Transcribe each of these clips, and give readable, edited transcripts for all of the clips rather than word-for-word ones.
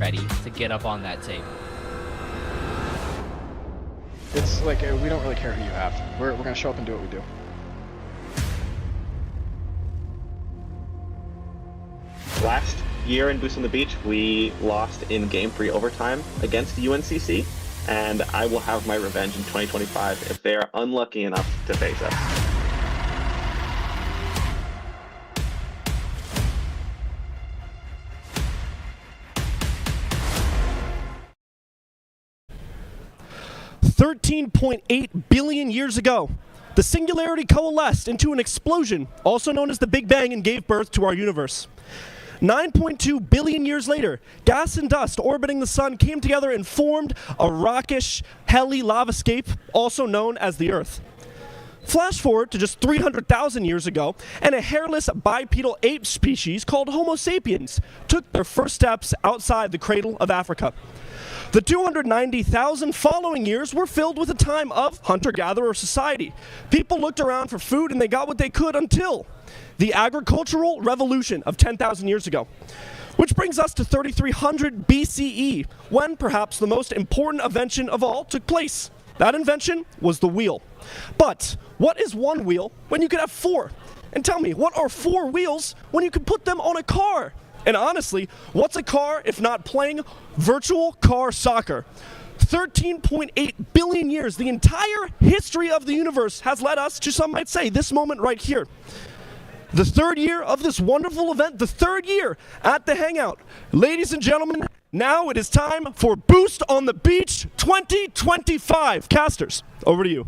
ready to get up on that tape. It's like, we don't really care who you have. We're going to show up and do what we do. Last year in Boost on the Beach, we lost in Game 3 overtime against UNCC, and I will have my revenge in 2025 if they are unlucky enough to face us. $13.8 billion years ago, the singularity coalesced into an explosion, also known as the Big Bang, and gave birth to our universe. 9.2 billion years later, gas and dust orbiting the sun came together and formed a rockish, helly lavascape, also known as the Earth. Flash forward to just 300,000 years ago, and a hairless bipedal ape species called Homo sapiens took their first steps outside the cradle of Africa. The 290,000 following years were filled with a time of hunter-gatherer society. People looked around for food and they got what they could until the agricultural revolution of 10,000 years ago. Which brings us to 3300 BCE, when perhaps the most important invention of all took place. That invention was the wheel. But what is one wheel when you could have four? And tell me, what are four wheels when you could put them on a car? And honestly, what's a car if not playing virtual car soccer? 13.8 billion years, the entire history of the universe has led us to, some might say, this moment right here. The third year of this wonderful event, the third year at the Hangout. Ladies and gentlemen, now it is time for Boost on the Beach 2025. Casters, over to you.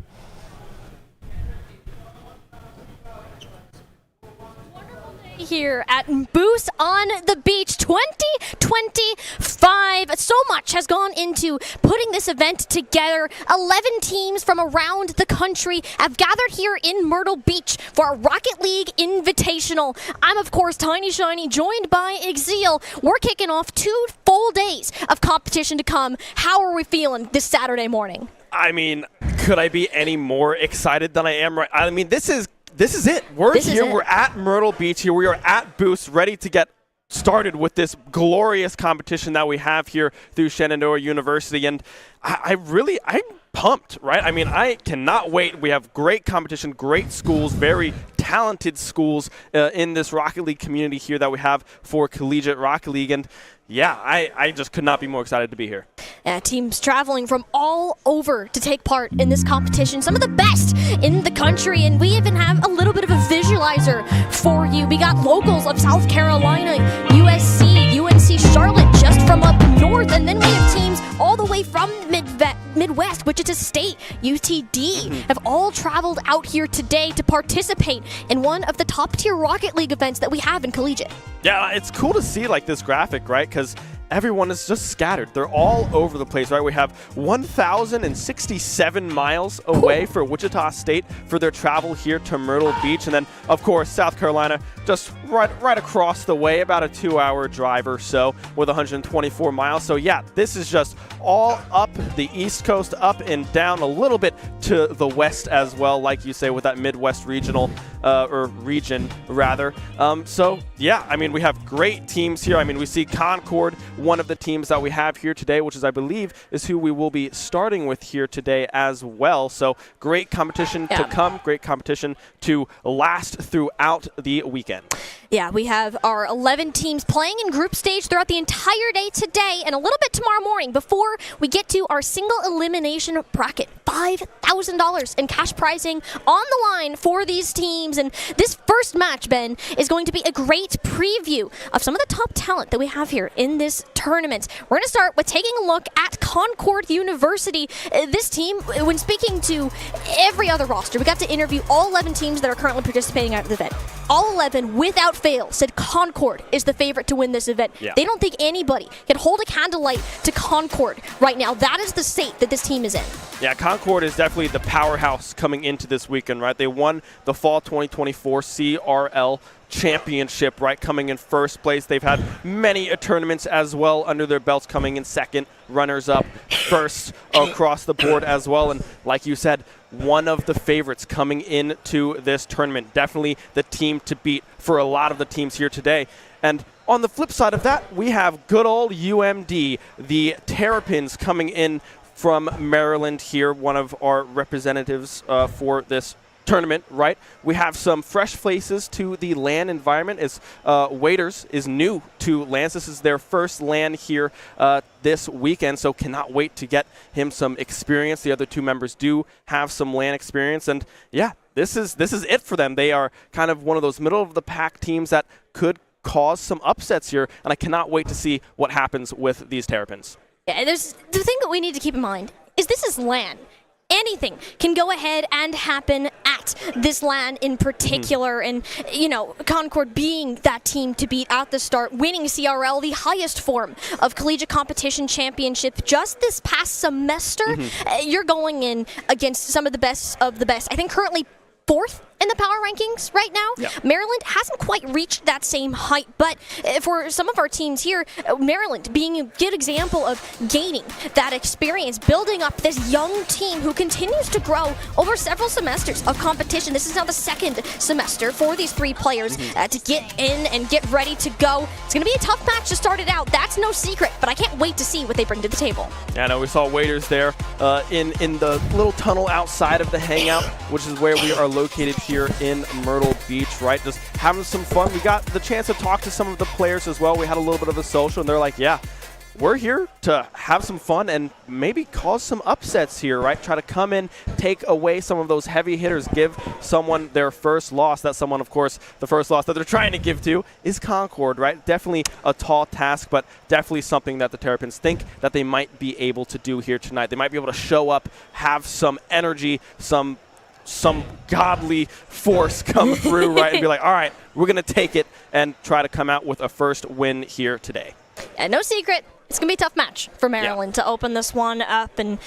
Here at Boost on the Beach 2025. So much has gone into putting this event together. 11 teams from around the country have gathered here in Myrtle Beach for a Rocket League Invitational. I'm, of course, Tiny Shiny, joined by Exil. We're kicking off 2 full days of competition to come. How are we feeling this Saturday morning? I mean, could I be any more excited than I am right? I mean, this is it. We're here. We're at Myrtle Beach here. We are at Boost, ready to get started with this glorious competition that we have here through Shenandoah University. And I'm pumped, right? I mean, I cannot wait. We have great competition, great schools, very talented schools in this Rocket League community here that we have for Collegiate Rocket League. And yeah, I just could not be more excited to be here. Teams traveling from all over to take part in this competition. Some of the best in the country, and we even have a little bit of a visualizer for you. We got locals of South Carolina, USC, UNC Charlotte, just from up north, and then we have teams all the way from Midwest, Wichita State, UTD, have all traveled out here today to participate in one of the top-tier Rocket League events that we have in Collegiate. Yeah, it's cool to see like this graphic, right? Because everyone is just scattered. They're all over the place, right? We have 1,067 miles away for Wichita State for their travel here to Myrtle Beach. And then, of course, South Carolina just right across the way, about a 2-hour drive or so with 124 miles. So, yeah, this is just all up the East Coast, up and down a little bit to the west as well, like you say, with that Midwest regional region, rather. So, yeah, I mean, we have great teams here. I mean, we see Concord, one of the teams that we have here today, which is, I believe, is who we will be starting with here today as well. So great competition to come, great competition to last throughout the weekend. Yeah, we have our 11 teams playing in group stage throughout the entire day today and a little bit tomorrow morning before we get to our single elimination bracket. $5,000 in cash pricing on the line for these teams. And this first match, Ben, is going to be a great preview of some of the top talent that we have here in this tournament. We're going to start with taking a look at Concord University. This team, when speaking to every other roster, we got to interview all 11 teams that are currently participating at the event. All 11, without fail, said Concord is the favorite to win this event. Yeah. They don't think anybody can hold a candlelight to Concord right now. That is the state that this team is in. Yeah, Concord is definitely the powerhouse coming into this weekend, right? They won the Fall 2024 CRL Championship, right, coming in first place. They've had many tournaments as well under their belts, coming in second, runners-up, first across the board as well. And like you said, one of the favorites coming into this tournament. Definitely the team to beat for a lot of the teams here today. And on the flip side of that, we have good old UMD, the Terrapins coming in from Maryland here, one of our representatives for this tournament, right? We have some fresh faces to the LAN environment as Waiters is new to LANs. This is their first LAN here this weekend, so cannot wait to get him some experience. The other two members do have some LAN experience, and yeah, this is it for them. They are kind of one of those middle-of-the-pack teams that could cause some upsets here, and I cannot wait to see what happens with these Terrapins. Yeah, there's the thing that we need to keep in mind is this is LAN. Anything can go ahead and happen at this LAN in particular, and Concord being that team to beat at the start, winning CRL, the highest form of collegiate competition championship just this past semester. You're going in against some of the best of the best. I think currently 4th in the power rankings right now. Yeah. Maryland hasn't quite reached that same height, but for some of our teams here, Maryland being a good example of gaining that experience, building up this young team who continues to grow over several semesters of competition. This is now the 2nd semester for these 3 players to get in and get ready to go. It's going to be a tough match to start it out. That's no secret, but I can't wait to see what they bring to the table. Yeah, I know we saw Waiters there in the little tunnel outside of the hangout, which is where we are located here in Myrtle Beach, right? Just having some fun. We got the chance to talk to some of the players as well. We had a little bit of a social, and they're like, yeah, we're here to have some fun and maybe cause some upsets here, right? Try to come in, take away some of those heavy hitters, give someone their first loss. That someone, of course, the first loss that they're trying to give to is Concord, right? Definitely a tall task, but definitely something that the Terrapins think that they might be able to do here tonight. They might be able to show up, have some energy, some godly force come through, right, and be like, all right, we're going to take it and try to come out with a first win here today. And no secret, it's going to be a tough match for Maryland to open this one up. And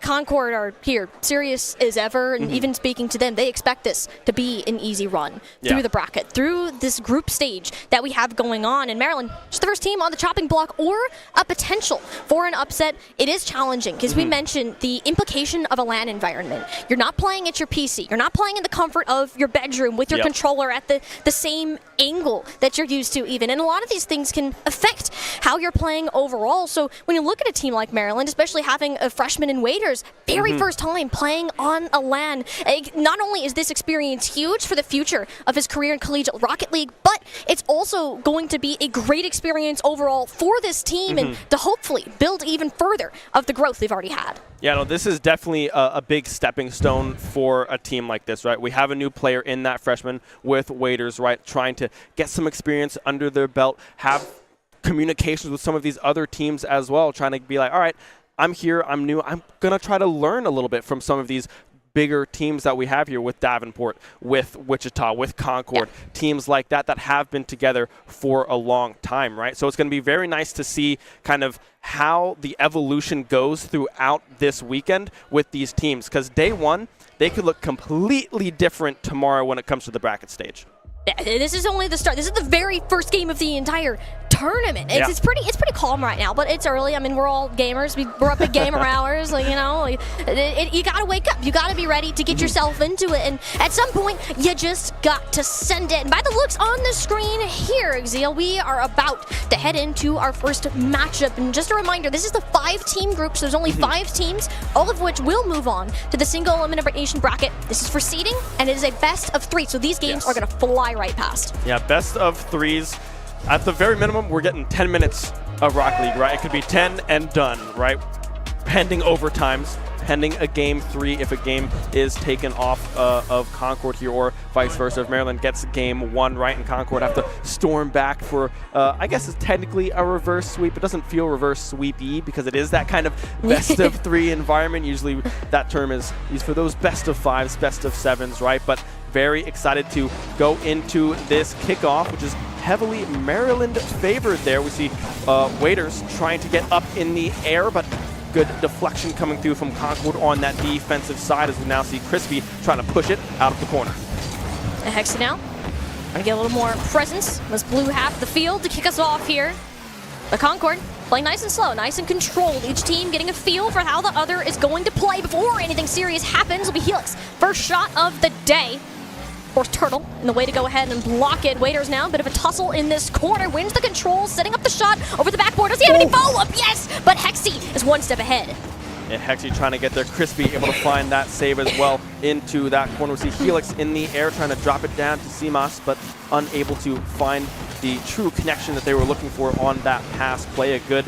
Concord are here, serious as ever. And even speaking to them, they expect this to be an easy run through the bracket, through this group stage that we have going on. And Maryland, just the first team on the chopping block or a potential for an upset. It is challenging because we mentioned the implication of a LAN environment. You're not playing at your PC. You're not playing in the comfort of your bedroom with your controller at the same angle that you're used to even. And a lot of these things can affect how you're playing overall. So when you look at a team like Maryland, especially having a freshman in Waiters, very first time playing on a LAN, not only is this experience huge for the future of his career in Collegiate Rocket League, but it's also going to be a great experience overall for this team and to hopefully build even further of the growth they've already had. Yeah, no, this is definitely a big stepping stone for a team like this, right? We have a new player in that freshman with Waiters, right, trying to get some experience under their belt, have communications with some of these other teams as well, trying to be like, all right, I'm here, I'm new, I'm going to try to learn a little bit from some of these bigger teams that we have here with Davenport, with Wichita, with Concord, teams like that have been together for a long time, right? So it's going to be very nice to see kind of how the evolution goes throughout this weekend with these teams, because day one, they could look completely different tomorrow when it comes to the bracket stage. This is only the start. This is the very first game of the entire tournament. It's pretty calm right now, but it's early. I mean, we're all gamers. We're up at gamer hours. You gotta wake up. You gotta be ready to get yourself into it. And at some point, you just got to send it. And by the looks on the screen here, Exil, we are about to head into our first matchup. And just a reminder, this is the 5-team group, so there's only 5 teams, all of which will move on to the single elimination bracket. This is for seeding, and it is a best of 3. So these games are gonna fly right past. Yeah, best of 3s. At the very minimum, we're getting 10 minutes of Rocket League, right? It could be 10 and done, right? Pending overtimes, pending a game 3 if a game is taken off of Concord here, or vice versa. If Maryland gets game 1 right and Concord have to storm back for, I guess it's technically a reverse sweep. It doesn't feel reverse sweepy because it is that kind of best of 3 environment. Usually that term is used for those best of 5s, best of 7s, right? But very excited to go into this kickoff, which is heavily Maryland favored there. We see Waiters trying to get up in the air, but good deflection coming through from Concord on that defensive side, as we now see Crispy trying to push it out of the corner. Hexy now trying to get a little more presence. Let's blue half the field to kick us off here. The Concord playing nice and slow, nice and controlled. Each team getting a feel for how the other is going to play before anything serious happens. Will be Helix. First shot of the day. Force Turtle in the way to go ahead and block it. Waiters now, a bit of a tussle in this corner, wins the control, setting up the shot over the backboard. Does he have any follow-up? Yes, but Hexy is one step ahead. Yeah, Hexy trying to get there. Crispy able to find that save as well into that corner. We see Helix in the air trying to drop it down to Simas, but unable to find the true connection that they were looking for on that pass play. A good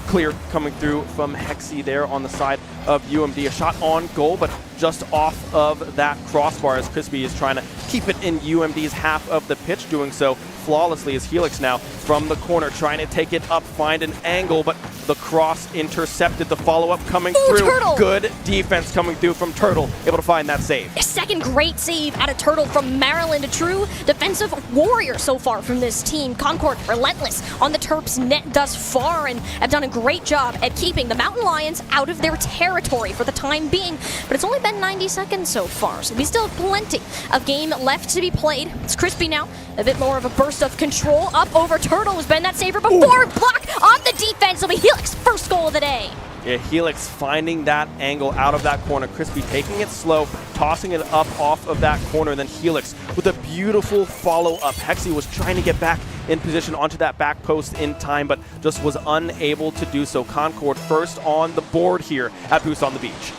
clear coming through from Hexy there on the side of UMD. A shot on goal, but just off of that crossbar as Crispy is trying to keep it in UMD's half of the pitch, doing so flawlessly as Helix now from the corner trying to take it up, find an angle, but the cross intercepted. The follow-up coming through. Turtle. Good defense coming through from Turtle, able to find that save. A second great save out of Turtle from Maryland. A true defensive warrior so far from this team. Concord relentless on the Terps net thus far and have done a great job at keeping the Mountain Lions out of their territory for the time being. But it's only been 90 seconds so far, so we still have plenty of game left to be played. It's Crispy now. A bit more of a burst of control up over Turtle, who's been that saver before. Block on the defense. It'll be Helix first goal of the day. Yeah, Helix finding that angle out of that corner. Crispy taking it slow, tossing it up off of that corner. Then Helix with a beautiful follow-up. Hexy was trying to get back in position onto that back post in time, but just was unable to do so. Concord first on the board here at Boost on the Beach.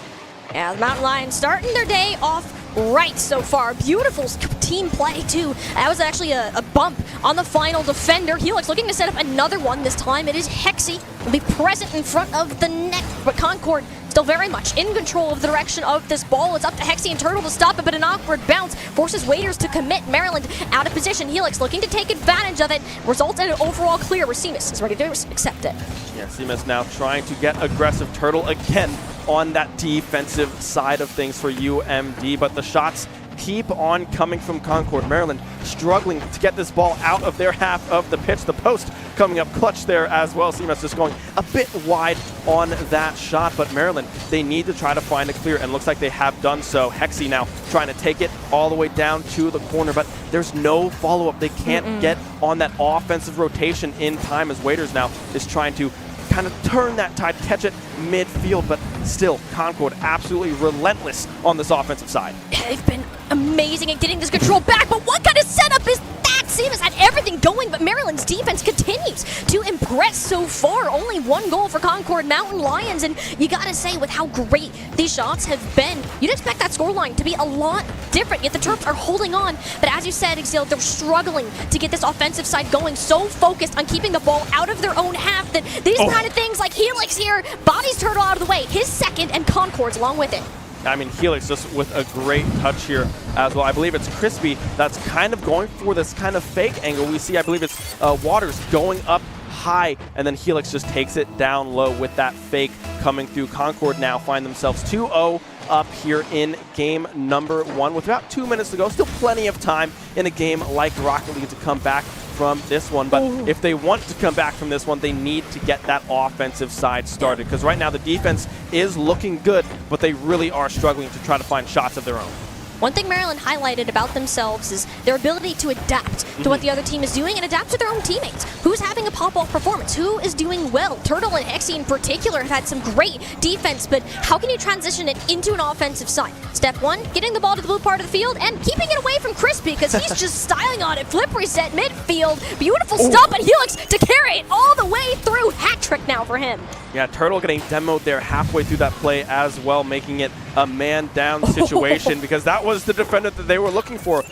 Yeah, the Mountain Lions starting their day off right so far. Beautiful team play, too. That was actually a bump on the final defender. Helix looking to set up another one. This time it is Hexy. Will be present in front of the net, but Concord still very much in control of the direction of this ball. It's up to Hexy and Turtle to stop it, but an awkward bounce forces Waiters to commit. Maryland out of position. Helix looking to take advantage of it. Results in an overall clear where Simas is ready to accept it. Yeah, Simas now trying to get aggressive. Turtle again on that defensive side of things for UMD, but the shots keep on coming from Concord. Maryland struggling to get this ball out of their half of the pitch. The post coming up clutch there as well. Simas just going a bit wide on that shot, but Maryland, they need to try to find a clear, and looks like they have done so. Hexy now trying to take it all the way down to the corner, but there's no follow-up. They can't get on that offensive rotation in time as Waiters now is trying to kind of turn that tide, catch it midfield, but still Concord absolutely relentless on this offensive side. They've been amazing at getting this control back, but what kind of setup is that? Simas had everything going, but Maryland's defense continues to impress so far. Only one goal for Concord Mountain Lions, and you gotta say, with how great these shots have been, you'd expect that scoreline to be a lot different, yet the Terps are holding on. But as you said, Exil, they're struggling to get this offensive side going, so focused on keeping the ball out of their own half that these kind of things like Helix here, Bobby's Turtle out of the way, his second, and Concord's along with it. I mean, Helix just with a great touch here as well. I believe it's Crispy that's kind of going for this kind of fake angle. We see, I believe it's Waters going up high, and then Helix just takes it down low with that fake coming through. Concord now find themselves 2-0 up here in game number 1 with about 2 minutes to go. Still plenty of time in a game like Rocket League to come back from this one, but if they want to come back from this one, they need to get that offensive side started, because right now the defense is looking good, but they really are struggling to try to find shots of their own. One thing Maryland highlighted about themselves is their ability to adapt to what the other team is doing and adapt to their own teammates. Who's having a pop-off performance? Who is doing well? Turtle and Hexy in particular have had some great defense, but how can you transition it into an offensive side? Step 1, getting the ball to the blue part of the field and keeping it away from Crispy, because he's just styling on it. Flip reset midfield, beautiful stop, and Helix to carry it all the way through. Hat trick now for him. Yeah, Turtle getting demoed there halfway through that play as well, making it a man-down situation because that was the defender that they were looking for.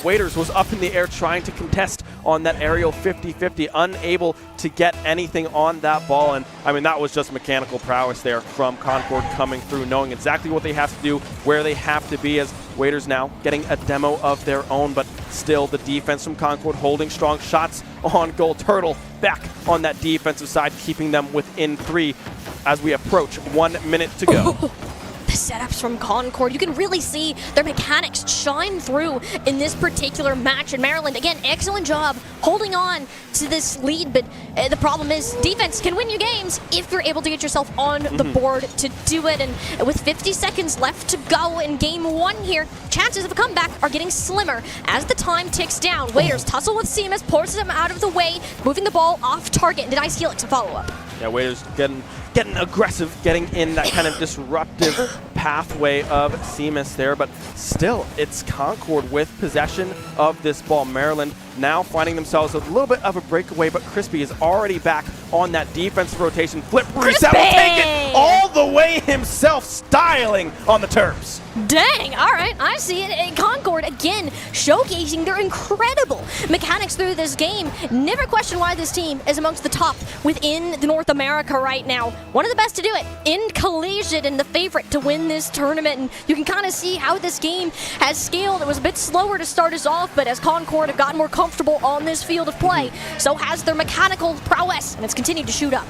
Waiters was up in the air trying to contest on that aerial 50-50, unable to get anything on that ball. And, I mean, that was just mechanical prowess there from Concord coming through, knowing exactly what they have to do, where they have to be, as Waiters now getting a demo of their own, but still the defense from Concord holding strong shots on goal. Turtle back on that defensive side, keeping them within 3 as we approach 1 minute to go. The setups from Concord, you can really see their mechanics shine through in this particular match. And Maryland, again, excellent job holding on to this lead, but the problem is defense can win you games if you're able to get yourself on the board to do it. And with 50 seconds left to go in game 1 here, chances of a comeback are getting slimmer as the time ticks down. Waiters tussle with Simas, pulls him out of the way, moving the ball off target, and denies Helix a follow-up. Yeah, Waiters getting aggressive, getting in that kind of disruptive pathway of Seamus there, but still, it's Concord with possession of this ball. Maryland now finding themselves a little bit of a breakaway, but Crispy is already back on that defensive rotation. Flip reset will take it all the way himself, styling on the Terps. Dang, all right, I see it. Concord, again, showcasing their incredible mechanics through this game. Never question why this team is amongst the top within the North America right now. One of the best to do it in collegiate and the favorite to win this tournament. And you can kind of see how this game has scaled. It was a bit slower to start us off, but as Concord have gotten more comfortable on this field of play, so has their mechanical prowess, and it's continued to shoot up.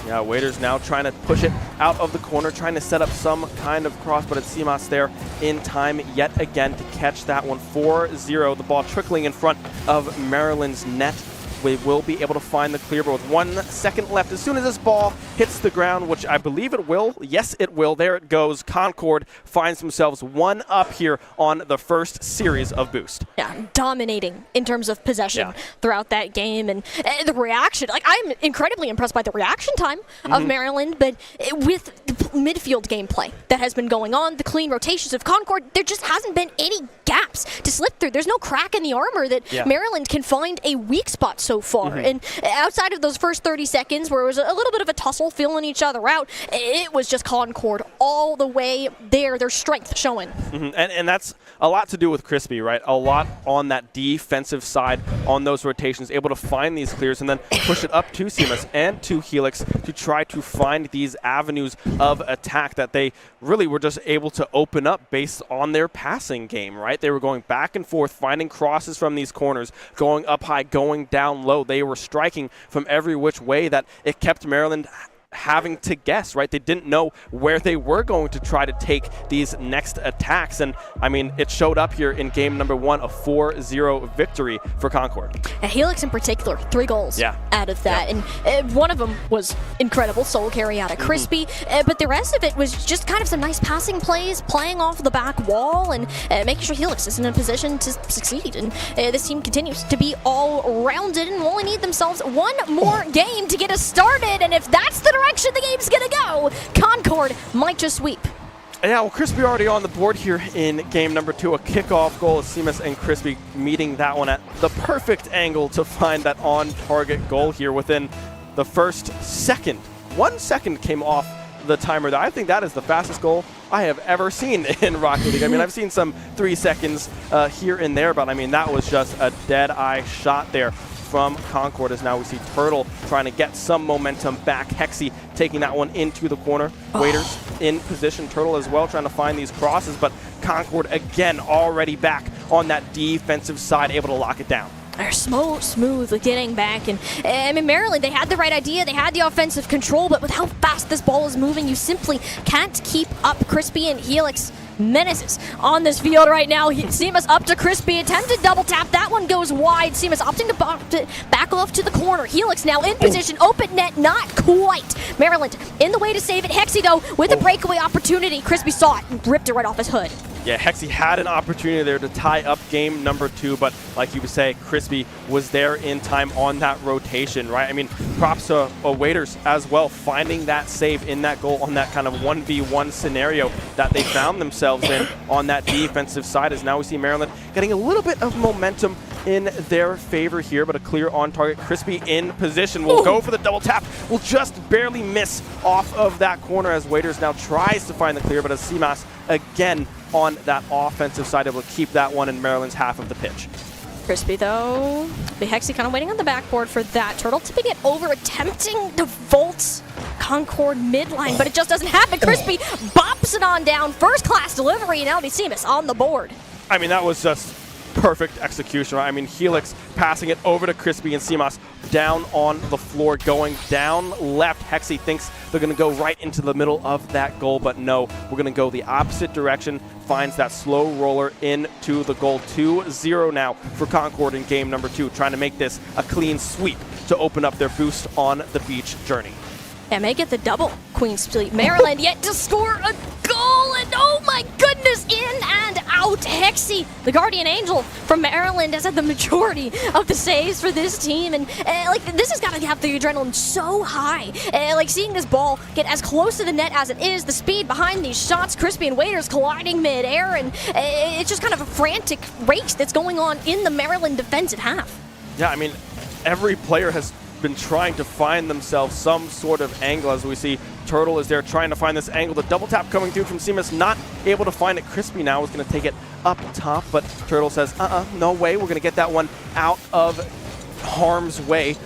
Yeah, Waiters now trying to push it out of the corner, trying to set up some kind of cross, but it's Seamus there in time yet again to catch that one. 4-0, the ball trickling in front of Maryland's net. We will be able to find the clear, but with 1 second left, as soon as this ball hits the ground, which I believe it will, yes it will, there it goes. Concord finds themselves 1 up here on the first series of Boost. Yeah, dominating in terms of possession throughout that game, and the reaction. Like, I'm incredibly impressed by the reaction time of Maryland, but with the midfield gameplay that has been going on, the clean rotations of Concord, there just hasn't been any gaps to slip through. There's no crack in the armor that Maryland can find a weak spot so far. And outside of those first 30 seconds where it was a little bit of a tussle, feeling each other out, it was just Concord all the way there, their strength showing. And that's a lot to do with Crispy, right? A lot on that defensive side on those rotations, able to find these clears and then push it up to Seamus and to Helix to try to find these avenues of attack that they really were just able to open up based on their passing game, right? They were going back and forth, finding crosses from these corners, going up high, going down low. They were striking from every which way that it kept Maryland having to guess, right? They didn't know where they were going to try to take these next attacks. And I mean, it showed up here in game number 1, a 4-0 victory for Concord. Helix in particular, 3 goals out of that. And one of them was incredible, solo carry out of Crispy. But the rest of it was just kind of some nice passing plays, playing off the back wall and making sure Helix is in a position to succeed. And this team continues to be all-rounded and will only need themselves 1 more game to get us started. And if that's the direction the game's gonna go, Concord might just sweep. Yeah, well, Crispy already on the board here in game number 2. A kickoff goal of Seamus and Crispy meeting that one at the perfect angle to find that on-target goal here within the first second. 1 second came off the timer. I think that is the fastest goal I have ever seen in Rocket League. I mean, I've seen some 3 seconds here and there, but I mean, that was just a dead-eye shot there from Concord, as now we see Turtle trying to get some momentum back. Hexy taking that one into the corner. Waiters in position. Turtle as well trying to find these crosses, but Concord again already back on that defensive side, able to lock it down. They're smooth with getting back. And I mean, Maryland, they had the right idea. They had the offensive control, but with how fast this ball is moving, you simply can't keep up. Crispy and Helix menaces on this field right now. Seamus up to Crispy, attempted double tap. That one goes wide. Seamus opting to back off to the corner. Helix now in position. Open net, not quite. Maryland in the way to save it. Hexy, though, with a breakaway opportunity. Crispy saw it and ripped it right off his hood. Yeah, Hexy had an opportunity there to tie up game number 2, but like you would say, Crispy was there in time on that rotation, right? I mean, props to Waiters as well, finding that save in that goal on that kind of 1v1 scenario that they found themselves in on that defensive side, as now we see Maryland getting a little bit of momentum in their favor here, but a clear on target. Crispy in position, will go for the double tap, will just barely miss off of that corner as Waiters now tries to find the clear, but as Seamus again on that offensive side, able to keep that one in Maryland's half of the pitch. Crispy, though. Hexy kind of waiting on the backboard for that. Turtle tipping it over, attempting to vault Concord midline, but it just doesn't happen. Crispy bops it on down. First-class delivery, and now Seamus on the board. I mean, that was just perfect execution, right? I mean, Helix passing it over to Crispy and Seamus down on the floor, going down left. Hexy thinks they're going to go right into the middle of that goal, but no, we're going to go the opposite direction. Finds that slow roller into the goal. 2-0 now for Concord in game number 2, trying to make this a clean sweep to open up their Boost on the Beach journey. Yeah, make it the double Queen's Fleet. Maryland yet to score a goal, and oh my goodness, in and out. Hexy, the Guardian Angel from Maryland, has had the majority of the saves for this team. And like, this has got to have the adrenaline so high. Like, seeing this ball get as close to the net as it is, the speed behind these shots, Crispy and Waiters colliding mid-air, and it's just kind of a frantic race that's going on in the Maryland defensive half. Yeah, I mean, every player has been trying to find themselves some sort of angle. As we see, Turtle is there trying to find this angle. The double tap coming through from Seamus, not able to find it. Crispy now is going to take it up top, but Turtle says, no way. We're going to get that one out of harm's way.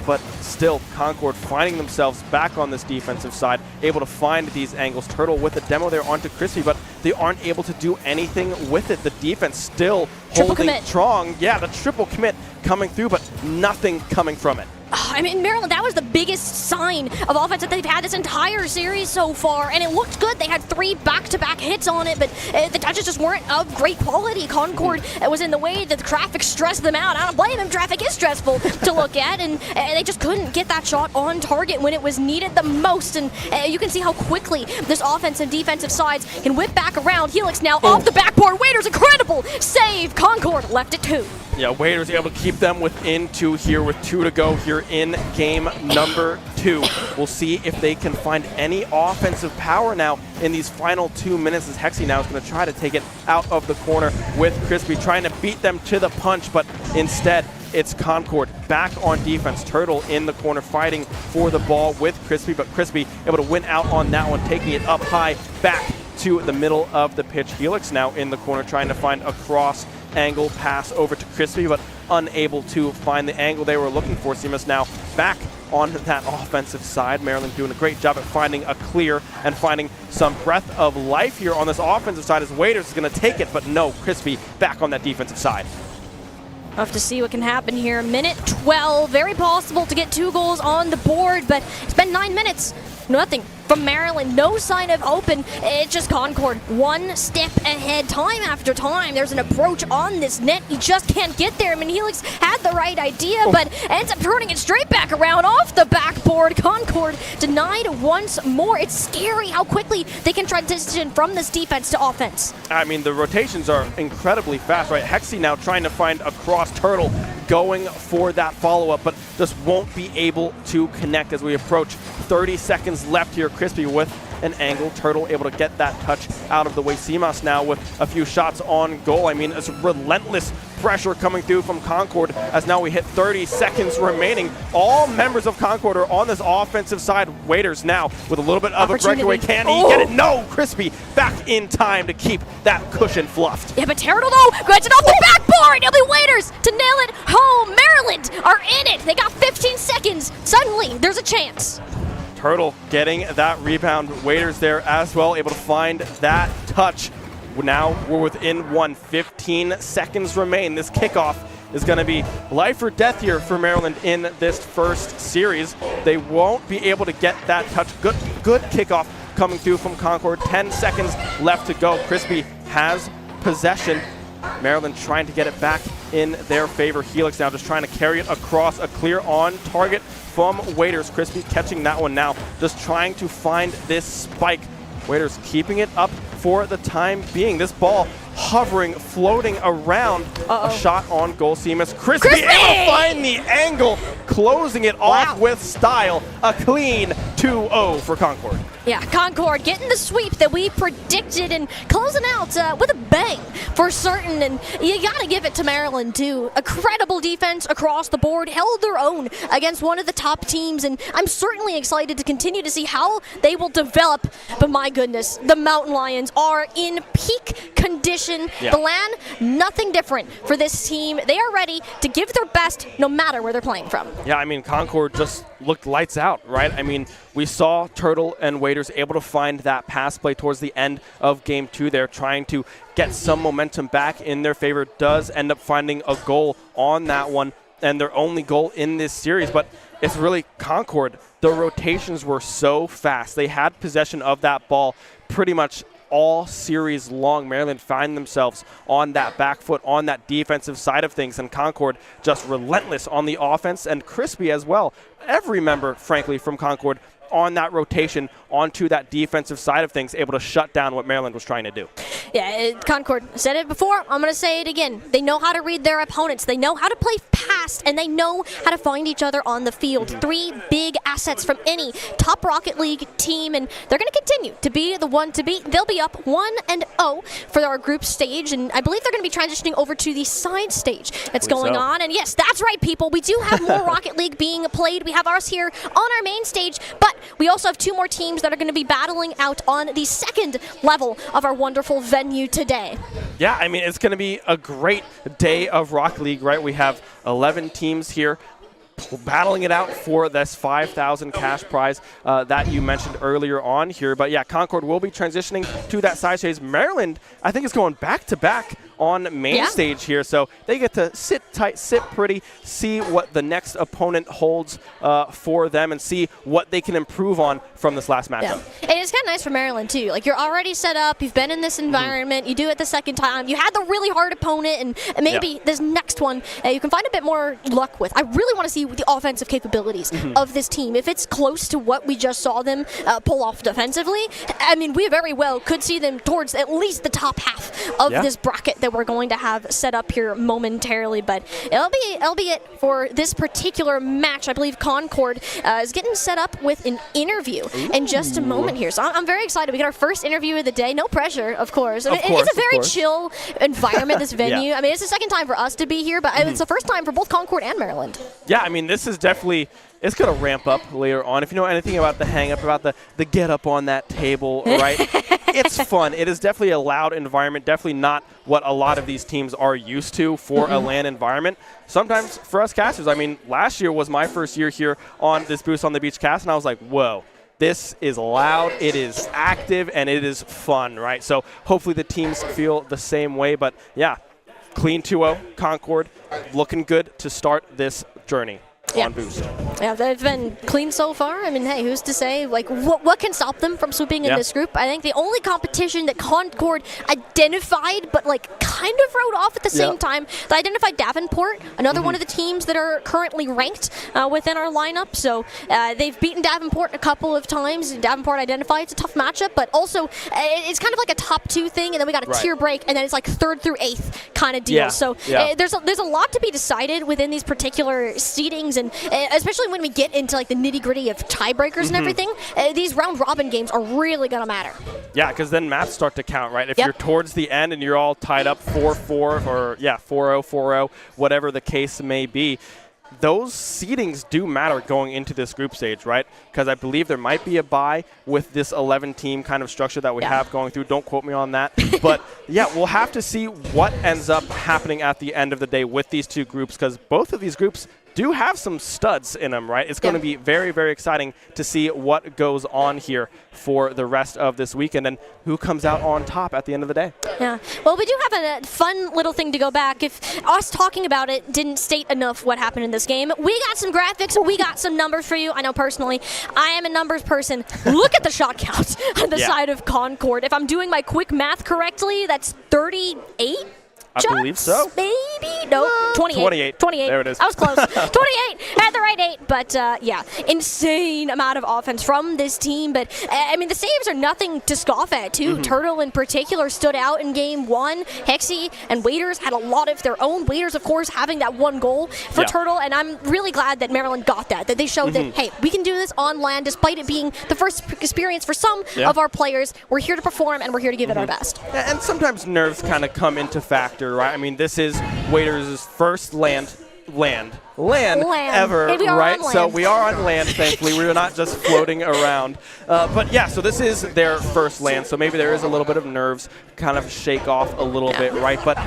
But still, Concord finding themselves back on this defensive side, able to find these angles. Turtle with the demo there onto Crispy, but they aren't able to do anything with it. The defense still holding strong. Yeah, the triple commit coming through, but nothing coming from it. I mean, Maryland, that was the biggest sign of offense that they've had this entire series so far, and it looked good. They had 3 back-to-back hits on it, but the touches just weren't of great quality. Concord was in the way that the traffic stressed them out. I don't blame them. Traffic is stressful to look at, and they just couldn't get that shot on target when it was needed the most, and you can see how quickly this offense and defensive sides can whip back around. Helix now off the backboard. Waiters, incredible save. Concord left it 2. Yeah, Waiters able to keep them within 2 here with 2 to go here in game number 2. We'll see if they can find any offensive power now in these final 2 minutes, as Hexy now is going to try to take it out of the corner with Crispy, trying to beat them to the punch, but instead it's Concord back on defense. Turtle in the corner fighting for the ball with Crispy, but Crispy able to win out on that one, taking it up high back to the middle of the pitch. Helix now in the corner trying to find a cross angle pass over to Crispy, but unable to find the angle they were looking for. Seamus now back on that offensive side. Maryland doing a great job at finding a clear and finding some breath of life here on this offensive side, as Waiters is going to take it, but no, Crispy back on that defensive side. We'll have to see what can happen here. Minute 12, very possible to get 2 goals on the board, but it's been 9 minutes. Nothing from Maryland, no sign of open. It's just Concord one step ahead time after time. There's an approach on this net. You just can't get there. I mean, Helix had the right idea, but ends up turning it straight back around off the backboard. Concord denied once more. It's scary how quickly they can transition from this defense to offense. I mean, the rotations are incredibly fast, right? Hexy now trying to find a cross. Turtle going for that follow-up, but just won't be able to connect as we approach 30 seconds left here. Crispy with an angle. Turtle able to get that touch out of the way. Seamus now with a few shots on goal. I mean, it's relentless pressure coming through from Concord, as now we hit 30 seconds remaining. All members of Concord are on this offensive side. Waiters now with a little bit of a breakaway. Can he get it? No! Crispy back in time to keep that cushion fluffed. Yeah, but Turtle though grabs it off the backboard. It'll be Waiters to nail it home. Maryland are in it. They got 15 seconds. Suddenly, there's a chance. Turtle getting that rebound. Waiters there as well, able to find that touch. Now we're within 15 seconds remain. This kickoff is going to be life or death here for Maryland in this first series. They won't be able to get that touch. Good kickoff coming through from Concord. 10 seconds left to go. Crispy has possession. Maryland trying to get it back in their favor. Helix now just trying to carry it across. A clear on target from Waiters. Crispy catching that one now, just trying to find this spike. Waiters keeping it up for the time being. This ball hovering, floating around. A shot on goal. Seamus. Crispy able to find the angle, closing it off with style. A clean 2-0 for Concord. Yeah, Concord getting the sweep that we predicted and closing out with a bang for certain. And you got to give it to Maryland, too. A credible defense across the board, held their own against one of the top teams. And I'm certainly excited to continue to see how they will develop. But my goodness, the Mountain Lions are in peak condition. Yeah. The LAN, nothing different for this team. They are ready to give their best no matter where they're playing from. Yeah, I mean, Concord just looked lights out, right? I mean, we saw Turtle and Waiters able to find that pass play towards the end of game 2 there, trying to get some momentum back in their favor. Does end up finding a goal on that one, and their only goal in this series, but it's really Concord. The rotations were so fast. They had possession of that ball pretty much all series long. Maryland find themselves on that back foot, on that defensive side of things, and Concord just relentless on the offense, and Crispy as well. Every member, frankly, from Concord on that rotation onto that defensive side of things, able to shut down what Maryland was trying to do. Yeah, Concord said it before. I'm going to say it again. They know how to read their opponents. They know how to play fast, and they know how to find each other on the field. 3 big assets from any top Rocket League team, and they're going to continue to be the one to beat. They'll be up 1-0 for our group stage, and I believe they're going to be transitioning over to the side stage that's going on. And yes, that's right, people. We do have more Rocket League being played. We have ours here on our main stage, but we also have 2 more teams that are going to be battling out on the second level of our wonderful venue today. Yeah, I mean, it's going to be a great day of Rocket League, right? We have 11 teams here battling it out for this 5,000 cash prize that you mentioned earlier on here. But yeah, Concord will be transitioning to that side stage. Maryland, I think, is going back-to-back on main stage here, so they get to sit tight, sit pretty, see what the next opponent holds for them, and see what they can improve on from this last matchup. Yeah. And it's kind of nice for Maryland too. Like, you're already set up, you've been in this environment, you do it the second time, you had the really hard opponent, and maybe this next one you can find a bit more luck with. I really want to see the offensive capabilities of this team. If it's close to what we just saw them pull off defensively, I mean, we very well could see them towards at least the top half of this bracket that we're going to have set up here momentarily. But it'll be it for this particular match. I believe Concord is getting set up with an interview in just a moment here. So I'm very excited. We got our first interview of the day. No pressure, of course. It's a very chill environment, this venue. I mean, it's the second time for us to be here, but it's the first time for both Concord and Maryland. Yeah, I mean, this is definitely, it's going to ramp up later on. If you know anything about the hang-up, about the get up on that table, right? It's fun. It is definitely a loud environment, definitely not what a lot of these teams are used to for a LAN environment. Sometimes for us casters, I mean, last year was my first year here on this Boost on the Beach cast, and I was like, whoa. This is loud, it is active, and it is fun, right? So hopefully the teams feel the same way. But yeah, clean 2-0, Concord, looking good to start this journey on Boost. Yeah, they've been clean so far. I mean, hey, who's to say, like, what can stop them from swooping in this group? I think the only competition that Concord identified, but, like, kind of wrote off at the same time, they identified Davenport, another one of the teams that are currently ranked within our lineup. So they've beaten Davenport a couple of times. Davenport identified it's a tough matchup, but also it's kind of like a top 2 thing, and then we got a tier break, and then it's like 3rd through 8th kind of deal. So there's a lot to be decided within these particular seedings, and especially when we get into like the nitty-gritty of tiebreakers and everything, these round-robin games are really going to matter. Yeah, because then maps start to count, right? If you're towards the end and you're all tied up 4-4 or 4-0, 4-0, whatever the case may be, those seedings do matter going into this group stage, right? Because I believe there might be a bye with this 11-team kind of structure that we have going through. Don't quote me on that. But, yeah, we'll have to see what ends up happening at the end of the day with these 2 groups, because both of these groups do have some studs in them, right? It's going to be very, very exciting to see what goes on here for the rest of this weekend and who comes out on top at the end of the day. Yeah. Well, we do have a fun little thing to go back. If us talking about it didn't state enough what happened in this game, we got some graphics, we got some numbers for you. I know personally, I am a numbers person. Look at the shot count on the side of Concord. If I'm doing my quick math correctly, that's 38? I believe so. Maybe? No, 28. 28. There it is. I was close. 28 at the right 8. But, yeah, insane amount of offense from this team. But, I mean, the saves are nothing to scoff at, too. Turtle, in particular, stood out in Game 1. Hexy and Waiters had a lot of their own. Waiters, of course, having that 1 goal for Turtle. And I'm really glad that Maryland got that they showed that, hey, we can do this on land, despite it being the first experience for some of our players. We're here to perform, and we're here to give it our best. And sometimes nerves kind of come into factor, right? I mean, this is Waiters' first land ever, right? So we are on land, thankfully. We're not just floating around. But yeah, so this is their first land, so maybe there is a little bit of nerves kind of shake off a little bit, right? But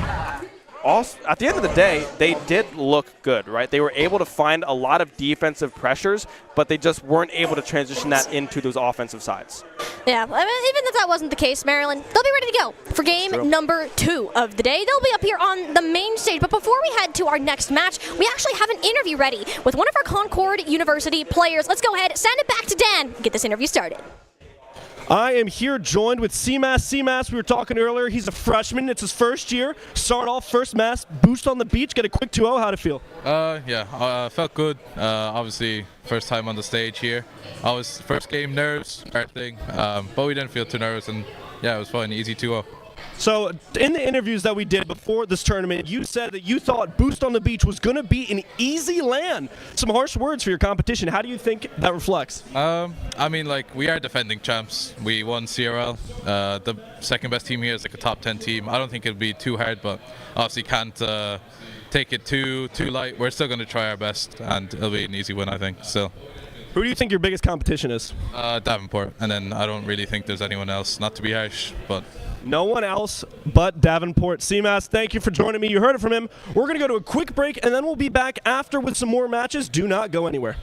also, at the end of the day, they did look good, right? They were able to find a lot of defensive pressures, but they just weren't able to transition that into those offensive sides. Yeah, I mean, even if that wasn't the case, Maryland, they'll be ready to go for game number 2 of the day. They'll be up here on the main stage. But before we head to our next match, we actually have an interview ready with one of our Concord University players. Let's go ahead, send it back to Dan, and get this interview started. I am here joined with CMAS. CMAS, we were talking earlier, he's a freshman. It's his first year. Start off, first mass, boost on the beach, get a quick 2-0. How'd it feel? Felt good. Obviously, first time on the stage here. First game, nerves, everything. But we didn't feel too nervous, and yeah, it was fun. Easy 2-0. So, in the interviews that we did before this tournament, you said that you thought Boost on the Beach was going to be an easy land. Some harsh words for your competition. How do you think that reflects? We are defending champs. We won CRL. The second best team here is like a top 10 team. I don't think it'll be too hard, but obviously can't take it too light. We're still going to try our best, and it'll be an easy win, I think. So. Who do you think your biggest competition is? Davenport, and then I don't really think there's anyone else. Not to be harsh, but. No one else but Davenport. CMAS, thank you for joining me. You heard it from him. We're going to go to a quick break, and then we'll be back after with some more matches. Do not go anywhere.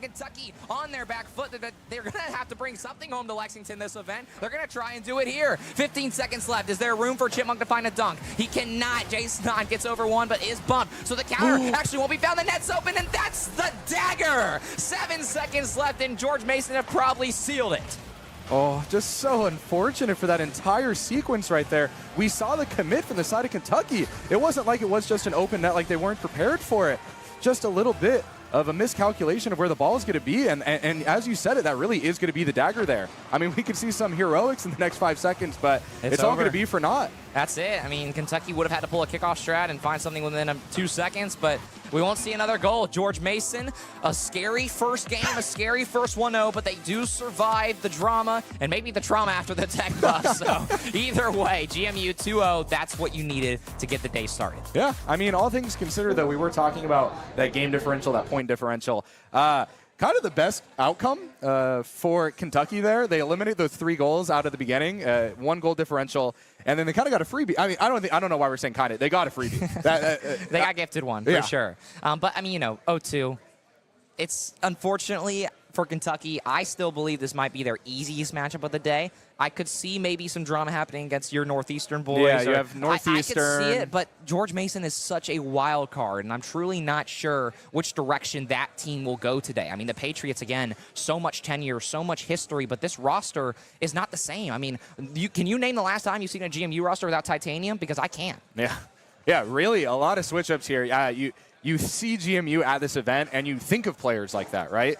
Kentucky on their back foot. They're going to have to bring something home to Lexington this event. They're going to try and do it here. 15 seconds left. Is there room for Chipmunk to find a dunk? He cannot. Jason gets over one, but is bumped. So the counter actually won't be found. The net's open, and that's the dagger. 7 seconds left, and George Mason have probably sealed it. Oh, just so unfortunate for that entire sequence right there. We saw the commit from the side of Kentucky. It wasn't like it was just an open net, like they weren't prepared for it. Just a little bit of a miscalculation of where the ball is going to be, and as you said it, that really is going to be the dagger there. I mean, we could see some heroics in the next 5 seconds, but it's all going to be for naught. That's it. I mean, Kentucky would have had to pull a kickoff strat and find something within 2 seconds, but we won't see another goal. George Mason, a scary first game, a scary first 1-0, but they do survive the drama and maybe the trauma after the tech buff. So either way, GMU 2-0, that's what you needed to get the day started. Yeah, I mean, all things considered, though, we were talking about that game differential, that point differential. Kind of the best outcome for Kentucky there. They eliminate those 3 goals out of the beginning, 1 goal differential, and then they kind of got a freebie. I mean, I don't know why we're saying kind of. They got a freebie. They got gifted one, for sure. But, I mean, 0-2. It's unfortunately for Kentucky, I still believe this might be their easiest matchup of the day. I could see maybe some drama happening against your Northeastern boys. Yeah, you have Northeastern. I could see it, but George Mason is such a wild card, and I'm truly not sure which direction that team will go today. I mean, the Patriots, again, so much tenure, so much history, but this roster is not the same. I mean, can you name the last time you've seen a GMU roster without Titanium? Because I can't. Yeah, really, a lot of switch-ups here. You see GMU at this event, and you think of players like that, right?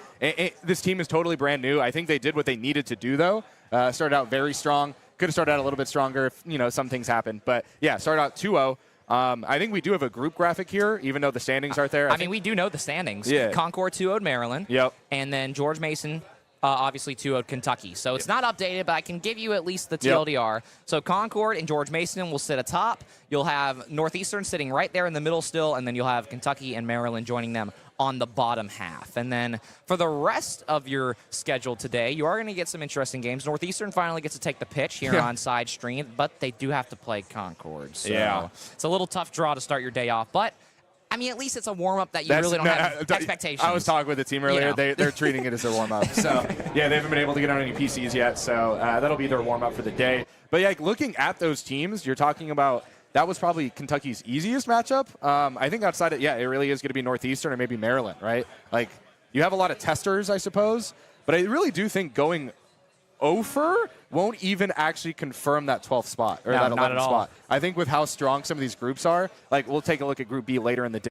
This team is totally brand new. I think they did what they needed to do, though. Started out very strong. Could have started out a little bit stronger if, some things happened. But, yeah, started out 2-0. I think we do have a group graphic here, even though the standings aren't there. I mean, we do know the standings. Yeah. Concord 2-0'd Maryland. Yep. And then George Mason obviously 2-0'd Kentucky. So it's not updated, but I can give you at least the TLDR. So Concord and George Mason will sit atop. You'll have Northeastern sitting right there in the middle still, and then you'll have Kentucky and Maryland joining them on the bottom half. And then for the rest of your schedule today, you are going to get some interesting games. Northeastern finally gets to take the pitch here on side stream, but they do have to play Concord. So it's a little tough draw to start your day off, but I mean, at least it's a warm-up that you really don't have expectations. I was talking with the team earlier. They're treating it as their warm-up. So, yeah, they haven't been able to get on any PCs yet, so that'll be their warm-up for the day. But, yeah, looking at those teams, you're talking about that was probably Kentucky's easiest matchup. I think outside it really is going to be Northeastern or maybe Maryland, right? Like, you have a lot of testers, I suppose, but I really do think going over won't even actually confirm that 12th spot or that 11th spot. I think with how strong some of these groups are, like we'll take a look at Group B later in the day.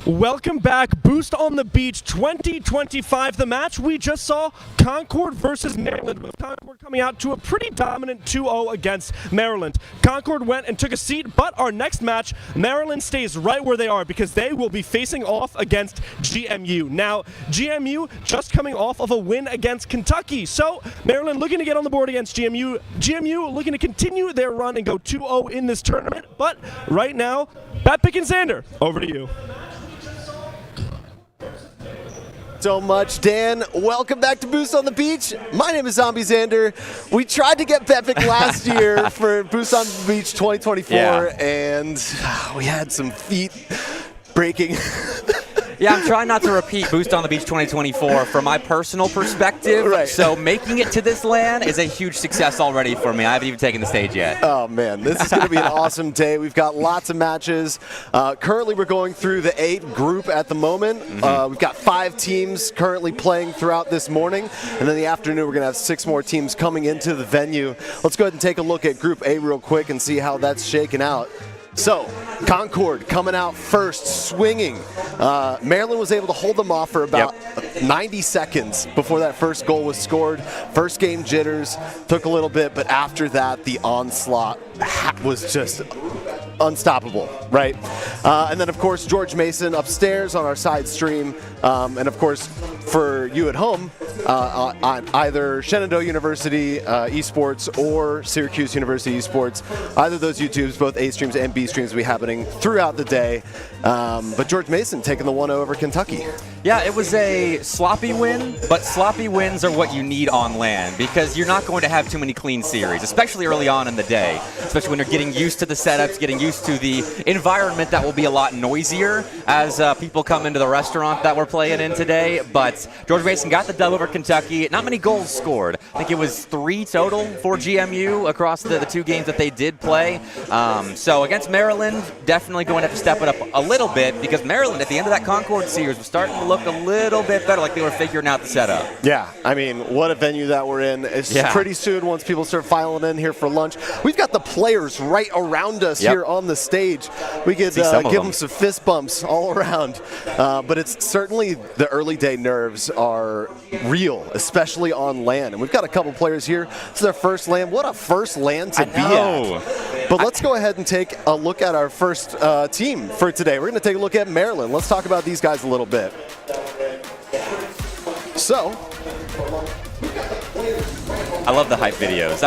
Welcome back, Boost on the Beach 2025. The match we just saw, Concord versus Maryland, with Concord coming out to a pretty dominant 2-0 against Maryland. Concord went and took a seat, but our next match, Maryland stays right where they are because they will be facing off against GMU. Now, GMU just coming off of a win against Kentucky, so Maryland looking to get on the board against GMU. GMU looking to continue their run and go 2-0 in this tournament, but right now, Batpick and Xander, over to you. So much, Dan. Welcome back to Boost on the Beach. My name is Zombie Xander. We tried to get Bepic last year for Boost on the Beach 2024, and we had some feet breaking. Yeah, I'm trying not to repeat Boost on the Beach 2024 from my personal perspective. Right. So making it to this LAN is a huge success already for me. I haven't even taken the stage yet. Oh, man. This is going to be an awesome day. We've got lots of matches. Currently, we're going through the 8 group at the moment. We've got 5 teams currently playing throughout this morning. And then in the afternoon, we're going to have 6 more teams coming into the venue. Let's go ahead and take a look at Group A real quick and see how that's shaken out. So, Concord coming out first, swinging. Maryland was able to hold them off for about 90 seconds before that first goal was scored. First game jitters, took a little bit, but after that, the onslaught was just unstoppable, right? And then, of course, George Mason upstairs on our side stream. And, of course, for you at home, on either Shenandoah University Esports or Syracuse University Esports, either of those YouTubes, both A streams and B streams will be happening throughout the day. But George Mason taking the 1-0 over Kentucky. Yeah, it was a sloppy win, but sloppy wins are what you need on LAN because you're not going to have too many clean series, especially early on in the day, especially when you're getting used to the setups, getting used to the environment that will be a lot noisier as people come into the restaurant that we're playing in today. But George Mason got the dub over Kentucky. Not many goals scored. I think it was 3 total for GMU across the 2 games that they did play. So against Maryland, definitely going to have to step it up a little bit because Maryland at the end of that Concord series was starting to look a little bit better, like they were figuring out the setup. Yeah, I mean, what a venue that we're in. It's pretty soon, once people start filing in here for lunch, we've got the players right around us here on the stage. We could give them some fist bumps all around. But it's certainly the early day nerves are real, especially on LAN. And we've got a couple players here. This is their first LAN. What a first LAN to be at. But let's go ahead and take a look at our first team for today. We're going to take a look at Maryland. Let's talk about these guys a little bit. So, I love the hype videos.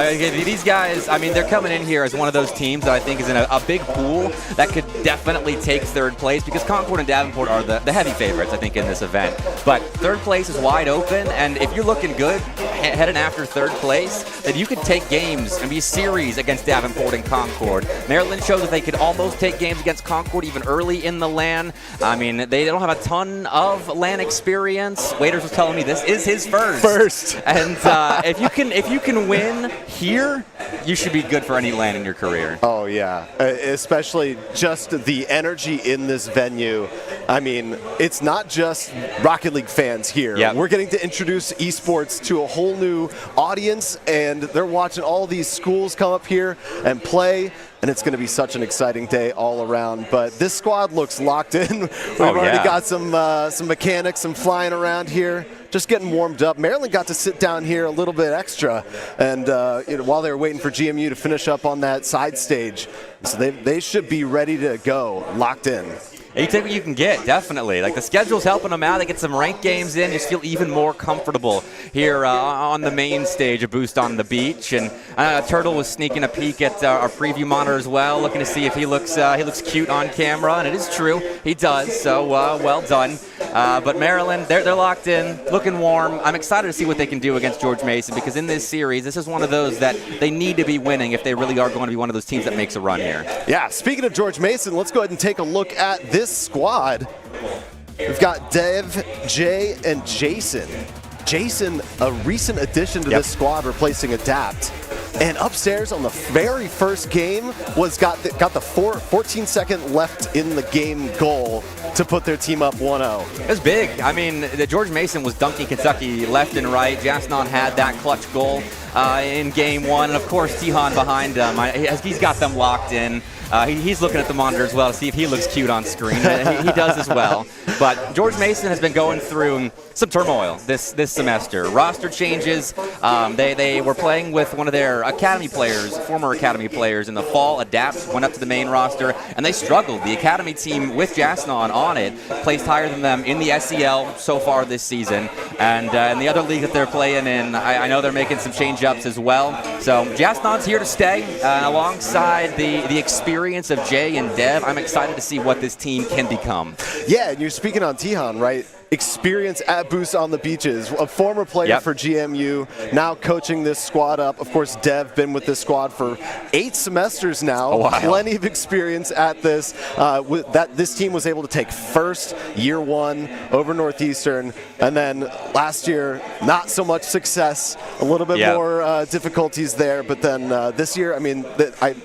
These guys, I mean, they're coming in here as one of those teams that I think is in a big pool that could definitely take third place because Concord and Davenport are the heavy favorites, I think, in this event. But third place is wide open, and if you're looking good heading after third place, then you could take games and be series against Davenport and Concord. Maryland showed that they could almost take games against Concord even early in the LAN. I mean, they don't have a ton of LAN experience. Waiters was telling me this is his first. And if you can win here, you should be good for any LAN in your career. Oh, yeah. Especially just the energy in this venue. I mean, it's not just Rocket League fans here. Yep. We're getting to introduce esports to a whole new audience, and they're watching all these schools come up here and play. And it's going to be such an exciting day all around. But this squad looks locked in. We've already got some mechanics, some flying around here, just getting warmed up. Maryland got to sit down here a little bit extra, and while they were waiting for GMU to finish up on that side stage, so they should be ready to go, locked in. You take what you can get, definitely. Like, the schedule's helping them out. They get some ranked games in. Just feel even more comfortable here on the main stage of Boost on the Beach. And Turtle was sneaking a peek at our preview monitor as well, looking to see if he looks cute on camera. And it is true, he does. So well done. But Maryland, they're locked in, looking warm. I'm excited to see what they can do against George Mason because in this series, this is one of those that they need to be winning if they really are going to be one of those teams that makes a run here. Yeah, speaking of George Mason, let's go ahead and take a look at this squad. We've got Dev, Jay, and Jason. Jason, a recent addition to this squad, replacing Adapt. And upstairs on the very first game got the 14-second left in the game goal to put their team up 1-0. It was big. I mean, George Mason was dunking Kentucky left and right. Jasnon had that clutch goal in game 1. And, of course, Tihan behind him. He's got them locked in. He's looking at the monitor as well to see if he looks cute on screen. He does as well. But George Mason has been going through some turmoil this semester. Roster changes. They were playing with one of their academy players, former academy players in the fall. Adapt went up to the main roster, and they struggled. The academy team with Jasnon on it placed higher than them in the SEL so far this season. And in the other league that they're playing in, I know they're making some change-ups as well. So Jasnon's here to stay alongside the experience of Jay and Dev. I'm excited to see what this team can become. Yeah, and you're speaking on Tihan, right? Experience at Boost on the Beaches, a former player for GMU, now coaching this squad up. Of course, Dev been with this squad for 8 semesters now. Plenty of experience at this. This team was able to take first year 1 over Northeastern, and then last year not so much success, a little bit more difficulties there. But then this year, I mean,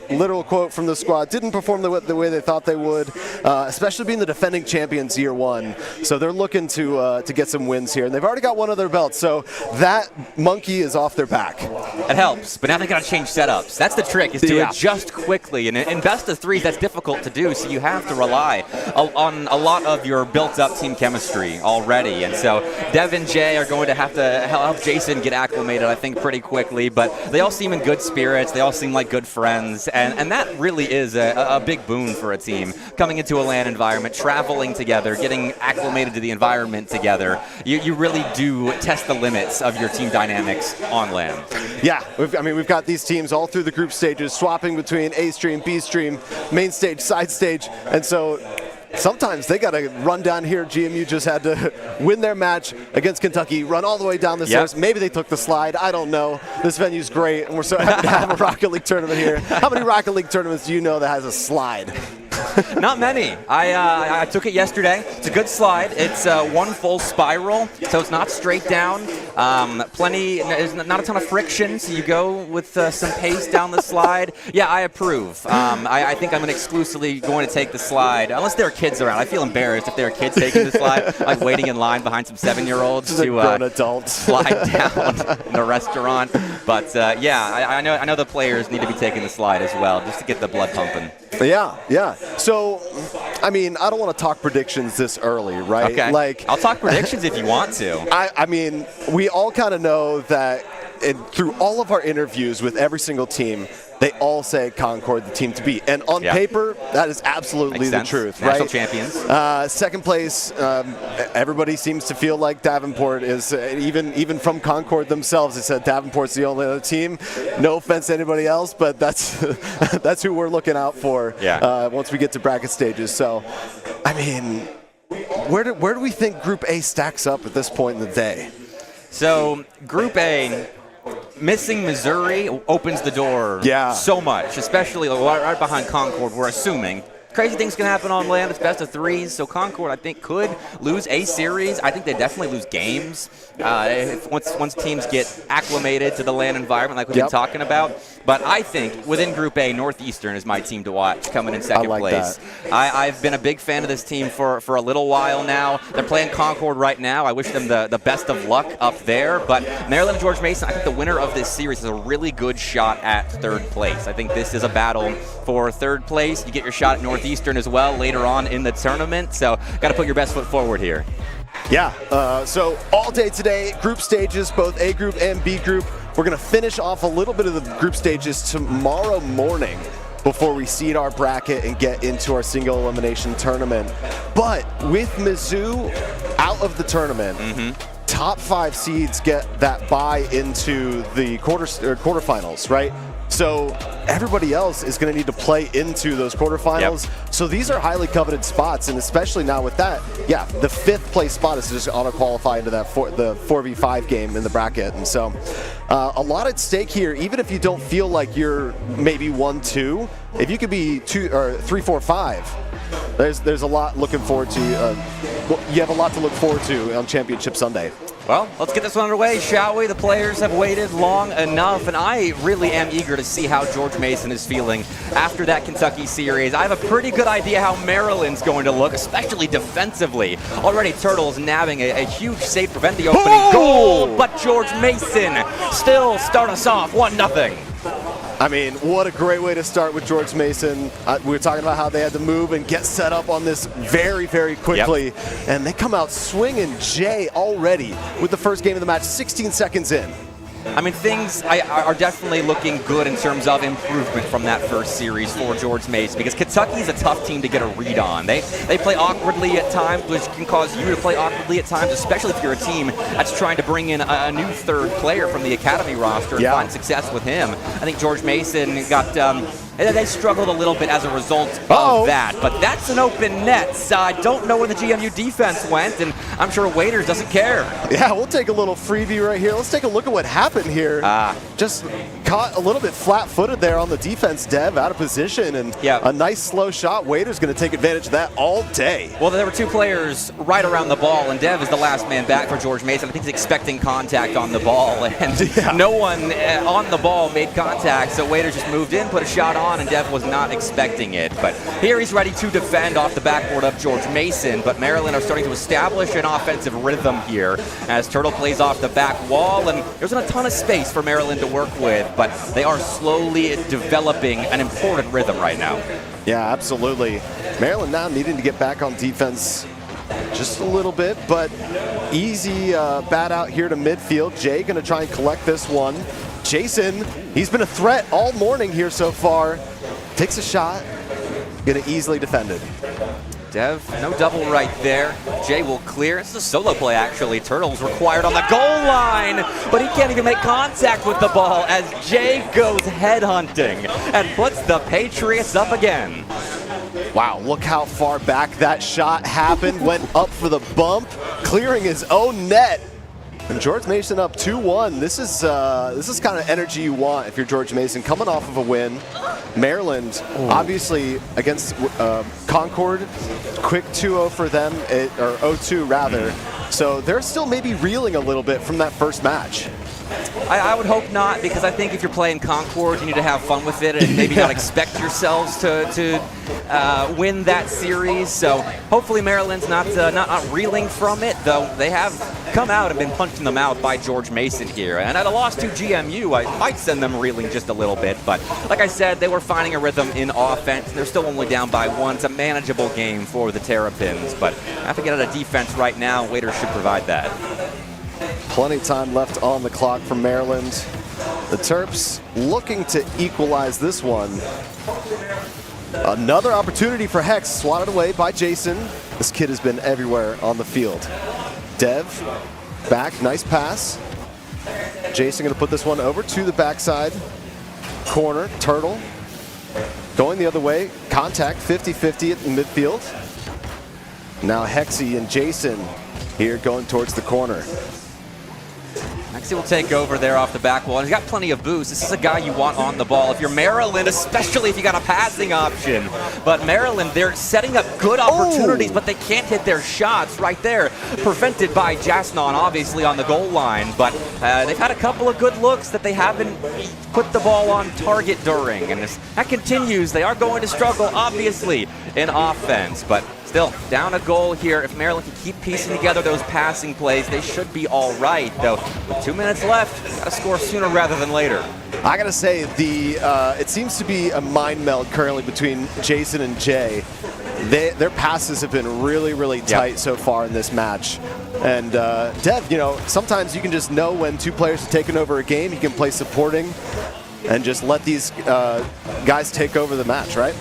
literal quote from the squad, didn't perform the way they thought they would, especially being the defending champions year 1. So they're looking to get some wins here, and they've already got one of their belts, so that monkey is off their back. It helps, but now they got to change setups. That's the trick, is to adjust quickly, and in best of 3s, that's difficult to do, so you have to rely on a lot of your built-up team chemistry already, and so Dev and Jay are going to have to help Jason get acclimated, I think, pretty quickly, but they all seem in good spirits, they all seem like good friends, and that really is a big boon for a team, coming into a LAN environment, traveling together, getting acclimated to the environment together. You really do test the limits of your team dynamics on LAN. Yeah, we've got these teams all through the group stages, swapping between A stream, B stream, main stage, side stage, and so sometimes they got to run down here. GMU just had to win their match against Kentucky, run all the way down the stairs. Maybe they took the slide. I don't know. This venue's great, and we're so happy to have a Rocket League tournament here. How many Rocket League tournaments do you know that has a slide? Not many. I took it yesterday. It's a good slide. It's one full spiral, so it's not straight down. There's not a ton of friction, so you go with some pace down the slide. Yeah, I approve. I think I'm exclusively going to take the slide, unless there are kids around. I feel embarrassed if there are kids taking the slide, like waiting in line behind some 7-year-olds to slide down in a restaurant. But I know the players need to be taking the slide as well, just to get the blood pumping. Yeah. So, I mean, I don't want to talk predictions this early, right? Okay. I'll talk predictions if you want to. I mean, we all kind of know that through all of our interviews with every single team, they all say Concord the team to beat. And on paper, that is absolutely the truth, National right? champions. Second place, everybody seems to feel like Davenport is, even from Concord themselves, they said Davenport's the only other team. No offense to anybody else, but that's that's who we're looking out for once we get to bracket stages. So, I mean, where do we think Group A stacks up at this point in the day? So, Group A, missing Missouri opens the door so much, especially right behind Concord, we're assuming. Crazy things can happen on LAN. It's best of 3s, so Concord, I think, could lose a series. I think they definitely lose games once teams get acclimated to the LAN environment like we've been talking about. But I think within Group A, Northeastern is my team to watch coming in second place. I've been a big fan of this team for a little while now. They're playing Concord right now. I wish them the best of luck up there. But Maryland and George Mason, I think the winner of this series has a really good shot at third place. I think this is a battle for third place. You get your shot at Northeastern as well later on in the tournament. So got to put your best foot forward here. Yeah, so all day today, group stages, both A group and B group. We're going to finish off a little bit of the group stages tomorrow morning before we seed our bracket and get into our single elimination tournament. But with Mizzou out of the tournament, top 5 seeds get that bye into the quarterfinals, right? So everybody else is going to need to play into those quarterfinals. So these are highly coveted spots, and especially now with that, the 5th place spot is just auto-qualify into that the 4v5 game in the bracket. And so a lot at stake here, even if you don't feel like you're maybe 1-2, if you could be 2 or 3-4-5, there's a lot looking forward to you have a lot to look forward to on Championship Sunday. Well, let's get this one underway, shall we? The players have waited long enough, and I really am eager to see how George Mason is feeling after that Kentucky series. I have a pretty good idea how Maryland's going to look, especially defensively. Already Turtles nabbing a huge save, prevent the opening goal, but George Mason still start us off 1-0. I mean, what a great way to start with George Mason. We were talking about how they had to move and get set up on this very, very quickly. And they come out swinging Jay already with the first game of the match, 16 seconds in. I mean, things are definitely looking good in terms of improvement from that first series for George Mason, because Kentucky's a tough team to get a read on. They play awkwardly at times, which can cause you to play awkwardly at times, especially if you're a team that's trying to bring in a new third player from the academy roster and find success with him. I think George Mason got... they struggled a little bit as a result of that, but that's an open net. So I don't know where the GMU defense went, and I'm sure Waiters doesn't care. Yeah, we'll take a little freebie right here. Let's take a look at what happened here. Just caught a little bit flat-footed there on the defense, Dev, out of position, and a nice slow shot. Waiters going to take advantage of that all day. Well, there were two players right around the ball, and Dev is the last man back for George Mason. I think he's expecting contact on the ball, and no one on the ball made contact, so Waiters just moved in, put a shot on, and Dev was not expecting it. But here he's ready to defend off the backboard of George Mason, but Maryland are starting to establish an offensive rhythm here as Turtle plays off the back wall, and there's a ton of space for Maryland to work with, but they are slowly developing an important rhythm right now. Yeah, absolutely. Maryland now needing to get back on defense just a little bit, but easy bat out here to midfield. Jay going to try and collect this one. Jason, he's been a threat all morning here so far. Takes a shot, going to easily defend it. Dev, no double right there. Jay will clear. It's a solo play, actually. Turtles required on the goal line, but he can't even make contact with the ball as Jay goes headhunting and puts the Patriots up again. Wow, look how far back that shot happened. Went up for the bump, clearing his own net. And George Mason up 2-1. This is kind of energy you want if you're George Mason, coming off of a win. Maryland, obviously against Concord, quick 2-0 for them, or 0-2 rather. So they're still maybe reeling a little bit from that first match. I would hope not, because I think if you're playing Concord, you need to have fun with it and maybe not expect yourselves to win that series. So hopefully Maryland's not reeling from it, though they have come out and been punched in the mouth by George Mason here. And at a loss to GMU, I might send them reeling just a little bit. But like I said, they were finding a rhythm in offense. They're still only down by 1. It's a manageable game for the Terrapins, but I have to get out of defense right now. Waiters should provide that. Plenty of time left on the clock for Maryland. The Terps looking to equalize this one. Another opportunity for Hex, swatted away by Jason. This kid has been everywhere on the field. Dev, back, nice pass. Jason gonna put this one over to the backside. Corner, Turtle. Going the other way, contact, 50-50 at the midfield. Now Hexy and Jason here going towards the corner. Hexy will take over there off the back wall, and he's got plenty of boost. This is a guy you want on the ball if you're Maryland, especially if you got a passing option. But Maryland, they're setting up good opportunities, but they can't hit their shots right there. Prevented by Jasnon, obviously, on the goal line. But they've had a couple of good looks that they haven't put the ball on target during. And as that continues, they are going to struggle, obviously, in offense. But still, down a goal here. If Maryland can keep piecing together those passing plays, they should be all right. Though, with 2 minutes left, got to score sooner rather than later. I gotta say, it seems to be a mind meld currently between Jason and Jay. Their passes have been really, really tight so far in this match. And Dev, sometimes you can just know when two players are taking over a game. You can play supporting and just let these guys take over the match, right?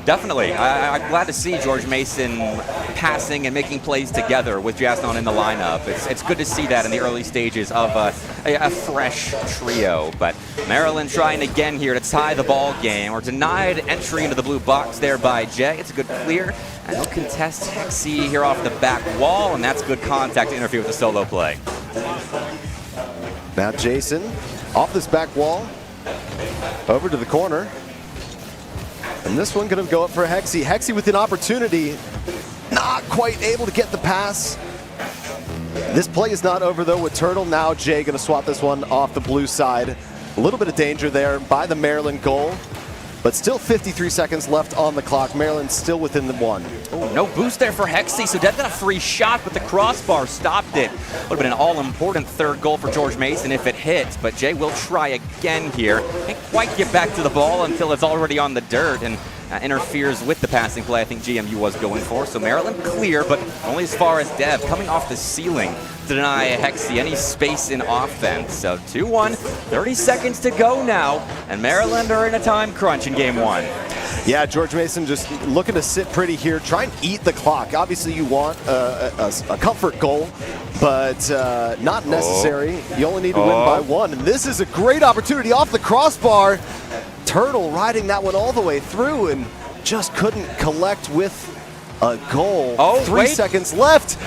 Definitely. I'm glad to see George Mason passing and making plays together with Jasnon in the lineup. It's good to see that in the early stages of a fresh trio. But Maryland trying again here to tie the ball game, or denied entry into the blue box there by Jay. It's a good clear. And they'll contest Hexy here off the back wall, and that's good contact to interfere with the solo play. Now Jason off this back wall, over to the corner. And this one going to go up for Hexy. Hexy with an opportunity. not quite able to get the pass. This play is not over though with Turtle. Now Jay gonna swap this one off the blue side. A little bit of danger there by the Maryland goal, but still 53 seconds left on the clock. Maryland still within the one. Oh, no boost there for Hexy, so Dev got a free shot, but the crossbar stopped it. Would have been an all-important third goal for George Mason if it hits, but Jay will try again here. Can't quite get back to the ball until it's already on the dirt, and interferes with the passing play I think GMU was going for. So Maryland clear, but only as far as Dev coming off the ceiling to deny Hexy any space in offense. So 2-1, 30 seconds to go now, and Maryland are in a time crunch in game one. Yeah, George Mason just looking to sit pretty here, try and eat the clock. Obviously you want a comfort goal, but not necessary. You only need to win by one, and this is a great opportunity off the crossbar. Turtle riding that one all the way through and just couldn't collect with a goal. 3 seconds left.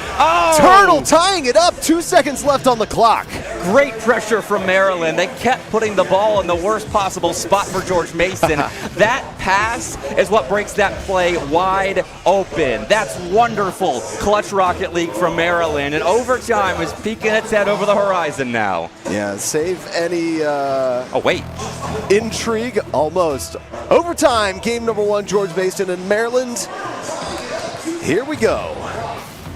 Turtle tying it up. 2 seconds left on the clock. Great pressure from Maryland. They kept putting the ball in the worst possible spot for George Mason. That pass is what breaks that play wide open. That's wonderful. Clutch Rocket League from Maryland. And overtime is peeking its head over the horizon now. Yeah, save any intrigue. Almost. Overtime, game number one, George Mason and Maryland. Here we go.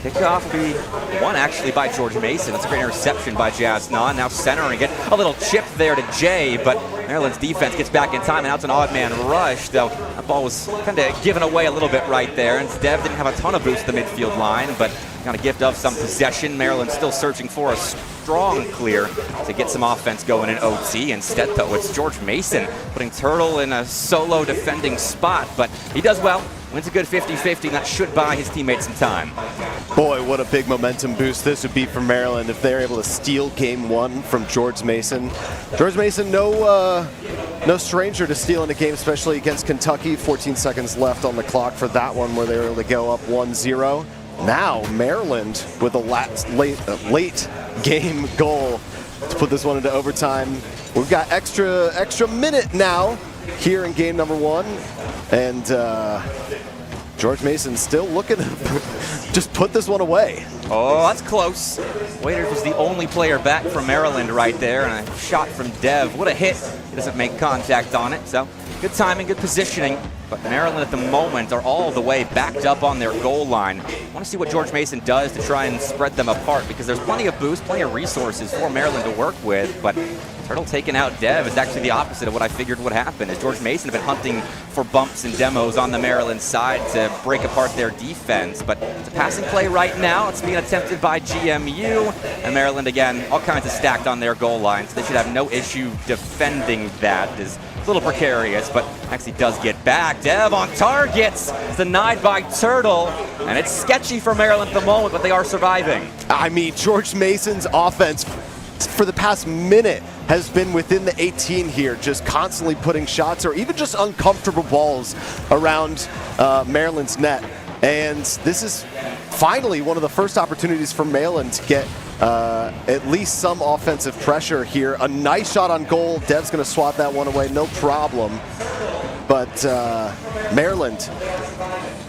Kickoff will be won actually by George Mason. That's a great interception by Jazz Nan. Now centering it. A little chip there to Jay, but Maryland's defense gets back in time, and now it's an odd man rush, though that ball was kind of given away a little bit right there. And Dev didn't have a ton of boost to the midfield line, but got a gift of some possession. Maryland still searching for a strong clear to get some offense going in OT. Instead, though, it's George Mason putting Turtle in a solo defending spot, but he does well. Wins a good 50-50, and that should buy his teammates some time. Boy, what a big momentum boost this would be for Maryland if they're able to steal game one from George Mason. George Mason, no stranger to stealing a game, especially against Kentucky. 14 seconds left on the clock for that one where they were able to go up 1-0. Now Maryland with a late game goal to put this one into overtime. We've got extra minute now here in game number one, and George Mason still looking to just put this one away. Oh, that's close. Waiters was the only player back from Maryland right there, and a shot from Dev. What a hit. He doesn't make contact on it, so good timing, good positioning. But Maryland at the moment are all the way backed up on their goal line. I want to see what George Mason does to try and spread them apart, because there's plenty of boost, plenty of resources for Maryland to work with, but Turtle taking out Dev is actually the opposite of what I figured would happen, as George Mason have been hunting for bumps and demos on the Maryland side to break apart their defense. But it's a passing play right now. It's being attempted by GMU, and Maryland, again, all kinds of stacked on their goal line, so they should have no issue defending that. It's a little precarious, but actually does get back. Dev on targets, denied by Turtle, and it's sketchy for Maryland at the moment, but they are surviving. I mean, George Mason's offense for the past minute has been within the 18 here, just constantly putting shots or even just uncomfortable balls around Maryland's net. And this is finally one of the first opportunities for Maryland to get at least some offensive pressure here. A nice shot on goal. Dev's going to swat that one away, no problem. But Maryland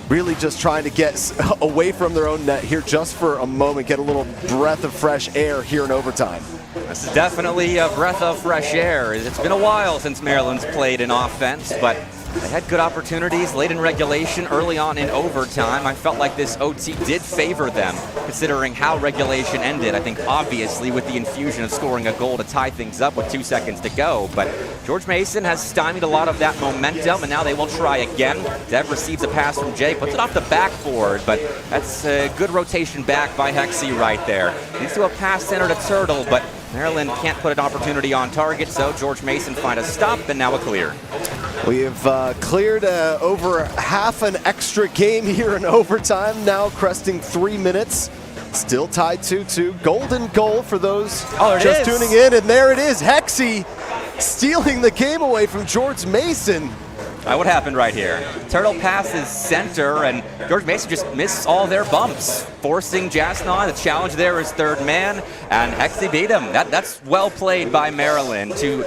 really just trying to get away from their own net here just for a moment, get a little breath of fresh air here in overtime. This is definitely a breath of fresh air. It's been a while since Maryland's played in offense, but they had good opportunities late in regulation, early on in overtime. I felt like this OT did favor them, considering how regulation ended. I think obviously with the infusion of scoring a goal to tie things up with 2 seconds to go. But George Mason has stymied a lot of that momentum, and now they will try again. Dev receives a pass from Jay, puts it off the backboard, but that's a good rotation back by Hexy right there. Needs to a pass center to Turtle, but Maryland can't put an opportunity on target, so George Mason find a stop, and now a clear. We have cleared over half an extra game here in overtime, now cresting 3 minutes. Still tied 2-2. Golden goal for those just tuning in, and there it is. Hexy stealing the game away from George Mason. What happened right here? Turtle passes center, and George Mason just missed all their bumps, forcing Jasnon. The challenge there is third man, and Hexy beat him. That's well played by Maryland to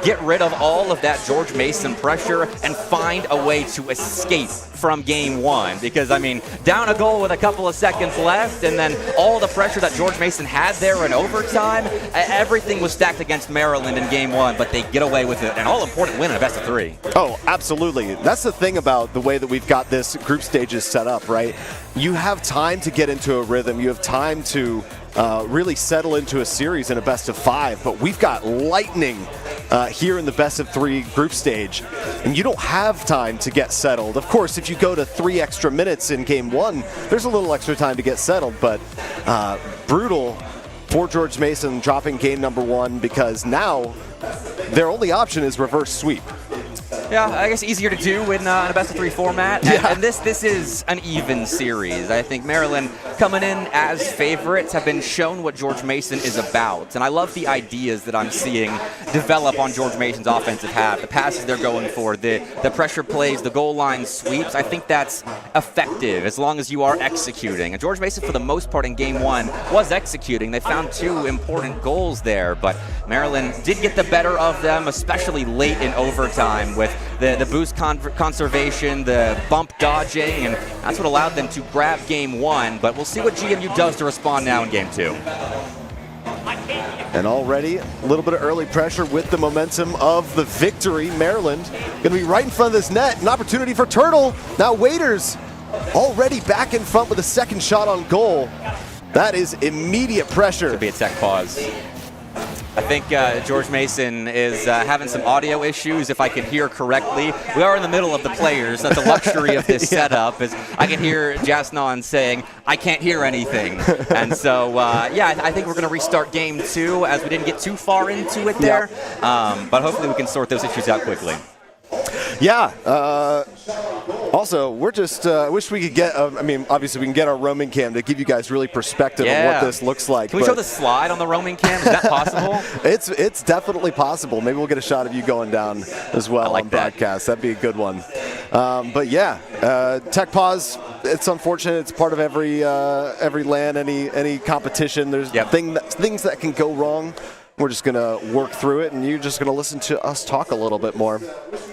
get rid of all of that George Mason pressure and find a way to escape from game one. Because, I mean, down a goal with a couple of seconds left, and then all the pressure that George Mason had there in overtime, everything was stacked against Maryland in game one, but they get away with an all-important win in a best-of-3. Oh, absolutely. That's the thing about the way that we've got this group stages set up, right? You have time to get into a rhythm. You have time to really settle into a series in a best-of-5, but we've got lightning here in the best-of-3 group stage, and you don't have time to get settled. Of course, if you go to 3 extra minutes in game one, there's a little extra time to get settled, but brutal for George Mason dropping game number 1 because now their only option is reverse sweep. Yeah, I guess easier to do in a best-of-3 format. And this is an even series. I think Maryland coming in as favorites have been shown what George Mason is about. And I love the ideas that I'm seeing develop on George Mason's offensive half. The passes they're going for, the pressure plays, the goal line sweeps. I think that's effective as long as you are executing. And George Mason, for the most part in game 1, was executing. They found 2 important goals there, but Maryland did get the better of them, especially late in overtime with the boost conservation, the bump dodging, and that's what allowed them to grab game 1. But we'll see what GMU does to respond now in game 2. And already a little bit of early pressure with the momentum of the victory. Maryland going to be right in front of this net. An opportunity for Turtle. Now Waiters already back in front with a second shot on goal. That is immediate pressure. Could be a tech pause. I think George Mason is having some audio issues, if I can hear correctly. We are in the middle of the players. That's a luxury of this setup. Is I can hear Jasnon saying, I can't hear anything. And so, I think we're going to restart game 2 as we didn't get too far into it there. But hopefully we can sort those issues out quickly. Yeah. Also, we're just wish we could get. I mean, obviously, we can get our roaming cam to give you guys really perspective on what this looks like. Can we show the slide on the roaming cam? Is that possible? It's definitely possible. Maybe we'll get a shot of you going down as well on broadcast. That'd be a good one. But yeah, tech pause. It's unfortunate. It's part of every LAN, any competition. There's things that can go wrong. We're just going to work through it, and you're just going to listen to us talk a little bit more. Do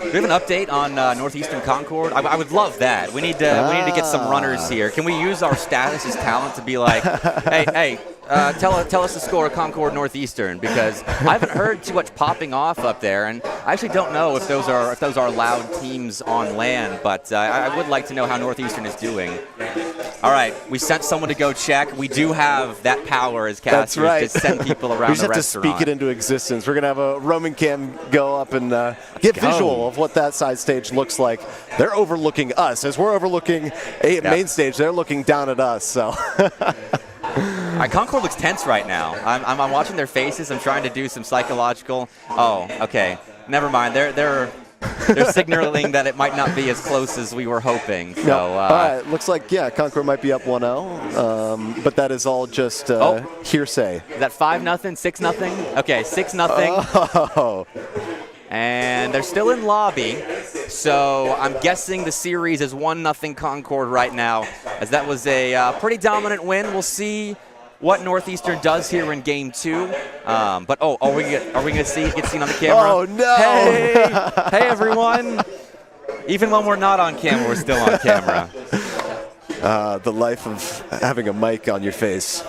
we have an update on Northeastern Concord? I would love that. We need to get some runners here. Can we use our status as talent to be like, hey, tell us the score of Concord Northeastern, because I haven't heard too much popping off up there, and I actually don't know if those are loud teams on LAN, but I would like to know how Northeastern is doing. All right, we sent someone to go check. We do have that power as casters to send people around the restaurant. We just have to speak it into existence. We're going to have a roaming cam go up and get visual of what that side stage looks like. They're overlooking us. As we're overlooking main stage, they're looking down at us. So. Concord looks tense right now. I'm watching their faces. I'm trying to do some psychological. Oh, okay. Never mind. They're signaling that it might not be as close as we were hoping. So, looks like, Concord might be up 1-0, but that is all just hearsay. Is that 5-0, 6-0? Okay, 6-0. Oh. And they're still in lobby, so I'm guessing the series is 1-0 Concord right now, as that was a pretty dominant win. We'll see what Northeastern does here in game 2. But are we gonna get seen on the camera? Oh no! Hey everyone! Even when we're not on camera, we're still on camera. The life of having a mic on your face.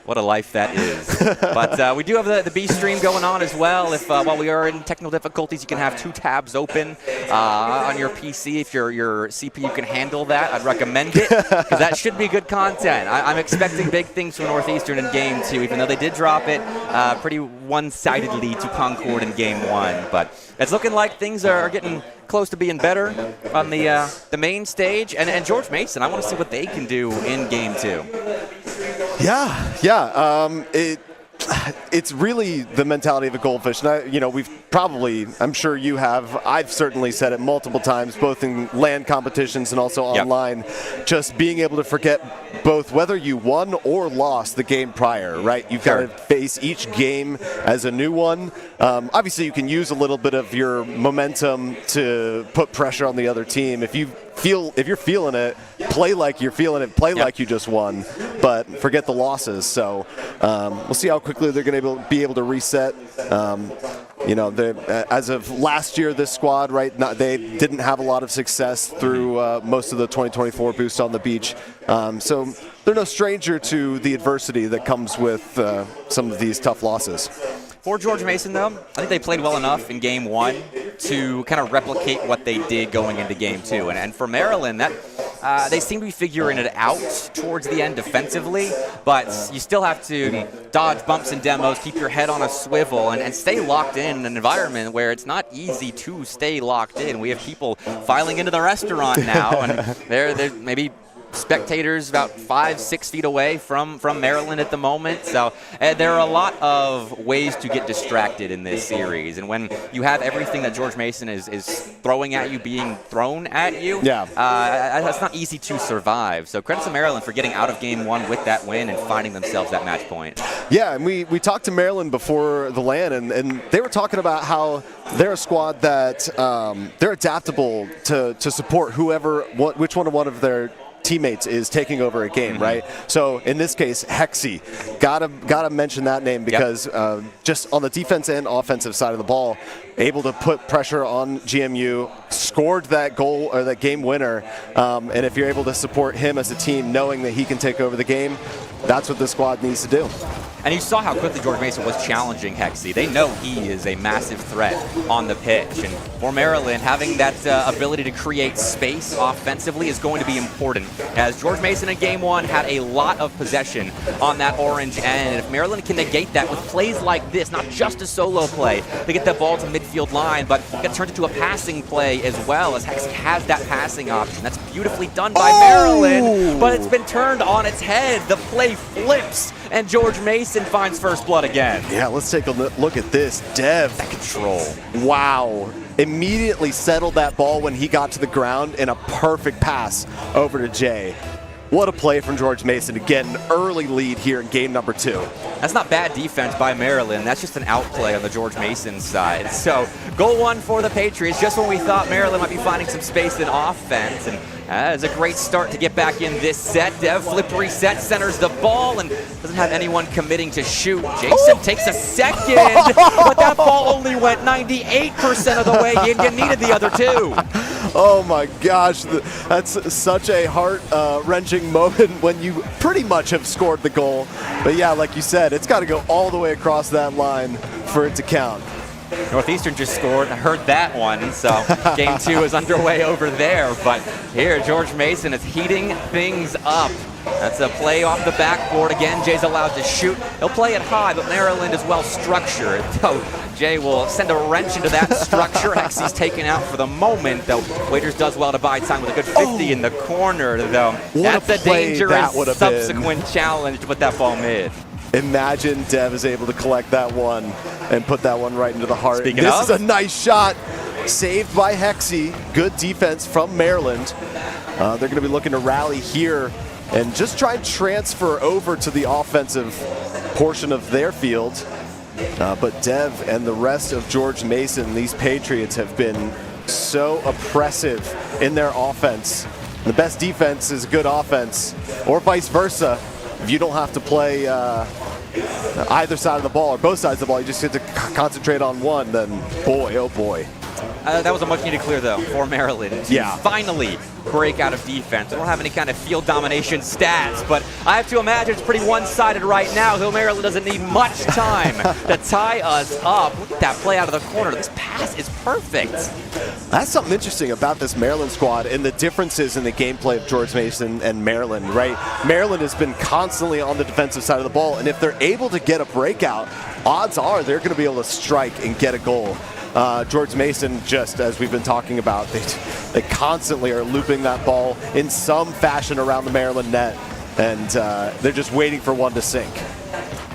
What a life that is. But we do have the B stream going on as well. If while we are in technical difficulties, you can have 2 tabs open on your PC. If your CPU can handle that, I'd recommend it, because that should be good content. I'm expecting big things from Northeastern in game 2, even though they did drop it pretty one-sidedly to Concord in game 1. But it's looking like things are getting close to being better on the main stage. And George Mason, I want to see what they can do in game 2. It's really the mentality of a goldfish. And we've probably, I'm sure you have, I've certainly said it multiple times, both in LAN competitions and also online, just being able to forget both whether you won or lost the game prior, right? You've got to face each game as a new one. Obviously, you can use a little bit of your momentum to put pressure on the other team. If you're feeling it, play like you're feeling it, play like you just won, but forget the losses. So we'll see how quickly they're going to be able to reset. You know, as of last year, this squad, right, they didn't have a lot of success through most of the 2024 boost on the beach. So they're no stranger to the adversity that comes with some of these tough losses. For George Mason, though, I think they played well enough in Game 1 to kind of replicate what they did going into Game 2. And for Maryland, they seem to be figuring it out towards the end defensively, but you still have to dodge bumps and demos, keep your head on a swivel, and stay locked in an environment where it's not easy to stay locked in. We have people filing into the restaurant now, and they're maybe spectators about 5-6 feet away from Maryland at the moment. So there are a lot of ways to get distracted in this series. And when you have everything that George Mason is throwing at you being thrown at you, that's not easy to survive. So credit to Maryland for getting out of Game 1 with that win and finding themselves that match point. Yeah, and we talked to Maryland before the LAN, and they were talking about how they're a squad that they're adaptable to support which one of their teammates is taking over a game, right? So in this case, Hexy, gotta mention that name because just on the defense and offensive side of the ball, able to put pressure on GMU, scored that goal or that game winner, and if you're able to support him as a team, knowing that he can take over the game, that's what the squad needs to do. And you saw how quickly George Mason was challenging Hexy. They know he is a massive threat on the pitch. And for Maryland, having that ability to create space offensively is going to be important. As George Mason in Game 1 had a lot of possession on that orange end. And if Maryland can negate that with plays like this, not just a solo play, they get that ball to midfield line, but it turns into a passing play as well, as Hexy has that passing option. That's beautifully done by Maryland, but it's been turned on its head. The play flips, and George Mason finds first blood again. Yeah, let's take a look at this. Dev. That control. Wow. Immediately settled that ball when he got to the ground in a perfect pass over to Jay. What a play from George Mason to get an early lead here in game number 2. That's not bad defense by Maryland. That's just an outplay on the George Mason side. So goal 1 for the Patriots, just when we thought Maryland might be finding some space in offense. And that is a great start to get back in this set. Dev flip reset, centers the ball, and doesn't have anyone committing to shoot. Jason takes a second, but that ball only went 98% of the way in. You needed the other 2. Oh my gosh, that's such a heart-wrenching moment when you pretty much have scored the goal. But yeah, like you said, it's got to go all the way across that line for it to count. Northeastern just scored. I heard that one, so game 2 is underway over there. But here, George Mason is heating things up. That's a play off the backboard. Again, Jay's allowed to shoot. He'll play it high, but Maryland is well structured. So Jay will send a wrench into that structure. Hexy's taken out for the moment, though. Waiters does well to buy time with a good 50 in the corner, though. That's a dangerous subsequent challenge to put that ball mid. Imagine Dev is able to collect that one and put that one right into the heart. This is a nice shot. Saved by Hexy. Good defense from Maryland. They're going to be looking to rally here and just try and transfer over to the offensive portion of their field. But Dev and the rest of George Mason, these Patriots, have been so oppressive in their offense. The best defense is good offense, or vice versa. If you don't have to play either side of the ball or both sides of the ball, you just get to concentrate on one, then boy, oh boy. That was a much needed clear, though, for Maryland to finally break out of defense. I don't have any kind of field domination stats, but I have to imagine it's pretty one-sided right now, though Maryland doesn't need much time to tie us up. Look at that play out of the corner. This pass is perfect. That's something interesting about this Maryland squad and the differences in the gameplay of George Mason and Maryland, right? Maryland has been constantly on the defensive side of the ball, and if they're able to get a breakout, odds are they're going to be able to strike and get a goal. George Mason, just as we've been talking about, they constantly are looping that ball in some fashion around the Maryland net, and they're just waiting for one to sink.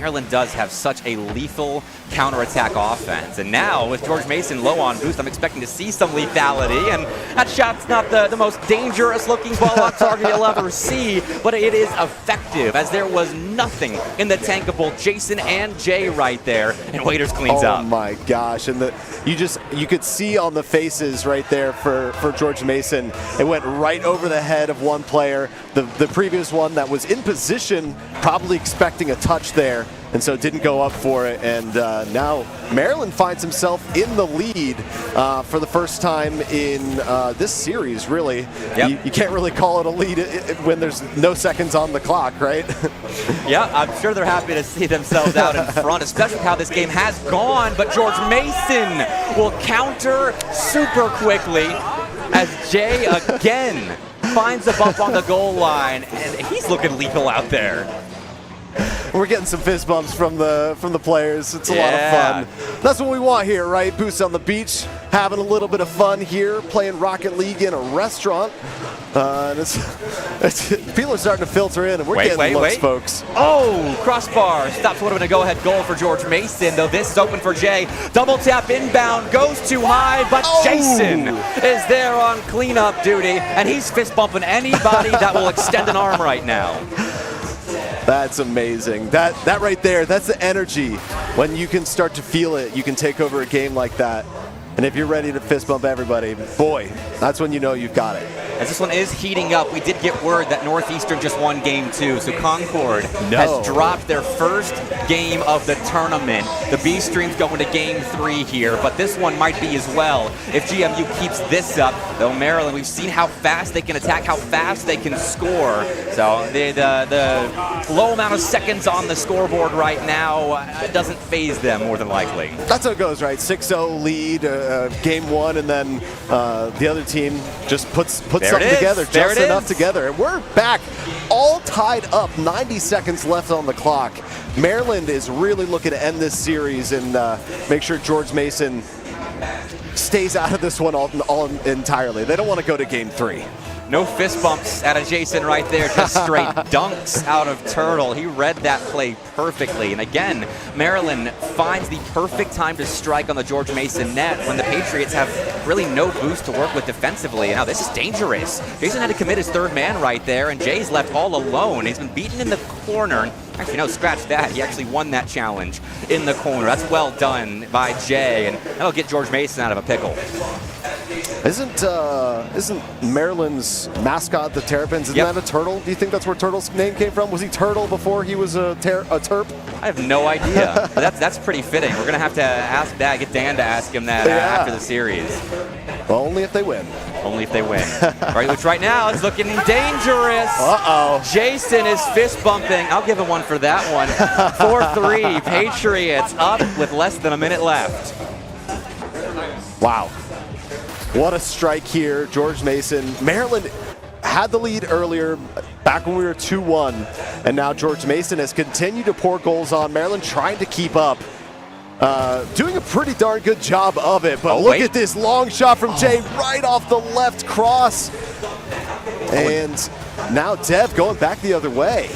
Maryland does have such a lethal counterattack offense. And now, with George Mason low on boost, I'm expecting to see some lethality. And that shot's not the most dangerous-looking ball on target you'll ever see, but it is effective, as there was nothing in the tank of both Jason and Jay right there. And Waiters cleans up. Oh my gosh! And you could see on the faces right there for George Mason, it went right over the head of one player. The previous one that was in position, probably expecting a touch there, and so didn't go up for it. And now Maryland finds himself in the lead for the first time in this series, really. Yep. You can't really call it a lead when there's no seconds on the clock, right? Yeah, I'm sure they're happy to see themselves out in front, especially how this game has gone. But George Mason will counter super quickly as Jay again finds a bump on the goal line, and he's looking lethal out there. We're getting some fist bumps from the players. It's a lot of fun. That's what we want here, right? Boost on the beach, having a little bit of fun here, playing Rocket League in a restaurant. And people are starting to filter in, and we're getting looks, folks. Oh, crossbar stops what would have been a go-ahead goal for George Mason, though this is open for Jay. Double tap inbound, goes too high, but Jason is there on cleanup duty, and he's fist bumping anybody that will extend an arm right now. That's amazing. That right there, that's the energy. When you can start to feel it, you can take over a game like that. And if you're ready to fist bump everybody, boy, that's when you know you've got it. As this one is heating up, we did get word that Northeastern just won game 2, so Concord has dropped their first game of the tournament. The B Stream's going to game 3 here, but this one might be as well. If GMU keeps this up, though Maryland, we've seen how fast they can attack, how fast they can score. So the low amount of seconds on the scoreboard right now doesn't faze them more than likely. That's how it goes, right? 6-0 lead, game 1, and then the other team just puts something together, just enough together. And we're back, all tied up, 90 seconds left on the clock. Maryland is really looking to end this series and make sure George Mason stays out of this one all entirely. They don't want to go to game 3. No fist bumps out of Jason right there, just straight dunks out of Turtle. He read that play perfectly. And again, Maryland finds the perfect time to strike on the George Mason net when the Patriots have really no boost to work with defensively. And now this is dangerous. Jason had to commit his third man right there, and Jay's left all alone. He's been beaten in the corner. Actually, no, scratch that. He actually won that challenge in the corner. That's well done by Jay, and that'll get George Mason out of a pickle. Isn't Maryland's mascot the Terrapins? Isn't that a turtle? Do you think that's where Turtle's name came from? Was he Turtle before he was a Terp? I have no idea. But that's pretty fitting. We're gonna have to get Dan to ask him that after the series. Well, only if they win. Only if they win. Right, which right now it's looking dangerous. Uh-oh. Jason is fist bumping. I'll give him one for that one. 4-3, Patriots up with less than a minute left. Wow. What a strike here, George Mason. Maryland had the lead earlier, back when we were 2-1, and now George Mason has continued to pour goals on. Maryland trying to keep up. Doing a pretty darn good job of it, but look at this long shot from Jay right off the left cross. And now Dev going back the other way.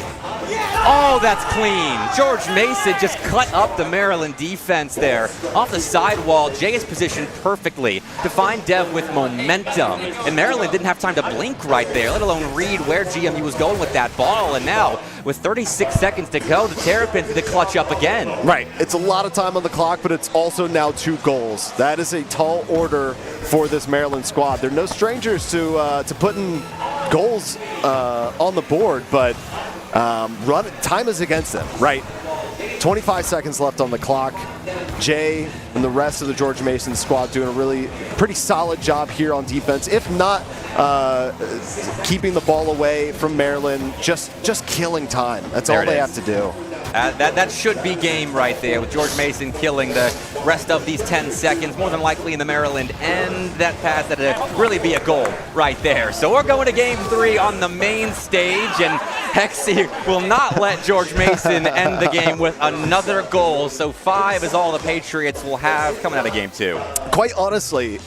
Oh, that's clean. George Mason just cut up the Maryland defense there. Off the sidewall, Jay is positioned perfectly to find Dev with momentum. And Maryland didn't have time to blink right there, let alone read where GMU was going with that ball. And now, with 36 seconds to go, the Terrapins to clutch up again. Right. It's a lot of time on the clock, but it's also now 2 goals. That is a tall order for this Maryland squad. They're no strangers to putting goals on the board, but time is against them, right? 25 seconds left on the clock. Jay and the rest of the George Mason squad doing a really pretty solid job here on defense. If not keeping the ball away from Maryland, just killing time. That's all they have to do. That should be game right there, with George Mason killing the rest of these 10 seconds, more than likely in the Maryland end. That pass, that'd really be a goal right there. So we're going to game 3 on the main stage, and Hexy will not let George Mason end the game with another goal. So 5 is all the Patriots will have coming out of game 2. Quite honestly,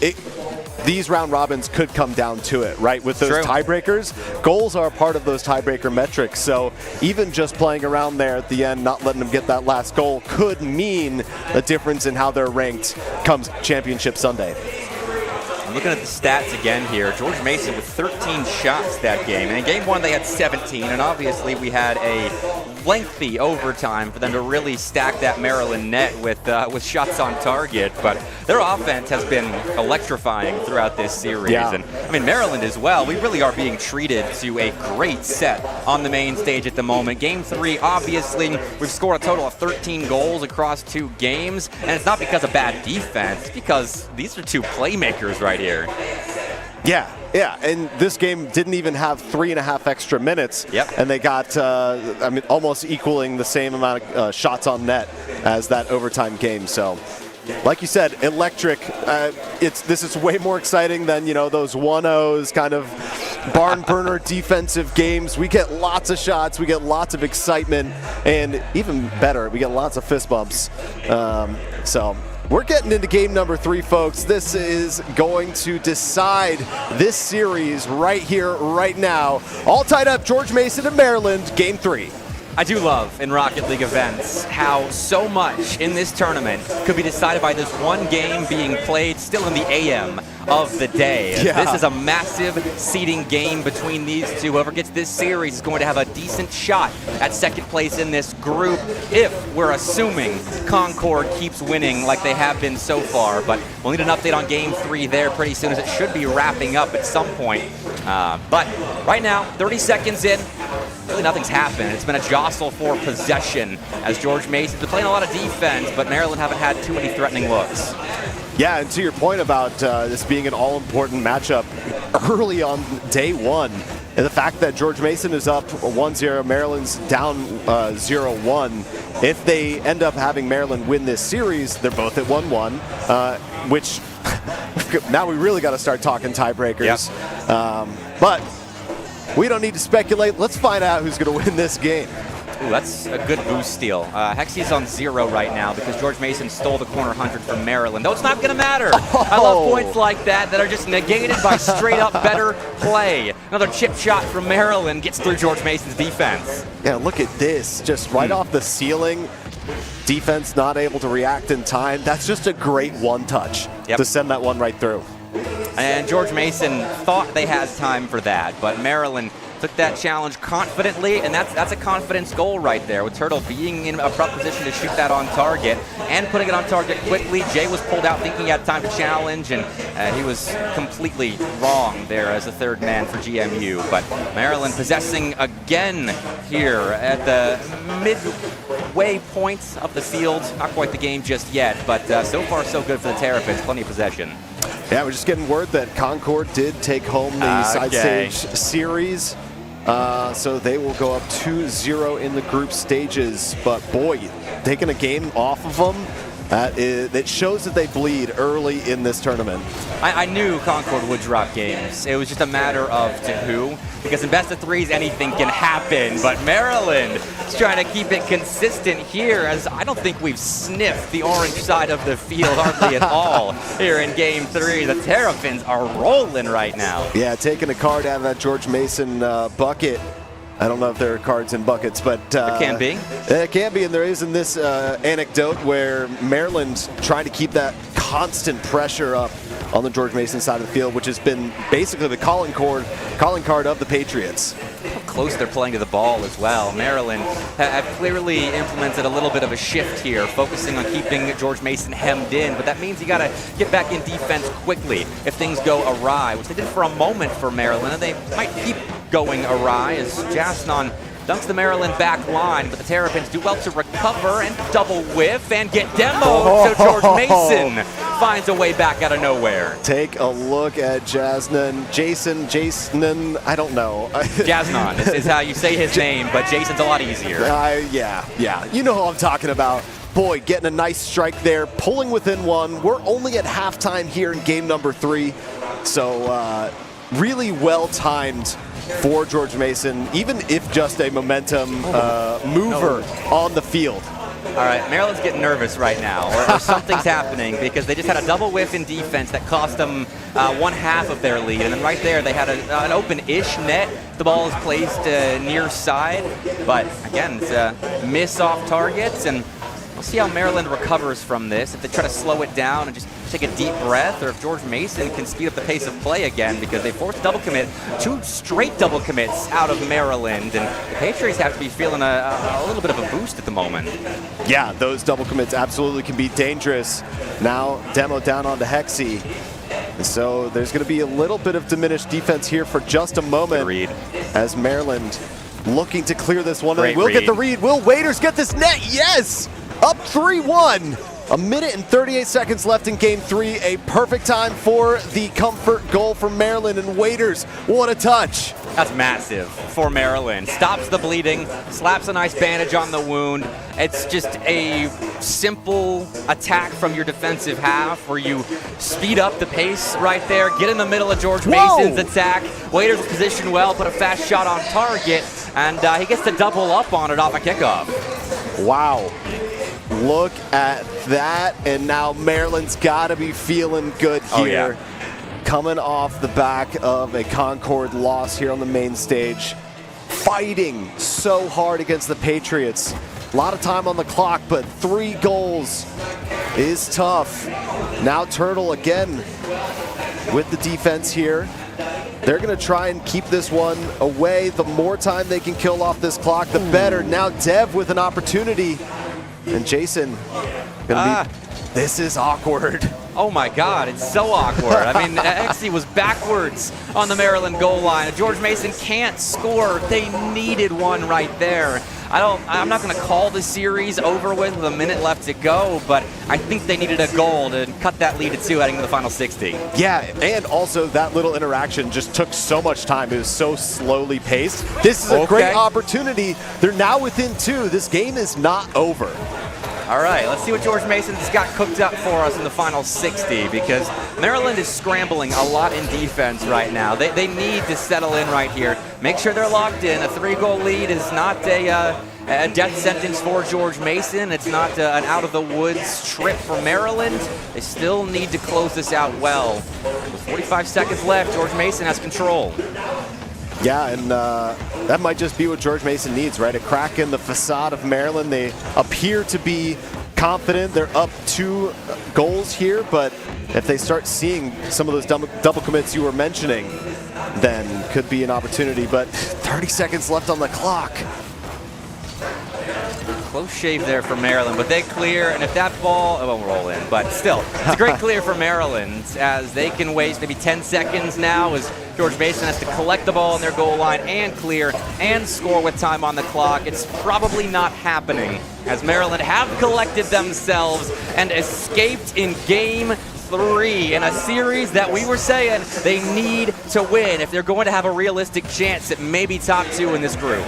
these round robins could come down to it, right? With those True. tiebreakers, goals are a part of those tiebreaker metrics. So even just playing around there at the end, not letting them get that last goal could mean a difference in how they're ranked comes Championship Sunday. Looking at the stats again here, George Mason with 13 shots that game. And in game 1, they had 17. And obviously, we had a lengthy overtime for them to really stack that Maryland net with shots on target. But their offense has been electrifying throughout this series. Yeah. And I mean, Maryland as well. We really are being treated to a great set on the main stage at the moment. Game 3, obviously, we've scored a total of 13 goals across 2 games. And it's not because of bad defense. It's because these are 2 playmakers right here. Yeah, and this game didn't even have 3.5 extra minutes. Yep. And they got, almost equaling the same amount of shots on net as that overtime game. So, like you said, electric. This is way more exciting than those 1-0s kind of barn burner defensive games. We get lots of shots, we get lots of excitement, and even better, we get lots of fist bumps. So. We're getting into game number 3, folks. This is going to decide this series right here, right now. All tied up, George Mason and Maryland, game 3. I do love in Rocket League events how so much in this tournament could be decided by this one game being played still in the AM of the day. Yeah. This is a massive seeding game between these two. Whoever gets this series is going to have a decent shot at second place in this group if we're assuming Concord keeps winning like they have been so far. But we'll need an update on game 3 there pretty soon, as it should be wrapping up at some point. But right now, 30 seconds in, really nothing's happened. It's been a jostle for possession as George Mason's been playing a lot of defense, but Maryland haven't had too many threatening looks. Yeah, and to your point about this being an all-important matchup early on day 1, and the fact that George Mason is up 1-0, Maryland's down 0-1, if they end up having Maryland win this series, they're both at 1-1, which now we really got to start talking tiebreakers. Yep. But we don't need to speculate. Let's find out who's going to win this game. Ooh, that's a good boost steal. Hexy's on 0 right now because George Mason stole the corner 100 from Maryland. Though it's not going to matter. I love points like that are just negated by straight-up better play. Another chip shot from Maryland gets through George Mason's defense. Yeah, look at this. Just right off the ceiling. Defense not able to react in time. That's just a great one-touch to send that one right through. And George Mason thought they had time for that, but Maryland took that challenge confidently, and that's a confidence goal right there, with Turtle being in a prep position to shoot that on target and putting it on target quickly. Jay was pulled out thinking he had time to challenge, and he was completely wrong there as a third man for GMU. But Maryland possessing again here at the midway point of the field. Not quite the game just yet, but so far so good for the Terrapins. Plenty of possession. Yeah, we're just getting word that Concord did take home the side stage series. So they will go up 2-0 in the group stages. But boy, taking a game off of them, that shows that they bleed early in this tournament. I knew Concord would drop games. It was just a matter of to who, because in best of threes, anything can happen. But Maryland is trying to keep it consistent here, as I don't think we've sniffed the orange side of the field hardly at all here in game 3. The Terrapins are rolling right now. Yeah, taking a card out of that George Mason bucket. I don't know if there are cards in buckets, but it can be. It can be, and there is in this anecdote where Maryland's trying to keep that constant pressure up on the George Mason side of the field, which has been basically the calling card of the Patriots. How close they're playing to the ball as well. Maryland have clearly implemented a little bit of a shift here, focusing on keeping George Mason hemmed in, but that means you got to get back in defense quickly if things go awry, which they did for a moment for Maryland, and they might keep going awry as Jasnon dunks the Maryland back line, but the Terrapins do well to recover and double whiff and get demoed, so George Mason finds a way back out of nowhere. Take a look at Jasnon. Jason, I don't know. Jasnon is how you say his name, but Jason's a lot easier. Yeah. You know who I'm talking about. Boy, getting a nice strike there, pulling within one. We're only at halftime here in game number 3, so really well-timed for George Mason, even if just a momentum mover on the field. All right, Maryland's getting nervous right now, or something's happening because they just had a double whiff in defense that cost them 1/2 of their lead. And then right there, they had an open-ish net. The ball is placed near side, but again, it's a miss off targets, and we'll see how Maryland recovers from this. If they try to slow it down and just take a deep breath, or if George Mason can speed up the pace of play again, because they forced double commit, 2 straight double commits out of Maryland, and the Patriots have to be feeling a little bit of a boost at the moment. Yeah, those double commits absolutely can be dangerous. Now Demo down onto Hexy. So there's going to be a little bit of diminished defense here for just a moment. Read. As Maryland looking to clear this one. Great Will read. get the read. Will Waiters get this net? Yes! Up 3-1. A minute and 38 seconds left in game 3. A perfect time for the comfort goal for Maryland, and Waiters, what a touch. That's massive for Maryland. Stops the bleeding, slaps a nice bandage on the wound. It's just a simple attack from your defensive half where you speed up the pace right there, get in the middle of George Mason's attack. Waiters positioned well, put a fast shot on target, and he gets to double up on it off a kickoff. Wow. Look at that, and now Maryland's got to be feeling good here. Oh, yeah. Coming off the back of a Concord loss here on the main stage. Fighting so hard against the Patriots. A lot of time on the clock, but 3 goals is tough. Now Turtle again with the defense here. They're going to try and keep this one away. The more time they can kill off this clock, the better. Now Dev with an opportunity. And Jason, this is awkward. Oh my God, it's so awkward. I mean, Hexy was backwards on the Maryland goal line. George Mason can't score. They needed one right there. I'm not going to call the series over with a minute left to go, but I think they needed a goal to cut that lead to 2 heading to the final 60. Yeah, and also that little interaction just took so much time. It was so slowly paced. This is a great opportunity. They're now within 2. This game is not over. All right, let's see what George Mason's got cooked up for us in the final 60, because Maryland is scrambling a lot in defense right now. They need to settle in right here. Make sure they're locked in. A 3-goal lead is not a death sentence for George Mason. It's not an out-of-the-woods trip for Maryland. They still need to close this out well. With 45 seconds left, George Mason has control. Yeah, and that might just be what George Mason needs, right? A crack in the facade of Maryland. They appear to be confident. They're up 2 goals here, but if they start seeing some of those double commits you were mentioning, then could be an opportunity. But 30 seconds left on the clock. Close shave there for Maryland, but they clear, and if that ball, it won't roll in, but still, it's a great clear for Maryland as they can waste maybe 10 seconds now as George Mason has to collect the ball on their goal line and clear and score with time on the clock. It's probably not happening as Maryland have collected themselves and escaped in game 3 in a series that we were saying they need to win if they're going to have a realistic chance at maybe top 2 in this group.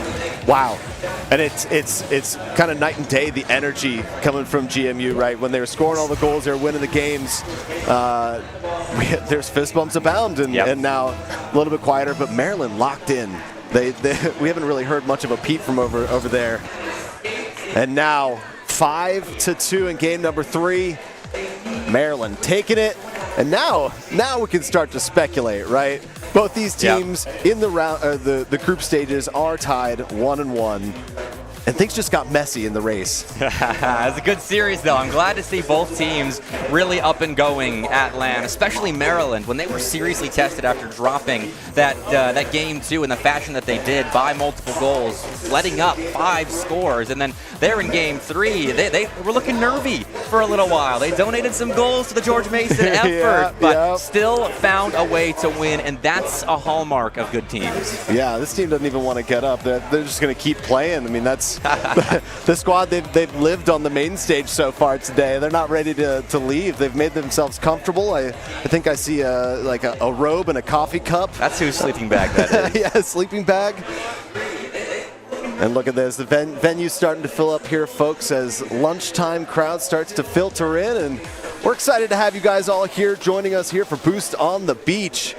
Wow. And it's kind of night and day, the energy coming from GMU, right? When they were scoring all the goals, they were winning the games. There's fist bumps abound, and now a little bit quieter, but Maryland locked in. We haven't really heard much of a peep from over there. And now 5-2 in game number 3. Maryland taking it, and now we can start to speculate, right? Both these teams in the round, the group stages are tied 1-1, and things just got messy in the race. It's a good series, though. I'm glad to see both teams really up and going at LAN, especially Maryland, when they were seriously tested after dropping that game 2 in the fashion that they did by multiple goals, letting up 5 scores, and then there in game 3, they were looking nervy for a little while. They donated some goals to the George Mason effort, but still found a way to win, and that's a hallmark of good teams. Yeah, this team doesn't even want to get up. They're just going to keep playing. I mean, that's the squad. They've lived on the main stage so far today. They're not ready to leave. They've made themselves comfortable. I think I see a robe and a coffee cup. That's whose sleeping bag that is. Yeah, sleeping bag. And look at this, the venue's starting to fill up here, folks, as lunchtime crowd starts to filter in. And we're excited to have you guys all here joining us here for Boost on the Beach.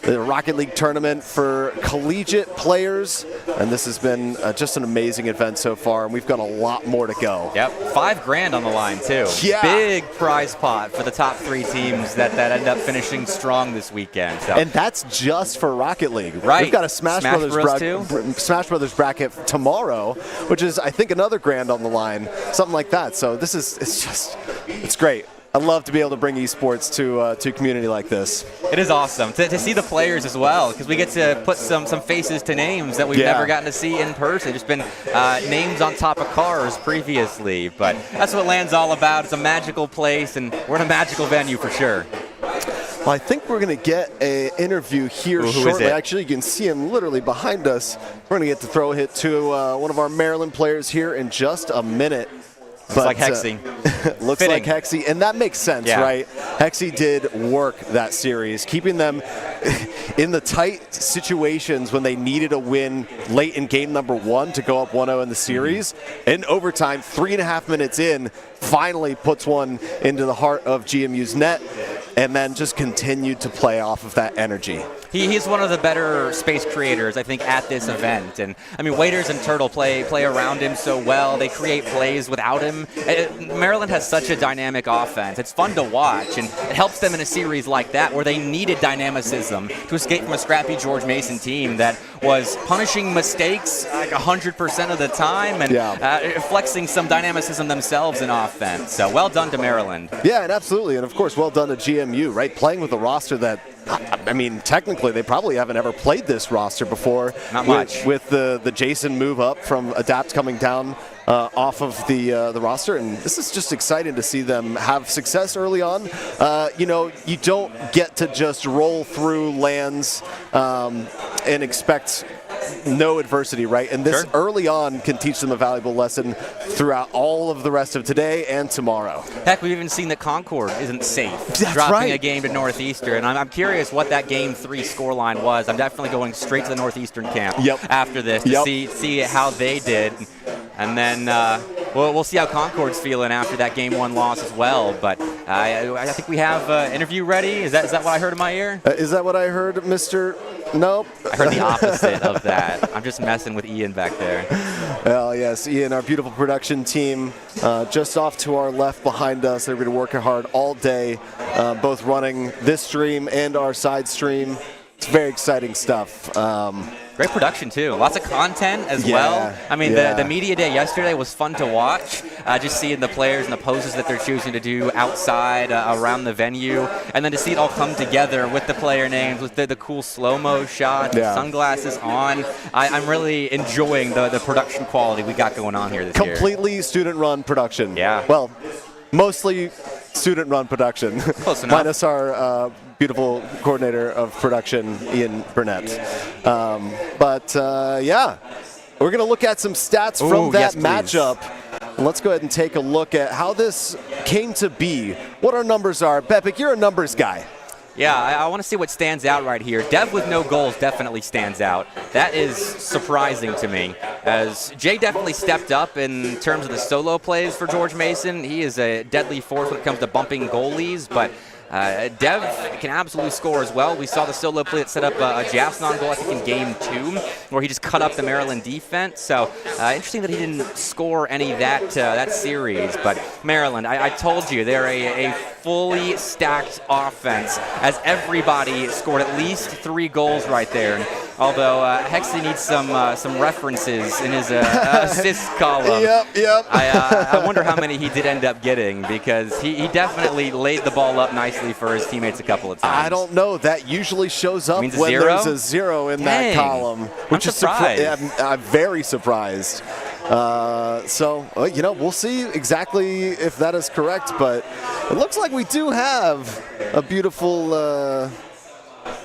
the Rocket League tournament for collegiate players, and this has been just an amazing event so far, and we've got a lot more to go. Yep, $5 grand on the line too. Yeah. Big prize pot for the top 3 teams that end up finishing strong this weekend. So. And that's just for Rocket League. Right. We've got a Smash Brothers bracket tomorrow, which is, I think, another grand on the line, something like that. So this is, it's great. I love to be able to bring esports to a community like this. It is awesome to see the players as well, because we get to put some faces to names that we've never gotten to see in person. Just been names on top of cars previously, but that's what LAN's all about. It's a magical place, and we're in a magical venue for sure. Well, I think we're going to get an interview here who shortly. is it? Actually, you can see him literally behind us. We're going to get to throw a hit to one of our Maryland players here in just a minute. Looks like Hexy. Looks Fitting. like Hexy, and that makes sense, right? Hexy did work that series, keeping them in the tight situations when they needed a win late in game number 1 to go up 1-0 in the series. In overtime, 3.5 minutes in, finally puts one into the heart of GMU's net, and then just continued to play off of that energy. He's one of the better space creators, I think, at this event. And I mean, Waiters and Turtle play around him so well. They create plays without him. Maryland has such a dynamic offense. It's fun to watch, and it helps them in a series like that where they needed dynamicism to escape from a scrappy George Mason team that was punishing mistakes like 100% of the time and flexing some dynamicism themselves in offense. So well done to Maryland. Yeah, and absolutely. And of course, well done to GMU, right? Playing with a roster that, I mean, technically they probably haven't ever played this roster before. Not much. With the Jason move up from Adapt coming down off of the roster, and this is just exciting to see them have success early on. You know, you don't get to just roll through lands and expect no adversity, right? And this early on can teach them a valuable lesson throughout all of the rest of today and tomorrow. Heck, we've even seen that Concord isn't safe. That's dropping a game to Northeastern. And I'm curious what that game 3 scoreline was. I'm definitely going straight to the Northeastern camp after this to see how they did. And then we'll see how Concord's feeling after that game 1 loss as well. But I think we have an interview ready. Is that what I heard in my ear? Is that what I heard, Mr. Nope. I heard the opposite of that. I'm just messing with Ian back there. Well, yes, Ian, our beautiful production team, just off to our left behind us. They're going to work hard all day, both running this stream and our side stream. It's very exciting stuff. Great production, too. Lots of content as well. I mean, the media day yesterday was fun to watch, just seeing the players and the poses that they're choosing to do outside, around the venue, and then to see it all come together with the player names, with the cool slow-mo shots, sunglasses on. I'm really enjoying the production quality we got going on here this year. Completely student-run production. Yeah. Well, mostly student-run production. Close enough. Minus our beautiful coordinator of production, Ian Burnett. Yeah, we're going to look at some stats from that matchup. Let's go ahead and take a look at how this came to be, what our numbers are. Bepik, you're a numbers guy. Yeah, I want to see what stands out right here. Dev with no goals definitely stands out. That is surprising to me, as Jay definitely stepped up in terms of the solo plays for George Mason. He is a deadly force when it comes to bumping goalies, but Dev can absolutely score as well. We saw the solo play that set up a Jasnon goal, I think, in game 2, where he just cut up the Maryland defense. So interesting that he didn't score any that series. But Maryland, I told you, they're a fully stacked offense, as everybody scored at least 3 goals right there. Although Hexley needs some references in his assist column. Yep. I wonder how many he did end up getting, because he definitely laid the ball up nicely for his teammates a couple of times. I don't know. That usually shows up when there's a 0 in that column, which I'm surprised. I'm very surprised. You know, we'll see exactly if that is correct, but it looks like we do have a beautiful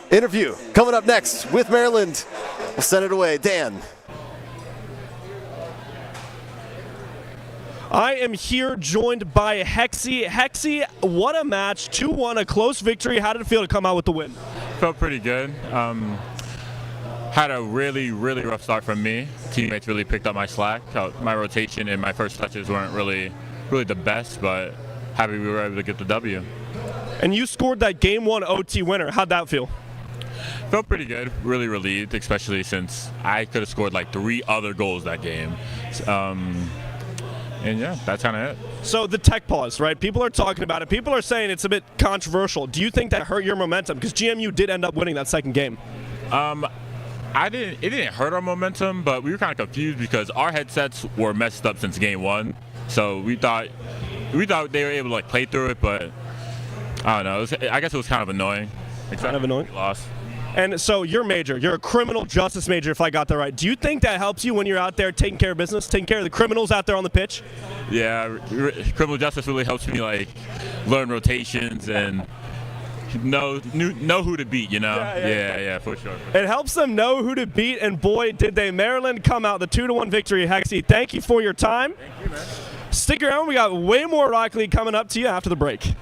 interview coming up next with Maryland. We'll send it away. Dan. I am here joined by Hexy. Hexy, what a match. 2-1, a close victory. How did it feel to come out with the win? Felt pretty good. Had a really rough start from me. Teammates really picked up my slack. My rotation and my first touches weren't really the best, but happy we were able to get the W. And you scored that game 1 OT winner. How'd that feel? Felt pretty good, really relieved, especially since I could have scored like 3 other goals that game. And yeah, that's kind of it. So the tech pause, right? People are talking about it. People are saying it's a bit controversial. Do you think that hurt your momentum? Because GMU did end up winning that second game. It didn't hurt our momentum, but we were kind of confused because our headsets were messed up since game 1. So we thought they were able to like play through it, but I don't know. I guess it was kind of annoying. Kind of annoying. We lost. And so you're a criminal justice major, if I got that right. Do you think that helps you when you're out there taking care of business, taking care of the criminals out there on the pitch? Yeah, criminal justice really helps me like learn rotations and know who to beat, you know? Yeah, for sure. It helps them know who to beat, and boy, did they. Maryland come out the 2-1 victory. Hexy, thank you for your time. Thank you, man. Stick around. We got way more Rocket League coming up to you after the break.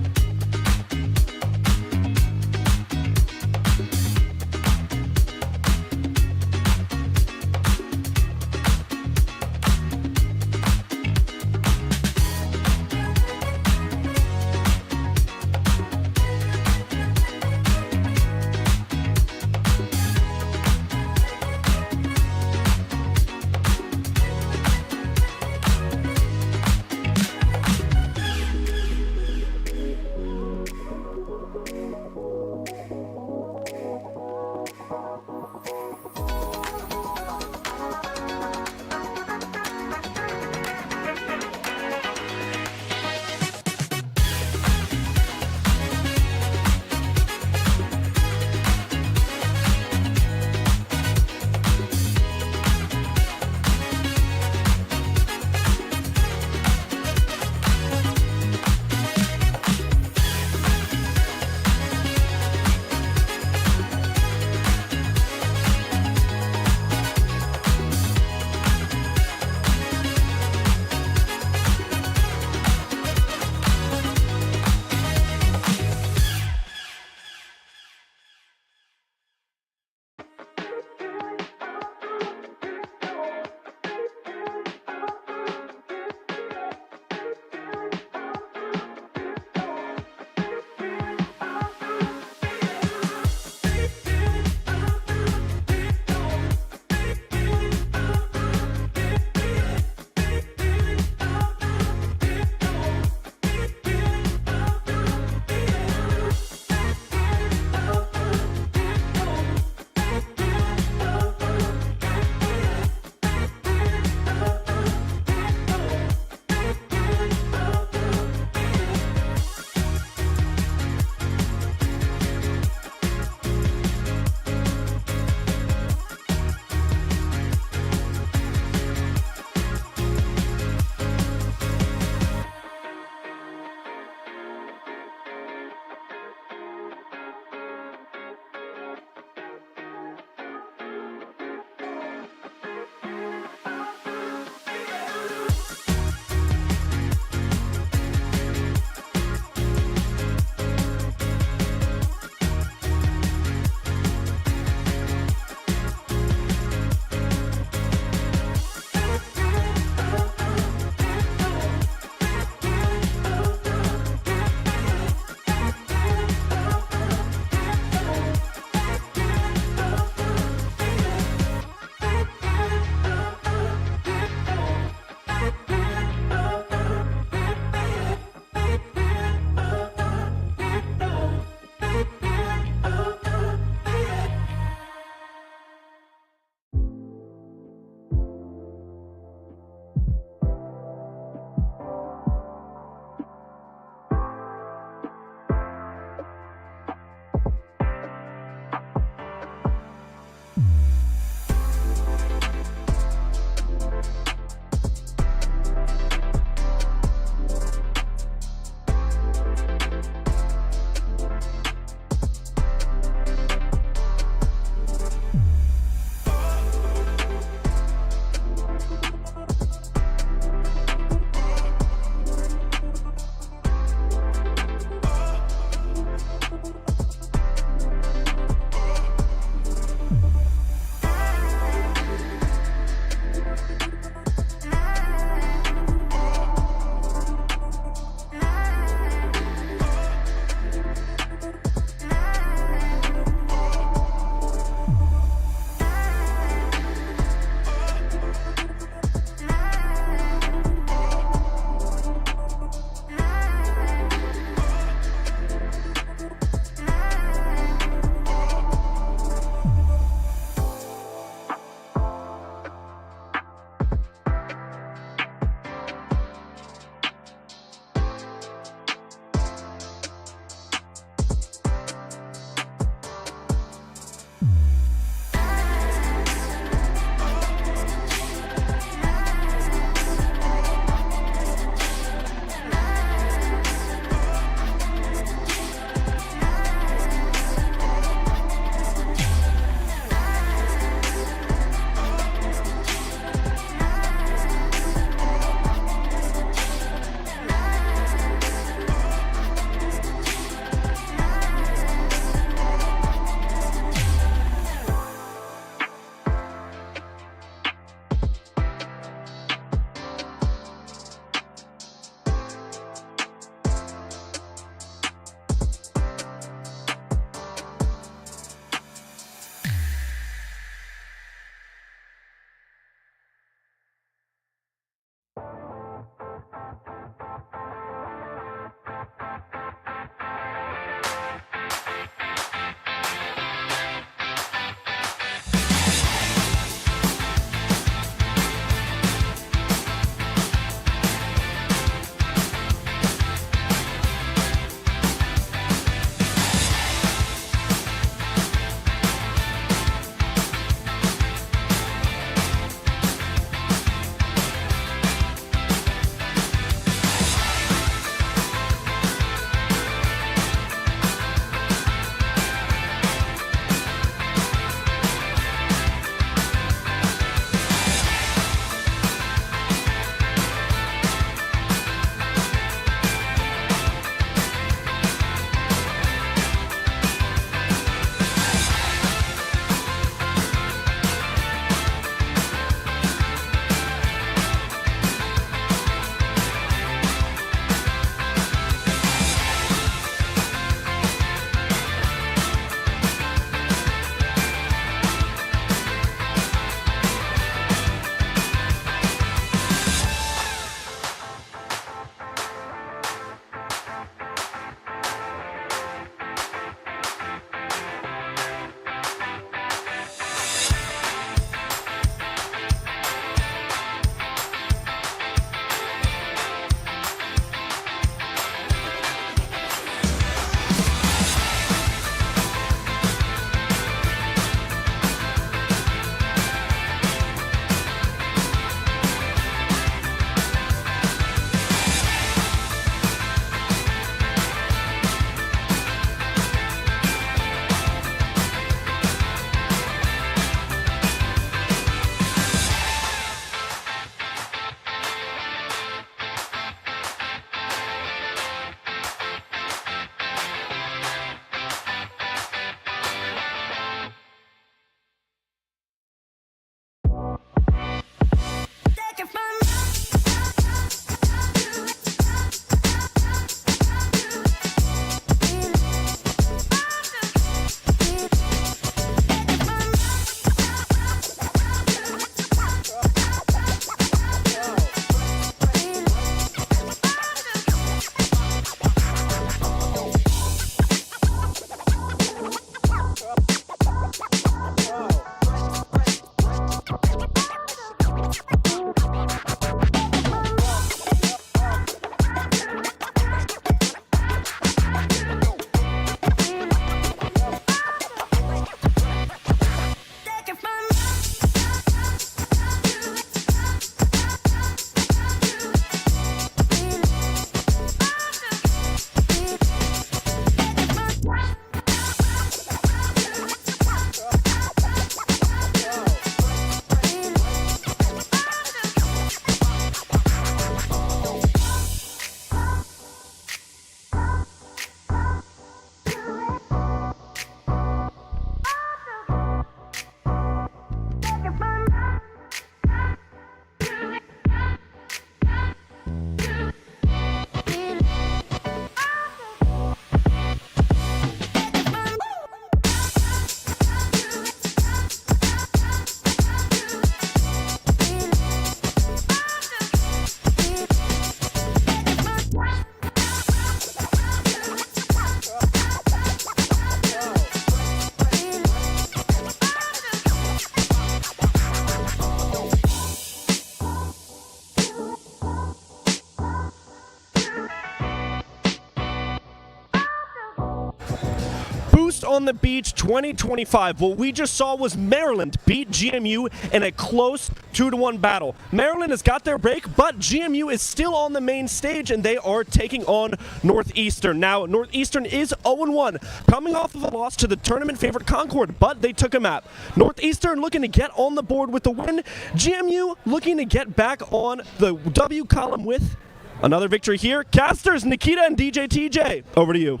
Boost on the Beach 2025. What we just saw was Maryland beat GMU in a close 2-1 battle. Maryland has got their break, but GMU is still on the main stage, and they are taking on Northeastern. Now, Northeastern is 0-1, coming off of a loss to the tournament favorite Concord, but they took a map. Northeastern looking to get on the board with the win. GMU looking to get back on the W column with another victory here. Casters, Nikita and DJ TJ, over to you.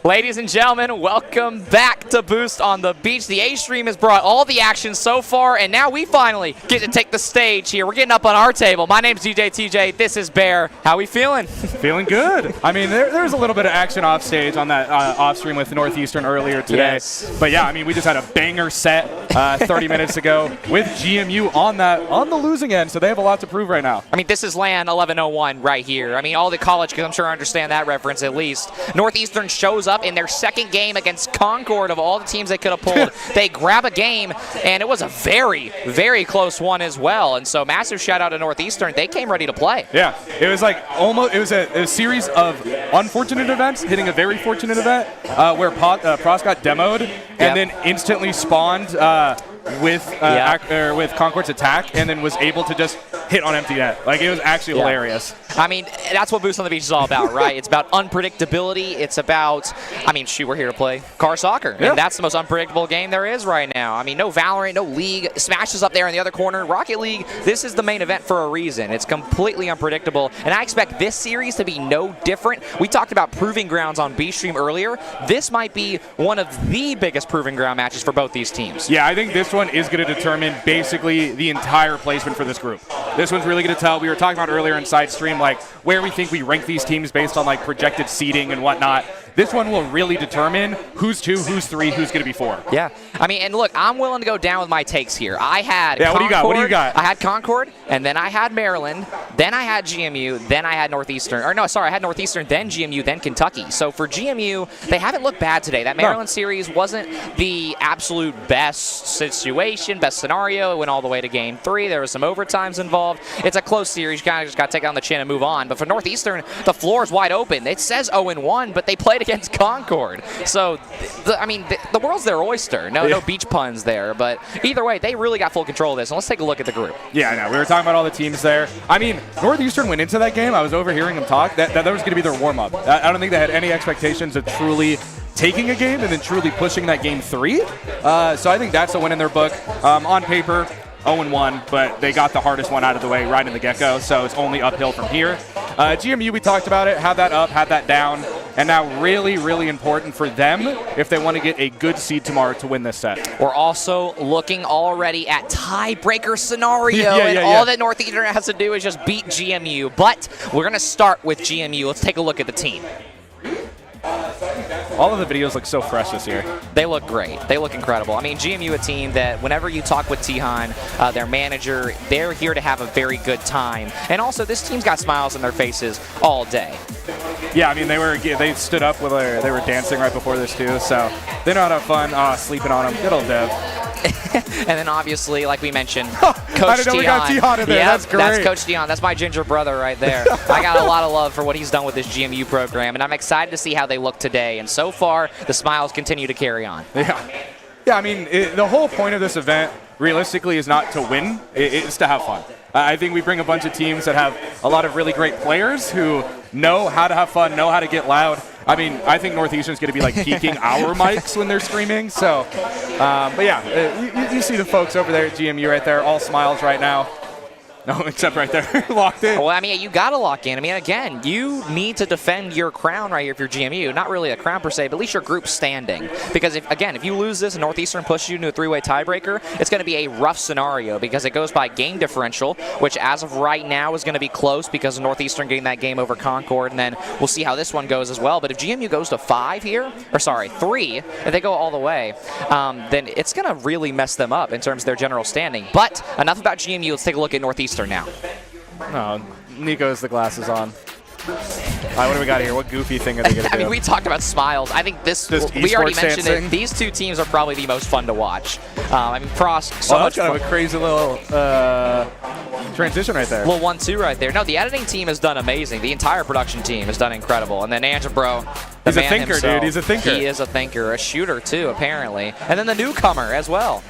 Ladies and gentlemen, welcome back to Boost on the Beach. The A-Stream has brought all the action so far, and now we finally get to take the stage here. We're getting up on our table. My name's DJ TJ. This is Bear. How we feeling? Feeling good. I mean, there was a little bit of action off stage on that off stream with Northeastern earlier today. Yes. But yeah, I mean, we just had a banger set 30 minutes ago with GMU on the losing end, so they have a lot to prove right now. I mean, this is LAN 1101 right here. I mean, all the college kids, I'm sure understand that reference at least. Northeastern shows up in their second game against Concord. Of all the teams they could have pulled, they grab a game, and it was a very, very close one as well. And so massive shout out to Northeastern. They came ready to play. Yeah, it was like almost, it was a series of unfortunate events hitting a very fortunate event where Pros got demoed and then instantly spawned with Concord's attack, and then was able to just hit on empty net. Like, it was actually hilarious. I mean, that's what Boost on the Beach is all about, right? It's about unpredictability. It's about, I mean, shoot, we're here to play car soccer, and that's the most unpredictable game there is right now. I mean, no Valorant, no League. Smash is up there in the other corner. Rocket League, this is the main event for a reason. It's completely unpredictable, and I expect this series to be no different. We talked about proving grounds on B-Stream earlier. This might be one of the biggest proving ground matches for both these teams. Yeah, I think this one is going to determine basically the entire placement for this group. This one's really going to tell. We were talking about earlier in side stream, like, where we think we rank these teams based on like projected seeding and whatnot. This one will really determine who's 2, who's 3, who's going to be 4. Yeah. I mean, and look, I'm willing to go down with my takes here. I had Concord, what do you got? What do you got? I had Concord, and then I had Maryland, then I had GMU, then I had Northeastern. Or no, sorry, I had Northeastern, then GMU, then Kentucky. So for GMU, they haven't looked bad today. That Maryland series wasn't the absolute best situation, best scenario. It went all the way to game 3. There was some overtimes involved. It's a close series. You kind of just got to take it on the chin and move on. But for Northeastern, the floor is wide open. It says 0-1, but they played against Concord. So, I mean, the world's their oyster. No beach puns there. But either way, they really got full control of this. And let's take a look at the group. Yeah, I know. We were talking about all the teams there. I mean, Northeastern went into that game. I was overhearing them talk. That was going to be their warm-up. I don't think they had any expectations of truly taking a game and then truly pushing that game 3. So I think that's a win in their book. On paper, 0-1, but they got the hardest one out of the way right in the get-go, so it's only uphill from here. GMU, we talked about it, had that up, had that down, and now really, really important for them if they want to get a good seed tomorrow to win this set. We're also looking already at tiebreaker scenario, all that Northeastern has to do is just beat GMU, but we're going to start with GMU. Let's take a look at the team. All of the videos look so fresh this year. They look great. They look incredible. I mean, GMU, a team that whenever you talk with Tihan, their manager, they're here to have a very good time. And also, this team's got smiles on their faces all day. Yeah, I mean, they stood up with they were dancing right before this too, so they know how to have fun. Sleeping on them. Good old Dev. And then obviously, like we mentioned, Coach I didn't know we got Tihan in there. Yep, that's great. That's Coach Tihan. That's my ginger brother right there. I got a lot of love for what he's done with this GMU program, and I'm excited to see how they look today. And so far, the smiles continue to carry on. Yeah, I mean, the whole point of this event, realistically, is not to win. It's to have fun. I think we bring a bunch of teams that have a lot of really great players who know how to have fun, know how to get loud. I mean, I think Northeastern's going to be like peaking our mics when they're screaming. So, but yeah, you see the folks over there at GMU right there, all smiles right now. No, except right there, locked in. Well, I mean, you got to lock in. I mean, again, you need to defend your crown right here if you're GMU. Not really a crown per se, but at least your group's standing. Because, if you lose this and Northeastern pushes you into a 3-way tiebreaker, it's going to be a rough scenario because it goes by game differential, which as of right now is going to be close because of Northeastern getting that game over Concord, and then we'll see how this one goes as well. But if GMU goes to 5 here, or sorry, 3, if they go all the way, then it's going to really mess them up in terms of their general standing. But enough about GMU. Let's take a look at Northeastern now. Oh, Nico has the glasses on. All right, what do we got here? What goofy thing are they going to do? I mean, we talked about smiles. I think we already mentioned it. These two teams are probably the most fun to watch. I mean, Frost, so much kind fun. of a crazy little transition right there. Little 1-2 right there. No, the editing team has done amazing. The entire production team has done incredible. And then Andrew Bro, he's a thinker, himself, dude. He's a thinker. He is a thinker, a shooter too, apparently. And then the newcomer as well.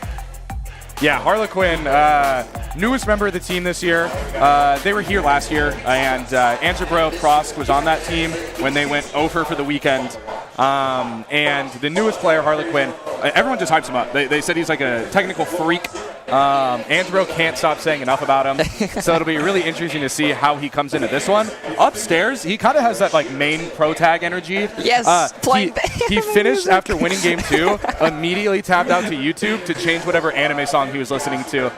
Yeah, Harlequin, newest member of the team this year. They were here last year, and Andrew Bro Prost was on that team when they went over for the weekend. And the newest player, Harlequin, everyone just hypes him up. They said he's like a technical freak. Andrew can't stop saying enough about him. So it'll be really interesting to see how he comes into this one. Upstairs, he kind of has that like main pro tag energy. Yes, he finished after winning game 2, immediately tapped out to YouTube to change whatever anime song he was listening to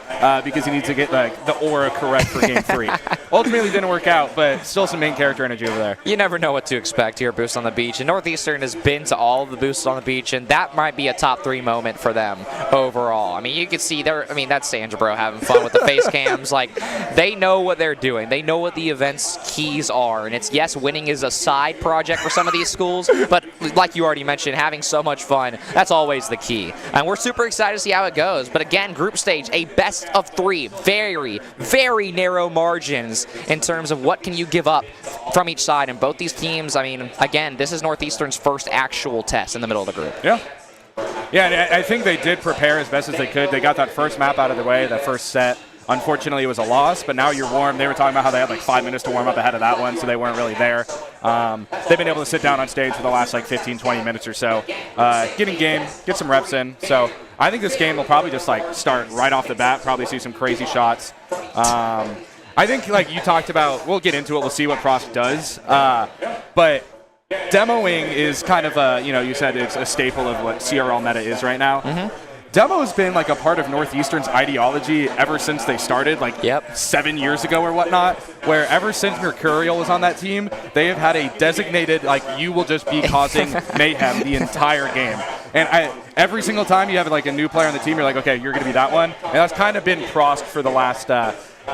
because he needs to get like the aura correct for game 3. Ultimately didn't work out, but still some main character energy over there. You never know what to expect here at Boost on the Beach. And Northeastern has been to all of the Boosts on the Beach, and that might be a top 3 moment for them overall. I mean, you can see that's Sandra Bro having fun with the face cams. Like, they know what they're doing. They know what the event's keys are. And it's, yes, winning is a side project for some of these schools, but like you already mentioned, having so much fun, that's always the key. And we're super excited to see how it goes. But again, group stage, a best of 3. Very, very narrow margins in terms of what can you give up from each side. And both these teams, I mean, again, this is Northeastern's first actual test in the middle of the group. Yeah. Yeah, and I think they did prepare as best as they could. They got that first map out of the way, that first set. Unfortunately, it was a loss, but now you're warm. They were talking about how they had like 5 minutes to warm up ahead of that one, so they weren't really there. They've been able to sit down on stage for the last like 15, 20 minutes or so, get in game, get some reps in. So I think this game will probably just like start right off the bat, probably see some crazy shots. I think like you talked about, we'll get into it, we'll see what Prost does, but demoing is kind of a, you said it's a staple of what CRL meta is right now. Mm-hmm. Demo has been like a part of Northeastern's ideology ever since they started, like 7 years ago or whatnot, where ever since Mercurial was on that team, they have had a designated, like, you will just be causing mayhem the entire game. And every single time you have like a new player on the team, you're like, okay, you're going to be that one. And that's kind of been Prost for the last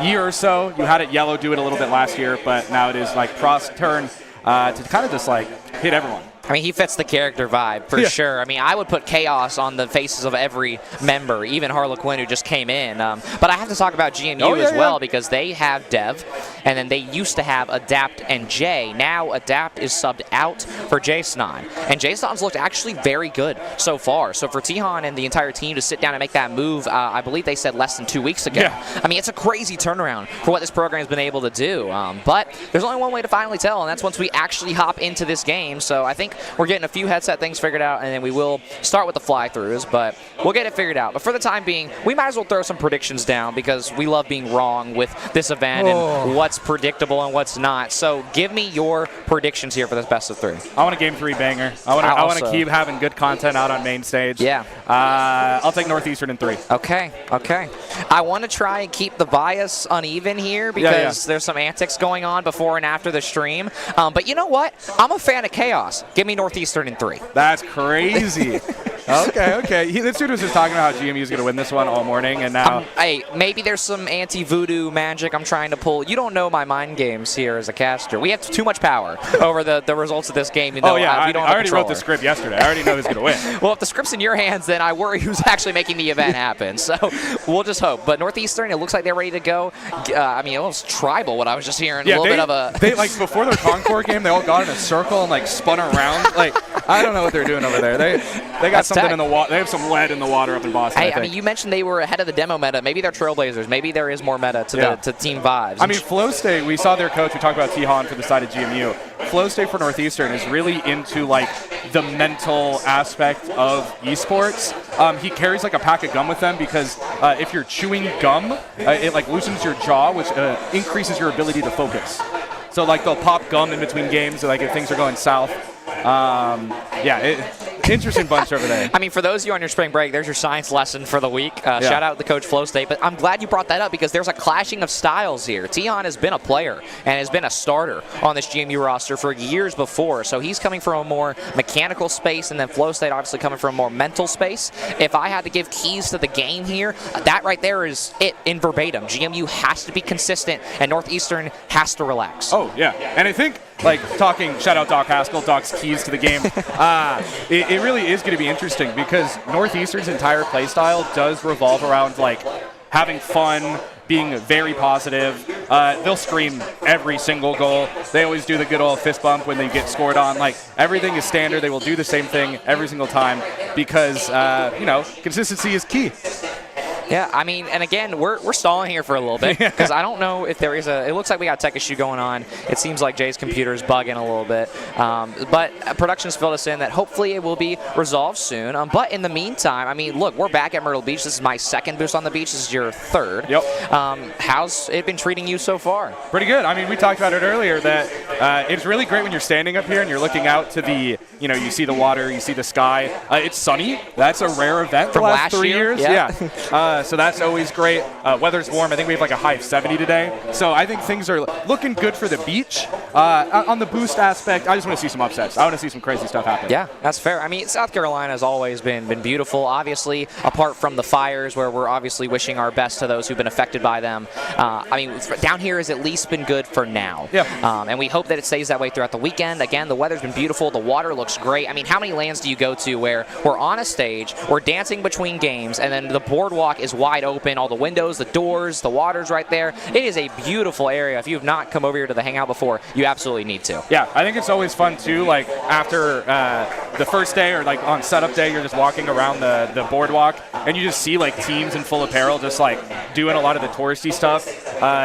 year or so. You had it Yellow do it a little bit last year, but now it is like Prost's turn to kind of just like hit everyone. I mean, he fits the character vibe for sure. I mean, I would put chaos on the faces of every member, even Harlequin, who just came in. But I have to talk about GMU as well because they have Dev, and then they used to have Adapt and Jay. Now Adapt is subbed out for J-Snon, and J-Snon's looked actually very good so far. So for Tihan and the entire team to sit down and make that move, I believe they said less than 2 weeks ago. Yeah. I mean, it's a crazy turnaround for what this program has been able to do. But there's only one way to finally tell, and that's once we actually hop into this game. So I think we're getting a few headset things figured out, and then we will start with the fly-throughs, but we'll get it figured out. But for the time being, we might as well throw some predictions down because we love being wrong with this event and what's predictable and what's not. So give me your predictions here for this best of 3. I want a game 3 banger. I want to keep having good content out on main stage. Yeah. I'll take Northeastern in 3. Okay. I want to try and keep the bias uneven here because there's some antics going on before and after the stream. But you know what? I'm a fan of chaos. Give me Northeastern in 3. That's crazy. Okay. This dude was just talking about how GMU is going to win this one all morning, and now... hey, maybe there's some anti-voodoo magic I'm trying to pull. You don't know my mind games here as a caster. We have too much power over the results of this game. You know, I already wrote the script yesterday. I already know who's going to win. Well, if the script's in your hands, then I worry who's actually making the event happen. So we'll just hope. But Northeastern, it looks like they're ready to go. I mean, it was tribal what I was just hearing. A little bit of a... They, like, before their Concord game, they all got in a circle and, like, spun around. Like, I don't know what they're doing over there. They got something in the water. They have some lead in the water up in Boston. Hey, I mean, you mentioned they were ahead of the demo meta. Maybe they're trailblazers. Maybe there is more meta to team vibes. I mean, Flow State, we saw their coach. We talked about Tihan for the side of GMU. Flow State for Northeastern is really into, like, the mental aspect of esports. He carries, like, a pack of gum with them because if you're chewing gum, it, like, loosens your jaw, which increases your ability to focus. So, like, they'll pop gum in between games, like, if things are going south. Interesting bunch over there. I mean, for those of you on your spring break, there's your science lesson for the week. Shout out to Coach Flow State. But I'm glad you brought that up because there's a clashing of styles here. Tihan has been a player and has been a starter on this GMU roster for years before. So he's coming from a more mechanical space, and then Flow State obviously coming from a more mental space. If I had to give keys to the game here, that right there is it in verbatim. GMU has to be consistent, and Northeastern has to relax. Oh, yeah. And I think, like, shout out Doc Haskell, Doc's keys to the game. It really is going to be interesting because Northeastern's entire play style does revolve around, like, having fun, being very positive. They'll scream every single goal. They always do the good old fist bump when they get scored on. Like, everything is standard. They will do the same thing every single time because, you know, consistency is key. Yeah, I mean, and again, we're stalling here for a little bit because I don't know if there is it looks like we got a tech issue going on. It seems like Jay's computer is bugging a little bit. But production's filled us in that hopefully it will be resolved soon. But in the meantime, I mean, look, we're back at Myrtle Beach. This is my second boost on the beach. This is your third. Yep. How's it been treating you so far? Pretty good. I mean, we talked about it earlier that it's really great when you're standing up here and you're looking out to the, you know, you see the water, you see the sky. It's sunny. That's a rare event From the last 3 year? years. Yeah. So that's always great. Weather's warm. I think we have like a high of 70 today. So I think things are looking good for the beach. On the boost aspect, I just want to see some upsets. I want to see some crazy stuff happen. Yeah, that's fair. I mean, South Carolina has always been beautiful. Obviously, apart from the fires, where we're obviously wishing our best to those who've been affected by them. I mean, down here has at least been good for now. Yeah. And we hope that it stays that way throughout the weekend. Again, the weather's been beautiful. The water looks great. I mean, how many lands do you go to where we're on a stage, we're dancing between games, and then the boardwalk is wide open, all the windows, the doors, the water's right there. It is a beautiful area. If you've not come over here to the Hangout before, you absolutely need to. Yeah, I think it's always fun too, like after the first day or like on setup day, you're just walking around the boardwalk and you just see like teams in full apparel just like doing a lot of the touristy stuff.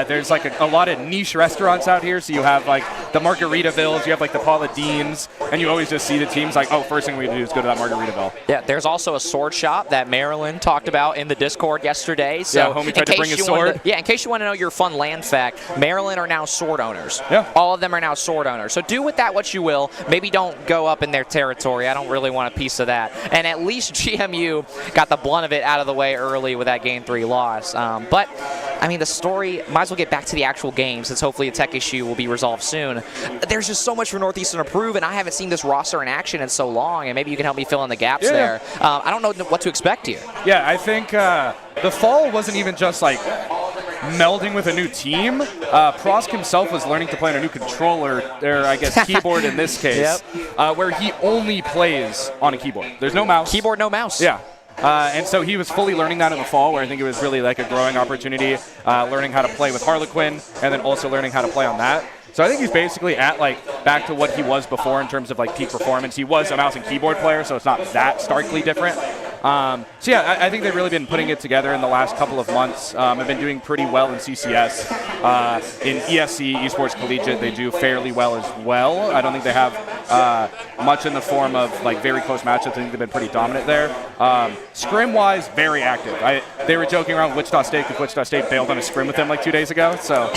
There's like a lot of niche restaurants out here, so you have like the Margaritavilles, you have like the Paula Deans, and you always just see the teams like, oh, first thing we do is go to that Margaritaville. Yeah, there's also a sword shop that Marilyn talked about in the Discord yesterday. So yeah, homie tried to bring his sword. In case you want to know your fun land fact, Maryland are now sword owners. Yeah. All of them are now sword owners. So do with that what you will. Maybe don't go up in their territory. I don't really want a piece of that. And at least GMU got the blunt of it out of the way early with that Game 3 loss. But, I mean, the story, might as well get back to the actual game since hopefully a tech issue will be resolved soon. There's just so much for Northeastern to prove, and I haven't seen this roster in action in so long, and maybe you can help me fill in the gaps there. I don't know what to expect here. Yeah, I think the fall wasn't even just like melding with a new team. Prosk himself was learning to play on a new controller, or I guess keyboard in this case, where he only plays on a keyboard. There's no mouse. Keyboard, no mouse. Yeah. And so he was fully learning that in the fall, where I think it was really like a growing opportunity, learning how to play with Harlequin, and then also learning how to play on that. So I think he's basically at like back to what he was before in terms of like peak performance. He was a mouse and keyboard player, so it's not that starkly different. So yeah, I think they've really been putting it together in the last couple of months. Have been doing pretty well in CCS. In ESC, Esports Collegiate, they do fairly well as well. I don't think they have much in the form of like very close matchups. I think they've been pretty dominant there. Scrim-wise, very active. They were joking around with Wichita State because Wichita State bailed on a scrim with them like 2 days ago. So.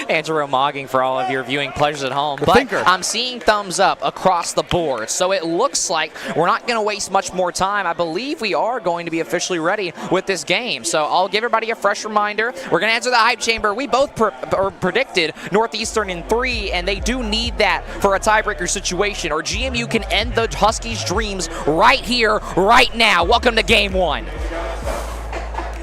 Andrew mogging for all of your viewing pleasures at home. But I'm seeing thumbs up across the board. So it looks like we're not going to waste much more time. I believe we are going to be officially ready with this game. So I'll give everybody a fresh reminder. We're going to enter the hype chamber. We both predicted Northeastern in 3, and they do need that for a tiebreaker situation, or GMU can end the Huskies' dreams right here, right now. Welcome to Game 1.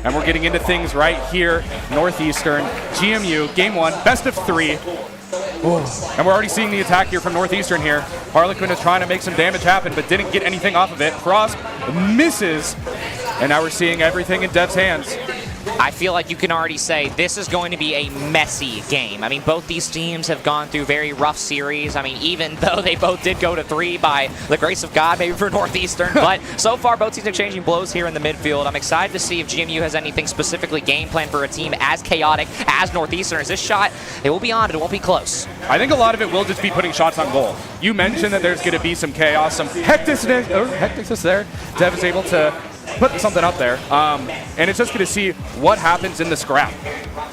And we're getting into things right here, Northeastern, GMU, Game 1, best of 3. And we're already seeing the attack here from Northeastern here. Harlequin is trying to make some damage happen, but didn't get anything off of it. Prosk misses, and now we're seeing everything in Dev's hands. I feel like you can already say this is going to be a messy game. I mean, both these teams have gone through very rough series. I mean, even though they both did go to 3 by the grace of God, maybe for Northeastern. But so far, both teams are exchanging blows here in the midfield. I'm excited to see if GMU has anything specifically game planned for a team as chaotic as Northeastern. As this shot, it will be on, but it won't be close. I think a lot of it will just be putting shots on goal. You mentioned that there's going to be some chaos, some hecticness there. Dev is able to put something up there, and it's just going to see what happens in the scrap.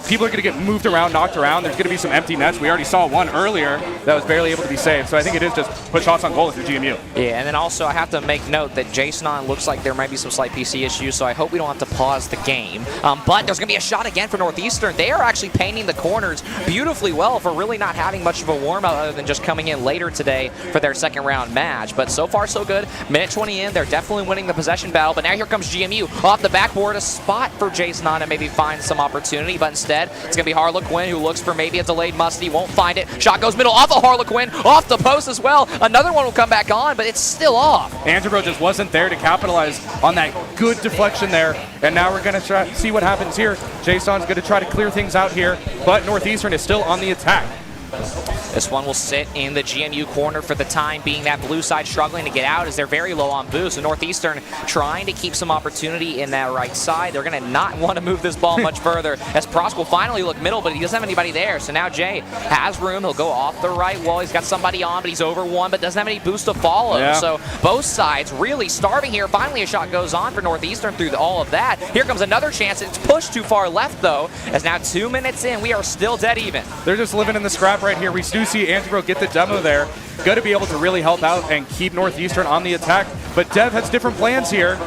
People are going to get moved around, knocked around. There's going to be some empty nets. We already saw one earlier that was barely able to be saved, so I think it is just put shots on goal if you're GMU. Yeah, and then also I have to make note that Jason looks like there might be some slight PC issues, so I hope we don't have to pause the game. But there's going to be a shot again for Northeastern. They are actually painting the corners beautifully well for really not having much of a warm-up other than just coming in later today for their second round match. But so far so good. Minute 20 in, they're definitely winning the possession battle, but now here comes GMU off the backboard, a spot for Jason to maybe find some opportunity, but instead instead. It's going to be Harlequin who looks for maybe a delayed Musty, won't find it. Shot goes middle off of Harlequin, off the post as well. Another one will come back on, but it's still off. Andrew just wasn't there to capitalize on that good deflection there. And now we're going to see what happens here. Jason's going to try to clear things out here, but Northeastern is still on the attack. This one will sit in the GMU corner for the time being. That blue side struggling to get out as they're very low on boost. So Northeastern trying to keep some opportunity in that right side. They're going to not want to move this ball much further as Prosk will finally look middle, but he doesn't have anybody there. So now Jay has room. He'll go off the right wall. He's got somebody on, but he's over one, but doesn't have any boost to follow. Yeah. So both sides really starving here. Finally, a shot goes on for Northeastern through all of that. Here comes another chance. It's pushed too far left, though, as now 2 minutes in, we are still dead even. They're just living in the scrap right here. We do see Andrew get the demo there. Going to be able to really help out and keep Northeastern on the attack. But Dev has different plans here.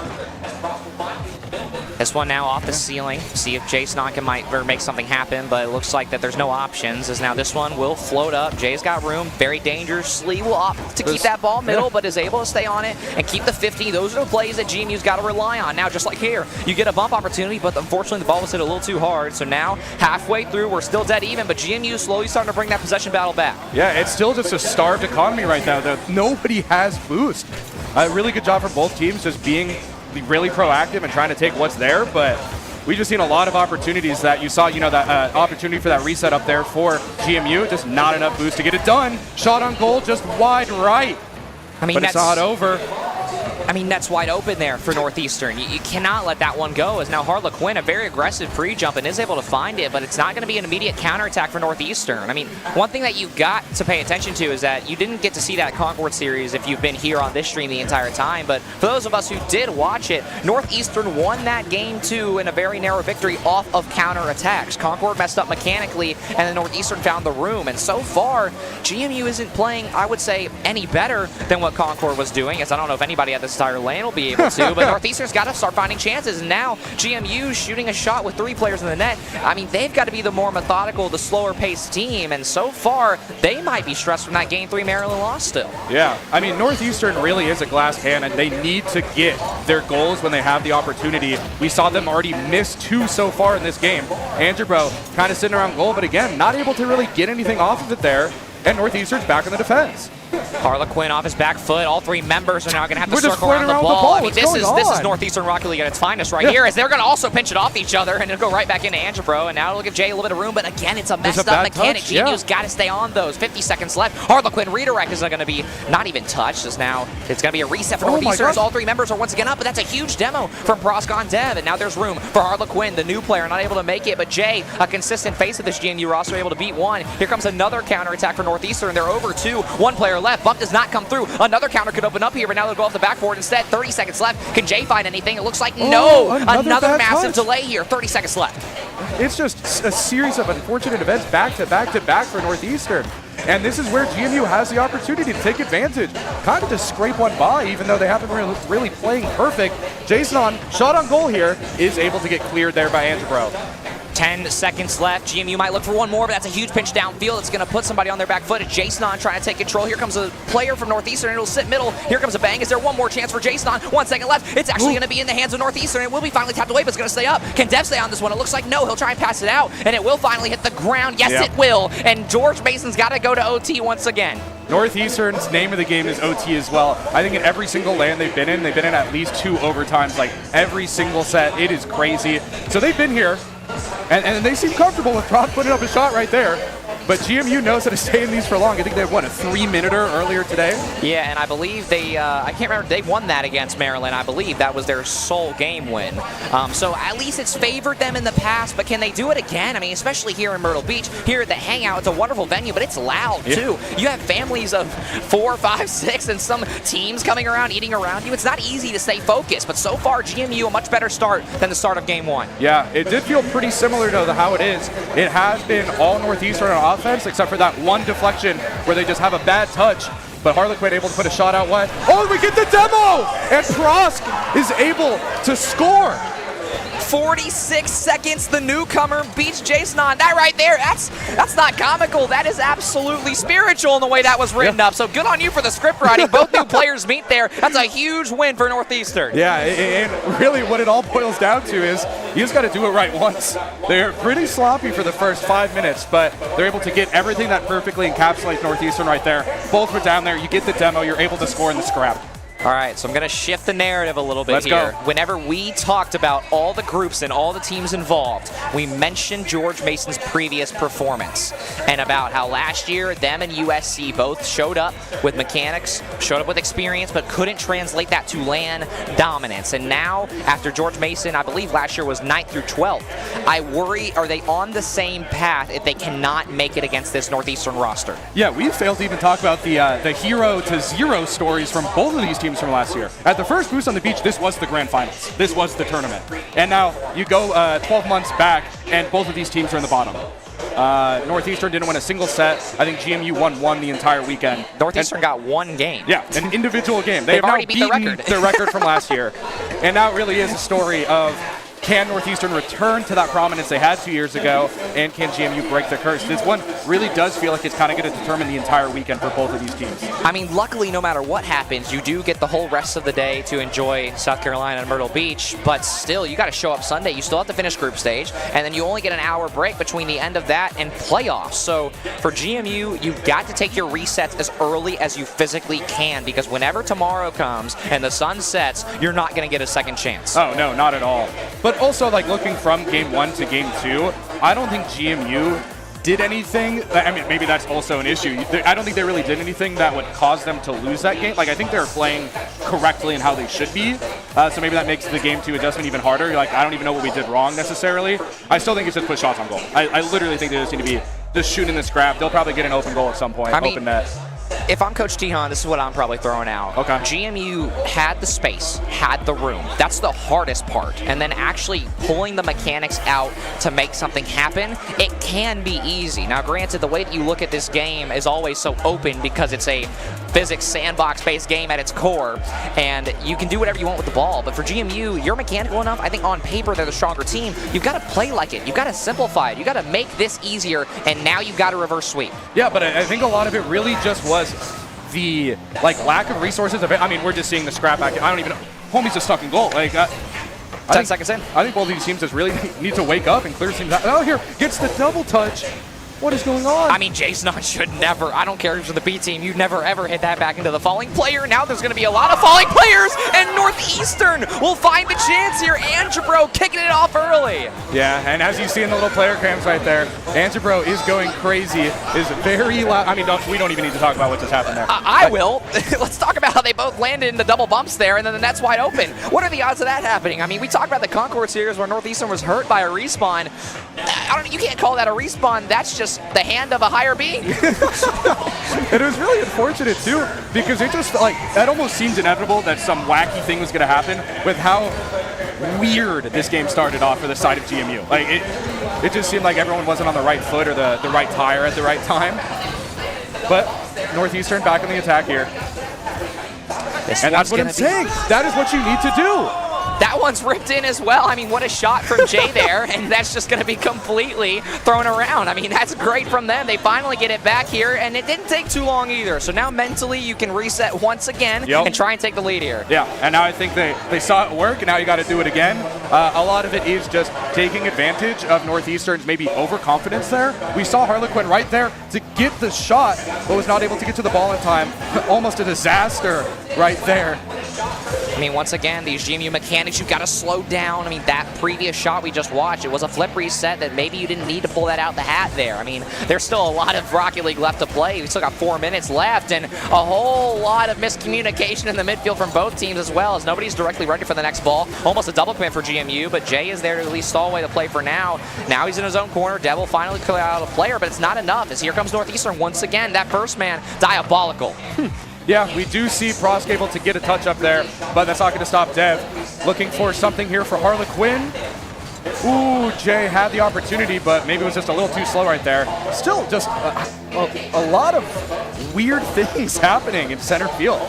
This one now off the ceiling. See if Jason can make something happen, but it looks like that there's no options, as now this one will float up. Jay's got room, very dangerously will opt to keep that ball middle, but is able to stay on it and keep the 50. Those are the plays that GMU's got to rely on. Now, just like here, you get a bump opportunity, but unfortunately the ball was hit a little too hard. So now, halfway through, we're still dead even, but GMU slowly starting to bring that possession battle back. Yeah, it's still just a starved economy right now, though. Nobody has boost. A really good job for both teams just being really proactive and trying to take what's there, but we've just seen a lot of opportunities that you saw, that opportunity for that reset up there for GMU, just not enough boost to get it done. Shot on goal, just wide right. I mean, but it's not over. I mean, that's wide open there for Northeastern. You cannot let that one go, as now Harlequin, a very aggressive pre-jump, and is able to find it, but it's not going to be an immediate counterattack for Northeastern. I mean, one thing that you've got to pay attention to is that you didn't get to see that Concord series if you've been here on this stream the entire time, but for those of us who did watch it, Northeastern won that game too in a very narrow victory off of counterattacks. Concord messed up mechanically, and then Northeastern found the room, and so far, GMU isn't playing, I would say, any better than what Concord was doing, as I don't know if anybody at this entire lane will be able to, but Northeastern's got to start finding chances, and now GMU shooting a shot with 3 players in the net. I mean, they've got to be the more methodical, the slower paced team, and so far, they might be stressed from that Game 3 Maryland loss still. Yeah, I mean, Northeastern really is a glass can, and they need to get their goals when they have the opportunity. We saw them already miss 2 so far in this game. Andrew kind of sitting around goal, but again, not able to really get anything off of it there, and Northeastern's back in the defense. Harlequin off his back foot. All 3 members are now going to have to circle around the ball. I mean, this is Northeastern Rocket League at its finest right here, as they're going to also pinch it off each other, and it'll go right back into Angebro, and now it'll give Jay a little bit of room, but again, it's a messed up mechanic. GMU's got to stay on those. 50 seconds left. Harlequin redirect is going to be not even touched, as now it's going to be a reset for Northeastern, as all 3 members are once again up, but that's a huge demo from Prosk on Dev, and now there's room for Harlequin, the new player, not able to make it, but Jay, a consistent face of this GMU roster, able to beat 1. Here comes another counterattack for Northeastern. They're over 2. 1 player left. Bump does not come through. Another counter could open up here, but now they'll go off the backboard instead. 30 seconds left. Can Jay find anything? It looks like no. Another massive delay here. 30 seconds left. It's just a series of unfortunate events back to back to back for Northeastern. And this is where GMU has the opportunity to take advantage. Kind of just scrape one by, even though they haven't really playing perfect. Jason, shot on goal here, is able to get cleared there by Angebro. 10 seconds left. GMU might look for one more, but that's a huge pinch downfield. It's going to put somebody on their back foot. Jason trying to take control. Here comes a player from Northeastern. It'll sit middle. Here comes a bang. Is there one more chance for Jason? 1 second left. It's actually going to be in the hands of Northeastern. It will be finally tapped away, but it's going to stay up. Can Dev stay on this one? It looks like no. He'll try and pass it out, and it will finally hit the ground. Yes, it will. And George Mason's got to go to OT once again. Northeastern's name of the game is OT as well. I think in every single LAN they've been in at least 2 overtimes, like every single set. It is crazy. So they've been here. And they seem comfortable with Prosk putting up a shot right there. But GMU knows how to stay in these for long. I think they won a 3-minuter earlier today. Yeah, and I believe they, I can't remember, they won that against Maryland. I believe that was their sole game win. So at least it's favored them in the past, but can they do it again? I mean, especially here in Myrtle Beach, here at the Hangout, it's a wonderful venue, but it's loud too. You have families of 4, 5, 6, and some teams coming around, eating around you. It's not easy to stay focused, but so far, GMU a much better start than the start of game 1. Yeah, it did feel pretty similar to how it is. It has been all Northeastern on offense, except for that one deflection where they just have a bad touch. But Harlequin able to put a shot out wide. Oh, we get the demo! And Prosk is able to score. 46 seconds, the newcomer beats Jason on. That right there, that's not comical. That is absolutely spiritual in the way that was written up. So good on you for the script writing. Both new players meet there. That's a huge win for Northeastern. Yeah, and really what it all boils down to is you just got to do it right once. They're pretty sloppy for the first 5 minutes, but they're able to get everything that perfectly encapsulates Northeastern right there. Both were down there. You get the demo. You're able to score in the scrap. All right, so I'm going to shift the narrative a little bit Let's here. go. Whenever we talked about all the groups and all the teams involved, we mentioned George Mason's previous performance and about how last year them and USC both showed up with mechanics, showed up with experience, but couldn't translate that to LAN dominance. And now, after George Mason, I believe last year was 9th through 12th, I worry, are they on the same path if they cannot make it against this Northeastern roster? Yeah, we failed to even talk about the hero to zero stories from both of these teams from last year. At the first Boost on the Beach, this was the grand finals. This was the tournament. And now you go 12 months back, and both of these teams are in the bottom. Northeastern didn't win a single set. I think GMU won one the entire weekend. Northeastern got one game. Yeah, an individual game. They've now already beat the beaten record. their record from last year. And now it really is a story of, can Northeastern return to that prominence they had 2 years ago, and can GMU break the curse? This one really does feel like it's kind of going to determine the entire weekend for both of these teams. I mean, luckily, no matter what happens, you do get the whole rest of the day to enjoy South Carolina and Myrtle Beach, but still, you got to show up Sunday. You still have to finish group stage, and then you only get an hour break between the end of that and playoffs. So for GMU, you've got to take your resets as early as you physically can, because whenever tomorrow comes and the sun sets, you're not going to get a second chance. Oh, no, not at all. But also, like, looking from game 1 to game 2, I don't think GMU did anything. I mean, maybe that's also an issue. I don't think they really did anything that would cause them to lose that game. Like, I think they were playing correctly in how they should be. So maybe that makes the game 2 adjustment even harder. You're like, I don't even know what we did wrong necessarily. I still think it's just put shots on goal. I literally think they just need to be just shooting the scrap. They'll probably get an open goal at some point, open net. If I'm Coach Tihan, this is what I'm probably throwing out. Okay. GMU had the space, had the room. That's the hardest part. And then actually pulling the mechanics out to make something happen, it can be easy. Now, granted, the way that you look at this game is always so open because it's a physics sandbox-based game at its core, and you can do whatever you want with the ball. But for GMU, you're mechanical enough. I think on paper they're the stronger team. You've got to play like it. You've got to simplify it. You've got to make this easier, and now you've got to reverse sweep. Yeah, but I think a lot of it really just was the lack of resources. I mean, we're just seeing the scrap back. I don't even know. Homie's just stuck in goal. 10 seconds in. I think both of these teams just really need to wake up and clear things out. Oh, here, gets the double touch. What is going on? I mean, Jason should never, I don't care who's for the B team, you'd never ever hit that back into the falling player. Now there's going to be a lot of falling players, and Northeastern will find the chance here. Angebro kicking it off early. Yeah, and as you see in the little player cams right there, Angebro is going crazy, is very loud. I mean, we don't even need to talk about what just happened there. I will. Let's talk about how they both landed in the double bumps there, and then the net's wide open. What are the odds of that happening? I mean, we talked about the Concord series where Northeastern was hurt by a respawn. I don't know, you can't call that a respawn. That's just the hand of a higher being. It was really unfortunate too, because it just that almost seemed inevitable that some wacky thing was going to happen with how weird this game started off for the side of GMU. It just seemed like everyone wasn't on the right foot or the right tire at the right time. But Northeastern back on the attack here. And that's what I'm saying. That is what you need to do. That one's ripped in as well. I mean, what a shot from Jay there, and that's just going to be completely thrown around. I mean, that's great from them. They finally get it back here, and it didn't take too long either. So now mentally you can reset once again and try and take the lead here. Yeah, and now I think they saw it work, and now you got to do it again. A lot of it is just taking advantage of Northeastern's maybe overconfidence there. We saw Harlequin right there to get the shot, but was not able to get to the ball in time. Almost a disaster right there. I mean, once again, these GMU mechanics, you've got to slow down. I mean, that previous shot we just watched, it was a flip reset that maybe you didn't need to pull that out the hat there. I mean, there's still a lot of Rocket League left to play. We still got 4 minutes left, and a whole lot of miscommunication in the midfield from both teams as well, as nobody's directly ready for the next ball. Almost a double commit for GMU, but Jay is there to at least stall away the play for now. Now he's in his own corner. Devil finally clear out a player, but it's not enough, as here comes Northeastern once again. That first man, diabolical. Yeah, we do see Prosk able to get a touch up there, but that's not going to stop Dev. Looking for something here for Harlequin. Ooh, Jay had the opportunity, but maybe it was just a little too slow right there. Still just a lot of weird things happening in center field.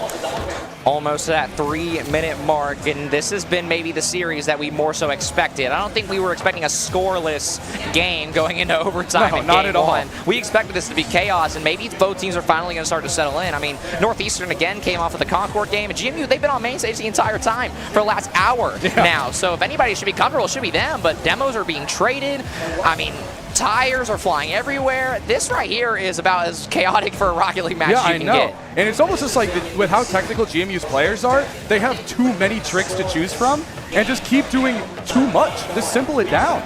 Almost to that 3-minute mark, and this has been maybe the series that we more so expected. I don't think we were expecting a scoreless game going into overtime in not game at all. one. We expected this to be chaos, and maybe both teams are finally going to start to settle in. I mean, Northeastern again came off of the Concord game, and GMU, they've been on main stage the entire time for the last hour now. So if anybody should be comfortable, it should be them, but demos are being traded. I mean, tires are flying everywhere. This right here is about as chaotic for a Rocket League match as you can get. And it's almost just like with how technical GMU's players are, they have too many tricks to choose from and just keep doing too much. Just simple it down.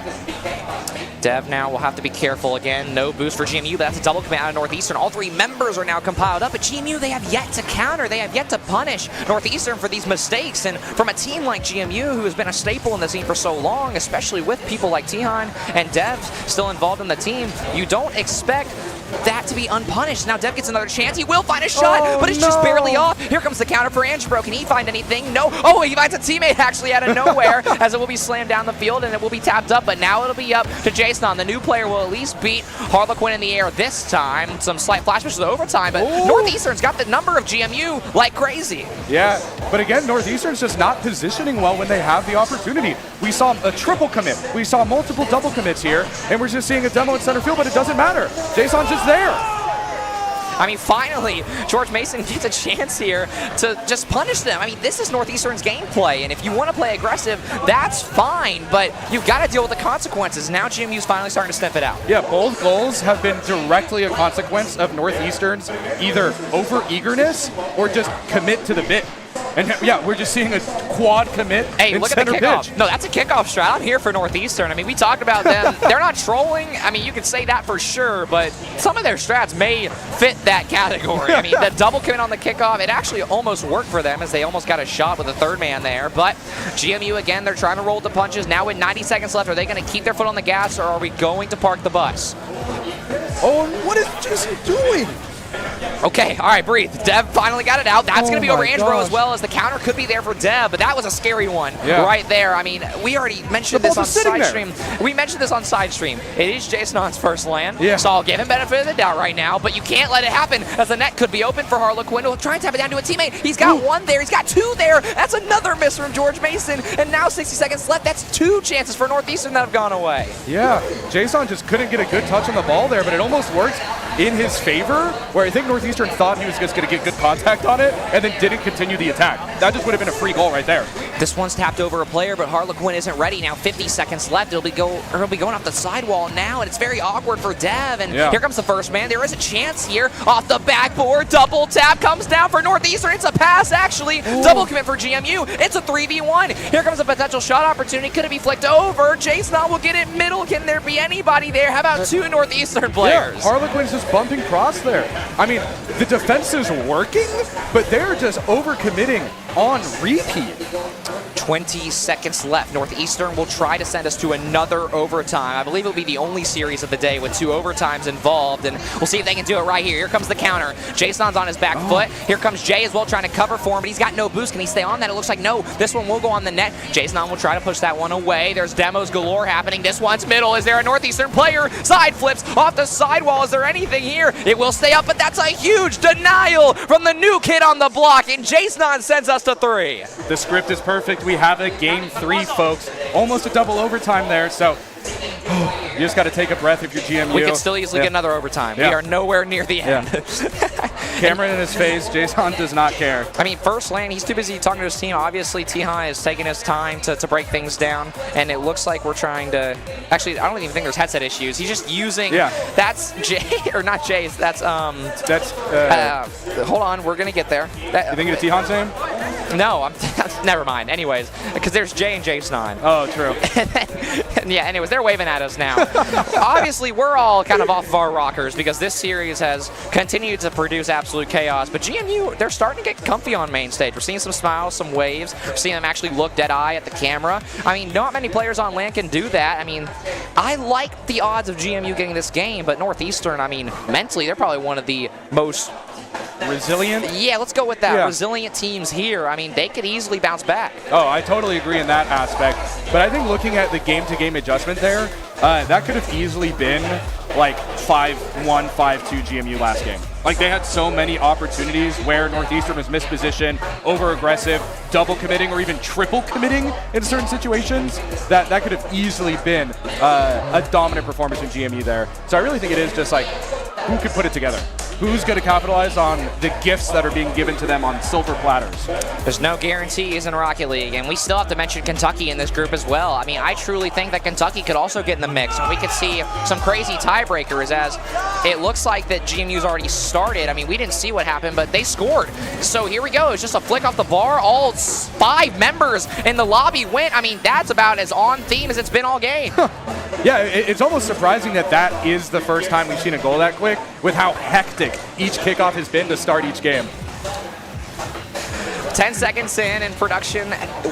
Dev now will have to be careful again. No boost for GMU, but that's a double commit out of Northeastern. All 3 members are now compiled up, but GMU, they have yet to counter. They have yet to punish Northeastern for these mistakes. And from a team like GMU, who has been a staple in the scene for so long, especially with people like Tihan and Dev still involved in the team, you don't expect that to be unpunished. Now Dev gets another chance. He will find a shot, but it's just barely off. Here comes the counter for Angebro. Can he find anything? No. Oh, he finds a teammate actually out of nowhere as it will be slammed down the field and it will be tapped up, but now it'll be up to Jason. The new player will at least beat Harlequin in the air this time. Some slight flash pushes to overtime, but Northeastern's got the number of GMU like crazy. Yeah, but again, Northeastern's just not positioning well when they have the opportunity. We saw a triple commit. We saw multiple double commits here, and we're just seeing a demo in center field, but it doesn't matter. Jason's just there. I mean, finally, George Mason gets a chance here to just punish them. I mean, this is Northeastern's gameplay, and if you want to play aggressive, that's fine, but you've got to deal with the consequences. Now GMU's finally starting to sniff it out. Yeah, both goals have been directly a consequence of Northeastern's either over-eagerness or just commit to the bit. And yeah, we're just seeing a quad commit in look at center the kickoff. pitch. No, that's a kickoff strat. I'm here for Northeastern. I mean, we talked about them. They're not trolling. I mean, you could say that for sure, but some of their strats may fit that category. I mean, the double commit on the kickoff, it actually almost worked for them as they almost got a shot with a third man there. But GMU, again, they're trying to roll the punches. Now with 90 seconds left, are they going to keep their foot on the gas or are we going to park the bus? Oh, what is Jason doing? Okay, all right, breathe. Dev finally got it out. That's going to be over Angebro as well, as the counter could be there for Dev, but that was a scary one right there. I mean, we already mentioned this on side stream. We mentioned this on side stream. It is Jason On's first land, so I'll give him benefit of the doubt right now, but you can't let it happen as the net could be open for Harlequin. We'll try and tap it down to a teammate. He's got one there. He's got two there. That's another miss from George Mason, and now 60 seconds left. That's 2 chances for Northeastern that have gone away. Yeah, Jason just couldn't get a good touch on the ball there, but it almost worked in his favor, where I think Northeastern thought he was just going to get good contact on it and then didn't continue the attack. That just would have been a free goal right there. This one's tapped over a player, but Harlequin isn't ready now. 50 seconds left. It'll be going off the sidewall now, and it's very awkward for Dev. And here comes the first man. There is a chance here off the backboard. Double tap comes down for Northeastern. It's a pass, actually. Double commit for GMU. It's a 3v1. Here comes a potential shot opportunity. Could it be flicked over? Jason will get it middle. Can there be anybody there? How about 2 Northeastern players? Yeah, Harlequin's just bumping cross there. I mean, the defense is working, but they're just overcommitting on repeat. 20 seconds left. Northeastern will try to send us to another overtime. I believe it'll be the only series of the day with 2 overtimes involved, and we'll see if they can do it right here. Here comes the counter. Jason's on his back foot. Here comes Jay as well, trying to cover for him, but he's got no boost. Can he stay on that? It looks like no. This one will go on the net. Jason will try to push that one away. There's demos galore happening. This one's middle. Is there a Northeastern player? Side flips off the sidewall. Is there anything here? It will stay up, but that's a huge denial from the new kid on the block, and Jason sends us to 3. The script is perfect. We have a game 3, folks. Almost a double overtime there, so you just got to take a breath if you're GMU. We could still easily get another overtime. We are nowhere near the end. Camera in his face. Jason does not care. I mean, first lane, he's too busy talking to his team. Obviously, Tihan is taking his time to break things down, and it looks like we're trying to... Actually, I don't even think there's headset issues. He's just using... That's Jay, or not Jay's. That's... hold on, we're going to get there. You think it's Tihan's name? No, never mind. Anyways, because there's Jay and Jason. Oh, true. Yeah, anyways, they're waving at us now. Obviously, we're all kind of off of our rockers because this series has continued to produce absolute chaos. But GMU, they're starting to get comfy on main stage. We're seeing some smiles, some waves. We're seeing them actually look dead-eye at the camera. I mean, not many players on LAN can do that. I mean, I like the odds of GMU getting this game, but Northeastern, I mean, mentally, they're probably one of the most... resilient? Yeah, let's go with that. Resilient teams here. I mean, they could easily bounce back. Oh, I totally agree in that aspect. But I think looking at the game-to-game adjustment there, that could have easily been like 5-1, 5-2 GMU last game. Like, they had so many opportunities where Northeastern was mispositioned, over-aggressive, double committing, or even triple committing in certain situations. That could have easily been a dominant performance from GMU there. So I really think it is just like, who could put it together? Who's going to capitalize on the gifts that are being given to them on silver platters? There's no guarantees in Rocket League, and we still have to mention Kentucky in this group as well. I mean, I truly think that Kentucky could also get in the mix, and we could see some crazy tiebreakers, as it looks like that GMU's already started. I mean, we didn't see what happened, but they scored. So here we go. It's just a flick off the bar. All 5 members in the lobby went. I mean, that's about as on theme as it's been all game. Yeah, it's almost surprising that is the first time we've seen a goal that quick, with how hectic each kickoff has been to start each game. 10 seconds in, and production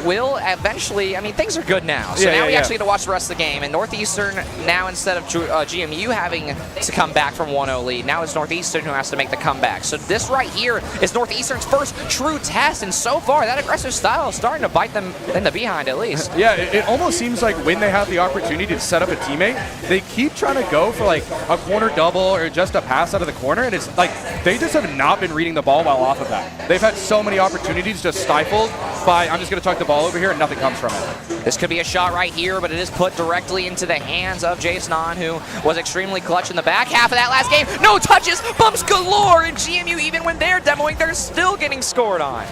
will eventually, I mean, things are good now. So now we actually get to watch the rest of the game. And Northeastern now, instead of GMU having to come back from 1-0 lead, now it's Northeastern who has to make the comeback. So this right here is Northeastern's first true test. And so far, that aggressive style is starting to bite them in the behind at least. Yeah, it almost seems like when they have the opportunity to set up a teammate, they keep trying to go for like a corner double or just a pass out of the corner. And it's like they just have not been reading the ball well off of that. They've had so many opportunities just stifled by, I'm just going to tuck the ball over here, and nothing comes from it. This could be a shot right here, but it is put directly into the hands of Jason, who was extremely clutch in the back half of that last game. No touches, bumps galore, and GMU, even when they're demoing, they're still getting scored on.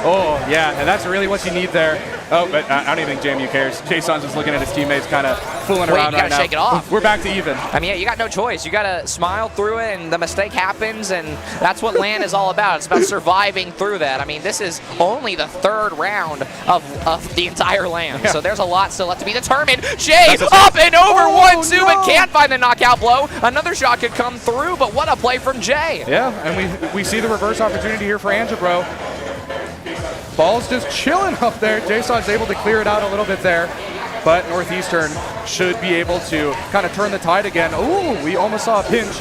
Oh, yeah, and that's really what you need there. Oh, but I don't even think JMU cares. Jason's just looking at his teammates kind of fooling around right now. You gotta shake it off. We're back to even. I mean, yeah, you got no choice. You gotta smile through it, and the mistake happens, and that's what LAN is all about. It's about surviving through that. I mean, this is only the 3rd round of the entire LAN, so there's a lot still left to be determined. Jay up and over 1-2, but can't find the knockout blow. Another shot could come through, but what a play from Jay. Yeah, and we see the reverse opportunity here for Angebro. Ball's just chilling up there. Jason's able to clear it out a little bit there, but Northeastern should be able to kind of turn the tide again. Ooh, we almost saw a pinch.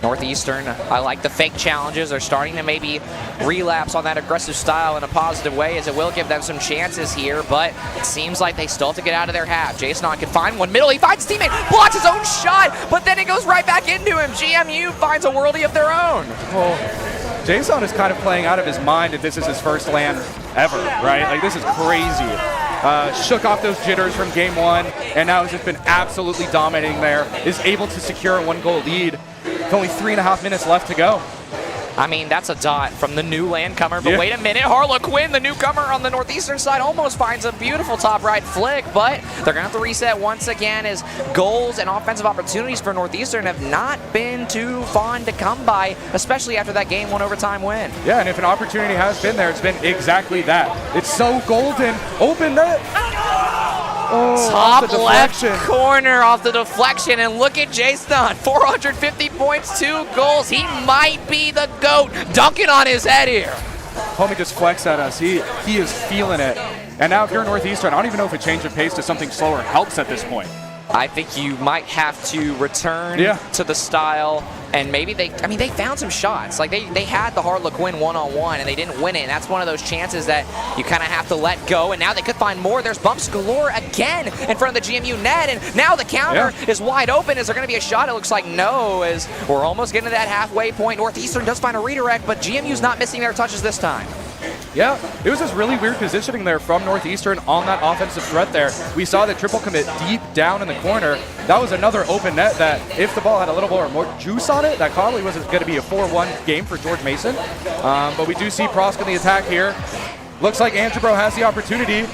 Northeastern, I like the fake challenges. They're starting to maybe relapse on that aggressive style in a positive way, as it will give them some chances here, but it seems like they still have to get out of their half. Jason can find one middle. He finds his teammate, blocks his own shot, but then it goes right back into him. GMU finds a worldie of their own. Oh. Jason is kind of playing out of his mind that this is his first LAN ever, right? Like, this is crazy. Shook off those jitters from game 1, and now has just been absolutely dominating there. Is able to secure a 1-goal lead. With only 3.5 minutes left to go. I mean, that's a dot from the new landcomer, but wait a minute, Harlequin, the newcomer on the Northeastern side, almost finds a beautiful top right flick, but they're going to have to reset once again, as goals and offensive opportunities for Northeastern have not been too fun to come by, especially after that game 1 overtime win. Yeah, and if an opportunity has been there, it's been exactly that. It's so golden. Open net. Oh, top left corner off the deflection, and look at Jason, 450 points, 2 goals. He might be the GOAT, dunking on his head here. Homie just flexed at us. He is feeling it. And now if you're Northeastern, I don't even know if a change of pace to something slower helps at this point. I think you might have to return to the style, and maybe they found some shots. Like they had the Harlequin one-on-one, and they didn't win it, and that's one of those chances that you kind of have to let go, and now they could find more. There's bumps galore again in front of the GMU net, and now the counter is wide open. Is there going to be a shot? It looks like no, as we're almost getting to that halfway point. Northeastern does find a redirect, but GMU's not missing their touches this time. Yeah, it was just really weird positioning there from Northeastern on that offensive threat there. We saw the triple commit deep down in the corner. That was another open net that, if the ball had a little more juice on it, that probably was going to be a 4-1 game for George Mason. But we do see Prosk in the attack here. Looks like Angebro has the opportunity.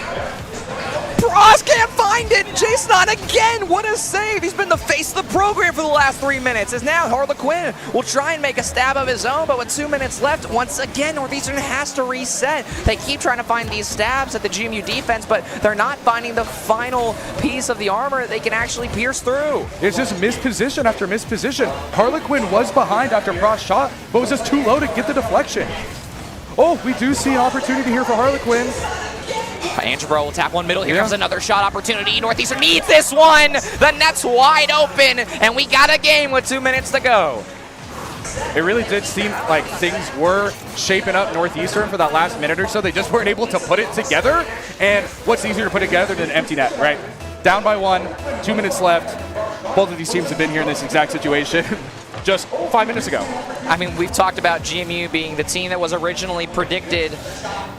Prosk can't find it! Jason again! What a save! He's been the face of the program for the last 3 minutes. As now Harlequin will try and make a stab of his own, but with 2 minutes left, once again, Northeastern has to reset. They keep trying to find these stabs at the GMU defense, but they're not finding the final piece of the armor that they can actually pierce through. It's just misposition after misposition. Harlequin was behind after Prosk shot, but was just too low to get the deflection. Oh, we do see an opportunity here for Harlequin. Angebro will tap one middle. Here comes another shot opportunity. Northeastern needs this one. The net's wide open, and we got a game with 2 minutes to go. It really did seem like things were shaping up Northeastern for that last minute or so. They just weren't able to put it together. And what's easier to put together than an empty net, right? Down by 1, 2 minutes left. both of these teams have been here in this exact situation just 5 minutes ago. I mean, we've talked about GMU being the team that was originally predicted,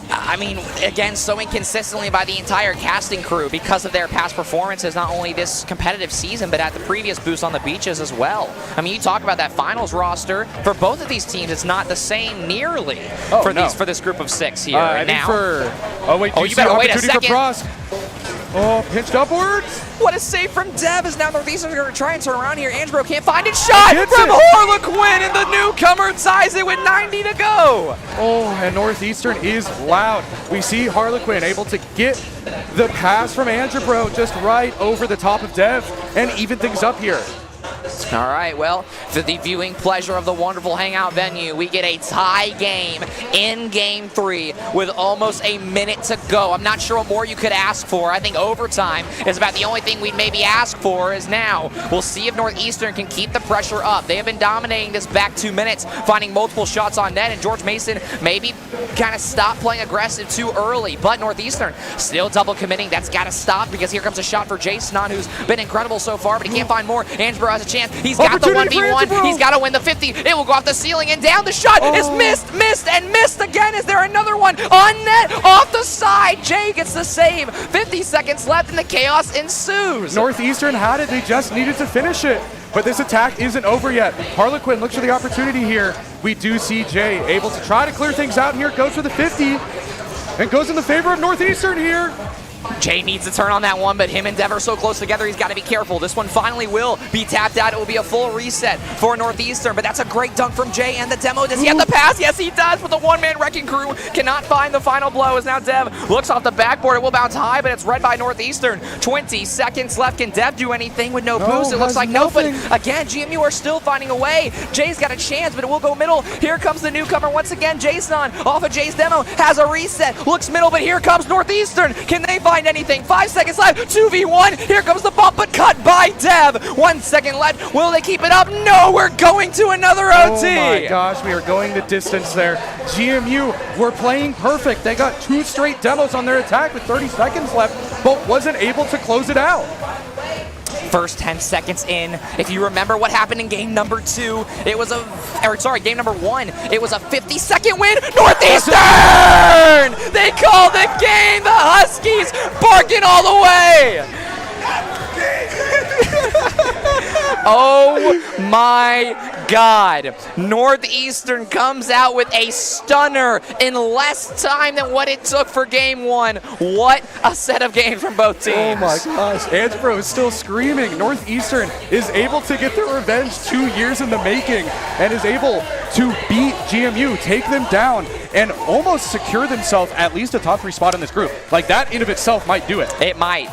I mean, again, so inconsistently by the entire casting crew because of their past performances, not only this competitive season, but at the previous Boost on the Beaches as well. I mean, you talk about that finals roster. For both of these teams, it's not the same nearly for this group of 6 here. I think you better wait a second. Oh, pinched upwards. What a save from Dev as now Northeastern are going to try and turn around here. Ansbro can't find it. Shot from Harlequin, and the newcomer ties it with 90 to go. Oh, and Northeastern is loud. We see Harlequin able to get the pass from Ansbro just right over the top of Dev and even things up here. All right, well, for the viewing pleasure of the wonderful Hangout venue, we get a tie game in Game 3 with almost a minute to go. I'm not sure what more you could ask for. I think overtime is about the only thing we'd maybe ask for is now. We'll see if Northeastern can keep the pressure up. They have been dominating this back 2 minutes, finding multiple shots on net, and George Mason maybe kind of stopped playing aggressive too early, but Northeastern still double committing. That's got to stop because here comes a shot for Jason, who's been incredible so far, but he can't find more. Ansbro has a chance. He's got the 1v1. He's got to win the 50. It will go off the ceiling and down. The shot is missed again. Is there another one? On net, off the side. Jay gets the save. 50 seconds left and the chaos ensues. Northeastern had it. They just needed to finish it. But this attack isn't over yet. Harlequin looks for the opportunity here. We do see Jay able to try to clear things out here. Goes for the 50 and goes in the favor of Northeastern here. Jay needs to turn on that one, but him and Dev are so close together, he's got to be careful. This one finally will be tapped out. It will be a full reset for Northeastern, but that's a great dunk from Jay and the demo. Does he have the pass? Yes, he does, but the one-man wrecking crew cannot find the final blow as now Dev looks off the backboard. It will bounce high, but it's read by Northeastern. 20 seconds left. Can Dev do anything with no boost? It looks like no, but again, GMU are still finding a way. Jay's got a chance, but it will go middle. Here comes the newcomer once again. Jason off of Jay's demo has a reset. Looks middle, but here comes Northeastern. Can they find anything? 5 seconds left. 2v1. Here comes the bump, but cut by Dev. 1 second left. Will they keep it up? No, we're going to another OT. Oh my gosh, we are going the distance there. GMU were playing perfect. They got 2 straight demos on their attack with 30 seconds left, but wasn't able to close it out. First 10 seconds in. If you remember what happened in game number 2, it was game number 1, it was a 50-second win. Northeastern! They call the game. The Huskies barking all the way. Oh my God. Northeastern comes out with a stunner in less time than what it took for game 1. What a set of games from both teams. Oh my gosh. Ansbro is still screaming. Northeastern is able to get their revenge 2 years in the making and is able to beat GMU, take them down, and almost secure themselves at least a top 3 spot in this group. Like, that in of itself might do it. It might.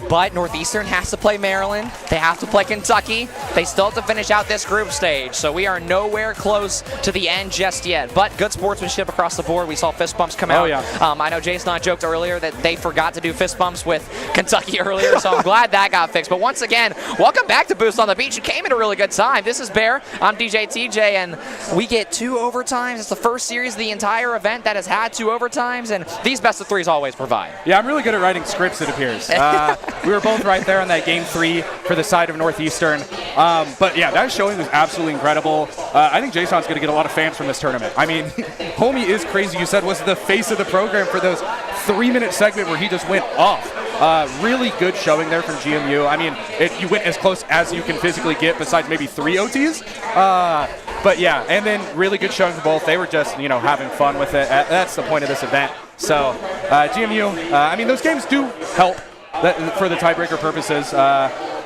But Northeastern has to play Maryland. They have to play Kentucky. They still have to finish out this group stage. So we are nowhere close to the end just yet. But good sportsmanship across the board. We saw fist bumps come out. Oh, yeah. I know Jason joked earlier that they forgot to do fist bumps with Kentucky earlier, so I'm glad that got fixed. But once again, welcome back to Boost on the Beach. You came at a really good time. This is Bear. I'm DJ TJ, and we get 2 overtimes. It's the first series of the entire event that has had 2 overtimes, and these best of 3s always provide. Yeah, I'm really good at writing scripts, it appears. We were both right there on that game 3 for the side of Northeastern. But yeah, that showing was absolutely incredible. I think Jason's going to get a lot of fans from this tournament. I mean, homie is crazy. You said was the face of the program for those 3-minute segment where he just went off. Really good showing there from GMU. I mean, you went as close as you can physically get besides maybe 3 OTs. But yeah, and then really good showing for both. They were just, having fun with it. That's the point of this event. So GMU, I mean, those games do help for the tiebreaker purposes.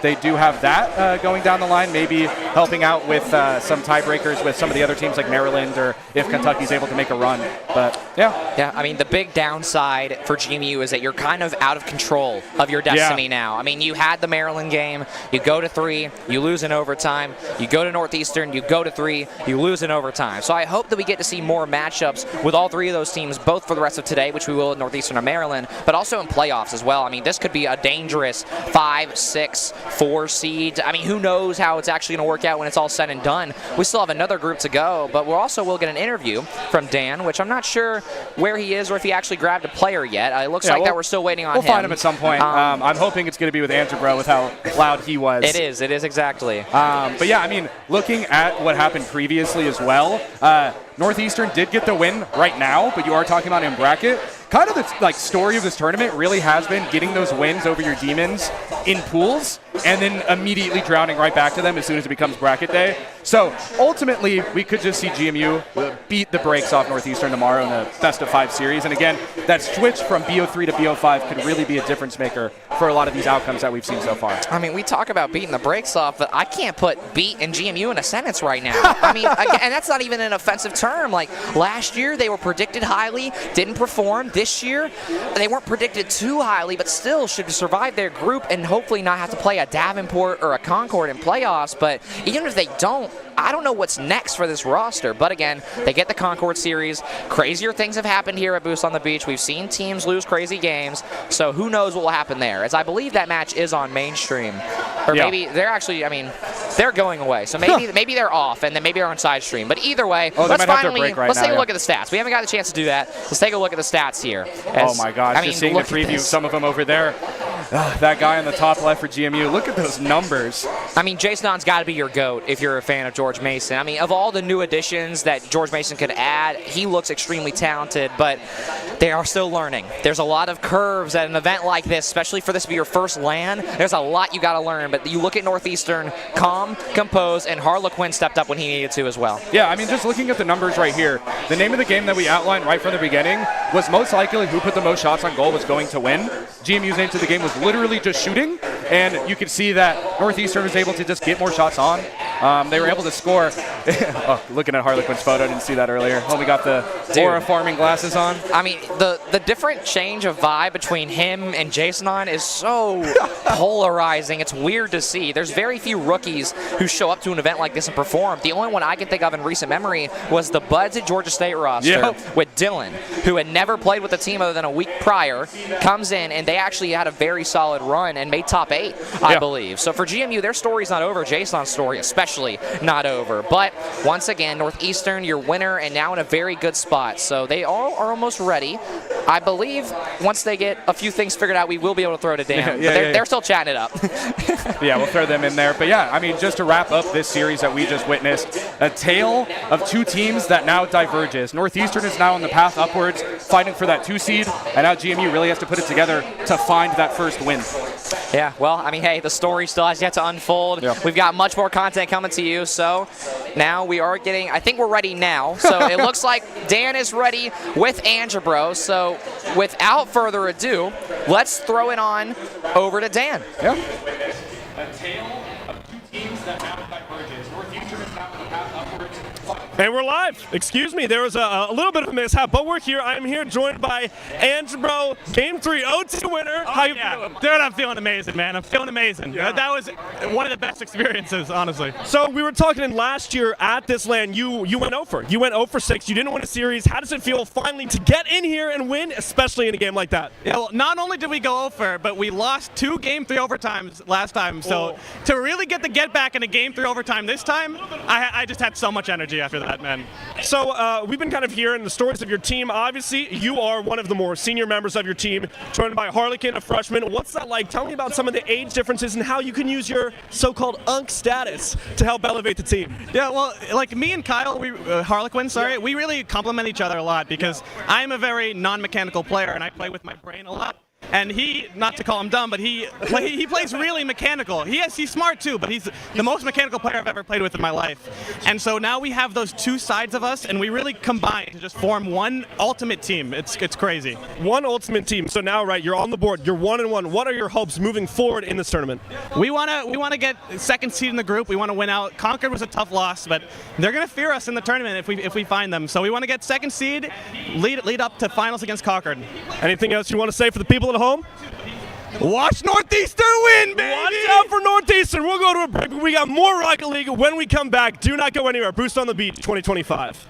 They do have that going down the line, maybe helping out with some tiebreakers with some of the other teams like Maryland, or if Kentucky's able to make a run. But yeah. Yeah, I mean, the big downside for GMU is that you're kind of out of control of your destiny now. I mean, you had the Maryland game, you go to 3, you lose in overtime. You go to Northeastern, you go to 3, you lose in overtime. So I hope that we get to see more matchups with all 3 of those teams, both for the rest of today, which we will at Northeastern or Maryland, but also in playoffs as well. I mean, this could be a dangerous 5, 6, 4 seed. I mean, who knows how it's actually going to work out when it's all said and done. We still have another group to go, but we also will get an interview from Dan, which I'm not sure where he is or if he actually grabbed a player yet. It looks like that we're still waiting on him. We'll find him at some point. I'm hoping it's going to be with Andrew Bro with how loud he was. It is exactly. But yeah, I mean, looking at what happened previously as well, Northeastern did get the win right now, but you are talking about in bracket. Kind of the story of this tournament really has been getting those wins over your demons in pools and then immediately drowning right back to them as soon as it becomes bracket day. So ultimately, we could just see GMU beat the brakes off Northeastern tomorrow in a best-of-5 series. And again, that switch from BO3 to BO5 could really be a difference maker for a lot of these outcomes that we've seen so far. I mean, we talk about beating the brakes off, but I can't put beat and GMU in a sentence right now. I mean, and that's not even an offensive term. Like, last year, they were predicted highly, didn't perform. This year, they weren't predicted too highly, but still should survive their group and hopefully not have to play a Davenport or a Concord in playoffs. But even if they don't, I don't know what's next for this roster. But again, they get the Concord series. Crazier things have happened here at Boost on the Beach. We've seen teams lose crazy games, so who knows what will happen there. As I believe that match is on mainstream. Or maybe they're actually, I mean, they're going away. So maybe they're off, and then maybe they're on side stream. But either way, let's take a look at the stats. We haven't got a chance to do that. Let's take a look at the stats here. Oh my gosh, just seeing the preview of some of them over there. That guy on the top left for GMU, look at those numbers. I mean, Jason's got to be your GOAT if you're a fan of George Mason. I mean, of all the new additions that George Mason could add, he looks extremely talented, but they are still learning. There's a lot of curves at an event like this, especially for this to be your first LAN. There's a lot you got to learn, but you look at Northeastern, calm, composed, and Harlequin stepped up when he needed to as well. Yeah, I mean, just looking at the numbers right here, the name of the game that we outlined right from the beginning was most likely who put the most shots on goal was going to win. GMU's name to the game was literally just shooting, and you could see that Northeastern was able to just get more shots on. They were able to score. Looking at Harlequin's photo, didn't see that earlier. Oh, we got the aura farming glasses on. I mean, the different change of vibe between him and Jason is so polarizing. It's weird to see. There's very few rookies who show up to an event like this and perform. The only one I can think of in recent memory was the Buds at Georgia State roster with Dylan, who had never played with the team other than a week prior, comes in, and they actually had a very solid run and made top 8, I believe. So for GMU, their story's not over. Jason's story especially not over. But once again, Northeastern, your winner, and now in a very good spot. So they all are almost ready. I believe once they get a few things figured out, we will be able to throw to Dan. They're still chatting it up. Yeah, we'll throw them in there. But yeah, I mean, just to wrap up this series that we just witnessed, a tale of two teams that now diverges. Northeastern is now on the path upwards, fighting for that 2 seed, and now GMU really has to put it together to find that first win. Yeah, well, I mean, hey, the story still has yet to unfold. We've got much more content coming to you, so now we are getting, I think we're ready now. So it looks like Dan is ready with Angebro. So without further ado, let's throw it on over to Dan. Yeah. A tale of two teams that now diverges. Northeastern is now on the path upwards. And we're live. Excuse me, there was a little bit of a mishap, but we're here. I'm here joined by Angebro, Game 3 OT winner. How you feeling? Dude, I'm feeling amazing, man. I'm feeling amazing. Yeah. That was one of the best experiences, honestly. So we were talking in last year at this LAN, you went 0 for. You went 0 for 6. You didn't win a series. How does it feel finally to get in here and win, especially in a game like that? Yeah, well, not only did we go 0 for, but we lost 2 Game 3 overtimes last time. So to really get the get back in a Game 3 overtime this time, I just had so much energy after that, man. So we've been kind of hearing the stories of your team. Obviously, you are one of the more senior members of your team, joined by Harlequin, a freshman. What's that like? Tell me about some of the age differences and how you can use your so-called UNC status to help elevate the team. Yeah, well, like me and Kyle, Harlequin, we really complement each other a lot because I'm a very non-mechanical player and I play with my brain a lot. And he, not to call him dumb, but he plays really mechanical. He's smart too, but he's the most mechanical player I've ever played with in my life. And so now we have those two sides of us, and we really combine to just form one ultimate team. It's crazy. One ultimate team. So now, right, you're on the board. You're 1-1. What are your hopes moving forward in this tournament? We want to get second seed in the group. We want to win out. Concord was a tough loss, but they're going to fear us in the tournament if we find them. So we want to get second seed, lead up to finals against Concord. Anything else you want to say for the people at home? Watch Northeastern win, baby! Watch out for Northeastern. We'll go to a break. We got more Rocket League when we come back. Do not go anywhere. Boost on the Beach 2025.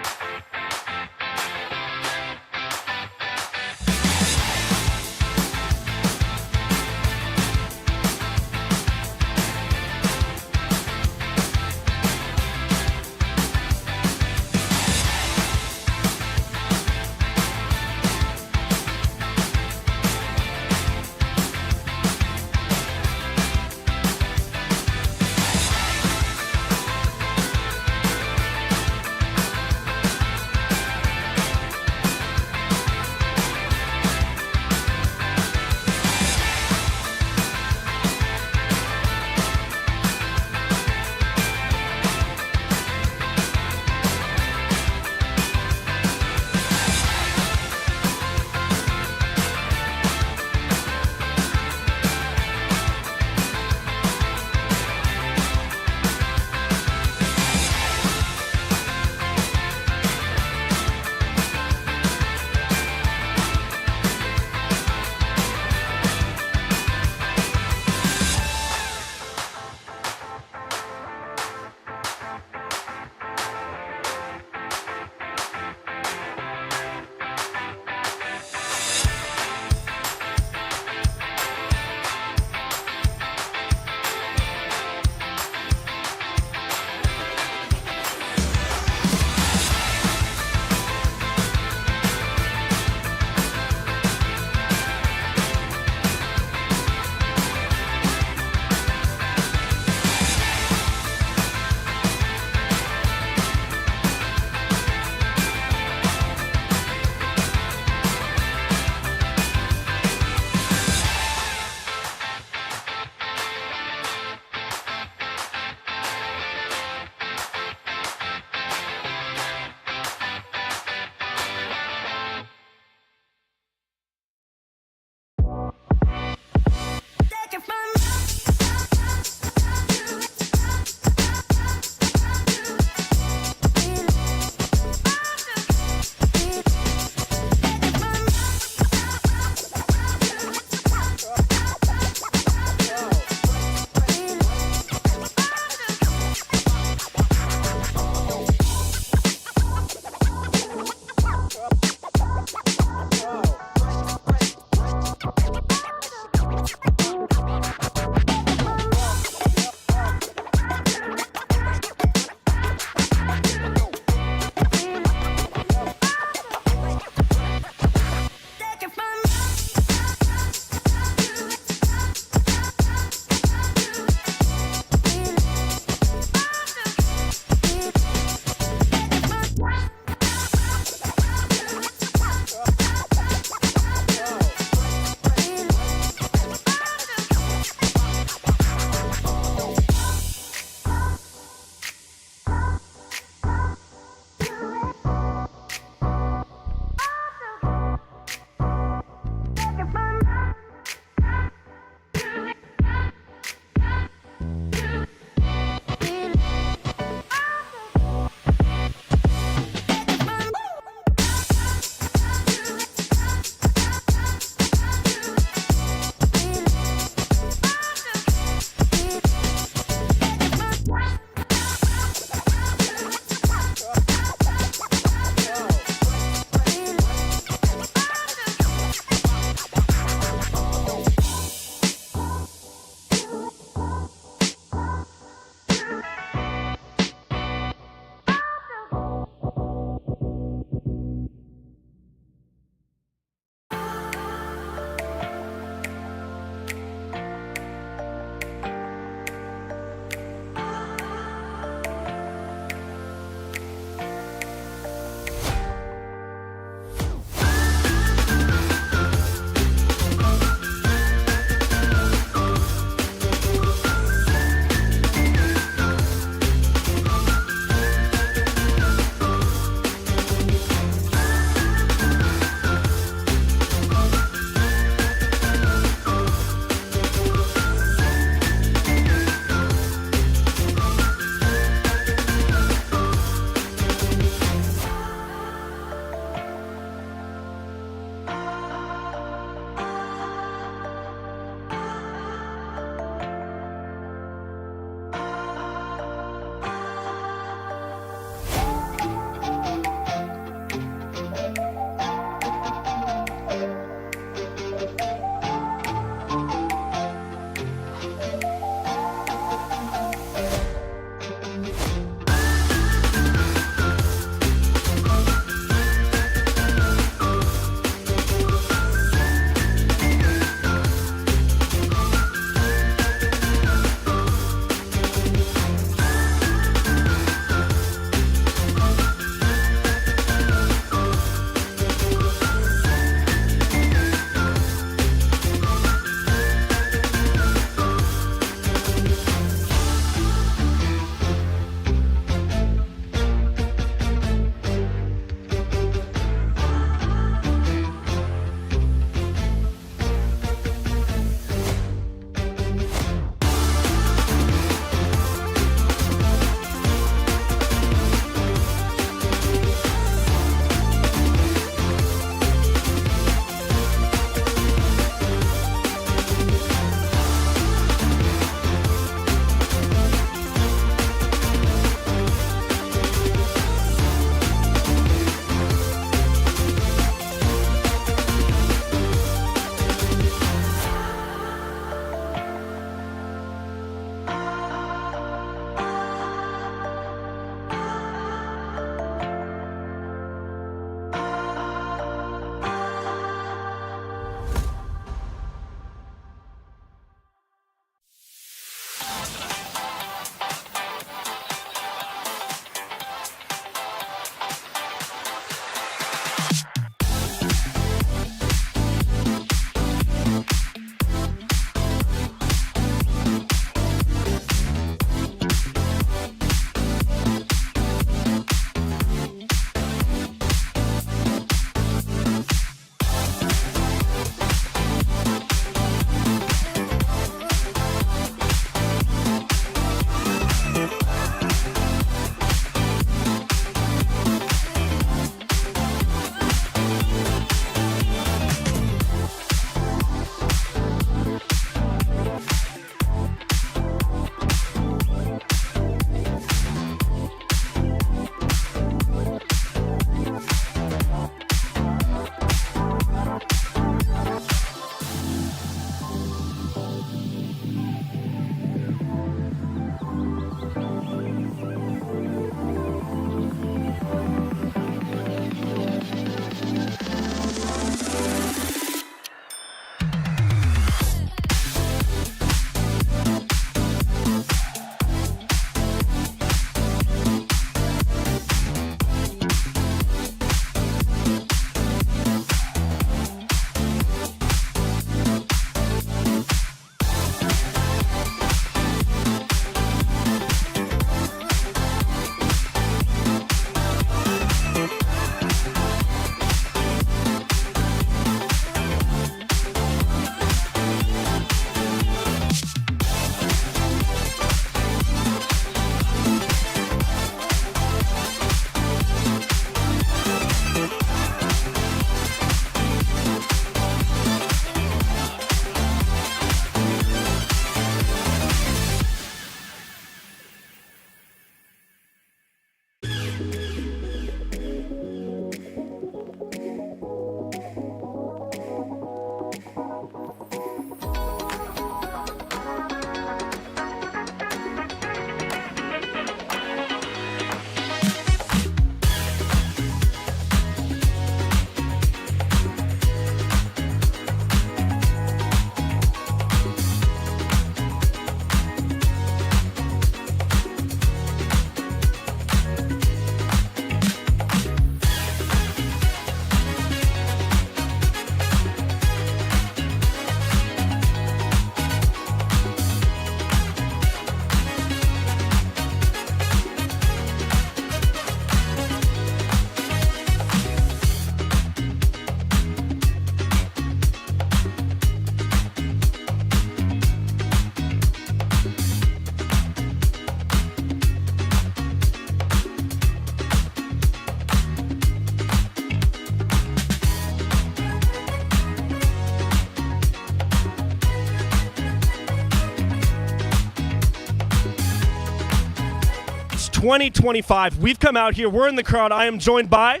2025. We've come out here. We're in the crowd. I am joined by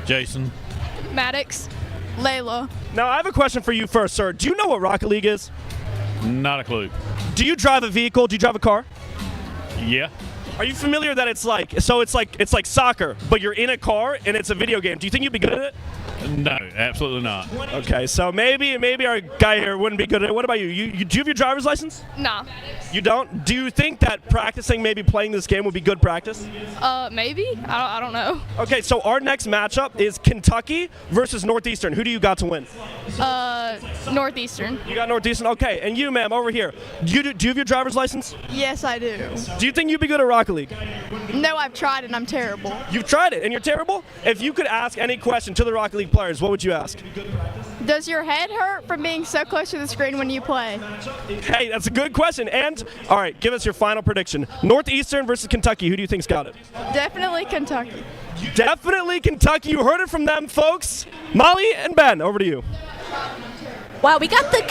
Jason, Maddox, Layla. Now, I have a question for you first, sir. Do you know what Rocket League is? Not a clue. Do you drive a vehicle? Do you drive a car? Yeah. Are you familiar that it's like soccer, but you're in a car and it's a video game? Do you think you'd be good at it? No, absolutely not. Okay, so maybe our guy here wouldn't be good at it. What about you? Do you have your driver's license? Nah. You don't? Do you think that practicing, maybe playing this game would be good practice? Maybe. I don't know. Okay, so our next matchup is Kentucky versus Northeastern. Who do you got to win? Northeastern. You got Northeastern? Okay, and you, ma'am, over here. Do you have your driver's license? Yes, I do. Do you think you'd be good at Rocket League? No, I've tried and I'm terrible. You've tried it and you're terrible? If you could ask any question to the Rocket League players, what would you ask? Does your head hurt from being so close to the screen when you play? Hey, that's a good question. And, all right, give us your final prediction. Northeastern versus Kentucky. Who do you think's got it? Definitely Kentucky. Definitely Kentucky. You heard it from them, folks. Molly and Ben, over to you. Wow, we got the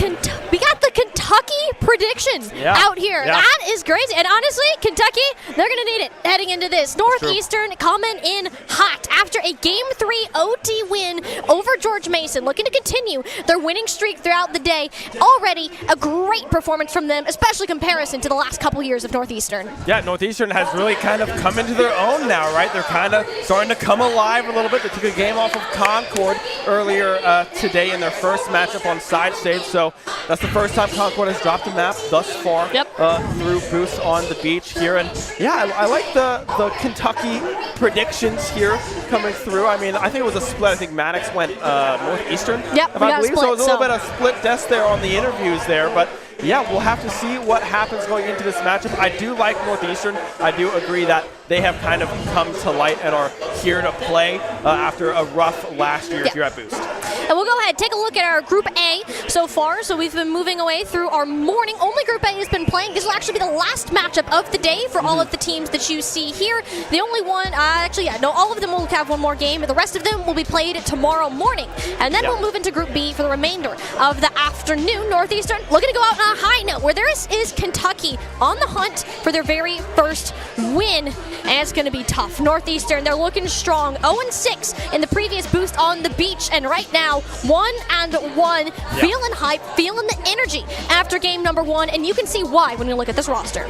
Kentucky prediction out here. Yeah. That is crazy. And honestly, Kentucky, they're going to need it heading into this. Northeastern coming in hot after a Game 3 OT win over George Mason, looking to continue their winning streak throughout the day. Already a great performance from them, especially comparison to the last couple years of Northeastern. Yeah, Northeastern has really kind of come into their own now, right? They're kind of starting to come alive a little bit. They took a game off of Concord earlier today in their first matchup on side stage, so that's the first time Concord has dropped a map thus far through Boost on the Beach here. And yeah, I like the Kentucky predictions here coming through. I mean, I think it was a split. I think Maddox went Northeastern, if I believe. So it was a little bit of split desk there on the interviews there, but yeah, we'll have to see what happens going into this matchup. I do like Northeastern. I do agree that they have kind of come to light and are here to play after a rough last year here at Boost. And we'll go ahead and take a look at our Group A so far. So we've been moving away through our morning. Only Group A has been playing. This will actually be the last matchup of the day for all of the teams that you see here. The only one, all of them will have one more game. The rest of them will be played tomorrow morning. And then we'll move into Group B for the remainder of the afternoon. Northeastern looking to go out on a high note, where there is Kentucky on the hunt for their very first win. And it's going to be tough. Northeastern, they're looking strong. 0-6 in the previous Boost on the Beach. And right now, 1-1, feeling hype, feeling the energy after game number 1, and you can see why when you look at this roster.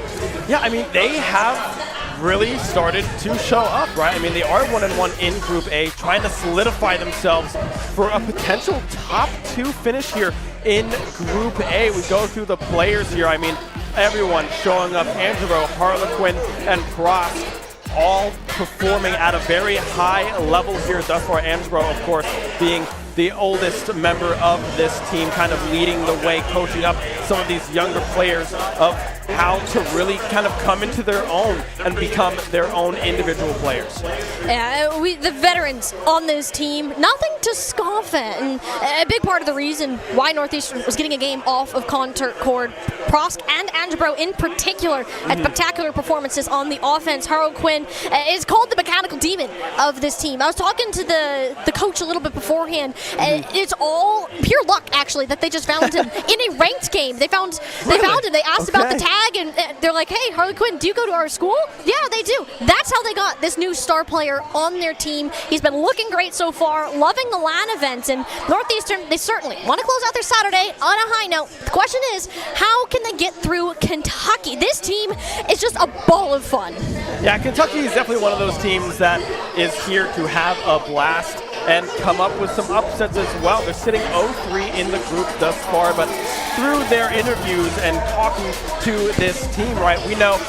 Yeah, I mean, they have really started to show up, right? I mean, they are 1-1 in Group A, trying to solidify themselves for a potential top 2 finish here in Group A. We go through the players here. I mean, everyone showing up. Angelo, Harlequin, and Prost all performing at a very high level here thus far. Angelo, of course, being the oldest member of this team, kind of leading the way, coaching up some of these younger players of how to really kind of come into their own and become their own individual players. Yeah, the veterans on this team, nothing to scoff at. And a big part of the reason why Northeastern was getting a game off of Concord, Prost and Angebro in particular, had spectacular performances on the offense. Harlequin is called the mechanical demon of this team. I was talking to the coach a little bit beforehand, and it's all pure luck, actually, that they just found him in a ranked game. They found him. They asked about the tag, and they're like, hey, Harlequin, do you go to our school? Yeah, they do. That's how they got this new star player on their team. He's been looking great so far, loving the LAN events, and Northeastern, they certainly want to close out their Saturday on a high note. The question is, how can they get through Kentucky? This team is just a ball of fun. Yeah, Kentucky is definitely one of those teams that is here to have a blast and come up with some upsets as well. They're sitting 0-3 in the group thus far, but through their interviews and talking to this team, right, we know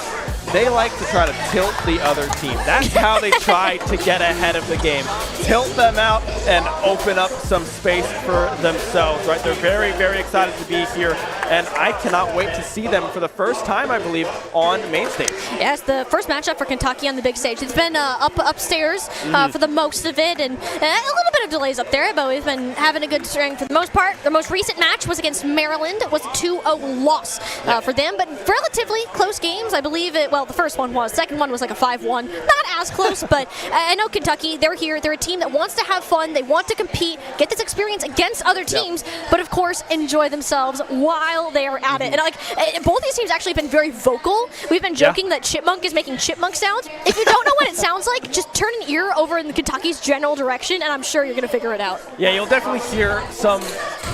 they like to try to tilt the other team. That's how they try to get ahead of the game. Tilt them out and open up some space for themselves, right? They're very, very excited to be here, and I cannot wait to see them for the first time, I believe, on main stage. Yes, the first matchup for Kentucky on the big stage. It's been upstairs for the most of it, and a little bit of delays up there, but we've been having a good string for the most part. The most recent match was against Maryland. It was a 2-0 loss for them, but relatively close games. I believe the first one was. Second one was like a 5-1. Not as close, but I know Kentucky, they're here. They're a team that wants to have fun. They want to compete, get this experience against other teams, but of course enjoy themselves while while they are at it. And like both these teams actually have been very vocal. We've been joking that Chipmunk is making chipmunk sounds. If you don't know what it sounds like, just turn an ear over in Kentucky's general direction, and I'm sure you're going to figure it out. Yeah, you'll definitely hear some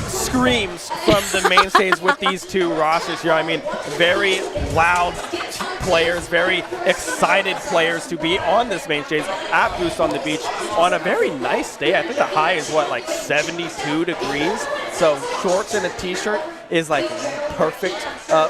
screams from the mainstays with these two rosters here. I mean, very loud players, very excited players to be on this mainstays at Boost on the Beach on a very nice day. I think the high is what, like 72 degrees. So shorts and a t-shirt is like perfect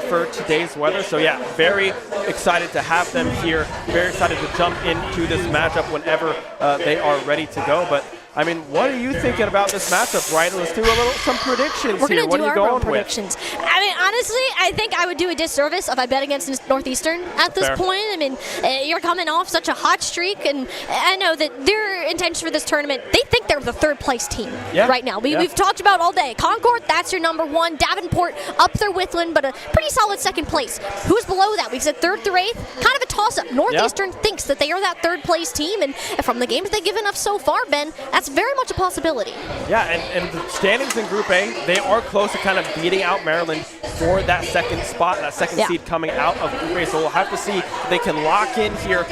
for today's weather. So yeah, very excited to have them here. Very excited to jump into this matchup whenever they are ready to go. But I mean, what are you thinking about this matchup, right? Let's do some predictions We're here. gonna What do are you our going own with? predictions. I mean, honestly, I think I would do a disservice if I bet against Northeastern at this Fair. point. I mean, you're coming off such a hot streak, and I know that their intention for this tournament, they think they're the third place team right now. We've talked about all day. Concord, that's your number one. Davenport up there with Lynn, but a pretty solid second place. Who's below that? We've said 3rd through 8th, kind of a toss-up. Northeastern thinks that they are that 3rd place team, and from the games they've given us so far, Ben, that's very much a possibility. Yeah, and the standings in Group A, they are close to kind of beating out Maryland for that second spot, that second seed coming out of Group A. So we'll have to see if they can lock in here,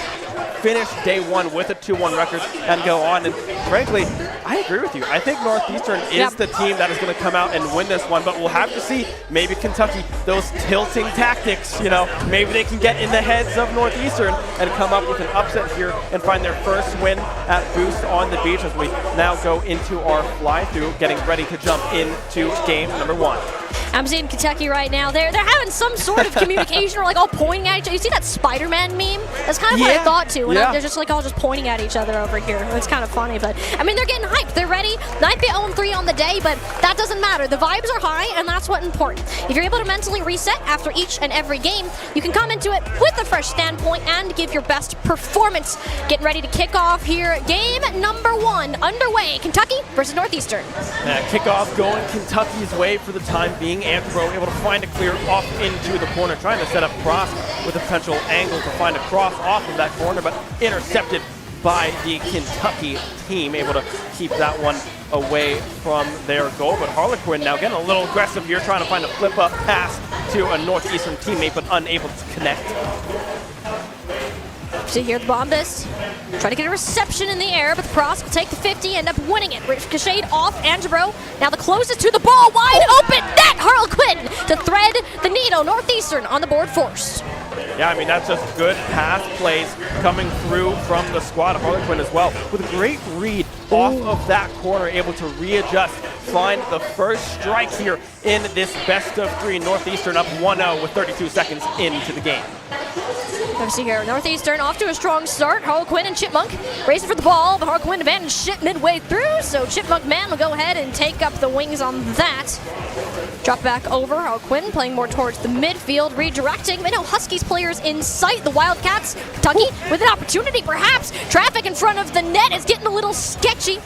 finish day one with a 2-1 record, and go on. And frankly, I agree with you. I think Northeastern is the team that is going to come out and win this one, but we'll have to see. Maybe Kentucky, those tilting tactics, you know, maybe they can get in the heads of Northeastern and come up with an upset here and find their first win at Boost on the Beach as we now go into our fly-through, getting ready to jump into game number 1. I'm seeing Kentucky right now. They're having some sort of communication or like all pointing at each other. You see that Spider-Man meme? That's kind of what I thought too. When they're just like all just pointing at each other over here. It's kind of funny, but I mean, they're getting hyped. They're ready. 9-3 on the day, but that doesn't matter. The vibes are high, and that's what's important. If you're able to mentally reset after each and every game, you can come into it with a fresh standpoint and give your best performance. Getting ready to kick off here. Game number 1 underway. Kentucky versus Northeastern. Kickoff going Kentucky's way for the time being. Andrew able to find a clear off into the corner, trying to set up Cross with a potential angle to find a cross off of that corner, but intercepted by the Kentucky team, able to keep that one away from their goal. But Harlequin now getting a little aggressive here, trying to find a flip-up pass to a Northeastern teammate, but unable to connect. So here the Bombist try to get a reception in the air, but the Cross will take the 50, end up winning it. Ricocheted off Angebro. Now the closest to the ball, wide open net. Harlequin to thread the needle. Northeastern on the board first. Yeah, I mean, that's just good pass plays coming through from the squad of Harlequin as well. With a great read off of that corner, able to readjust, find the first strike here in this best of 3. Northeastern up 1-0 with 32 seconds into the game. Let's see here. Northeastern off to a strong start. Harlequin and Chipmunk racing for the ball, but Harlequin abandoned midway through, so Chipmunk man will go ahead and take up the wings on that. Drop back over. Harlequin playing more towards the midfield, redirecting. But no Huskies players in sight. The Wildcats, Kentucky with an opportunity perhaps. Traffic in front of the net is getting a little sketchy.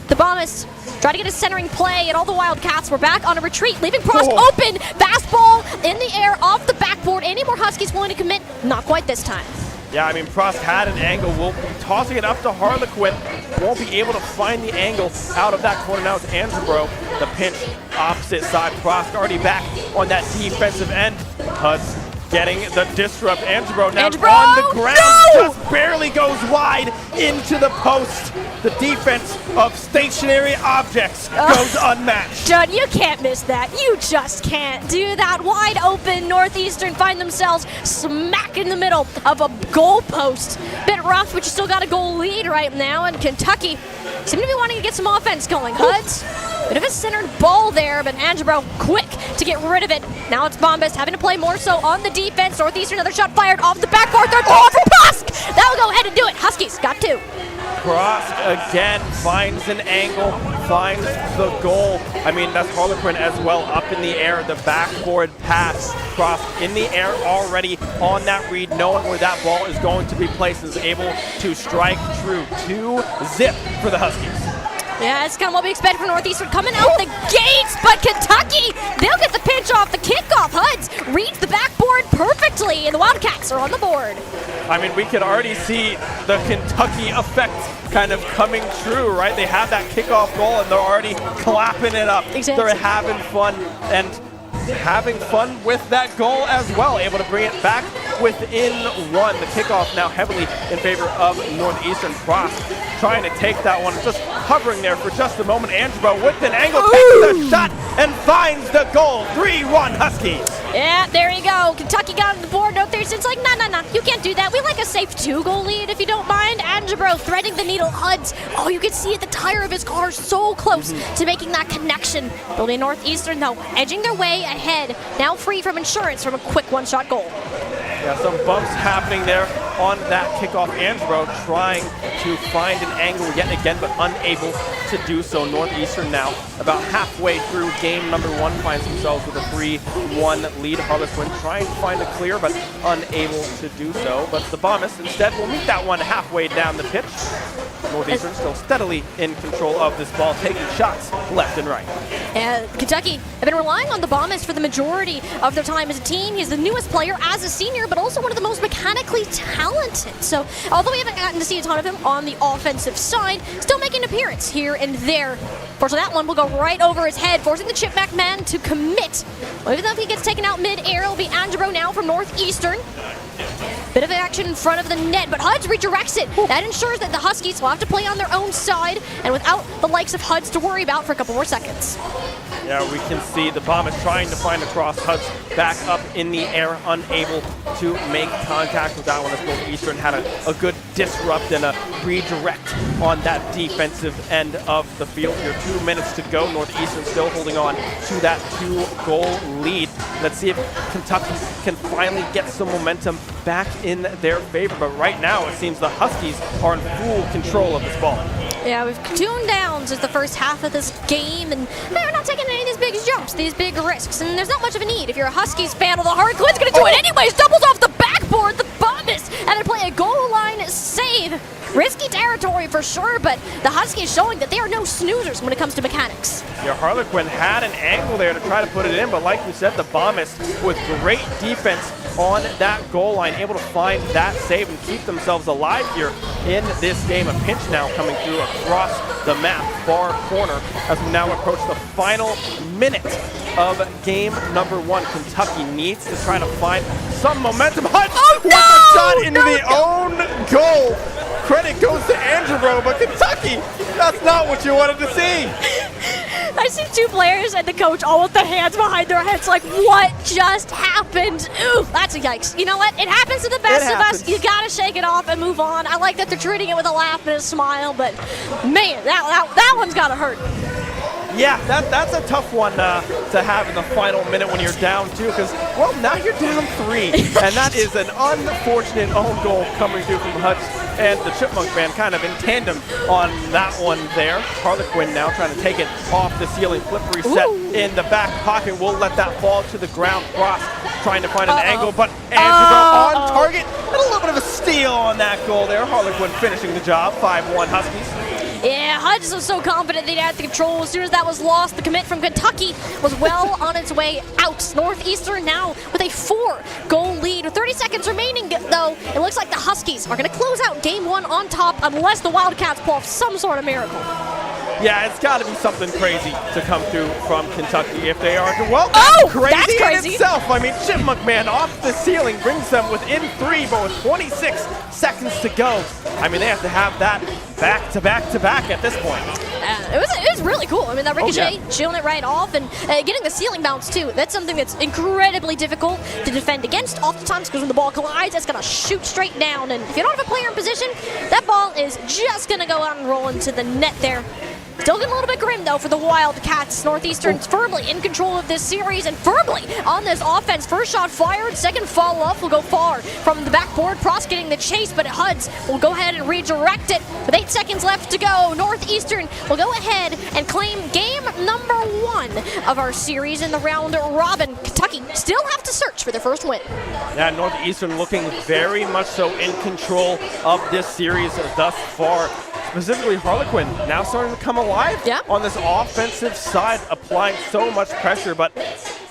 The Bombers try to get a centering play, and all the Wildcats were back on a retreat, leaving Prost open. Fastball in the air off the backboard. Any more Huskies willing to commit? Not quite this time. Yeah, I mean, Prost had an angle. Will be tossing it up to Harlequin. Won't be able to find the angle out of that corner. Now it's Angebro. The pinch opposite side. Prost already back on that defensive end. Huds getting the disrupt. Angebro now on the ground. Just barely goes wide into the post. The defense of stationary objects goes unmatched. Judd, you can't miss that. You just can't do that. Wide open, Northeastern find themselves smack in the middle of a goal post. Bit rough, but you still got a goal lead right now, and Kentucky seem to be wanting to get some offense going. Huds, bit of a centered ball there, but Angebro quick to get rid of it. Now it's Bombas having to play more so on the defense. Northeastern, another shot fired off the backboard. Third ball for Pusk. That'll go ahead and do it. Huskies got 2. Cross again, finds an angle, finds the goal. I mean, that's Harlequin as well, up in the air, the backboard pass. Cross in the air already on that read, knowing where that ball is going to be placed, is able to strike true. 2-0 for the Huskies. Yeah, that's kind of what we expect from Northeastern coming out the gates, but Kentucky, they'll get the pinch off the kickoff. Huds reads the backboard perfectly, and the Wildcats are on the board. I mean, we could already see the Kentucky effect kind of coming true, right? They have that kickoff goal, and they're already clapping it up. Exactly. They're having fun, and having fun with that goal as well, able to bring it back within one. The kickoff now heavily in favor of Northeastern. Frost trying to take that one, just hovering there for just a moment. Angelo with an angle, takes the shot and finds the goal. 3-1 Huskies. Yeah, there you go. Kentucky got on the board. Northeastern's like, no, you can't do that. We like a safe 2-goal lead if you don't mind. Angelo threading the needle. Huds, oh, you can see it, the tire of his car so close to making that connection. Building Northeastern, though, edging their way ahead. Now free from insurance from a quick one-shot goal. Yeah, some bumps happening there on that kickoff. Angelo trying to find an angle yet again, but unable to do so. Northeastern now about halfway through game number 1 finds themselves with a 3-1 lead. Harlequin trying to find a clear, but unable to do so. But the Bombers instead will meet that one halfway down the pitch. Northeastern still steadily in control of this ball, taking shots left and right. And Kentucky have been relying on the Bombers for the majority of their time as a team. He's the newest player as a senior, but also one of the most mechanically talented. So although we haven't gotten to see a ton of him on the offensive side, still making an appearance here and there. Fortunately, that one will go right over his head, forcing the chip back man to commit. Well, even though if he gets taken out mid-air, it'll be Angelo now from Northeastern. Bit of action in front of the net, but Huds redirects it. That ensures that the Huskies will have to play on their own side and without the likes of Huds to worry about for a couple more seconds. Yeah, we can see the Bombers trying to find a cross. Huds back up in the air, unable to make contact with that one as Northeastern had a good disrupt and a redirect on that defensive end of the field. Here, 2 minutes to go. Northeastern still holding on to that 2-goal lead. Let's see if Kentucky can finally get some momentum back in their favor. But right now, it seems the Huskies are in full control of this ball. Yeah, we've tuned down since the first half of this game, and they're not taking any of these big jumps, these big risks, and there's not much of a need. If you're a Huskies fan, well, the Harlequin's going to do it anyways, doubles off the backboard, the Bombers, and they play a goal line save. Risky territory for sure, but the Huskies showing that they are no snoozers when it comes to mechanics. Yeah, Harlequin had an angle there to try to put it in, but like we said, the Bombers with great defense on that goal line, able to find that save and keep themselves alive here in this game. A pinch now coming through across the map, far corner, as we now approach the final minute of game number 1. Kentucky needs to try to find some momentum. Huds with a shot into the own goal. Credit goes to Angelo, but Kentucky, that's not what you wanted to see. I see 2 players and the coach all with the hands behind their heads like, what just happened? Ooh, that's a yikes. You know what? It happens to the best of us. You gotta shake it off and move on. I like that they're treating it with a laugh and a smile, but man, that one's gotta hurt. Yeah, that's a tough one to have in the final minute when you're down 2, because, well, now you're down 3, and that is an unfortunate own goal coming through from Huds and the Chipmunk band kind of in tandem on that one there. Harlequin now trying to take it off the ceiling, flip reset in the back pocket. We'll let that fall to the ground. Frost trying to find an angle, but Angelo on target, and a little bit of a steal on that goal there. Harlequin finishing the job, 5-1 Huskies. Yeah, Huds was so confident they'd have the control. As soon as that was lost, the commit from Kentucky was well on its way out. Northeastern now with a 4-goal lead. With 30 seconds remaining, though, it looks like the Huskies are going to close out game 1 on top unless the Wildcats pull off some sort of miracle. Yeah, it's got to be something crazy to come through from Kentucky if they are to. Well, that's crazy in itself. I mean, Chipmunk Man off the ceiling brings them within 3, but with 26 seconds to go, I mean, they have to have that back to back to back at this point. It was really cool. I mean, that ricochet, shielding it right off, and getting the ceiling bounce, too. That's something that's incredibly difficult to defend against oftentimes, because when the ball collides, it's going to shoot straight down. And if you don't have a player in position, that ball is just going to go out and roll into the net there. Still getting a little bit grim, though, for the Wildcats. Northeastern's firmly in control of this series and firmly on this offense. First shot fired, second follow-up will go far from the backboard. Pross getting the chase, but Huds will go ahead and redirect it. With 8 seconds left to go, Northeastern will go ahead and claim game number 1 of our series in the round robin. Kentucky still have to search for their first win. Yeah, Northeastern looking very much so in control of this series thus far. Specifically, Harlequin now starting to come alive on this offensive side, applying so much pressure, but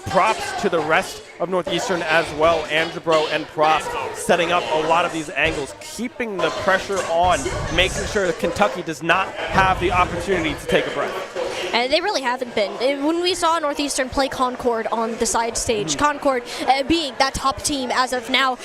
props to the rest of Northeastern as well. Angelo and Pross setting up a lot of these angles, keeping the pressure on, making sure that Kentucky does not have the opportunity to take a breath. And they really haven't been. When we saw Northeastern play Concord on the side stage, Concord being that top team as of now,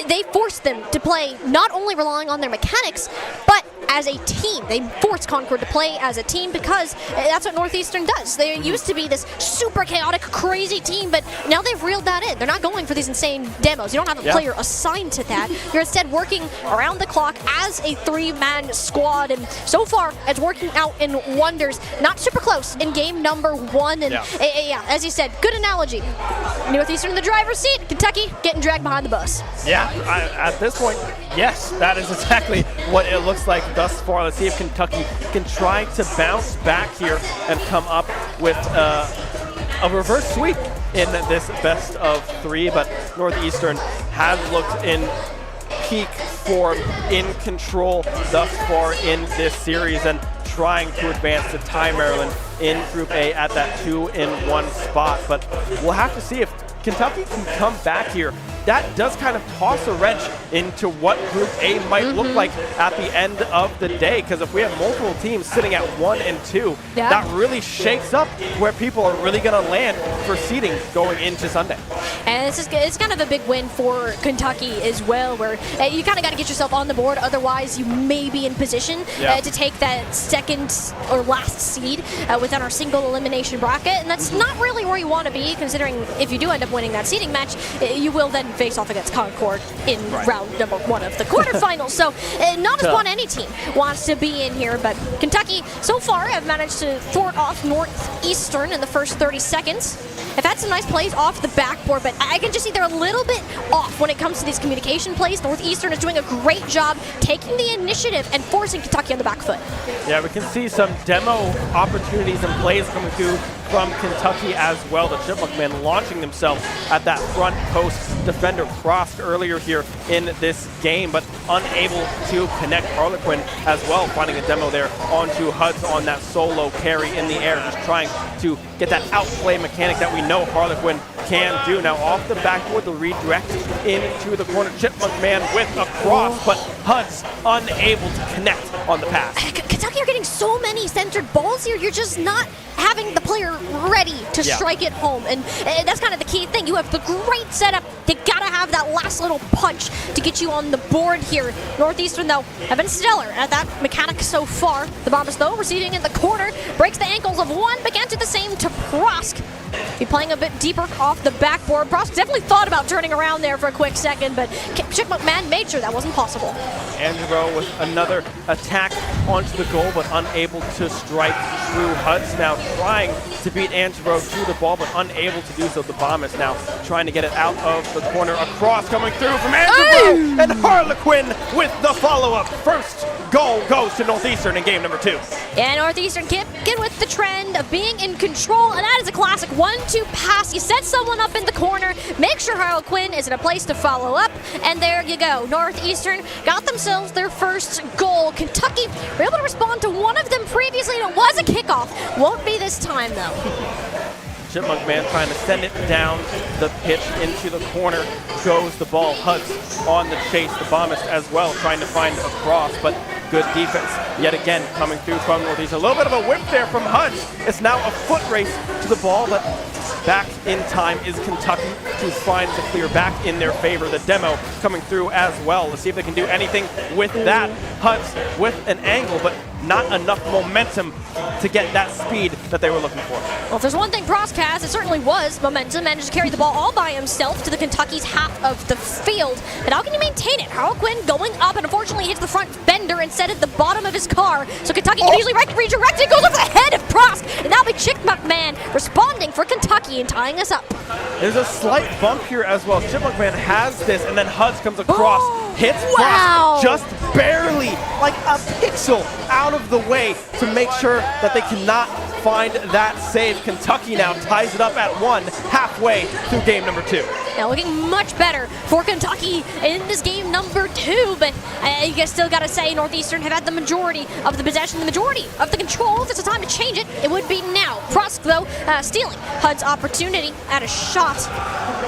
they forced them to play not only relying on their mechanics, but as a team. They forced Concord to play as a team because that's what Northeastern does. They used to be this super chaotic, crazy team, but now they've reeled that in. They're not going for these insane demos. You don't have a player assigned to that. You're instead working around the clock as a 3-man squad, and so far it's working out in wonders. Not super close in game number 1, and yeah, as you said, good analogy. Northeastern in the driver's seat, Kentucky getting dragged behind the bus. Yeah, at this point, yes, that is exactly what it looks like thus far. Let's see if Kentucky can try to bounce back here and come up with a reverse sweep in this best of 3, but Northeastern has looked in peak form, in control thus far in this series, and trying to advance to tie Maryland in Group A at that 2-in-1 spot. But we'll have to see if Kentucky can come back here. That does kind of toss a wrench into what Group A might look like at the end of the day, because if we have multiple teams sitting at 1 and 2, that really shakes up where people are really going to land for seeding going into Sunday. And it's kind of a big win for Kentucky as well, where you kind of got to get yourself on the board, otherwise you may be in position to take that second or last seed within our single elimination bracket, and that's not really where you want to be, considering if you do end up winning that seeding match, you will then face off against Concord in round number 1 of the quarterfinals. So not as fun any team wants to be in here, but Kentucky so far have managed to thwart off Northeastern in the first 30 seconds. They've had some nice plays off the backboard, but I can just see they're a little bit off when it comes to these communication plays. Northeastern is doing a great job taking the initiative and forcing Kentucky on the back foot. Yeah, we can see some demo opportunities and plays coming through from Kentucky as well. The Chipmunk men launching themselves at that front post. Defender crossed earlier here in this game, but unable to connect. Harlequin as well, finding a demo there onto Huds on that solo carry in the air, just trying to get that outplay mechanic that we know Harlequin can do. Now off the backboard, the redirect into the corner. Chipmunk man with a cross, but Huds unable to connect on the pass. Kentucky are getting so many centered balls here, you're just not having the player ready to strike it home, and that's kind of the key thing. You have the great setup, you gotta have that last little punch to get you on the board here. Northeastern, though, have been stellar at that mechanic so far. The Bombers, though, receiving in the corner, breaks the ankles of one, but can't do the same to Prosk. Be playing a bit deeper off the backboard. Prosk definitely thought about turning around there for a quick second, but Chipmunk man made sure that wasn't possible. Angelo with another attack onto the goal, but unable to strike through. Huds now trying to beat Angelo to the ball, but unable to do so. The Bombers now trying to get it out of the corner. A cross coming through from Angelo, and Harlequin with the follow-up. First goal goes to Northeastern in game number 2. Yeah, Northeastern kept with the trend of being in control, and that is a classic 1-2 pass. You set someone up in the corner, make sure Harlequin is in a place to follow up, and there you go. Northeastern got themselves their first goal. Kentucky were able to respond to one of them previously, and it was a kickoff. Won't be this time, though. Chipmunk man trying to send it down the pitch into the corner. Goes the ball. Huds on the chase. The Bombers as well trying to find a cross, but good defense yet again coming through from Northeastern. A little bit of a whip there from Huds. It's now a foot race to the ball, but back in time is Kentucky to find the clear back in their favor. The demo coming through as well. Let's see if they can do anything with that. Huds with an angle, but not enough momentum to get that speed that they were looking for. Well, if there's one thing Prosk has, it certainly was momentum. Managed to carry the ball all by himself to the Kentucky's half of the field. But how can you maintain it? Harlequin going up and unfortunately hits the front fender instead of the bottom of his car. So Kentucky can easily redirect it. Goes over the head of Prosk. And that'll be Chipmunk man responding for Kentucky and tying us up. There's a slight bump here as well. Chipmunk man has this, and then Huds comes across. Hits Prosk just barely, like a pixel out of the way to make sure that they cannot find that save. Kentucky now ties it up at 1 halfway through game number 2. Now looking much better for Kentucky in this game number 2, but you guys still got to say Northeastern have had the majority of the possession, the majority of the control. If it's a time to change it, it would be now. Prosk Dusk, though, stealing HUD's opportunity at a shot.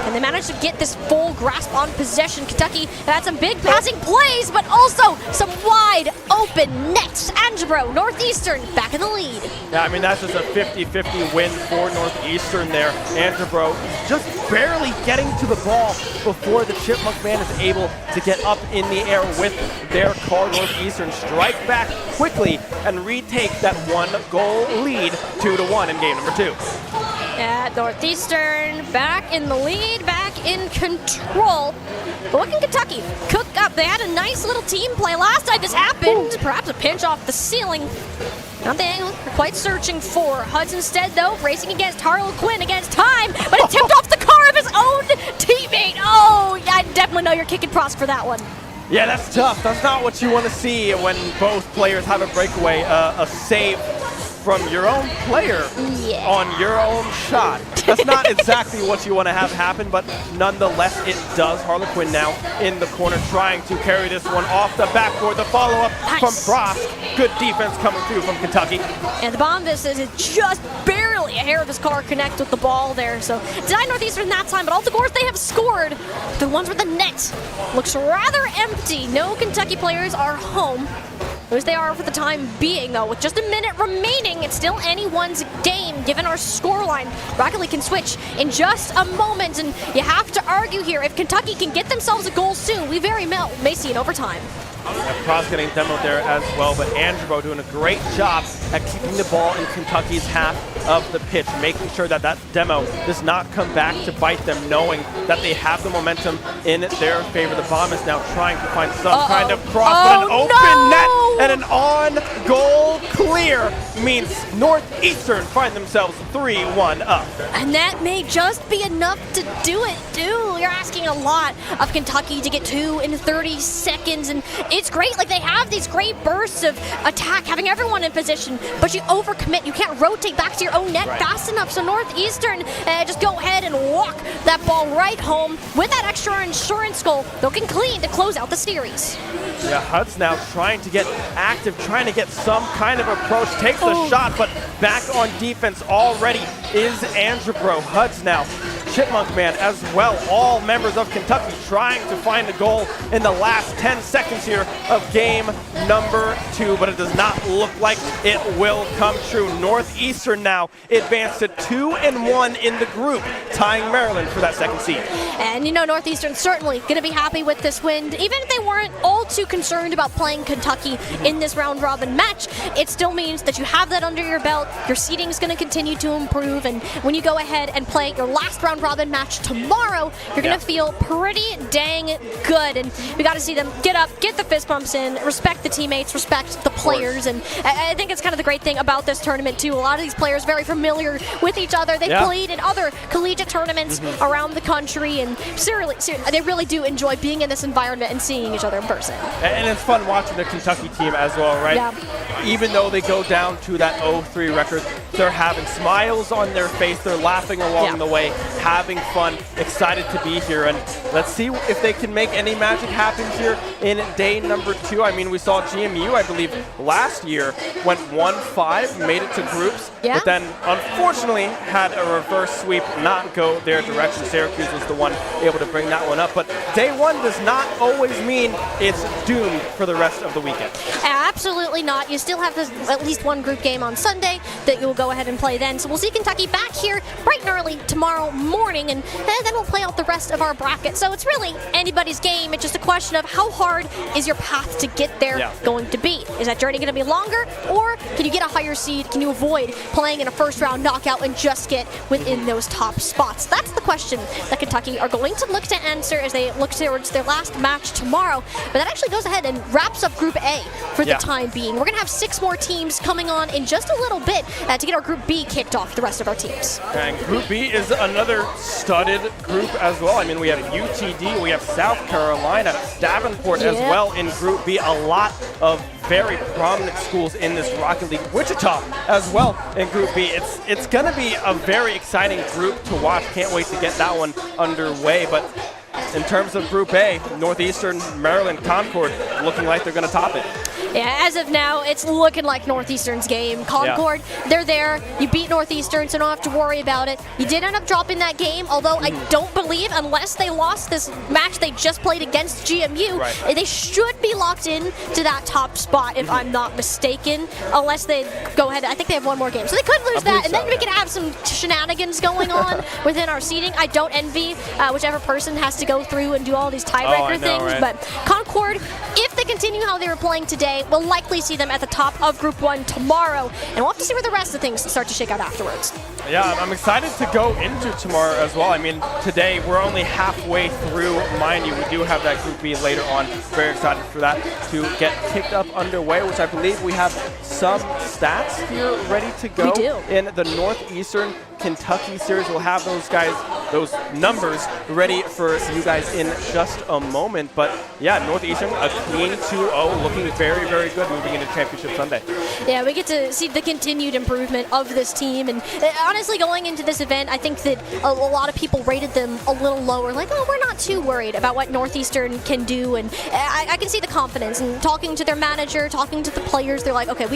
And they managed to get this full grasp on possession. Kentucky had some big passing plays, but also some wide open nets. Angebro, Northeastern, back in the lead. Yeah, I mean, that's just a 50-50 win for Northeastern there. Angebro just barely getting to the ball before the Chipmunk man is able to get up in the air with their car. Northeastern strike back quickly and retake that 1-goal lead 2-1 in game number 2. At Northeastern, back in the lead, back in control. But what can Kentucky cook up? They had a nice little team play last time this happened. Perhaps a pinch off the ceiling. Nothing they're quite searching for. HUD's instead, though, racing against Harlequin against time, but he tipped off the car of his own teammate. Oh, I definitely know you're kicking props for that one. Yeah, that's tough. That's not what you want to see when both players have a breakaway, a save from your own player on your own shot. That's not exactly what you want to have happen, but nonetheless, it does. Harlequin now in the corner trying to carry this one off the backboard. The follow-up from Frost. Good defense coming through from Kentucky. And the bomb is just barely a hair of his car connect with the ball there. So denied Northeastern that time, but all the goals they have scored, the ones with the net, looks rather empty. No Kentucky players are home. At least they are for the time being, though. With just a minute remaining, it's still anyone's game, given our scoreline. Rocket League can switch in just a moment, and you have to argue here, if Kentucky can get themselves a goal soon, we very may see an overtime. Frost getting demoed there as well, but Angebro doing a great job at keeping the ball in Kentucky's half of the pitch, making sure that that demo does not come back to bite them, knowing that they have the momentum in their favor. The bomb is now trying to find some kind of cross, but an open net and an on-goal clear means Northeastern find themselves 3-1 up. And that may just be enough to do it, too. You're asking a lot of Kentucky to get 2 in 30 seconds, and it's great. Like, they have these great bursts of attack, having everyone in position, but you overcommit. You can't rotate back to your own net fast enough. So Northeastern just go ahead and walk that ball right home with that extra insurance goal, looking clean to close out the series. Yeah, HUD's now trying to get active, trying to get some kind of approach. Takes the shot, but back on defense already is Angebro. HUD's now Chipmunk man as well. All members of Kentucky trying to find a goal in the last 10 seconds here of game number 2, but it does not look like it will come true. Northeastern now advanced to 2-1 in the group, tying Maryland for that second seed. And you know Northeastern certainly going to be happy with this win. Even if they weren't all too concerned about playing Kentucky in this round robin match, it still means that you have that under your belt. Your seeding is going to continue to improve, and when you go ahead and play your last round robin match tomorrow, you're going to feel pretty dang good. And we got to see them get up, get the fist bumps in, respect the teammates, respect the players. And I think it's kind of the great thing about this tournament too. A lot of these players very familiar with each other. They've played in other collegiate tournaments around the country, and seriously, they really do enjoy being in this environment and seeing each other in person. And it's fun watching the Kentucky team as well, right? Yeah. Even though they go down to that 0-3 record, they're having smiles on their face. They're laughing along the way, having fun, excited to be here. And let's see if they can make any magic happen here in day number 2. I mean, we saw GMU, I believe, last year went 1-5, made it to groups, but then unfortunately had a reverse sweep not go their direction. Syracuse was the one able to bring that one up. But day 1 does not always mean it's doomed for the rest of the weekend. Absolutely not. You still have at least one group game on Sunday that you'll go ahead and play then. So we'll see Kentucky back here bright and early tomorrow morning, and then we'll play out the rest of our bracket. So it's really anybody's game. It's just a question of how hard is your path to get there going to be. Is that journey going to be longer, or can you get a higher seed? Can you avoid playing in a first round knockout and just get within those top spots? That's the question that Kentucky are going to look to answer as they look towards their last match tomorrow. But that actually goes ahead and wraps up Group A for the time being. We're going to have 6 more teams coming on in just a little bit to get our Group B kicked off, the rest of our teams. And Group B is another studded group as well. I mean, we have UTD, we have South Carolina, Davenport as well in Group B. A lot of very prominent schools in this Rocket League. Wichita as well in Group B. It's going to be a very exciting group to watch. Can't wait to get that one underway. But in terms of Group A, Northeastern, Maryland, Concord looking like they're going to top it. Yeah, as of now, it's looking like Northeastern's game. Concord, they're there. You beat Northeastern, so don't have to worry about it. You did end up dropping that game, although I don't believe, unless they lost this match they just played against GMU, they should be locked in to that top spot, if I'm not mistaken, unless they go ahead. I think they have one more game. So they could lose that, and then we could have some shenanigans going on within our seeding. I don't envy whichever person has to go through and do all these tiebreaker things, but Concord, if they continue how they were playing today, we'll likely see them at the top of Group 1 tomorrow, and we'll have to see where the rest of things start to shake out afterwards. Yeah, I'm excited to go into tomorrow as well. I mean, today we're only halfway through. Mind you, we do have that Group B later on. Very excited for that to get kicked up underway, which I believe we have some stats here ready to go. We do. In the Northeastern Kentucky series. We'll have those numbers ready for you guys in just a moment. But yeah, Northeastern, a clean 2-0, looking very, very good moving into Championship Sunday. Yeah, we get to see the continued improvement of this team. And honestly, going into this event, I think that a lot of people rated them a little lower. Like, oh, we're not too worried about what Northeastern can do. And I can see the confidence. And talking to their manager, talking to the players, they're like, okay,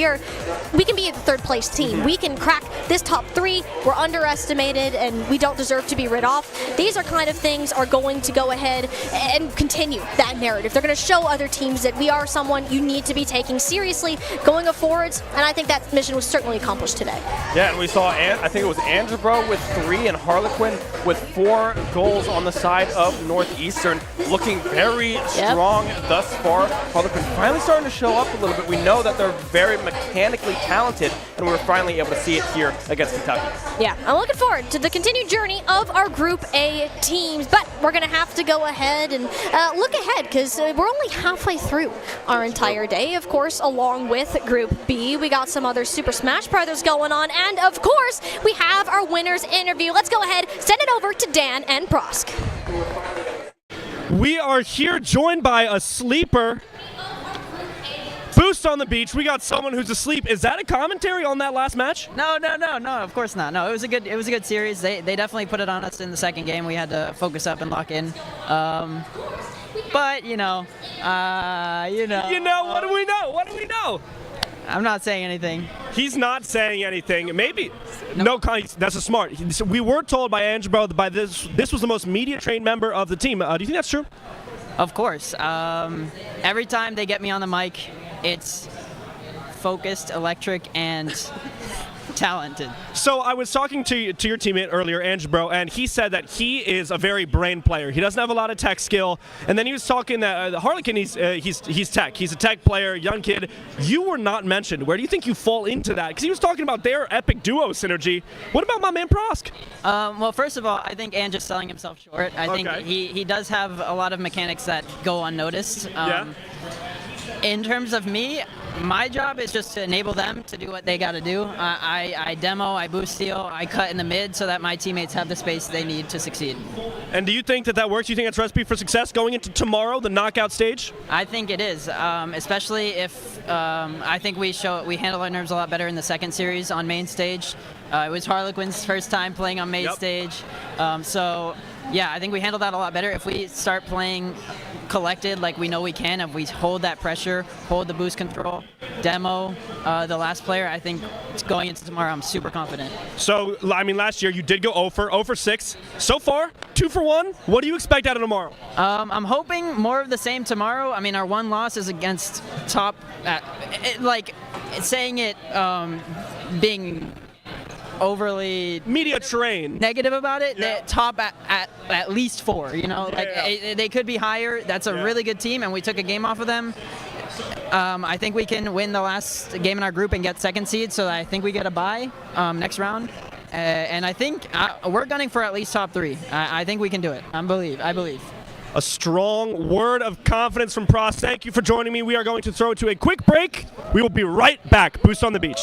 we can be a third place team. We can crack this top 3. We're underestimated and we don't deserve to be rid off. These are kind of things are going to go ahead and continue that narrative. They're going to show other teams that we are someone you need to be taking seriously going forwards, and I think that mission was certainly accomplished today. Yeah, and we saw, I think it was Andrebro with 3 and Harlequin with 4 goals on the side of Northeastern, looking very strong thus far. Harlequin finally starting to show up a little bit. We know that they're very mechanically talented, and we're finally able to see it here against Kentucky. Yeah, I'm looking forward to the continued journey of our Group A teams, but we're going to have to go ahead and look ahead because we're only halfway through our entire day. Of course, along with Group B, we got some other Super Smash Brothers going on, and of course, we have our winners interview. Let's go ahead, send it over to Dan and Prosk. We are here joined by a sleeper. Boost on the beach. We got someone who's asleep. Is that a commentary on that last match? No, of course not. No, it was a good series. They definitely put it on us in the second game. We had to focus up and lock in. But you know, what do we know? What do we know? I'm not saying anything. He's not saying anything. Maybe. No, that's a smart. We were told by Andrew by this was the most media trained member of the team. Do you think that's true? Of course. Every time they get me on the mic, it's focused, electric, and talented. So I was talking to your teammate earlier, Andrew, and he said that he is a very brain player. He doesn't have a lot of tech skill. And then he was talking that Harlequin, he's tech. He's a tech player, young kid. You were not mentioned. Where do you think you fall into that? Because he was talking about their epic duo synergy. What about my man Prosk? Well, first of all, I think Andrew's selling himself short. I think he does have a lot of mechanics that go unnoticed. In terms of me, my job is just to enable them to do what they got to do. I demo, I boost steal, I cut in the mid so that my teammates have the space they need to succeed. And do you think that works? Do you think it's a recipe for success going into tomorrow, the knockout stage? I think it is, especially if I think we handle our nerves a lot better in the second series on main stage. It was Harlequin's first time playing on main stage. So, yeah, I think we handle that a lot better. If we start playing collected like we know we can, if we hold that pressure, hold the boost control, demo the last player, I think going into tomorrow, I'm super confident. So, I mean, last year you did go 0 for 6. So far, 2 for 1. What do you expect out of tomorrow? I'm hoping more of the same tomorrow. I mean, our one loss is against top, being overly media trained negative about it. They top at least 4, they could be higher. That's a really good team, and we took a game off of them. I think we can win the last game in our group and get second seed, so I think we get a bye next round. And I think we're gunning for at least top 3. I think we can do it. I believe. A strong word of confidence from Prost. Thank you for joining me. We are going to throw it to a quick break. We will be right back. Boost on the beach.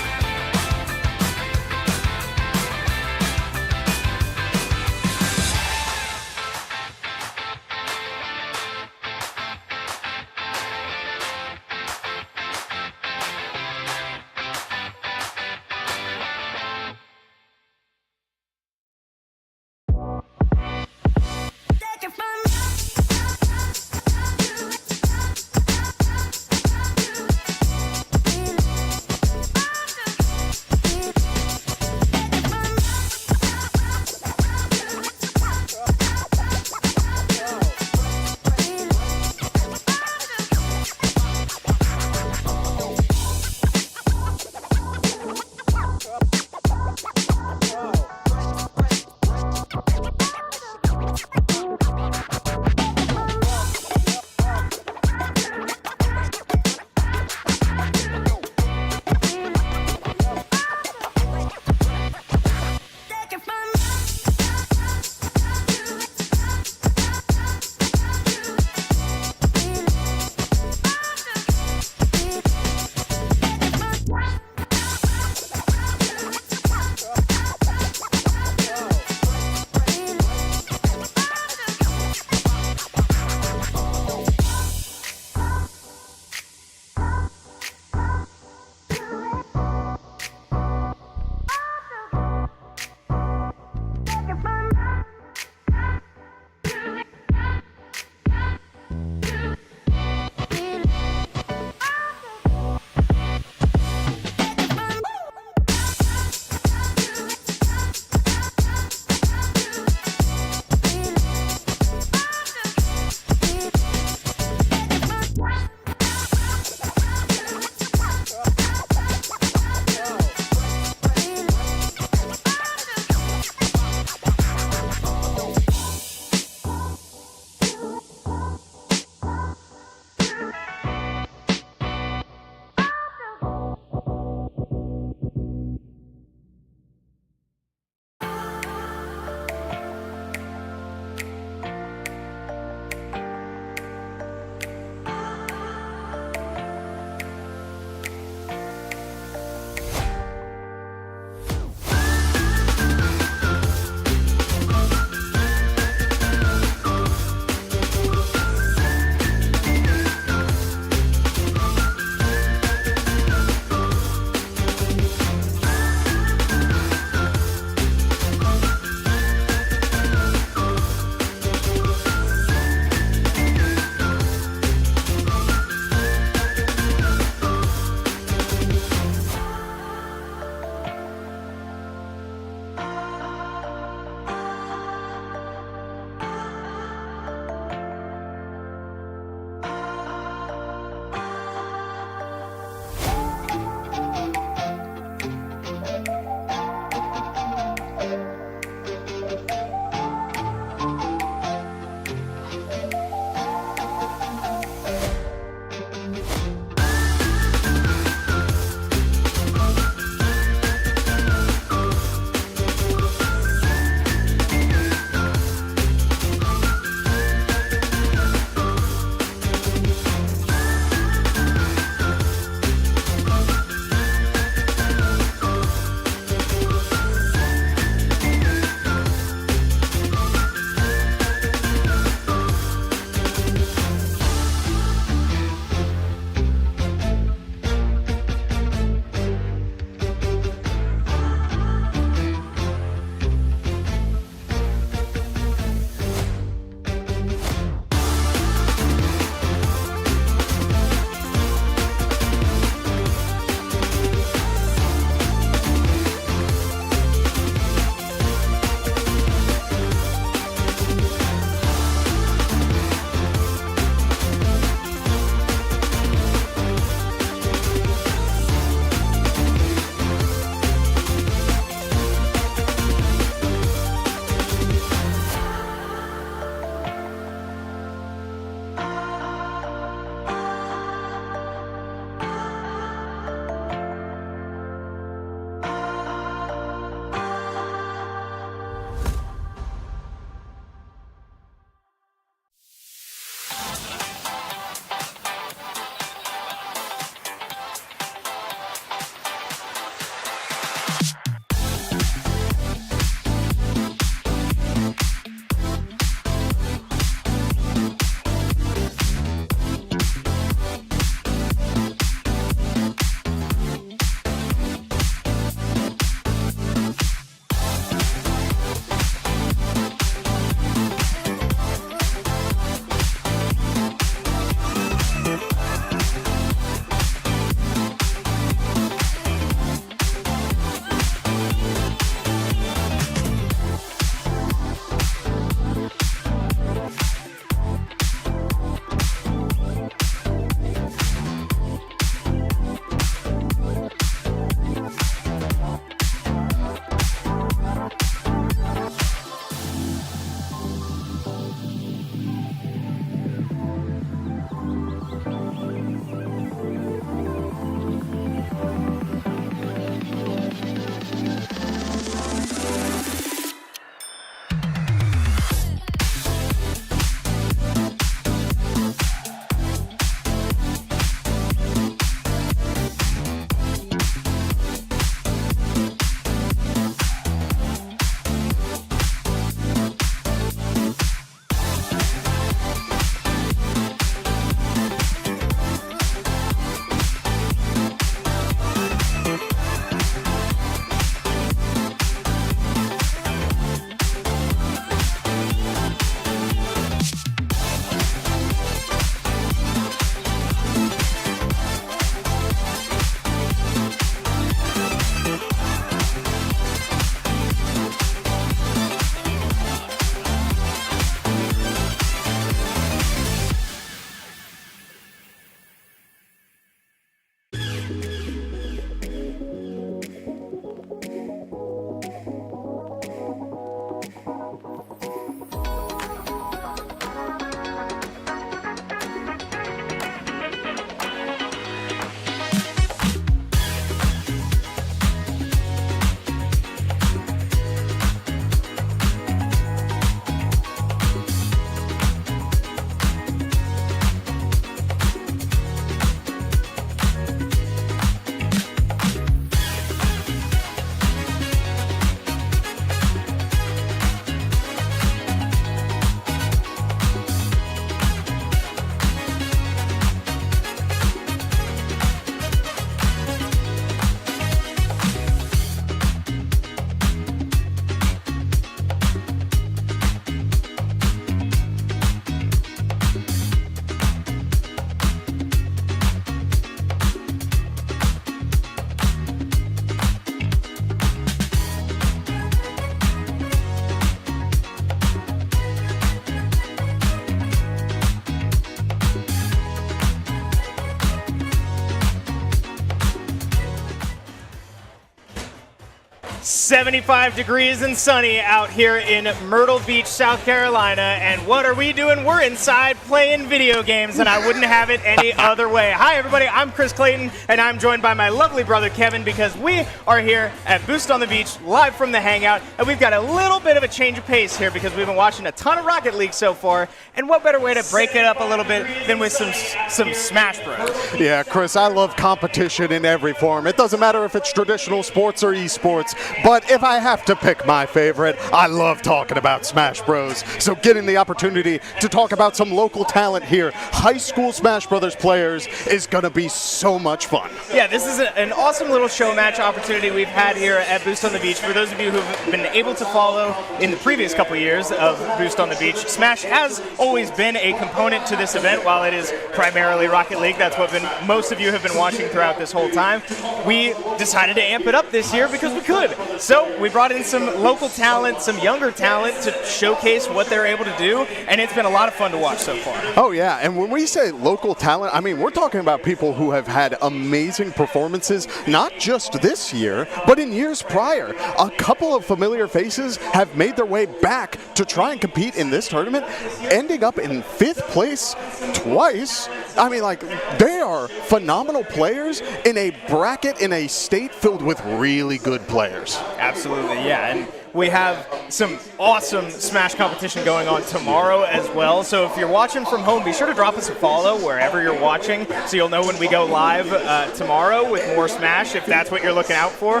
75 degrees and sunny out here in Myrtle Beach, South Carolina. And what are we doing? We're inside playing video games, and I wouldn't have it any other way. Hi, everybody. I'm Chris Clayton, and I'm joined by my lovely brother, Kevin, because we are here at Boost on the Beach, live from the Hangout. And we've got a little bit of a change of pace here because we've been watching a ton of Rocket League so far. And what better way to break it up a little bit than with some Smash Bros. Yeah, Chris, I love competition in every form. It doesn't matter if it's traditional sports or esports. But if I have to pick my favorite, I love talking about Smash Bros. So getting the opportunity to talk about some local talent here, high school Smash Brothers players, is going to be so much fun. Yeah, this is an awesome little show match opportunity we've had here at Boost on the Beach. For those of you who've been able to follow in the previous couple years of Boost on the Beach, Smash has always been a component to this event. While it is primarily Rocket League, that's what most of you have been watching throughout this whole time. We decided to amp it up this year because we could. So we brought in some local talent, some younger talent to showcase what they're able to do, and it's been a lot of fun to watch so far. Oh yeah, and when we say local talent, I mean we're talking about people who have had amazing performances, not just this year, but in years prior. A couple of familiar faces have made their way back to try and compete in this tournament, ending up in 5th place twice. I mean, like, they are phenomenal players in a bracket in a state filled with really good players. Absolutely, yeah. And we have some awesome Smash competition going on tomorrow as well. So if you're watching from home, be sure to drop us a follow wherever you're watching so you'll know when we go live tomorrow with more Smash, if that's what you're looking out for.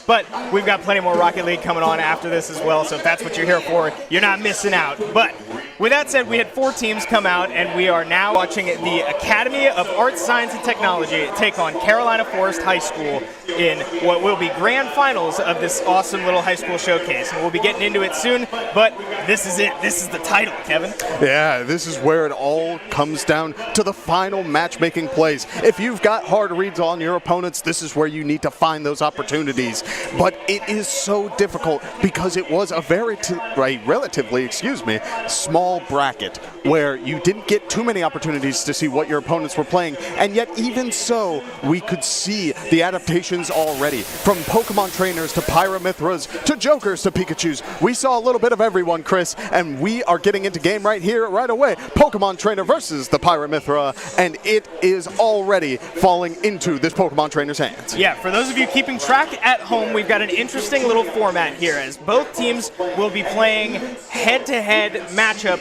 But we've got plenty more Rocket League coming on after this as well. So if that's what you're here for, you're not missing out. But with that said, we had 4 teams come out, and we are now watching the Academy of Arts, Science, and Technology take on Carolina Forest High School in what will be grand finals of this awesome little high school showcase. And we'll be getting into it soon, but this is it. This is the title, Kevin. Yeah, this is where it all comes down to the final matchmaking plays. If you've got hard reads on your opponents, this is where you need to find those opportunities. But it is so difficult because it was a relatively, small bracket where you didn't get too many opportunities to see what your opponents were playing, and yet even so, we could see the adaptations already. From Pokemon trainers to Pyramithras to Jokers to Pikachus, we saw a little bit of everyone, Chris, and we are getting into game right here, right away. Pokemon trainer versus the Pyramithra, and it is already falling into this Pokemon trainer's hands. Yeah, for those of you keeping track at home, we've got an interesting little format here as both teams will be playing head-to-head matchups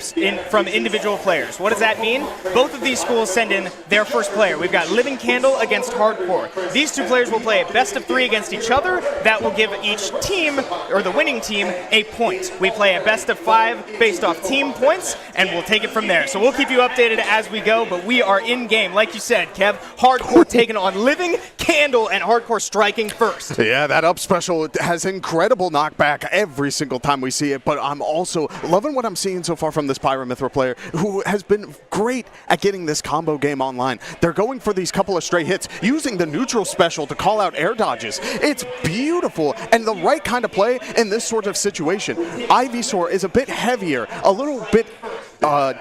from individual players. What does that mean? Both of these schools send in their first player. We've got Living Candle against Hardcore. These 2 players will play a best of 3 against each other. That will give each team, or the winning team, a point. We play a best of 5 based off team points, and we'll take it from there. So we'll keep you updated as we go, but we are in game. Like you said, Kev, Hardcore taking on Living Candle, and Hardcore striking first. Yeah, that up special has incredible knockback every single time we see it, but I'm also loving what I'm seeing so far from this Pyramithra player, who has been great at getting this combo game online. They're going for these couple of stray hits, using the neutral special to call out air dodges. It's beautiful and the right kind of play in this sort of situation. Ivysaur is a bit heavier, a little bit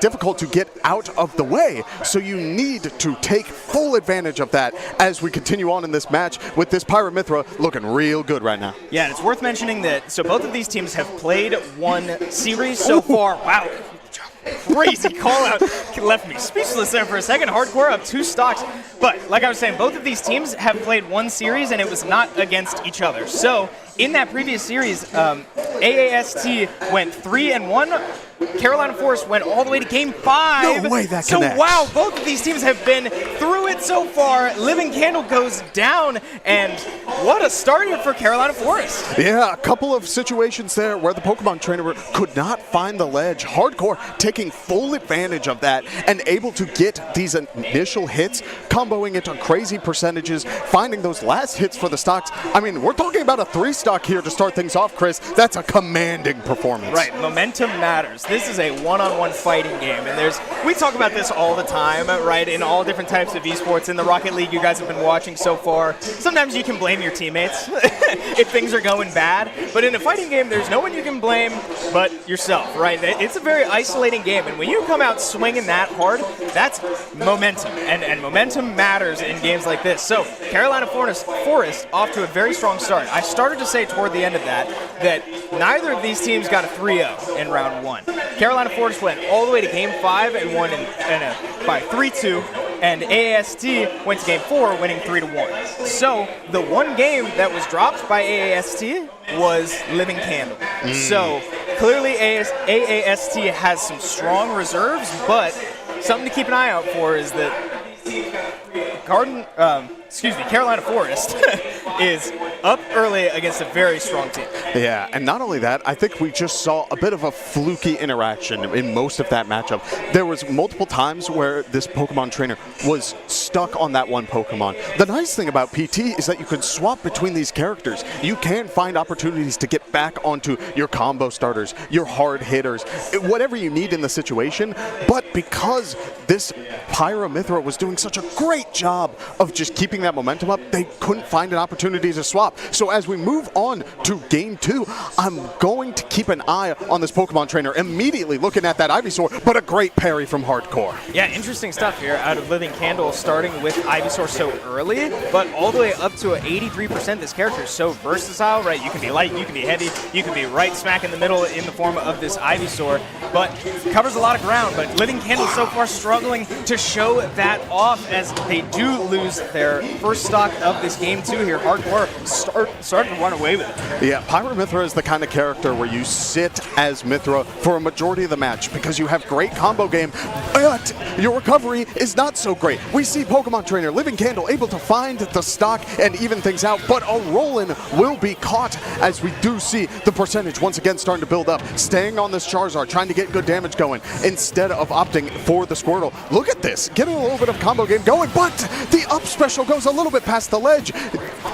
difficult to get out of the way, so you need to take full advantage of that as we continue on in this match with this Pyramithra looking real good right now. Yeah, and it's worth mentioning that so both of these teams have played 1 series so far. Wow. Crazy call out. Left me speechless there for a second. Hardcore up 2 stocks. But like I was saying, both of these teams have played 1 series, and it was not against each other. So in that previous series, AAST went 3-1. Carolina Forest went all the way to Game 5. No way that So connects. wow, both of these teams have been through it so far. Living Candle goes down, and what a start here for Carolina Forest. Yeah, a couple of situations there where the Pokemon trainer could not find the ledge. Hardcore taking full advantage of that and able to get these initial hits, comboing into crazy percentages, finding those last hits for the stocks. I mean, we're talking about a 3 stock here to start things off, Chris. That's a commanding performance. Right, momentum matters. This is a one-on-one fighting game, and we talk about this all the time, right, in all different types of esports Esports in the Rocket League you guys have been watching so far, sometimes you can blame your teammates if things are going bad. But in a fighting game, there's no one you can blame but yourself, right? It's a very isolating game, and when you come out swinging that hard, that's momentum, and momentum matters in games like this. So Carolina Forest off to a very strong start. I started to say toward the end of that neither of these teams got a 3-0 in round 1. Carolina Forest went all the way to Game 5 and won by 3-2, and AAST went to Game 4, winning 3-1. So the one game that was dropped by AAST was Living Candle. So clearly AAST has some strong reserves, but something to keep an eye out for is that Carolina Forest is up early against a very strong team. Yeah, and not only that, I think we just saw a bit of a fluky interaction in most of that matchup. There was multiple times where this Pokemon trainer was stuck on that one Pokemon. The nice thing about PT is that you can swap between these characters. You can find opportunities to get back onto your combo starters, your hard hitters, whatever you need in the situation. But because this Pyra/Mythra was doing such a great job of just keeping that momentum up, they couldn't find an opportunity to swap. So as we move on to Game 2, I'm going to keep an eye on this Pokemon trainer, immediately looking at that Ivysaur, but a great parry from Hardcore. Yeah, interesting stuff here out of Living Candle, starting with Ivysaur so early, but all the way up to an 83%. This character is so versatile, right? You can be light, you can be heavy, you can be right smack in the middle in the form of this Ivysaur, but covers a lot of ground. But Living Candle so far struggling to show that off as they do lose their first stock of this Game 2 here. Hardcore starting to run away with it. Yeah, Pyra/Mythra is the kind of character where you sit as Mythra for a majority of the match because you have great combo game, but your recovery is not so great. We see Pokemon Trainer Living Candle able to find the stock and even things out, but a Rollin will be caught as we do see the percentage once again starting to build up. Staying on this Charizard, trying to get good damage going instead of opting for the Squirtle. Look at this, getting a little bit of combo game going, but the up special goes a little bit past the ledge,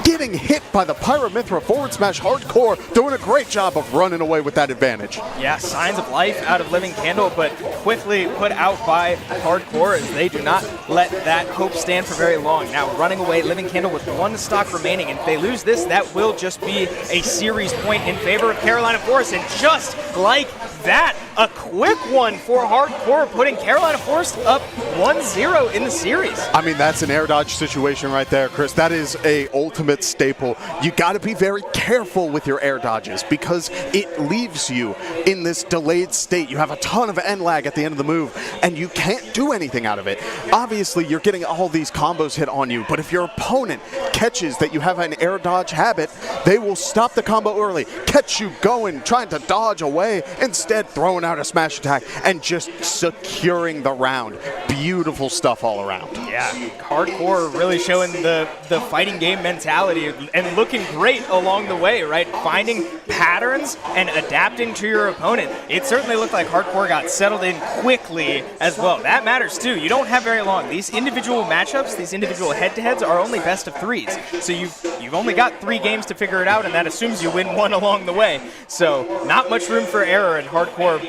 getting hit by the Pyra/Mythra forward smash. Hardcore doing a great job of running away with that advantage. Yeah, signs of life out of Living Candle, but quickly put out by Hardcore as they do not let that hope stand for very long. Now running away, Living Candle with one stock remaining, and if they lose this, that will just be a series point in favor of Carolina Forest, and just like that, a quick one for Hardcore, putting Carolina Forest up 1-0 in the series. I mean, that's an air dodge situation right there, Chris. That is a ultimate staple. You got to be very careful with your air dodges because it leaves you in this delayed state. You have a ton of end lag at the end of the move, and you can't do anything out of it. Obviously, you're getting all these combos hit on you, but if your opponent catches that you have an air dodge habit, they will stop the combo early, catch you going, trying to dodge away, instead throwing out a smash attack and just securing the round. Beautiful stuff all around. Yeah, Hardcore really showing the fighting game mentality and looking great along the way, right? Finding patterns and adapting to your opponent. It certainly looked like Hardcore got settled in quickly as well. That matters too. You don't have very long. These individual matchups, these individual head-to-heads are only best of threes. So you've only got 3 games to figure it out, and that assumes you win one along the way. So not much room for error, and Hardcore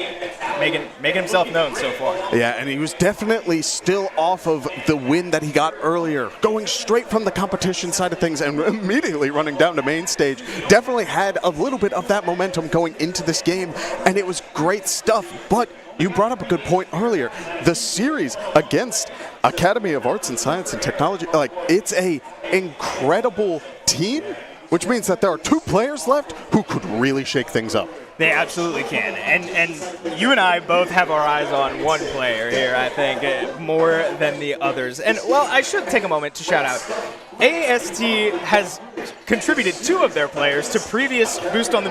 making himself known so far. Yeah, and he was definitely still off of the win that he got earlier, going straight from the competition side of things and immediately running down to main stage. Definitely had a little bit of that momentum going into this game, and it was great stuff. But you brought up a good point earlier. The series against Academy of Arts and Science and Technology, like, it's a incredible team, which means that there are 2 players left who could really shake things up. They absolutely can. And you and I both have our eyes on one player here, I think, more than the others. And, well, I should take a moment to shout out. AAST has contributed 2 of their players to previous Boost on the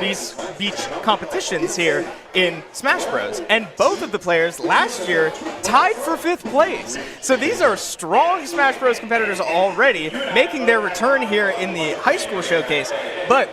Beach competitions here in Smash Bros. And both of the players last year tied for 5th place. So these are strong Smash Bros. Competitors already, making their return here in the high school showcase. But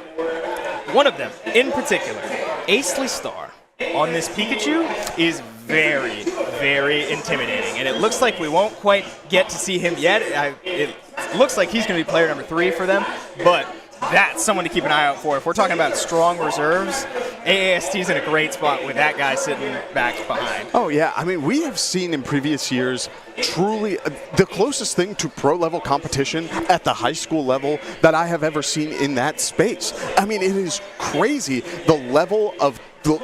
one of them in particular, Acely Star, on this Pikachu is very, very intimidating. And it looks like we won't quite get to see him yet. It looks like he's going to be player number 3 for them, but that's someone to keep an eye out for. If we're talking about strong reserves, AAST's in a great spot with that guy sitting back behind. Oh, yeah. I mean, we have seen in previous years truly the closest thing to pro-level competition at the high school level that I have ever seen in that space. I mean, it is crazy the level of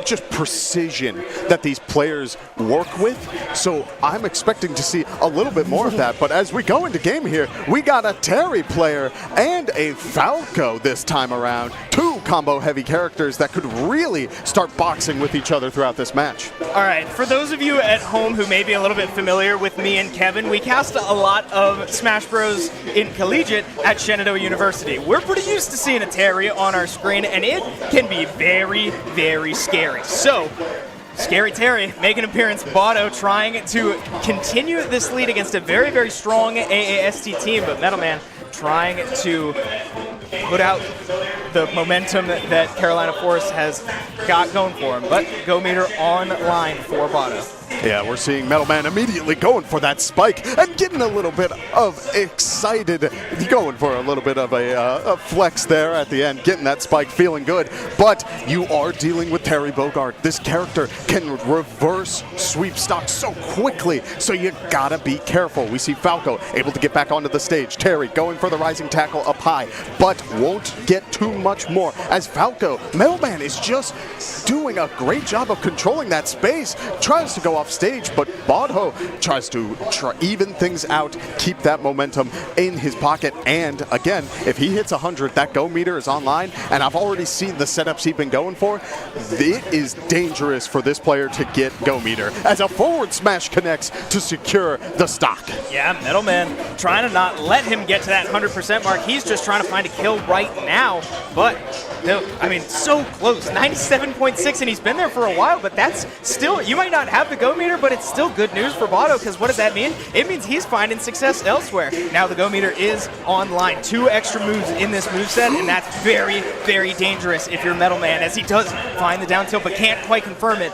just precision that these players work with. So I'm expecting to see a little bit more of that. But as we go into game here, we got a Terry player and a Falco this time around. Two combo-heavy characters that could really start boxing with each other throughout this match. All right, for those of you at home who may be a little bit familiar with me and Kevin, we cast a lot of Smash Bros. In collegiate at Shenandoah University. We're pretty used to seeing a Terry on our screen, and it can be very, very scary. So, Scary Terry making an appearance. Botto trying to continue this lead against a very, very strong AAST team, but Metalman trying to put out the momentum that Carolina Forest has got going for him. But Go Meter online for Botto. Yeah, we're seeing Metalman immediately going for that spike and getting a little bit of excited, going for a little bit of a flex there at the end, getting that spike, feeling good. But you are dealing with Terry Bogard. This character can reverse sweep stock so quickly, so you gotta be careful. We see Falco able to get back onto the stage. Terry going for the rising tackle up high, but won't get too much more as Falco, Metalman is just doing a great job of controlling that space, tries to go off stage, but Bodho tries to even things out, keep that momentum in his pocket, and again, if he hits 100, that Go Meter is online, and I've already seen the setups he's been going for. It is dangerous for this player to get Go Meter, as a forward smash connects to secure the stock. Yeah, Metalman trying to not let him get to that 100% mark. He's just trying to find a kill right now, but I mean, so close, 97.6, and he's been there for a while, but that's still, you might not have the Go Meter, but it's still good news for Botto, because what does that mean? It means he's finding success elsewhere. Now the Go Meter is online. 2 extra moves in this moveset, and that's very, very dangerous if you're Metalman, as he does find the down tilt, but can't quite confirm it.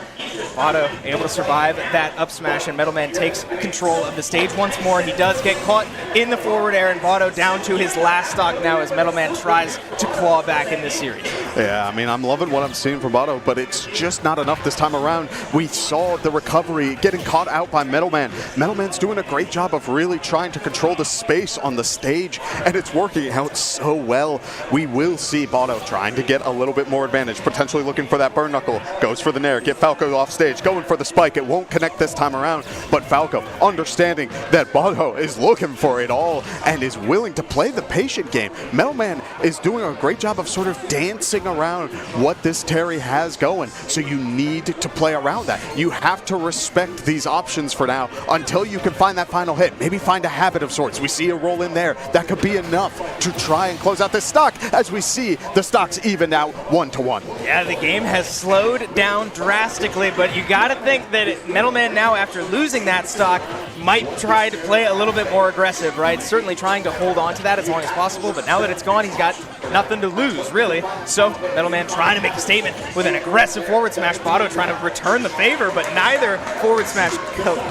Botto able to survive that up smash, and Metalman takes control of the stage once more. He does get caught in the forward air, and Botto down to his last stock now as Metalman tries to claw back in this series. Yeah, I mean, I'm loving what I'm seeing from Botto, but it's just not enough this time around. We saw the recovery getting caught out by Metalman. Metalman's doing a great job of really trying to control the space on the stage, and it's working out so well. We will see Botto trying to get a little bit more advantage, potentially looking for that burn knuckle. Goes for the nair, get Falco off stage, going for the spike. It won't connect this time around, but Falco, understanding that Botto is looking for it all and is willing to play the patient game. Metalman is doing a great job of sort of dancing around what this Terry has going, so you need to play around that. You have to respect these options for now until you can find that final hit. Maybe find a habit of sorts. We see a roll in there. That could be enough to try and close out this stock, as we see the stocks even out 1-1. Yeah, the game has slowed down drastically, but you gotta think that Metalman now, after losing that stock, might try to play a little bit more aggressive, right? Certainly trying to hold on to that as long as possible, but now that it's gone, he's got nothing to lose, really. So Metalman trying to make a statement with an aggressive forward smash. Botto trying to return the favor, but neither forward smash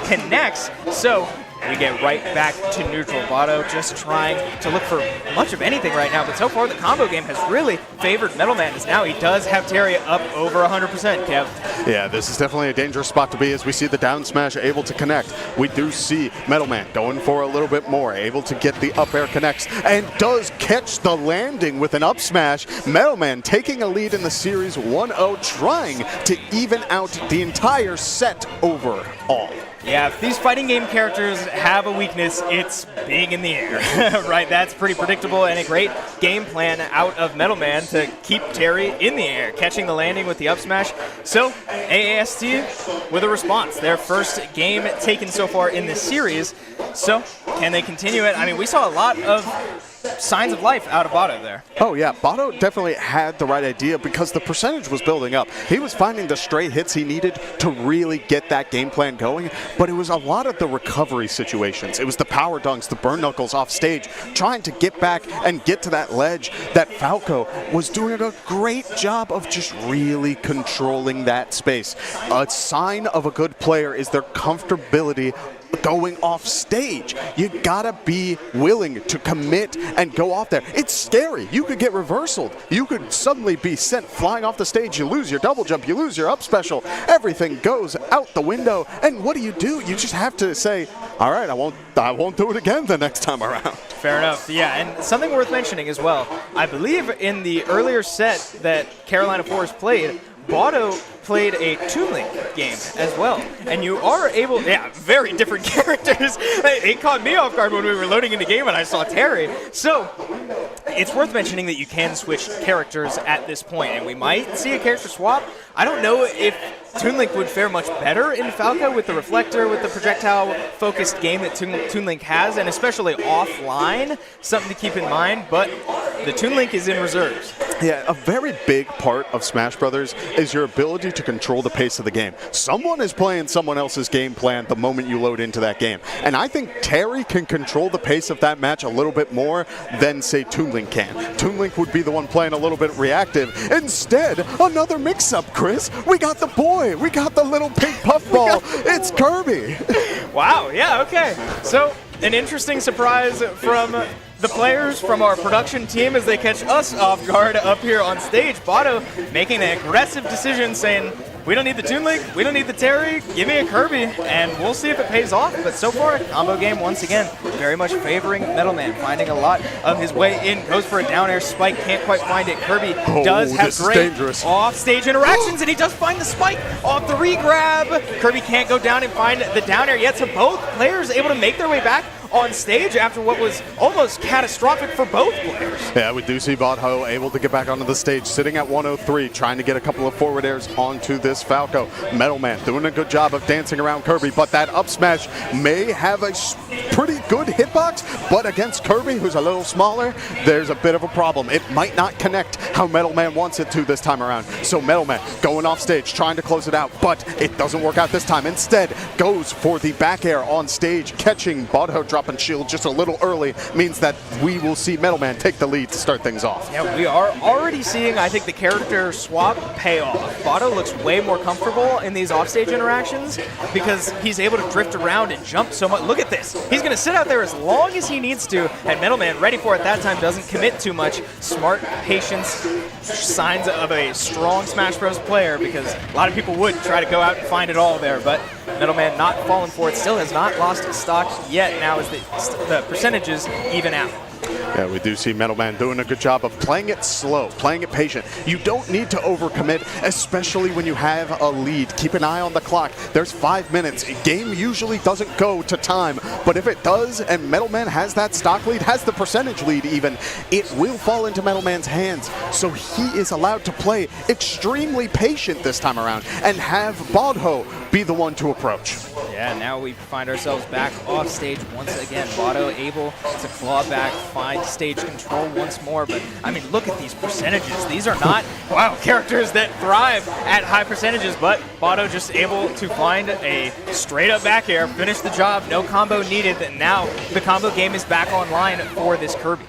connects. So we get right back to neutral. Botto just trying to look for much of anything right now, but so far the combo game has really favored Metalman, as now he does have Terry up over 100%, Kev. Yeah, this is definitely a dangerous spot to be, as we see the down smash able to connect. We do see Metalman going for a little bit more, able to get the up air connects, and does catch the landing with an up smash. Metalman taking a lead in the series 1-0, trying to even out the entire set overall. Yeah, if these fighting game characters have a weakness, it's being in the air, right? That's pretty predictable, and a great game plan out of Metalman to keep Terry in the air, catching the landing with the up smash. So, AAST with a response. Their first game taken so far in this series. So, can they continue it? I mean, we saw a lot of signs of life out of Botto there. Oh yeah, Botto definitely had the right idea, because the percentage was building up. He was finding the straight hits he needed to really get that game plan going, but it was a lot of the recovery situations. It was the power dunks, the burn knuckles off stage, trying to get back and get to that ledge, that Falco was doing a great job of just really controlling that space. A sign of a good player is their comfortability going off stage. You gotta be willing to commit and go off there. It's scary. You could get reversaled. You could suddenly be sent flying off the stage. You lose your double jump. You lose your up special. Everything goes out the window. And what do? You just have to say, all right, I won't do it again the next time around. Fair enough. Yeah, and something worth mentioning as well. I believe in the earlier set that Carolina Forest played, Botto played a Toon Link game as well. And you are able, very different characters. It caught me off guard when we were loading in the game and I saw Terry. So it's worth mentioning that you can switch characters at this point, and we might see a character swap. I don't know if Toon Link would fare much better in Falco with the reflector, with the projectile-focused game that Toon Link has, and especially offline, something to keep in mind, but the Toon Link is in reserves. Yeah, a very big part of Smash Brothers is your ability to control the pace of the game. Someone is playing someone else's game plan the moment you load into that game. And I think Terry can control the pace of that match a little bit more than, say, Toon Link can. Toon Link would be the one playing a little bit reactive. Instead, another mix-up, Chris. We got the boy. We got the little pink puffball. It's Kirby. Wow, yeah, okay. So, an interesting surprise from the players, from our production team, as they catch us off guard up here on stage. Botto making an aggressive decision, saying, we don't need the Toon Link, we don't need the Terry, give me a Kirby, and we'll see if it pays off. But so far, combo game once again, very much favoring Metal Man, finding a lot of his way in, goes for a down air spike, can't quite find it. Kirby does have great off-stage interactions, and he does find the spike off the re-grab. Kirby can't go down and find the down air yet, so both players able to make their way back on stage after what was almost catastrophic for both players. Yeah, we do see Botho able to get back onto the stage, sitting at 103, trying to get a couple of forward airs onto this Falco. Metal Man doing a good job of dancing around Kirby, but that up smash may have a pretty good hitbox, but against Kirby, who's a little smaller, there's a bit of a problem. It might not connect how Metal Man wants it to this time around. So Metal Man going off stage, trying to close it out, but it doesn't work out this time. Instead, goes for the back air on stage, catching Botho dropping shield just a little early, means that we will see Metal Man take the lead to start things off. Yeah, we are already seeing, I think, the character swap pay off. Botto looks way more comfortable in these offstage interactions because he's able to drift around and jump so much. Look at this. He's going to sit out there as long as he needs to, and Metal Man, ready for it that time, doesn't commit too much. Smart patience, signs of a strong Smash Bros. Player, because a lot of people would try to go out and find it all there, but Metal Man not falling for it, still has not lost his stock yet. Now as the percentages even out. Yeah, we do see Metal Man doing a good job of playing it slow, playing it patient. You don't need to overcommit, especially when you have a lead. Keep an eye on the clock. There's 5 minutes. A game usually doesn't go to time, but if it does and Metal Man has that stock lead, has the percentage lead even, it will fall into Metal Man's hands. So he is allowed to play extremely patient this time around and have Botho be the one to approach. Yeah, now we find ourselves back off stage once again. Botto able to claw back, find stage control once more, but I mean, look at these percentages. These are not, wow, characters that thrive at high percentages, but Botto just able to find a straight up back air, finish the job, no combo needed, and now the combo game is back online for this Kirby.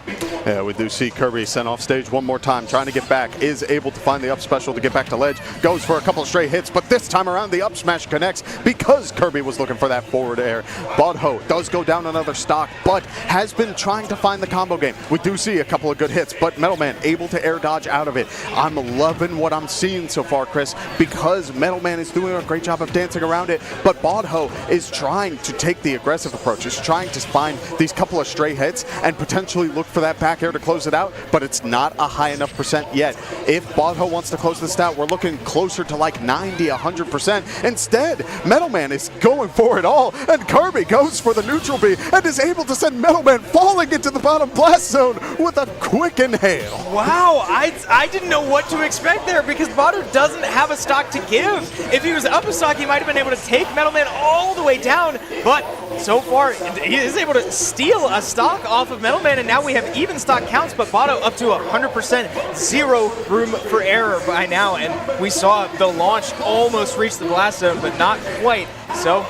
Yeah, we do see Kirby sent off stage one more time, trying to get back, is able to find the up special to get back to ledge, goes for a couple of straight hits, but this time around the up smash connects because Kirby was looking for that forward air. Botho does go down another stock, but has been trying to find the combo game. We do see a couple of good hits, but Metal Man able to air dodge out of it. I'm loving what I'm seeing so far, Chris, because Metal Man is doing a great job of dancing around it, but Botho is trying to take the aggressive approach, is trying to find these couple of stray hits and potentially look for that back air to close it out, but it's not a high enough percent yet. If Botho wants to close this out, we're looking closer to like 90, 100%. Instead, Metal Man is going for it all, and Kirby goes for the neutral B and is able to send Metal Man falling into the bottom blast zone with a quick inhale. Wow, I didn't know what to expect there because Botto doesn't have a stock to give. If he was up a stock, he might have been able to take Metal Man all the way down, but so far he is able to steal a stock off of Metal Man, and now we have even stock counts, but Botto up to 100%, zero room for error by now, and we saw the launch almost reach the blast zone, but not quite. So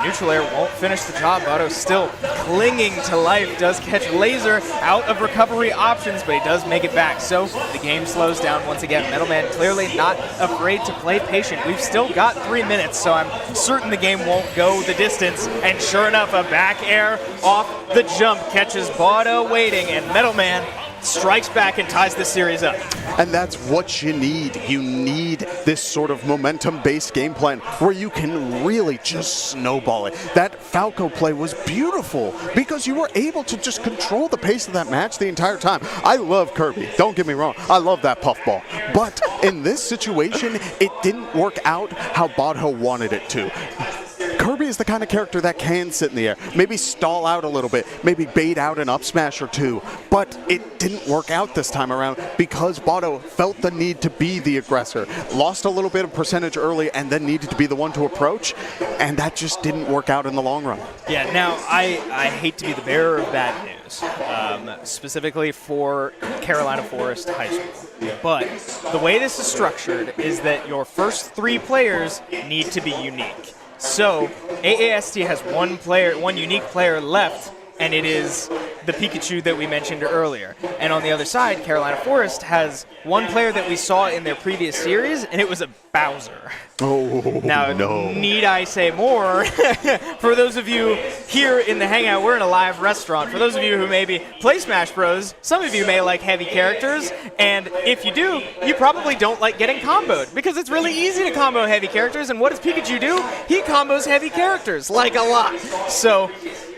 Neutral air won't finish the job. Bado still clinging to life. Does catch Laser out of recovery options, but he does make it back. So the game slows down once again. Metal Man clearly not afraid to play patient. We've still got 3 minutes, so I'm certain the game won't go the distance. And sure enough, a back air off the jump catches Bado waiting, and Metal Man strikes back and ties this series up. And that's what you need. You need this sort of momentum-based game plan where you can really just snowball it. That Falco play was beautiful because you were able to just control the pace of that match the entire time. I love Kirby. Don't get me wrong. I love that puffball. But in this situation, it didn't work out how Bado wanted it to. Kirby is the kind of character that can sit in the air, maybe stall out a little bit, maybe bait out an up smash or two, but it didn't work out this time around because Bado felt the need to be the aggressor, lost a little bit of percentage early, and then needed to be the one to approach, and that just didn't work out in the long run. Yeah, now I hate to be the bearer of bad news, specifically for Carolina Forest High School, but the way this is structured is that your first 3 players need to be unique. So AAST has one unique player left, and it is the Pikachu that we mentioned earlier. And on the other side, Carolina Forest has one player that we saw in their previous series, and it was a Bowser. Oh, now, no. Need I say more? For those of you here in the Hangout, we're in a live restaurant. For those of you who maybe play Smash Bros., some of you may like heavy characters, and if you do, you probably don't like getting comboed, because it's really easy to combo heavy characters, and what does Pikachu do? He combos heavy characters, like a lot. So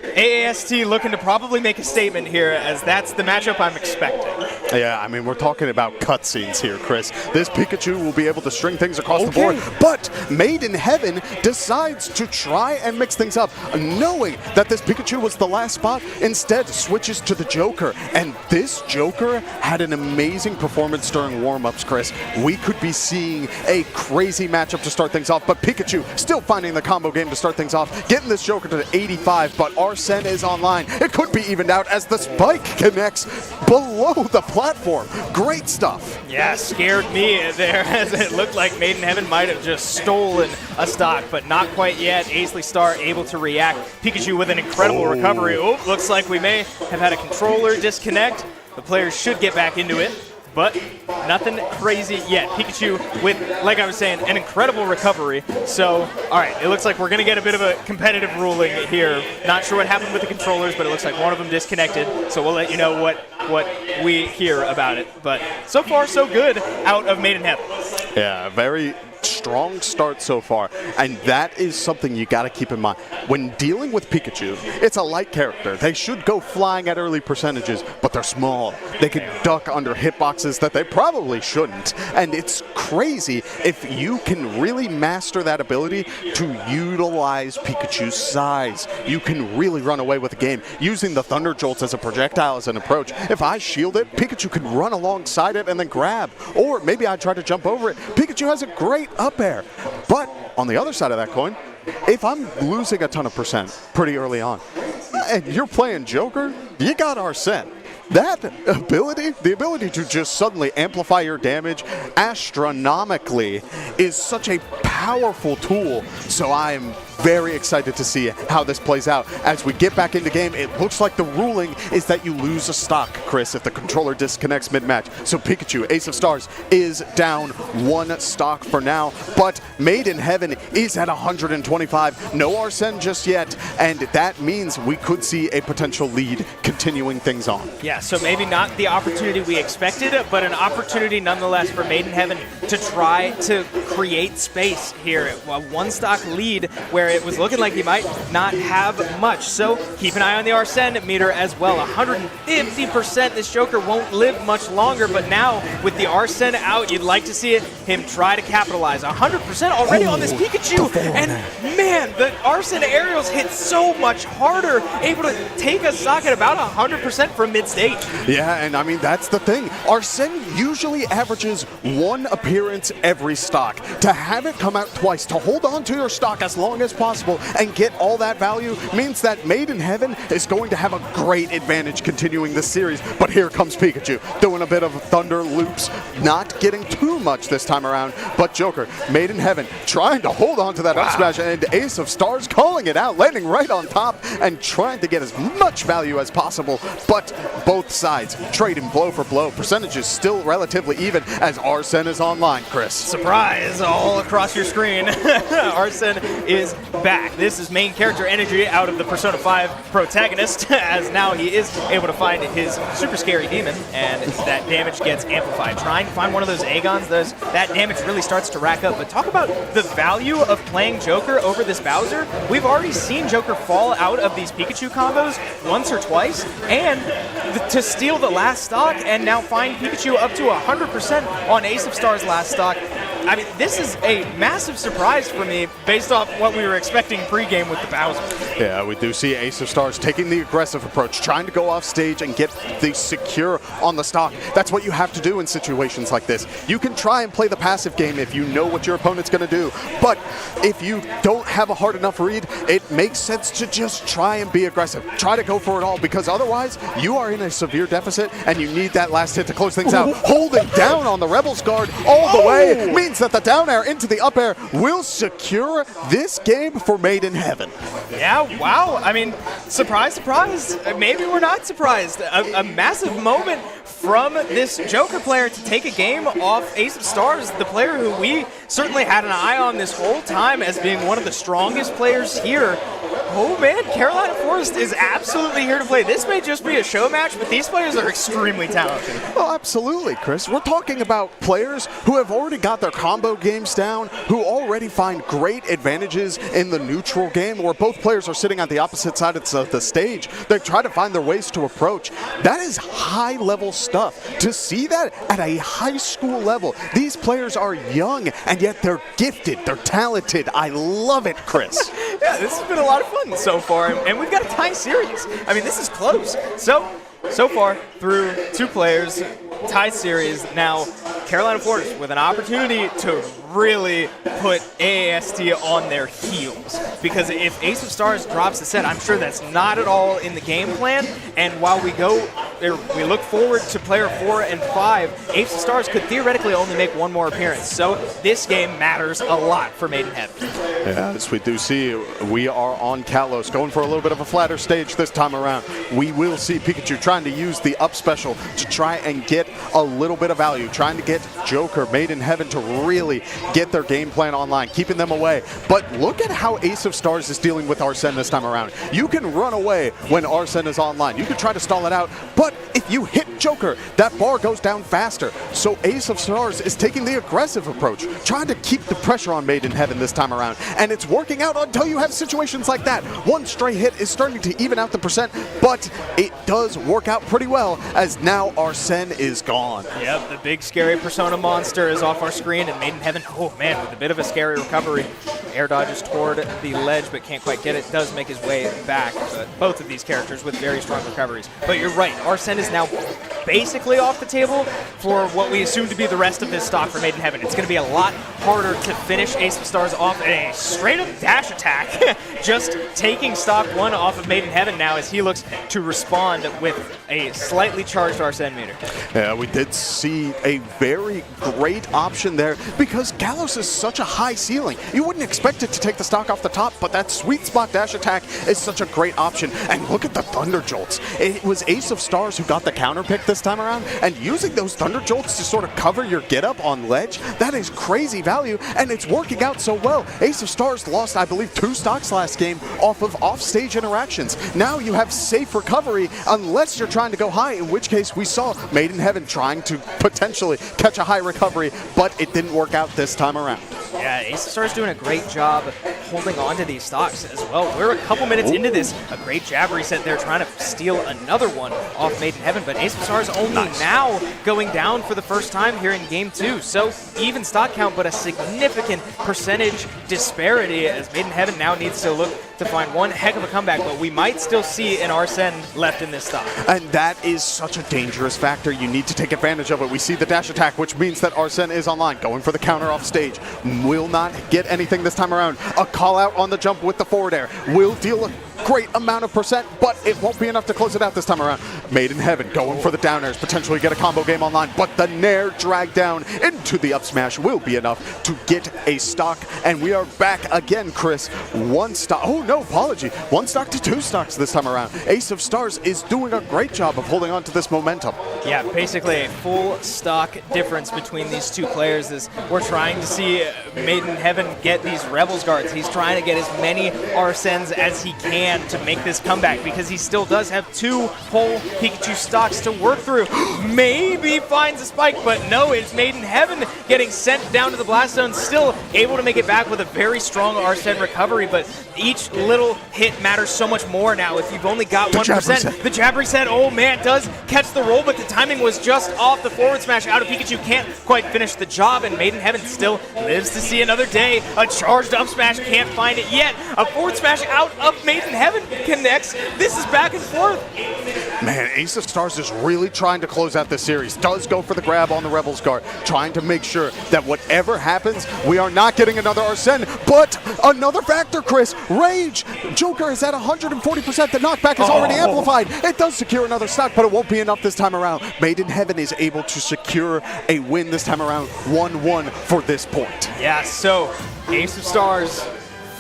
AAST looking to probably make a statement here, as that's the matchup I'm expecting. Yeah, I mean, we're talking about cutscenes here, Chris. This Pikachu will be able to string things across the board, but Made in Heaven decides to try and mix things up, knowing that this Pikachu was the last spot, instead switches to the Joker, and this Joker had an amazing performance during warm-ups, Chris. We could be seeing a crazy matchup to start things off, but Pikachu still finding the combo game to start things off, getting this Joker to 85, but Arsene is online. It could be evened out as the spike connects below the platform. Great stuff. Yeah, scared me there, as it looked like Made in Heaven might have just stolen a stock, but not quite yet. Aisley Star able to react. Pikachu with an incredible recovery. Oh, looks like we may have had a controller disconnect. The players should get back into it, but nothing crazy yet. Pikachu with, like I was saying, an incredible recovery. So, all right, it looks like we're going to get a bit of a competitive ruling here. Not sure what happened with the controllers, but it looks like one of them disconnected. So we'll let you know what we hear about it. But so far, so good out of Made in Heaven. Yeah, very strong start so far, and that is something you got to keep in mind. When dealing with Pikachu, it's a light character. They should go flying at early percentages, but they're small. They can duck under hitboxes that they probably shouldn't, and it's crazy if you can really master that ability to utilize Pikachu's size. You can really run away with the game using the Thunder Jolts as a projectile as an approach. If I shield it, Pikachu can run alongside it and then grab, or maybe I try to jump over it. Pikachu has a great up air. But on the other side of that coin, if I'm losing a ton of percent pretty early on, and you're playing Joker, you got Arsene. That ability, the ability to just suddenly amplify your damage astronomically, is such a powerful tool. So I'm very excited to see how this plays out. As we get back into game, it looks like the ruling is that you lose a stock, Chris, if the controller disconnects mid-match. So Pikachu, Ace of Stars, is down 1 stock for now, but Made in Heaven is at 125. No Arsene just yet, and that means we could see a potential lead continuing things on. Yeah, so maybe not the opportunity we expected, but an opportunity nonetheless for Made in Heaven to try to create space here. A 1 stock lead where it was looking like he might not have much. So keep an eye on the Arsene meter as well. 150%. This Joker won't live much longer, but now with the Arsene out, you'd like to see him try to capitalize. 100% already on this Pikachu. And man, the Arsene aerials hit so much harder, able to take a stock at about 100% from mid-stage. Yeah, and I mean, that's the thing. Arsene usually averages 1 appearance every stock. To have it come out twice, to hold on to your stock as long as possible and get all that value means that Made in Heaven is going to have a great advantage continuing this series. But here comes Pikachu doing doing a bit of thunder loops, not getting too much this time around, but Joker, Made in Heaven, trying to hold on to that up smash, and Ace of Stars calling it out, landing right on top, and trying to get as much value as possible, but both sides trading blow for blow. Percentages still relatively even as Arsene is online, Chris. Surprise all across your screen. Arsene is back. This is main character energy out of the Persona 5 protagonist, as now he is able to find his super scary demon, and that damage gets amplified. Trying to find one of those Aegons, that damage really starts to rack up. But talk about the value of playing Joker over this Bowser. We've already seen Joker fall out of these Pikachu combos once or twice, and to steal the last stock and now find Pikachu up to 100% on Ace of Stars' last stock. I mean, this is a massive surprise for me based off what we were expecting pregame with the Bowser. Yeah, we do see Ace of Stars taking the aggressive approach, trying to go off stage and get the secure on the stock. That's what you have to do in situations like this. You can try and play the passive game if you know what your opponent's going to do, but if you don't have a hard enough read, it makes sense to just try and be aggressive. Try to go for it all, because otherwise you are in a severe deficit and you need that last hit to close things out. Holding down on the Rebels guard all the way means that the down air into the up air will secure this game for Made in Heaven. Yeah, wow. I mean, surprise, surprise. Maybe we're not surprised. A massive moment from this Joker player to take a game off Ace of Stars, the player who we certainly had an eye on this whole time as being one of the strongest players here. Oh man, Carolina Forest is absolutely here to play. This may just be a show match, but these players are extremely talented. Oh, absolutely, Chris. We're talking about players who have already got their combo games down, who already find great advantages in the neutral game, where both players are sitting on the opposite side of the stage. They try to find their ways to approach. That is high-level stuff. To see that at a high school level, these players are young, and yet they're gifted, they're talented. I love it, Chris. Yeah, this has been a lot of fun so far, and we've got a tie series. I mean, this is close. So far, through 2 players, tie series. Now, Carolina Forest with an opportunity to really put AAST on their heels, because if Ace of Stars drops the set, I'm sure that's not at all in the game plan. And while we look forward to player 4 and 5, Ace of Stars could theoretically only make one more appearance. So this game matters a lot for Made in Heaven. Yeah, as we do see, we are on Kalos, going for a little bit of a flatter stage this time around. We will see Pikachu trying to use the up special to try and get a little bit of value, trying to get Joker, Made in Heaven, to really get their game plan online, keeping them away. But look at how Ace of Stars is dealing with Arsene this time around. You can run away when Arsene is online. You can try to stall it out, but if you hit Joker, that bar goes down faster. So Ace of Stars is taking the aggressive approach, trying to keep the pressure on Made in Heaven this time around. And it's working out until you have situations like that. One stray hit is starting to even out the percent, but it does work out pretty well, as now Arsene is gone. Yep, the big scary Persona monster is off our screen, and Made in Heaven, oh man, with a bit of a scary recovery. Air dodges toward the ledge, but can't quite get it. Does make his way back. But both of these characters with very strong recoveries. But you're right, Arsene is now basically off the table for what we assume to be the rest of this stock for Made in Heaven. It's going to be a lot harder to finish Ace of Stars off in a straight-up dash attack. Just taking stock 1 off of Made in Heaven now as he looks to respond with a slightly charged Arsene meter. Yeah, we did see a very great option there, because Kalos is such a high ceiling. You wouldn't expect it to take the stock off the top, but that sweet spot dash attack is such a great option. And look at the Thunder Jolts. It was Ace of Stars who got the counter pick this time around, and using those Thunder Jolts to sort of cover your get up on ledge, that is crazy value, and it's working out so well. Ace of Stars lost, I believe, 2 stocks last game off of off-stage interactions. Now you have safe recovery unless you're trying to go high, in which case we saw Made in Heaven trying to potentially catch a high recovery, but it didn't work out this time around. Yeah, Ace of Stars doing a great job holding on to these stocks as well. We're a couple minutes into this. A great jab reset there, trying to steal another one off Made in Heaven, but Ace of Stars only now going down for the first time here in Game 2. So even stock count, but a significant percentage disparity, as Made in Heaven now needs to look to find one heck of a comeback, but we might still see an Arsene left in this stock. And that is such a dangerous factor. You need to take advantage of it. We see the dash attack, which means that Arsene is online, going for the counter off stage. Will not get anything this time around. A call out on the jump with the forward air will deal great amount of percent, but it won't be enough to close it out this time around. Made in Heaven going for the downers, potentially get a combo game online, but the Nair drag down into the up smash will be enough to get a stock, and we are back again, Chris. One stock, oh no, apology. One stock to two stocks this time around. Ace of Stars is doing a great job of holding on to this momentum. Yeah, basically a full stock difference between these two players is we're trying to see Made in Heaven get these Rebels guards. He's trying to get as many Arsens as he can to make this comeback because he still does have two whole Pikachu stocks to work through. Maybe finds a spike, but no, it's Made in Heaven getting sent down to the Blast Zone, still able to make it back with a very strong Arsen recovery, but each little hit matters so much more now. If you've only got 1%, the jab reset, oh man, does catch the roll, but the timing was just off. The forward smash out of Pikachu can't quite finish the job, and Made in Heaven still lives to see another day. A charged up smash, can't find it yet. A forward smash out of Made in Heaven connects. This is back and forth. Man, Ace of Stars is really trying to close out this series. Does go for the grab on the Rebels guard, trying to make sure that whatever happens, we are not getting another Arsene, but another factor, Chris. Rage. Joker is at 140%. The knockback is already amplified. It does secure another stock, but it won't be enough this time around. Made in Heaven is able to secure a win this time around, 1-1 for this point. Yeah, so Ace of Stars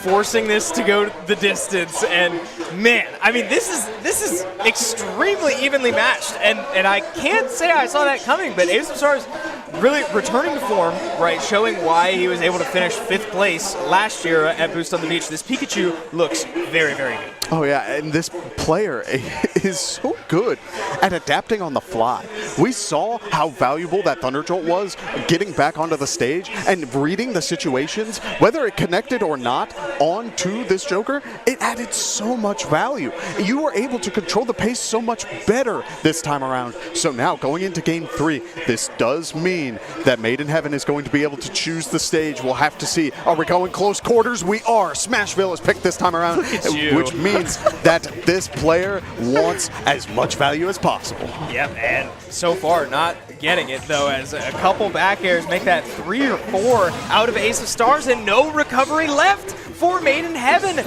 forcing this to go the distance, and man, I mean, this is extremely evenly matched, and I can't say I saw that coming, but Ace of Stars really returning to form, right, showing why he was able to finish 5th place last year at Boost on the Beach. This Pikachu looks very, very good. Oh yeah, and this player is so good at adapting on the fly. We saw how valuable that Thunder Jolt was, getting back onto the stage and reading the situations, whether it connected or not, onto this Joker. It added so much value. You were able to control the pace so much better this time around. So now going into Game 3, this does mean that Made in Heaven is going to be able to choose the stage. We'll have to see. Are we going close quarters? We are. Smashville is picked this time around, which means that this player wants as much value as possible. Yep, and so far not getting it, though, as a couple back airs make that 3 or 4 out of Ace of Stars, and no recovery left for Made in Heaven.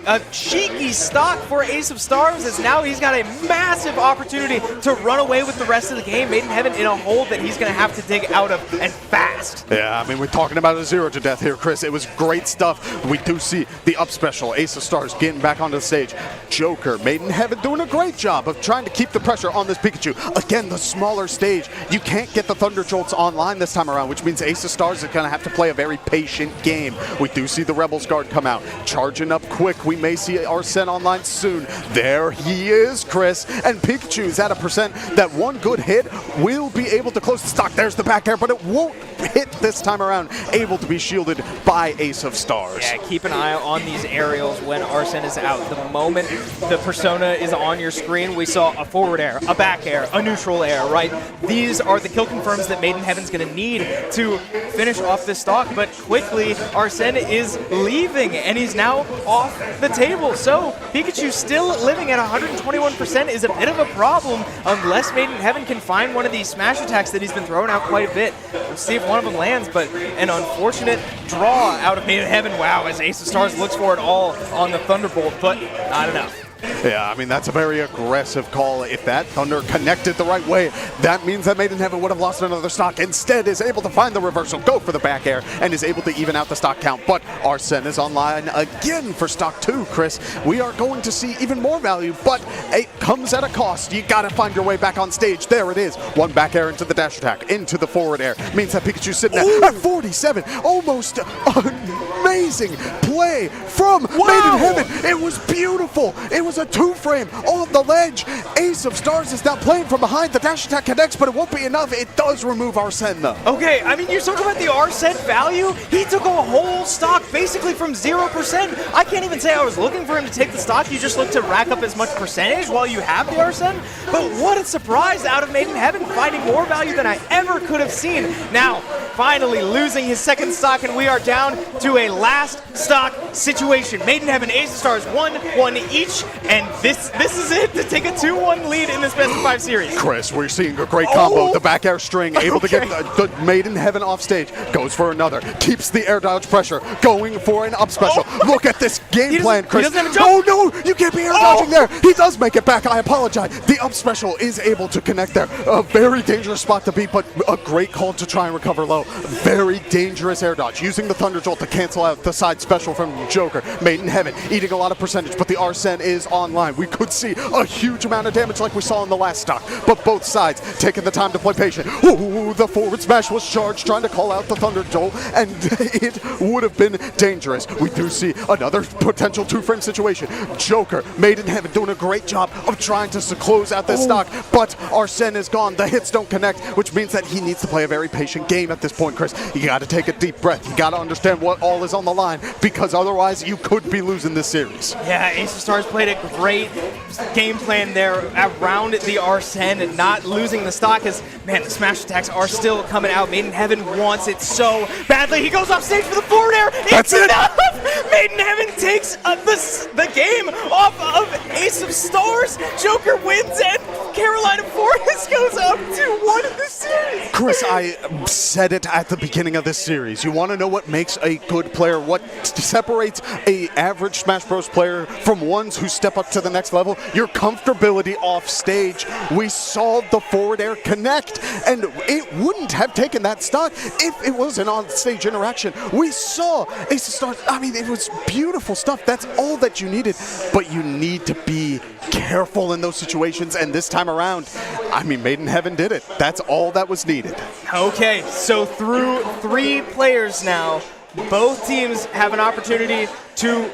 A cheeky stock for Ace of Stars, as now he's got a massive opportunity to run away with the rest of the game. Made in Heaven in a hole that he's going to have to dig out of, and fast. Yeah, I mean, we're talking about a 0 to death here, Chris. It was great stuff. We do see the up special. Ace of Stars getting back onto the stage. Joker, Made in Heaven doing a great job of trying to keep the pressure on this Pikachu. Again, the smaller stage. You can't get the Thunder Jolts online this time around, which means Ace of Stars is going to have to play a very patient game. We do see the Rebels guard come out, charging up quick. We may see Arsene online soon. There he is, Chris. And Pikachu's at a percent that one good hit will be able to close the stock. There's the back air, but it won't hit this time around. Able to be shielded by Ace of Stars. Yeah, keep an eye on these aerials when Arsene is out. The moment the persona is on your screen, we saw a forward air, a back air, a neutral air, right? These are the kill confirms that Made in Heaven's going to need to finish off this stock, but quickly Arsene is leaving, and he's now off the table. So Pikachu still living at 121% is a bit of a problem unless Made in Heaven can find one of these smash attacks that he's been throwing out quite a bit. We'll see if one of them lands, but an unfortunate draw out of Made in Heaven. Wow, as Ace of Stars looks for it all on the Thunderbolt, but not enough. Yeah, I mean, that's a very aggressive call. If that Thunder connected the right way, that means that Made in Heaven would have lost another stock. Instead, is able to find the reversal, go for the back air, and is able to even out the stock count. But Arsene is online again for stock 2, Chris. We are going to see even more value, but it comes at a cost. You got to find your way back on stage. There it is. One back air into the dash attack, into the forward air. Means that Pikachu's sitting at 47. Almost amazing play from Made in Heaven. It was beautiful. It was a 2-frame on the ledge. Ace of Stars is now playing from behind. The dash attack connects, but it won't be enough. It does remove Arsene, though. Okay, I mean, you're talking about the Arsene value. He took a whole stock basically from 0%. I can't even say I was looking for him to take the stock. You just look to rack up as much percentage while you have the Arsene. But what a surprise out of Made in Heaven, finding more value than I ever could have seen. Now, finally losing his second stock, and we are down to a last stock situation. Made in Heaven, Ace of Stars, 1-1 each, and this is it to take a 2-1 lead in this best of 5 series. Chris, we're seeing a great combo. The back air string, able to get the Made in Heaven off stage. Goes for another. Keeps the air dodge pressure. Going for an up special. Look at this game plan, Chris. He doesn't have a jump. Oh, no. You can't be air dodging there. He does make it back. I apologize. The up special is able to connect there. A very dangerous spot to be, but a great call to try and recover low. Very dangerous air dodge. Using the Thunder Jolt to cancel out the side special from Joker. Made in Heaven. Eating a lot of percentage, but the Arsene is online. We could see a huge amount of damage like we saw in the last stock, but both sides taking the time to play patient. Ooh, the forward smash was charged, trying to call out the Thunder Jolt, and it would have been dangerous. We do see another potential 2-frame situation. Joker, Made in Heaven, doing a great job of trying to close out this stock, but Arsene is gone. The hits don't connect, which means that he needs to play a very patient game at this point, Chris. You got to take a deep breath. You got to understand what all is on the line, because otherwise you could be losing this series. Yeah, Ace of Stars played a great game plan there around the Arsene and not losing the stock, as, man, the smash attacks are still coming out. Made in Heaven wants it so badly. He goes off stage for the forward air. That's it. Enough. Made in Heaven takes the game off of Ace of Stars. Joker wins, and Carolina Forest goes up 2-1 in this series. Chris, I said it at the beginning of this series. You want to know what makes a good player, what separates a average Smash Bros. Player from ones who step up to the next level? Your comfortability off stage. We saw the forward air connect, and it wouldn't have taken that stock if it was an on-stage interaction. We saw Ace of Stars. I mean, it was beautiful stuff. That's all that you needed, but you need to be careful in those situations, and this time around, I mean, Made in Heaven did it. That's all that was needed. Okay, so through 3 players now, both teams have an opportunity to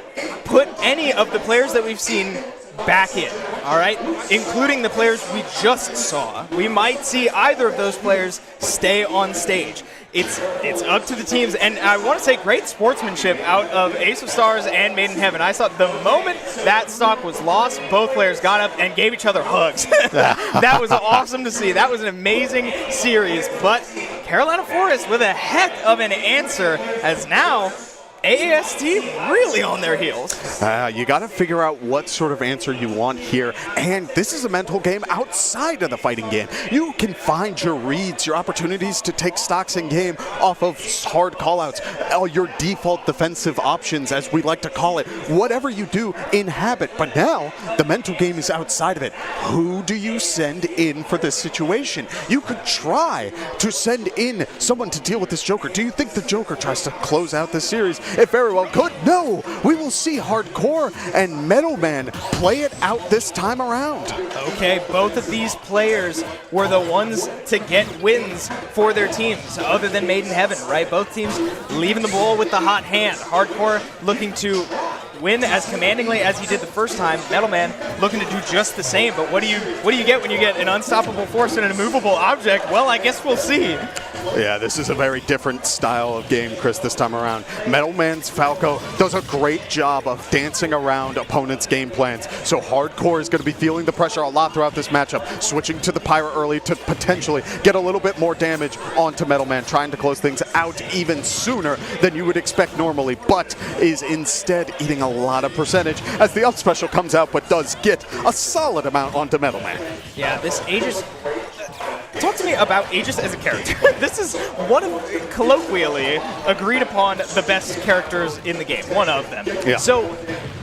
put any of the players that we've seen back in, all right? Including the players we just saw. We might see either of those players stay on stage. It's up to the teams, and I want to say great sportsmanship out of Ace of Stars and Made in Heaven. I saw the moment that stock was lost, both players got up and gave each other hugs. That was awesome to see. That was an amazing series, but Carolina Forest with a heck of an answer, as now AAST really on their heels. You got to figure out what sort of answer you want here, and this is a mental game outside of the fighting game. You can find your reads, your opportunities to take stocks in game off of hard callouts, your default defensive options, as we like to call it. Whatever you do in habit, but now the mental game is outside of it. Who do you send in for this situation? You could try to send in someone to deal with this Joker. Do you think the Joker tries to close out this series? It very well could. No, we will see Hardcore and Metal Man play it out this time around. Okay, both of these players were the ones to get wins for their teams, other than Made in Heaven, right? Both teams leaving the bowl with the hot hand. Hardcore looking to win as commandingly as he did the first time. Metal Man looking to do just the same, but what do you get when you get an unstoppable force and an immovable object? Well, I guess we'll see. Yeah, this is a very different style of game, Chris, this time around. Metal Man's Falco does a great job of dancing around opponents' game plans. So Hardcore is going to be feeling the pressure a lot throughout this matchup, switching to the Pyro early to potentially get a little bit more damage onto Metal Man, trying to close things out even sooner than you would expect normally, but is instead eating a lot of percentage as the up special comes out, but does get a solid amount onto Metal Man. Yeah, this Aegis... Talk to me about Aegis as a character. This is one of, colloquially, agreed upon the best characters in the game. One of them. Yeah. So,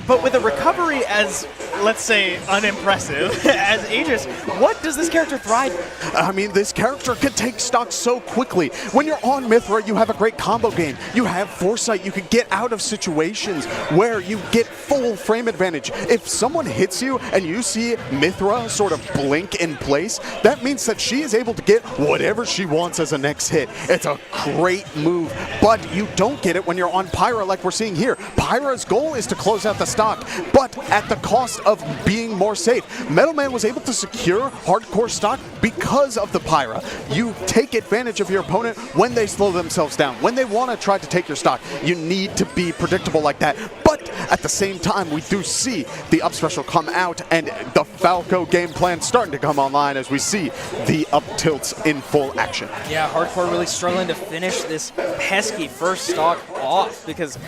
but with a recovery as, let's say, unimpressive as Aegis, what does this character thrive in? I mean, this character can take stock so quickly. When you're on Mithra, you have a great combo game. You have foresight. You can get out of situations where you get full frame advantage. If someone hits you and you see Mithra sort of blink in place, that means that she is able to get whatever she wants as a next hit. It's a great move, but you don't get it when you're on Pyra like we're seeing here. Pyra's goal is to close out the stock, but at the cost of being more safe. Metal Man was able to secure Hardcore stock because of the Pyra. You take advantage of your opponent when they slow themselves down, when they want to try to take your stock. You need to be predictable like that, but At the same time, we do see the up special come out and the Falco game plan starting to come online as we see the up tilts in full action. Yeah, Hardcore really struggling to finish this pesky first stock off because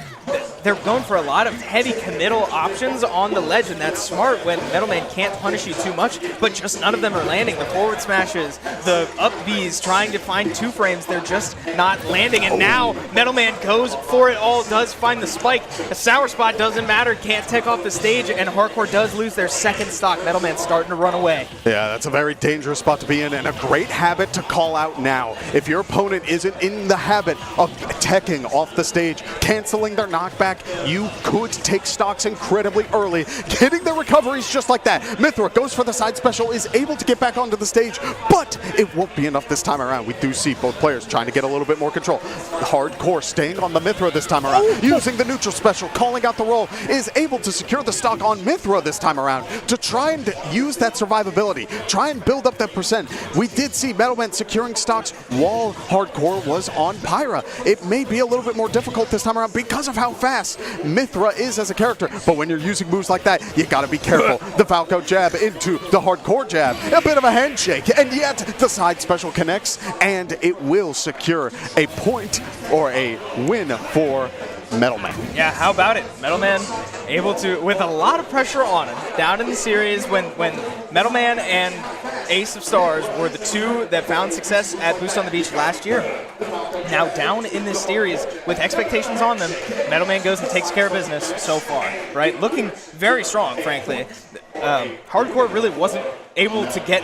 they're going for a lot of heavy committal options on the ledge, and that's smart when Metalman can't punish you too much, but just none of them are landing. The forward smashes, the up Bs trying to find two frames, they're just not landing, and now Metalman goes for it all, does find the spike. A sour spot doesn't matter, can't take off the stage, and Hardcore does lose their second stock. Metalman's starting to run away. Yeah, that's a very dangerous spot to be in and a great habit to call out now. If your opponent isn't in the habit of teching off the stage, canceling their knockback, you could take stocks incredibly early, getting the recoveries just like that. Mithra goes for the side special, is able to get back onto the stage, but it won't be enough this time around. We do see both players trying to get a little bit more control. Hardcore staying on the Mithra this time around, using the neutral special, calling out the roll, is able to secure the stock on Mithra this time around to try and use that survivability, try and build up that percent. We did see Metalman securing stocks while Hardcore was on Pyra. It may be a little bit more difficult this time around because of how fast Mithra is as a character, but when you're using moves like that, you gotta be careful. The Falco jab into the Hardcore jab, a bit of a handshake, and yet the side special connects, and it will secure a point or a win for Metalman. Yeah, how about it? Metalman able to, with a lot of pressure on him, down in the series when Metalman and Ace of Stars were the two that found success at Boost on the Beach last year. Now down in this series with expectations on them, Metalman goes and takes care of business so far, right? Looking very strong, frankly. Hardcore really wasn't able to get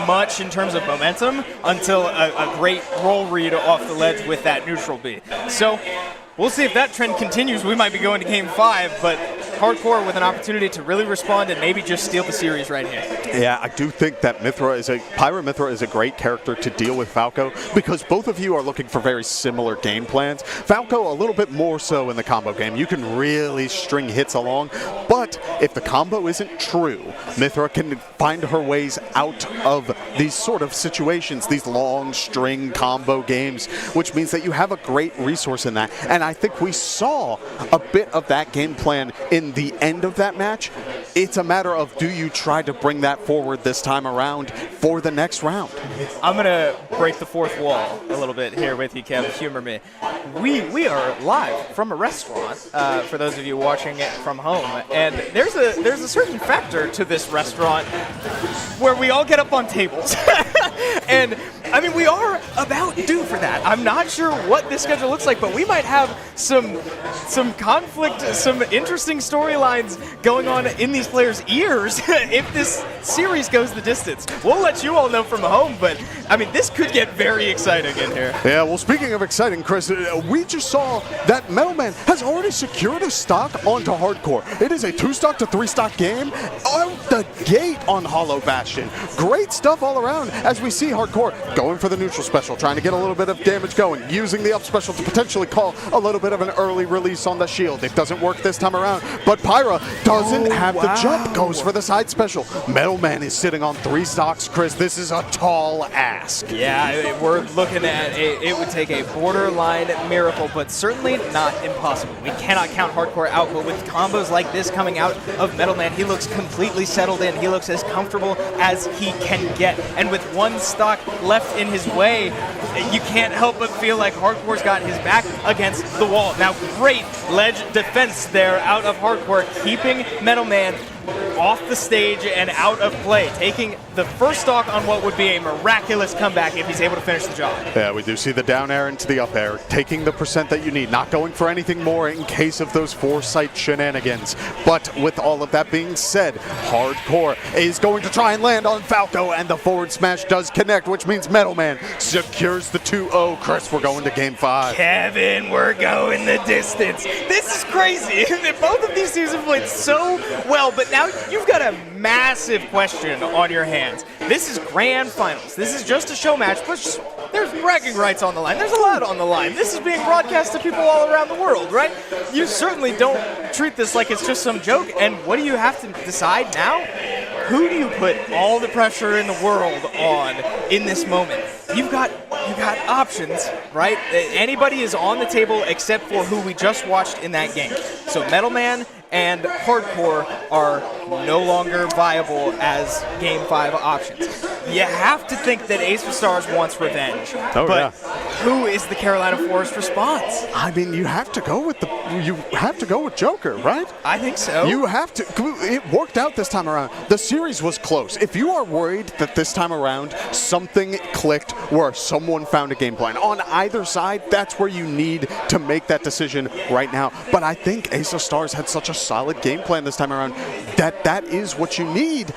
much in terms of momentum until a great roll read off the ledge with that neutral B. So we'll see if that trend continues. We might be going to Game 5, but Hardcore with an opportunity to really respond and maybe just steal the series right here. Yeah, I do think that Pyra Mithra is a great character to deal with Falco because both of you are looking for very similar game plans. Falco a little bit more so in the combo game. You can really string hits along, but if the combo isn't true, Mithra can find her ways out of these sort of situations, these long string combo games, which means that you have a great resource in that. And I think we saw a bit of that game plan in the end of that match. It's a matter of, do you try to bring that forward this time around for the next round? I'm going to break the fourth wall a little bit here with you, Kev. Humor me. We are live from a restaurant, for those of you watching it from home. And there's a certain factor to this restaurant where we all get up on tables. And, I mean, we are about due for that. I'm not sure what this schedule looks like, but we might have some conflict, some interesting storylines going on in these players' ears if this series goes the distance. We'll let you all know from home, but I mean, this could get very exciting in here. Yeah, well, speaking of exciting, Chris, we just saw that Metalman has already secured a stock onto Hardcore. It is a 2-stock to 3-stock game out the gate on Hollow Bastion. Great stuff all around as we see Hardcore going for the neutral special, trying to get a little bit of damage going, using the up special to potentially call a little bit of an early release on the shield. It doesn't work this time around, but Pyra doesn't have the jump, goes for the side special. Metalman is sitting on 3 stocks, Chris. This is a tall ask. Yeah, we're looking at it would take a borderline miracle, but certainly not impossible. We cannot count Hardcore out, but with combos like this coming out of Metalman, he looks completely settled in. He looks as comfortable as he can get. And with 1 stock left in his way, you can't help but feel like Hardcore's got his back against the wall. Now, great ledge defense there out of Hardcore, keeping Metalman off the stage and out of play, taking the first stock on what would be a miraculous comeback if he's able to finish the job. Yeah, we do see the down air into the up air, taking the percent that you need, not going for anything more in case of those foresight shenanigans. But with all of that being said, Hardcore is going to try and land on Falco, and the forward smash does connect, which means Metalman secures the 2-0. Chris, we're going to Game 5. Kevin, we're going the distance. This is crazy. Both of these teams have played so well, but now you've got a massive question on your hands. This is grand finals. This is just a show match, but there's bragging rights on the line. There's a lot on the line. This is being broadcast to people all around the world, right? You certainly don't treat this like it's just some joke. And what do you have to decide now? Who do you put all the pressure in the world on in this moment? You've got options, right? Anybody is on the table except for who we just watched in that game. So Metalman and Hardcore are no longer viable as Game 5 options. You have to think that Ace of Stars wants revenge. But who is the Carolina Forest response? I mean, you have to go with Joker, right? I think so. You have to. It worked out this time around. The series was close. If you are worried that this time around something clicked where someone found a game plan on either side, that's where you need to make that decision right now. But I think Ace of Stars had such a solid game plan this time around that is what you need.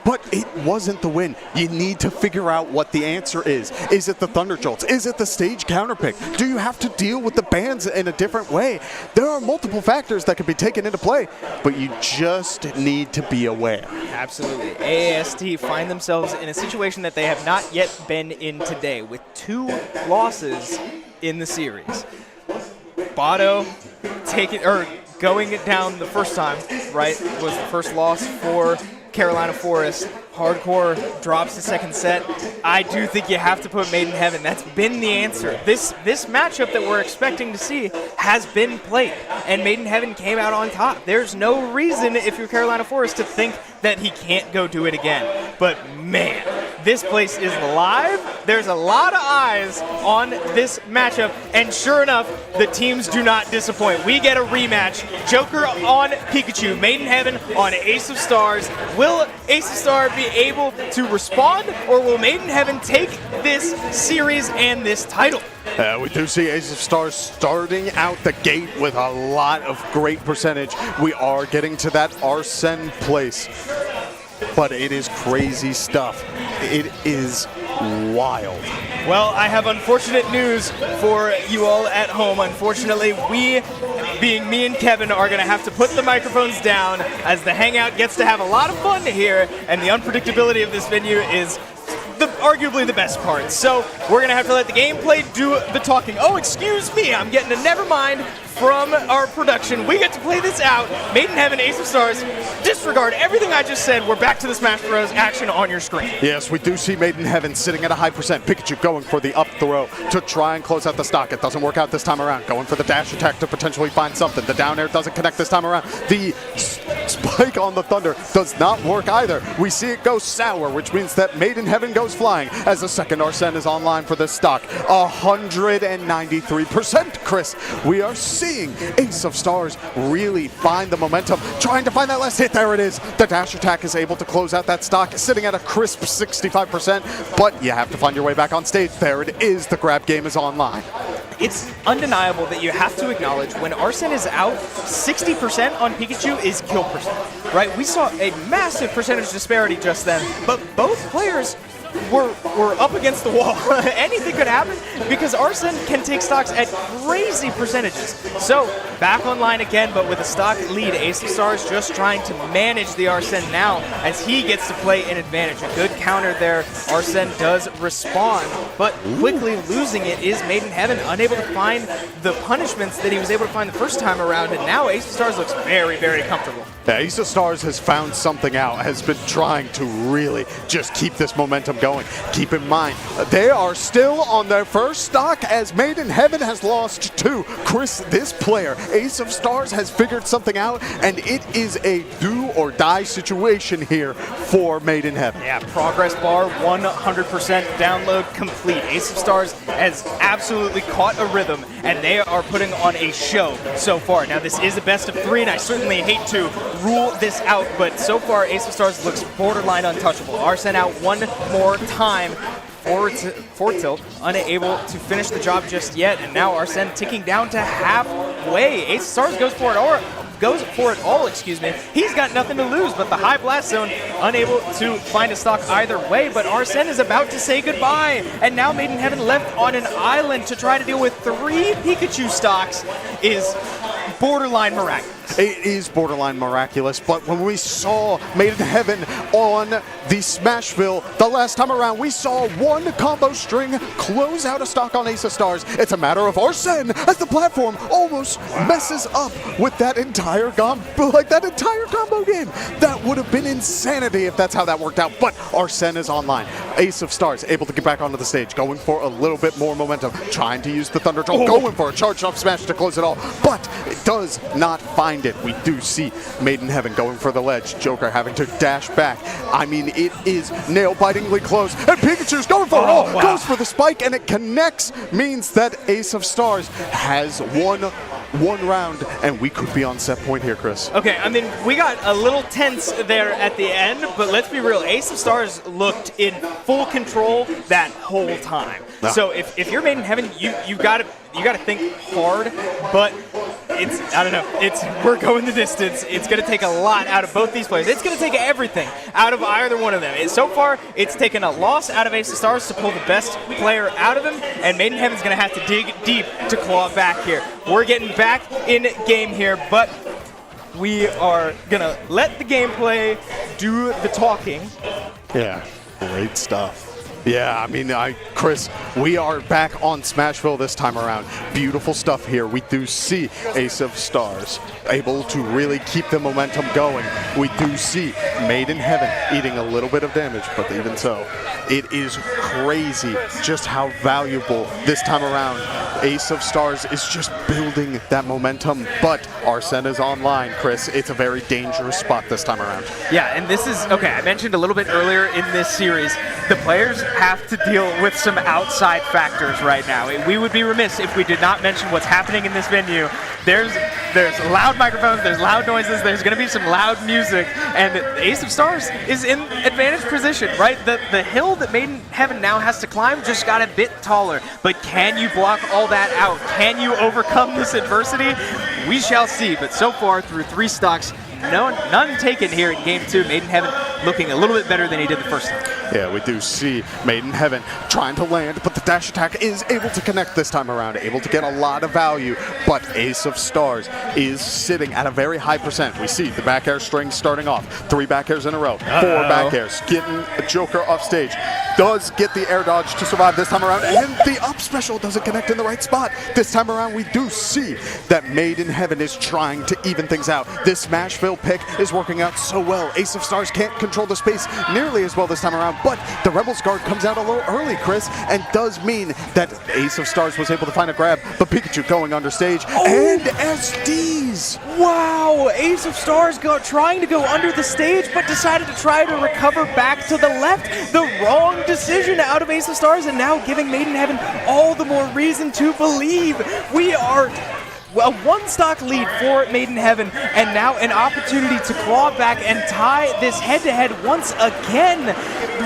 But it wasn't the win. You need to figure out what the answer is. Is it the Thunder Jolts? Is it the stage counterpick? Do you have to deal with the bans in a different way? There are multiple factors that could be taken into play, but you just need to be aware. Absolutely. AAST find themselves in a situation that they have not yet been in today, with 2 losses in the series. Bado going it down the first time, right, was the first loss for Carolina Forest. Hardcore drops the second set. I do think you have to put Made in Heaven. That's been the answer. This matchup that we're expecting to see has been played, and Made in Heaven came out on top. There's no reason, if you're Carolina Forest, to think that he can't go do it again. But man, this place is live. There's a lot of eyes on this matchup, and sure enough, the teams do not disappoint. We get a rematch. Joker on Pikachu, Made in Heaven on Ace of Stars. Will Ace of Stars be able to respond, or will Made in Heaven take this series and this title? We do see Ace of Stars starting out the gate with a lot of great percentage. We are getting to that Arsene place, but it is crazy stuff. It is wild. Well, I have unfortunate news for you all at home. Unfortunately, we, being me and Kevin, are going to have to put the microphones down as the Hangout gets to have a lot of fun here, and the unpredictability of this venue is arguably the best part. So we're going to have to let the gameplay do the talking. Oh, excuse me, I'm getting a never mind from our production. We get to play this out. Made in Heaven, Ace of Stars. Disregard everything I just said. We're back to the Smash Bros. Action on your screen. Yes, we do see Made in Heaven sitting at a high percent. Pikachu going for the up throw to try and close out the stock. It doesn't work out this time around. Going for the dash attack to potentially find something. The down air doesn't connect this time around. The spike on the Thunder does not work either. We see it go sour, which means that Made in Heaven goes flying as the second Arsene is online for this stock. 193%, Chris. We are seeing Ace of Stars really find the momentum, trying to find that last hit. There it is. The dash attack is able to close out that stock, sitting at a crisp 65%, but you have to find your way back on stage. There it is. The grab game is online. It's undeniable that you have to acknowledge when Arsene is out, 60% on Pikachu is kill percent, right? We saw a massive percentage disparity just then, but both players were up against the wall. Anything could happen because Arsene can take stocks at crazy percentages. So back online again, but with a stock lead. Ace of Stars just trying to manage the Arsene now as he gets to play an advantage. A good counter there. Arsene does respond, but quickly losing it is Made in Heaven, unable to find the punishments that he was able to find the first time around, and now Ace of Stars looks very, very comfortable. Yeah, Ace of Stars has found something out, has been trying to really just keep this momentum going. Keep in mind, they are still on their first stock as Made in Heaven has lost 2. Chris, this player, Ace of Stars, has figured something out, and it is a do or die situation here for Made in Heaven. Yeah, progress bar 100% download complete. Ace of Stars has absolutely caught a rhythm, and they are putting on a show so far. Now, this is a best of 3, and I certainly hate to rule this out, but so far Ace of Stars looks borderline untouchable. Arsene out one more time. Forward tilt, unable to finish the job just yet, and now Arsene ticking down to halfway. Ace of Stars goes for it all, excuse me. He's got nothing to lose but the high blast zone, unable to find a stock either way, but Arsene is about to say goodbye, and now Made in Heaven left on an island to try to deal with 3 Pikachu stocks is borderline miraculous. It is borderline miraculous, but when we saw Made in Heaven on the Smashville the last time around, we saw one combo string close out a stock on Ace of Stars. It's a matter of Arsene as the platform almost messes up with that entire combo game. That would have been insanity if that's how that worked out, but Arsene is online. Ace of Stars able to get back onto the stage, going for a little bit more momentum, trying to use the Thunder Jolt, going for a charge up smash to close it all, but it does not find behind it. We do see Made in Heaven going for the ledge. Joker having to dash back. I mean, it is nail-bitingly close. And Pikachu's going for it. Wow. Goes for the spike, and it connects. Means that Ace of Stars has won one round, and we could be on set point here, Chris. Okay, I mean, we got a little tense there at the end, but let's be real. Ace of Stars looked in full control that whole time. No. So if you're Made in Heaven, you gotta think hard, but I don't know, we're going the distance. It's gonna take a lot out of both these players. It's gonna take everything out of either one of them. So far, it's taken a loss out of Ace of Stars to pull the best player out of him, and Made in Heaven's gonna have to dig deep to claw back here. We're getting back in game here, but we are gonna let the gameplay do the talking. Yeah, great stuff. Yeah, I mean, Chris, we are back on Smashville this time around. Beautiful stuff here. We do see Ace of Stars able to really keep the momentum going. We do see Made in Heaven eating a little bit of damage, but even so, it is crazy just how valuable this time around Ace of Stars is just building that momentum. But Arsene is online, Chris. It's a very dangerous spot this time around. Yeah, and this is, okay, I mentioned a little bit earlier in this series, the players have to deal with some outside factors right now. We would be remiss if we did not mention what's happening in this venue. There's loud microphones, there's loud noises, there's going to be some loud music, and Ace of Stars is in advantage position, right? The hill that Made in Heaven now has to climb just got a bit taller, but can you block all that out? Can you overcome this adversity? We shall see, but so far through 3 stocks, none taken here in Game 2. Made in Heaven looking a little bit better than he did the first time. Yeah, we do see Made in Heaven trying to land, but the dash attack is able to connect this time around, able to get a lot of value, but Ace of Stars is sitting at a very high percent. We see the back air string starting off, 3 back airs in a row, 4 back airs, getting a Joker off stage. Does get the air dodge to survive this time around, and the up special doesn't connect in the right spot. This time around, we do see that Made in Heaven is trying to even things out. This Smashville pick is working out so well. Ace of Stars can't control the space nearly as well this time around, but the Rebels guard comes out a little early, Chris, and does mean that Ace of Stars was able to find a grab, but Pikachu going under stage, and SDs! Wow, Ace of Stars trying to go under the stage, but decided to try to recover back to the left. The wrong decision out of Ace of Stars, and now giving Made in Heaven all the more reason to believe. We are a 1 stock lead for Made in Heaven, and now an opportunity to claw back and tie this head-to-head once again.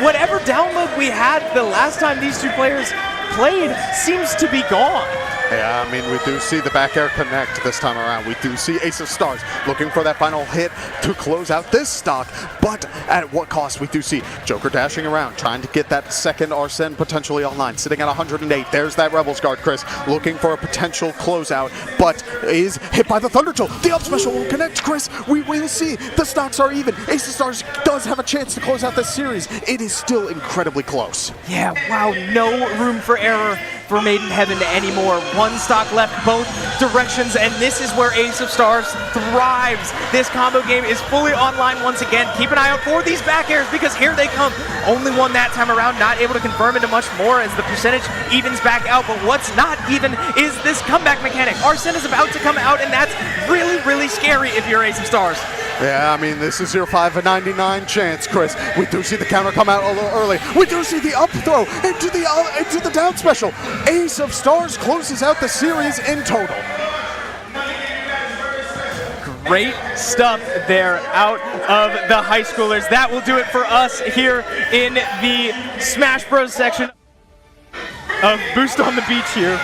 Whatever download we had the last time these 2 players played seems to be gone. Yeah, I mean, we do see the back air connect this time around. We do see Ace of Stars looking for that final hit to close out this stock, but at what cost? We do see Joker dashing around, trying to get that second Arsene potentially online, sitting at 108. There's that Rebels guard, Chris, looking for a potential closeout, but is hit by the Thunder Chill. The up special will connect, Chris. We will see. The stocks are even. Ace of Stars does have a chance to close out this series. It is still incredibly close. Yeah, wow, no room for error for Made in Heaven anymore. 1 stock left both directions, and this is where Ace of Stars thrives. This combo game is fully online once again. Keep an eye out for these back airs, because here they come. Only 1 that time around, not able to confirm into much more as the percentage evens back out, but what's not even is this comeback mechanic. Arsene is about to come out, and that's really, really scary if you're Ace of Stars. Yeah, I mean, this is your 5/99 chance, Chris. We do see the counter come out a little early. We do see the up throw into the down special. Ace of Stars closes out the series in total. Great stuff there out of the high schoolers. That will do it for us here in the Smash Bros section of Boost on the Beach here.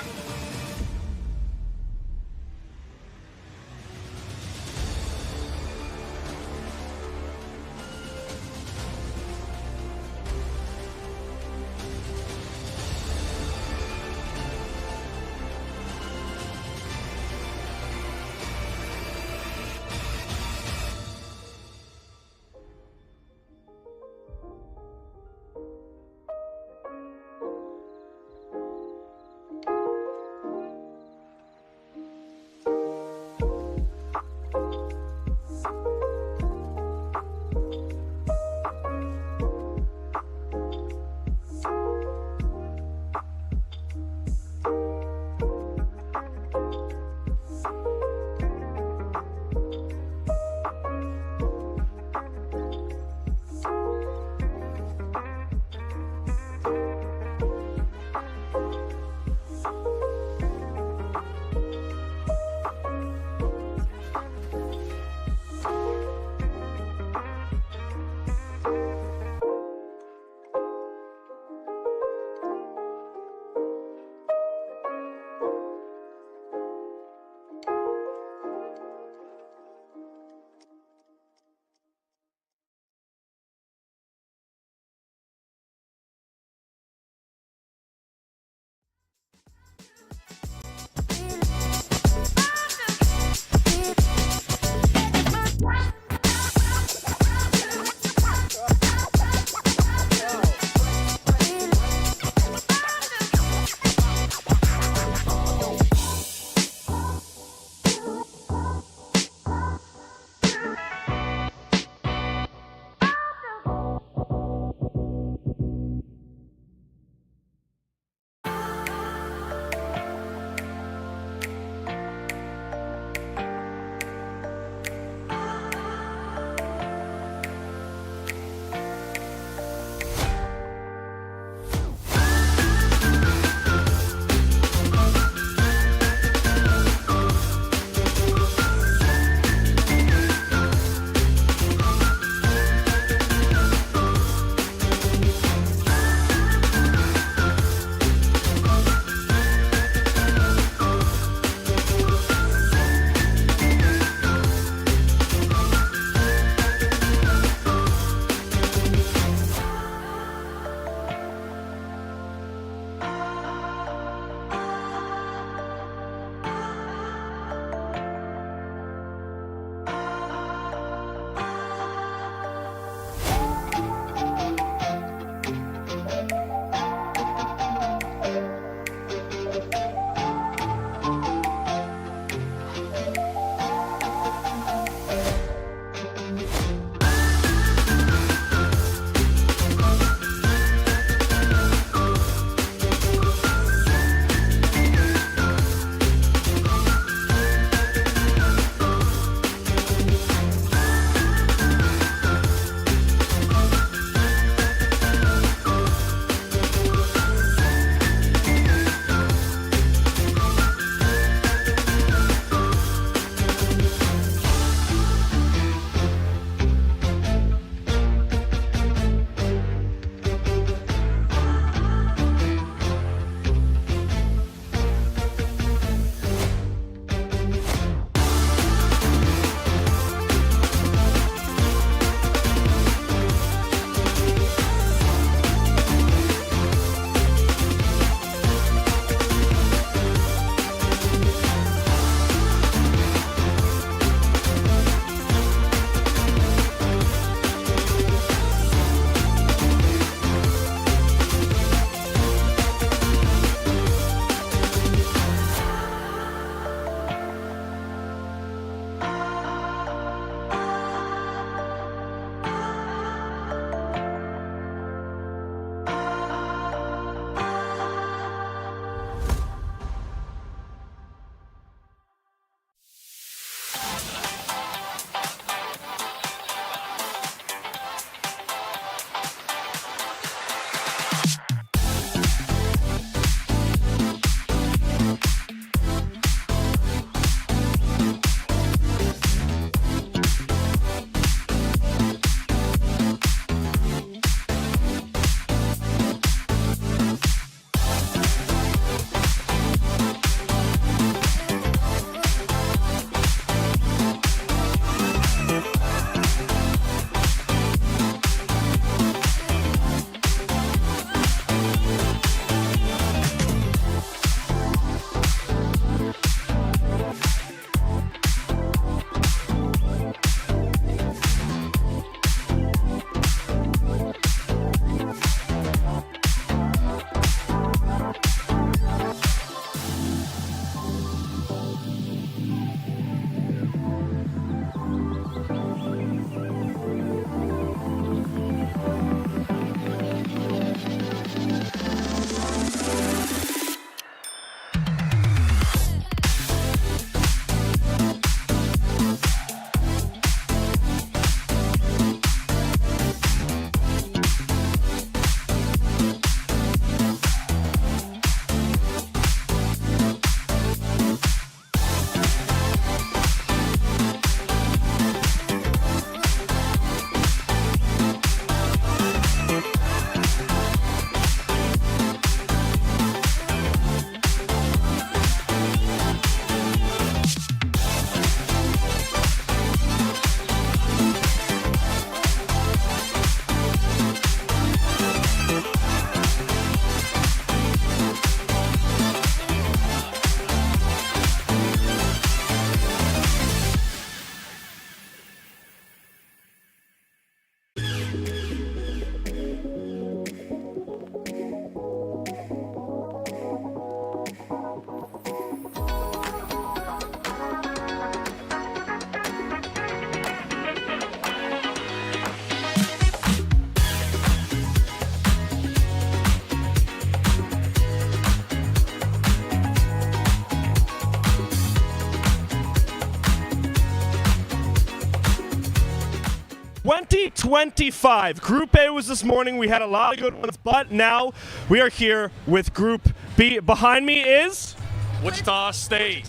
2025. Group A was this morning. We had a lot of good ones, but now we are here with Group B. Behind me is Wichita State.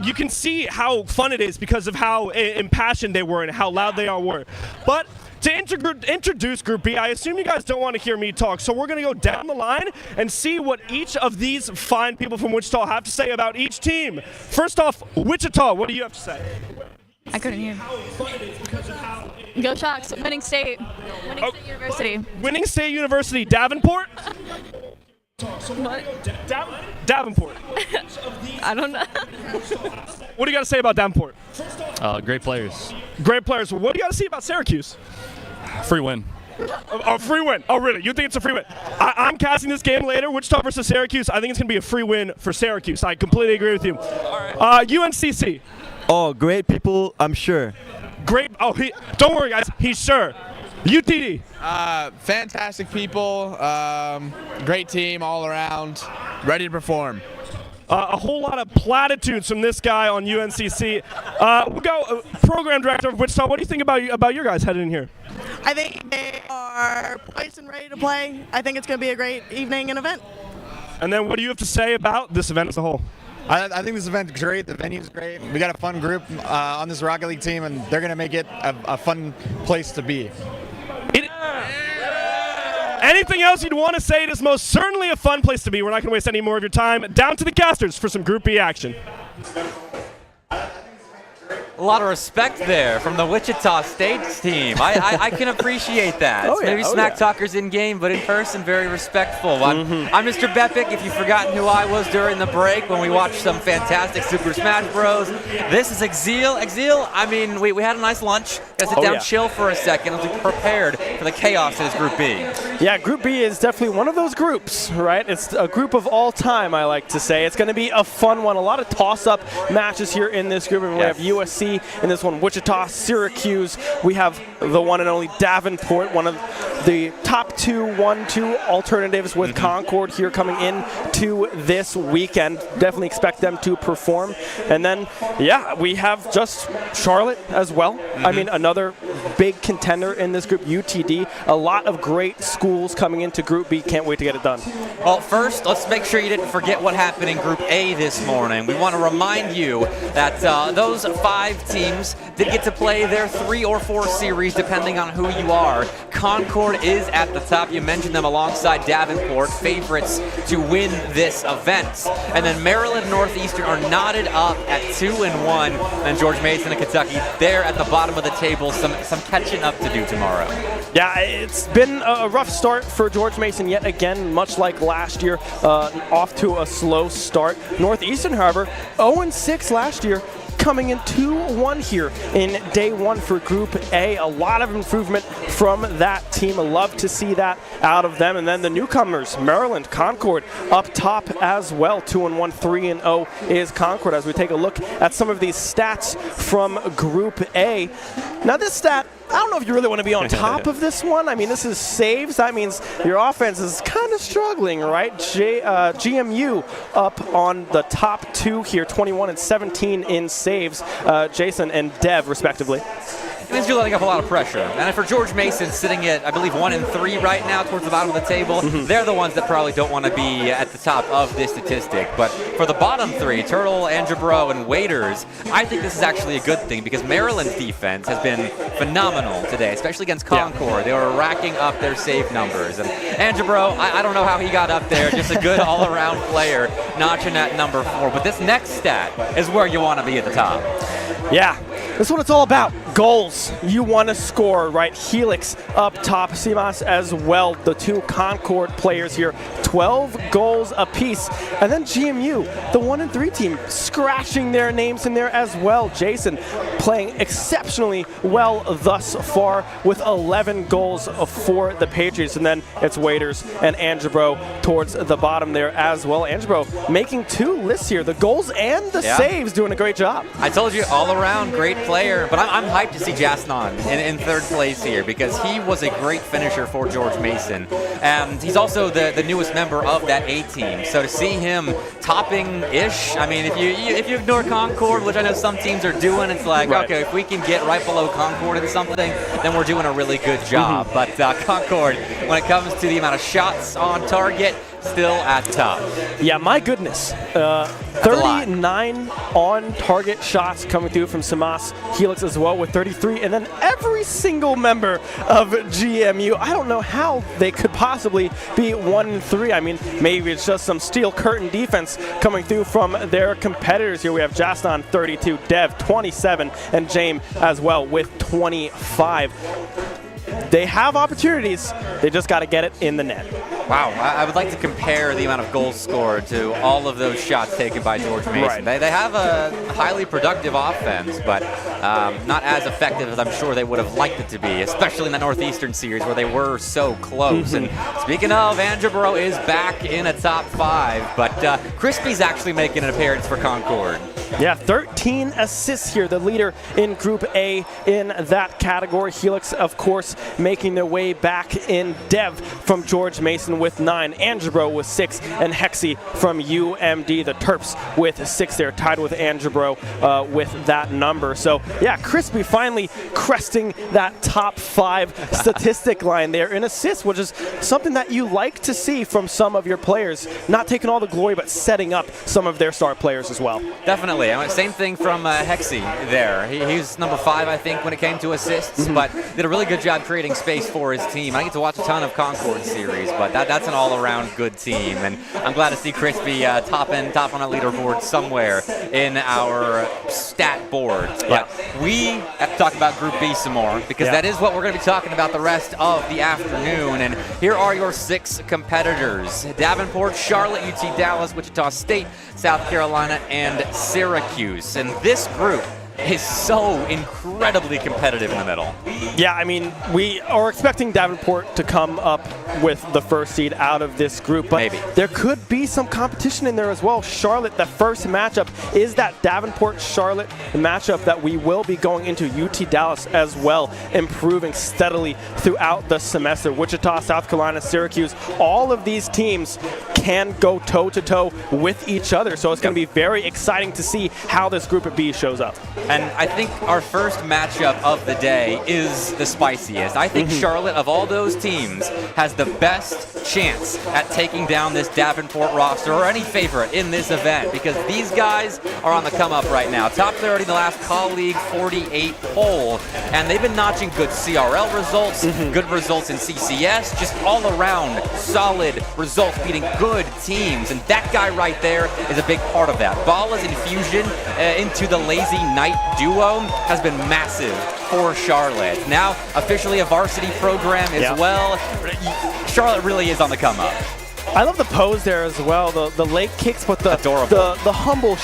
You can see how fun it is because of how impassioned they were and how loud they all were. But to introduce Group B, I assume you guys don't want to hear me talk, so we're going to go down the line and see what each of these fine people from Wichita have to say about each team. First off, Wichita, what do you have to say? I couldn't hear. Go Sharks, winning state. Winning State University. Winning State University, Davenport? What? Davenport. I don't know. What do you got to say about Davenport? Great players. Great players. What do you got to say about Syracuse? Free win. A free win. Oh, really? You think it's a free win? I'm casting this game later. Wichita versus Syracuse. I think it's going to be a free win for Syracuse. I completely agree with you. UNCC. Oh, great people, I'm sure. Great. Oh, don't worry, guys. He's sure. UTD. Fantastic people. Great team all around. Ready to perform. A whole lot of platitudes from this guy on UNCC. We'll go, program director of Wichita. What do you think about your guys heading in here? I think they are poised and ready to play. I think it's going to be a great evening and event. And then what do you have to say about this event as a whole? I think this event is great. The venue's great. We got a fun group on this Rocket League team, and they're going to make it a fun place to be. Anything else you'd want to say? It is most certainly a fun place to be. We're not going to waste any more of your time. Down to the casters for some Group B action. A lot of respect there from the Wichita State team. I can appreciate that. Oh, yeah, Maybe smack talkers in game, but in person, very respectful. I'm Mr. Bepic. If you've forgotten who I was during the break when we watched some fantastic Super Smash Bros. This is Exil. Exil, I mean, we had a nice lunch. Got to sit down, chill for a second as we prepared for the chaos that is Group B. Yeah, Group B is definitely one of those groups, right? It's a group of all time, I like to say. It's going to be a fun one. A lot of toss-up matches here in this group. And we have USC in this one, Wichita, Syracuse. We have the one and only Davenport, one of the top 1-2 alternatives with Concord here coming in to this weekend. Definitely expect them to perform. And then, yeah, we have just Charlotte as well. I mean, another big contender in this group, UTD. A lot of great schools coming into Group B. Can't wait to get it done. Well, first, let's make sure you didn't forget what happened in Group A this morning. We want to remind you that those 5 teams did get to play their 3 or 4 series, depending on who you are. Concord is at the top. You mentioned them alongside Davenport, favorites to win this event. And then Maryland Northeastern are knotted up at 2-1. And George Mason and Kentucky, they're at the bottom of the table. Some catching up to do tomorrow. Yeah, it's been a rough start for George Mason yet again, much like last year, off to a slow start. Northeastern, however, 0-6 last year, coming in 2-1 here in day 1 for Group A. A lot of improvement from that team. I love to see that out of them. And then the newcomers, Maryland, Concord, up top as well. 2-1, 3-0 is Concord. As we take a look at some of these stats from Group A. Now this stat, I don't know if you really want to be on top of this one. I mean, this is saves. That means your offense is kind of struggling, right? GMU up on the top 2 here, 21 and 17 in saves. Jason and Dev, respectively. It means you're letting up a lot of pressure. And for George Mason, sitting at, I believe, 1-3 right now towards the bottom of the table, they're the ones that probably don't want to be at the top of this statistic. But for the bottom 3, Turtle, Angebro, and Waiters, I think this is actually a good thing because Maryland's defense has been phenomenal today, especially against Concord. They were racking up their save numbers. And Angebro, I don't know how he got up there, just a good all-around player, notching at number 4. But this next stat is where you want to be at the top. Yeah, that's what it's all about. Goals. You want to score, right? Helix up top. Simas as well. The 2 Concord players here. 12 goals apiece. And then GMU, the 1-3 team, scratching their names in there as well. Jason playing exceptionally well thus far with 11 goals for the Patriots. And then it's Waiters and Angebro towards the bottom there as well. Angebro making 2 lists here. The goals and the saves, doing a great job. I told you, all around great player, but I'm hyped like to see Jasnon in third place here because he was a great finisher for George Mason. And he's also the newest member of that A team. So to see him topping-ish, I mean, if you ignore Concord, which I know some teams are doing, it's like, okay, if we can get right below Concord in something, then we're doing a really good job. But Concord, when it comes to the amount of shots on target, still at the top. Yeah, my goodness. 39 on-target shots coming through from Samas Helix as well with 33, and then every single member of GMU. I don't know how they could possibly be 1-3. I mean, maybe it's just some steel curtain defense coming through from their competitors here. We have Jasnon 32, Dev 27, and James as well with 25. They have opportunities. They just got to get it in the net. Wow, I would like to compare the amount of goals scored to all of those shots taken by George Mason. Right. They have a highly productive offense, but not as effective as I'm sure they would have liked it to be, especially in the Northeastern Series where they were so close. And speaking of, Angebro is back in a top 5, but Crispy's actually making an appearance for Concord. Yeah, 13 assists here, the leader in Group A in that category. Helix, of course, making their way back in. Dev from George Mason with 9, Angebro with 6, and Hexy from UMD. The Terps with 6 there, tied with Angebro with that number. So, yeah, Crispy finally cresting that top 5 statistic line there in assists, which is something that you like to see from some of your players. Not taking all the glory, but setting up some of their star players as well. Definitely. Same thing from Hexy there. He's number 5, I think, when it came to assists, but did a really good job creating space for his team. I get to watch a ton of Concord series, but that's an all-around good team, and I'm glad to see Crispy top on a leaderboard somewhere in our stat board. But we have to talk about Group B some more, because that is what we're going to be talking about the rest of the afternoon. And here are your 6 competitors: Davenport, Charlotte, UT Dallas, Wichita State, South Carolina, and Syracuse. And this group is so incredibly competitive in the middle. Yeah, I mean, we are expecting Davenport to come up with the first seed out of this group, but there could be some competition in there as well. Charlotte, the first matchup is that Davenport-Charlotte matchup that we will be going into. UT Dallas as well, improving steadily throughout the semester. Wichita, South Carolina, Syracuse, all of these teams can go toe-to-toe with each other, so it's going to be very exciting to see how this group of B shows up. And I think our first matchup of the day is the spiciest. I think Charlotte, of all those teams, has the best chance at taking down this Davenport roster or any favorite in this event, because these guys are on the come up right now. Top 30 in the last Colleague 48 poll, and they've been notching good CRL results, good results in CCS, just all around solid results, beating good teams, and that guy right there is a big part of that. Bala's infusion into the Lazy Knight duo has been massive for Charlotte. Now officially a varsity program as well. Charlotte really is on the come up. I love the pose there as well. The late kicks, but the humble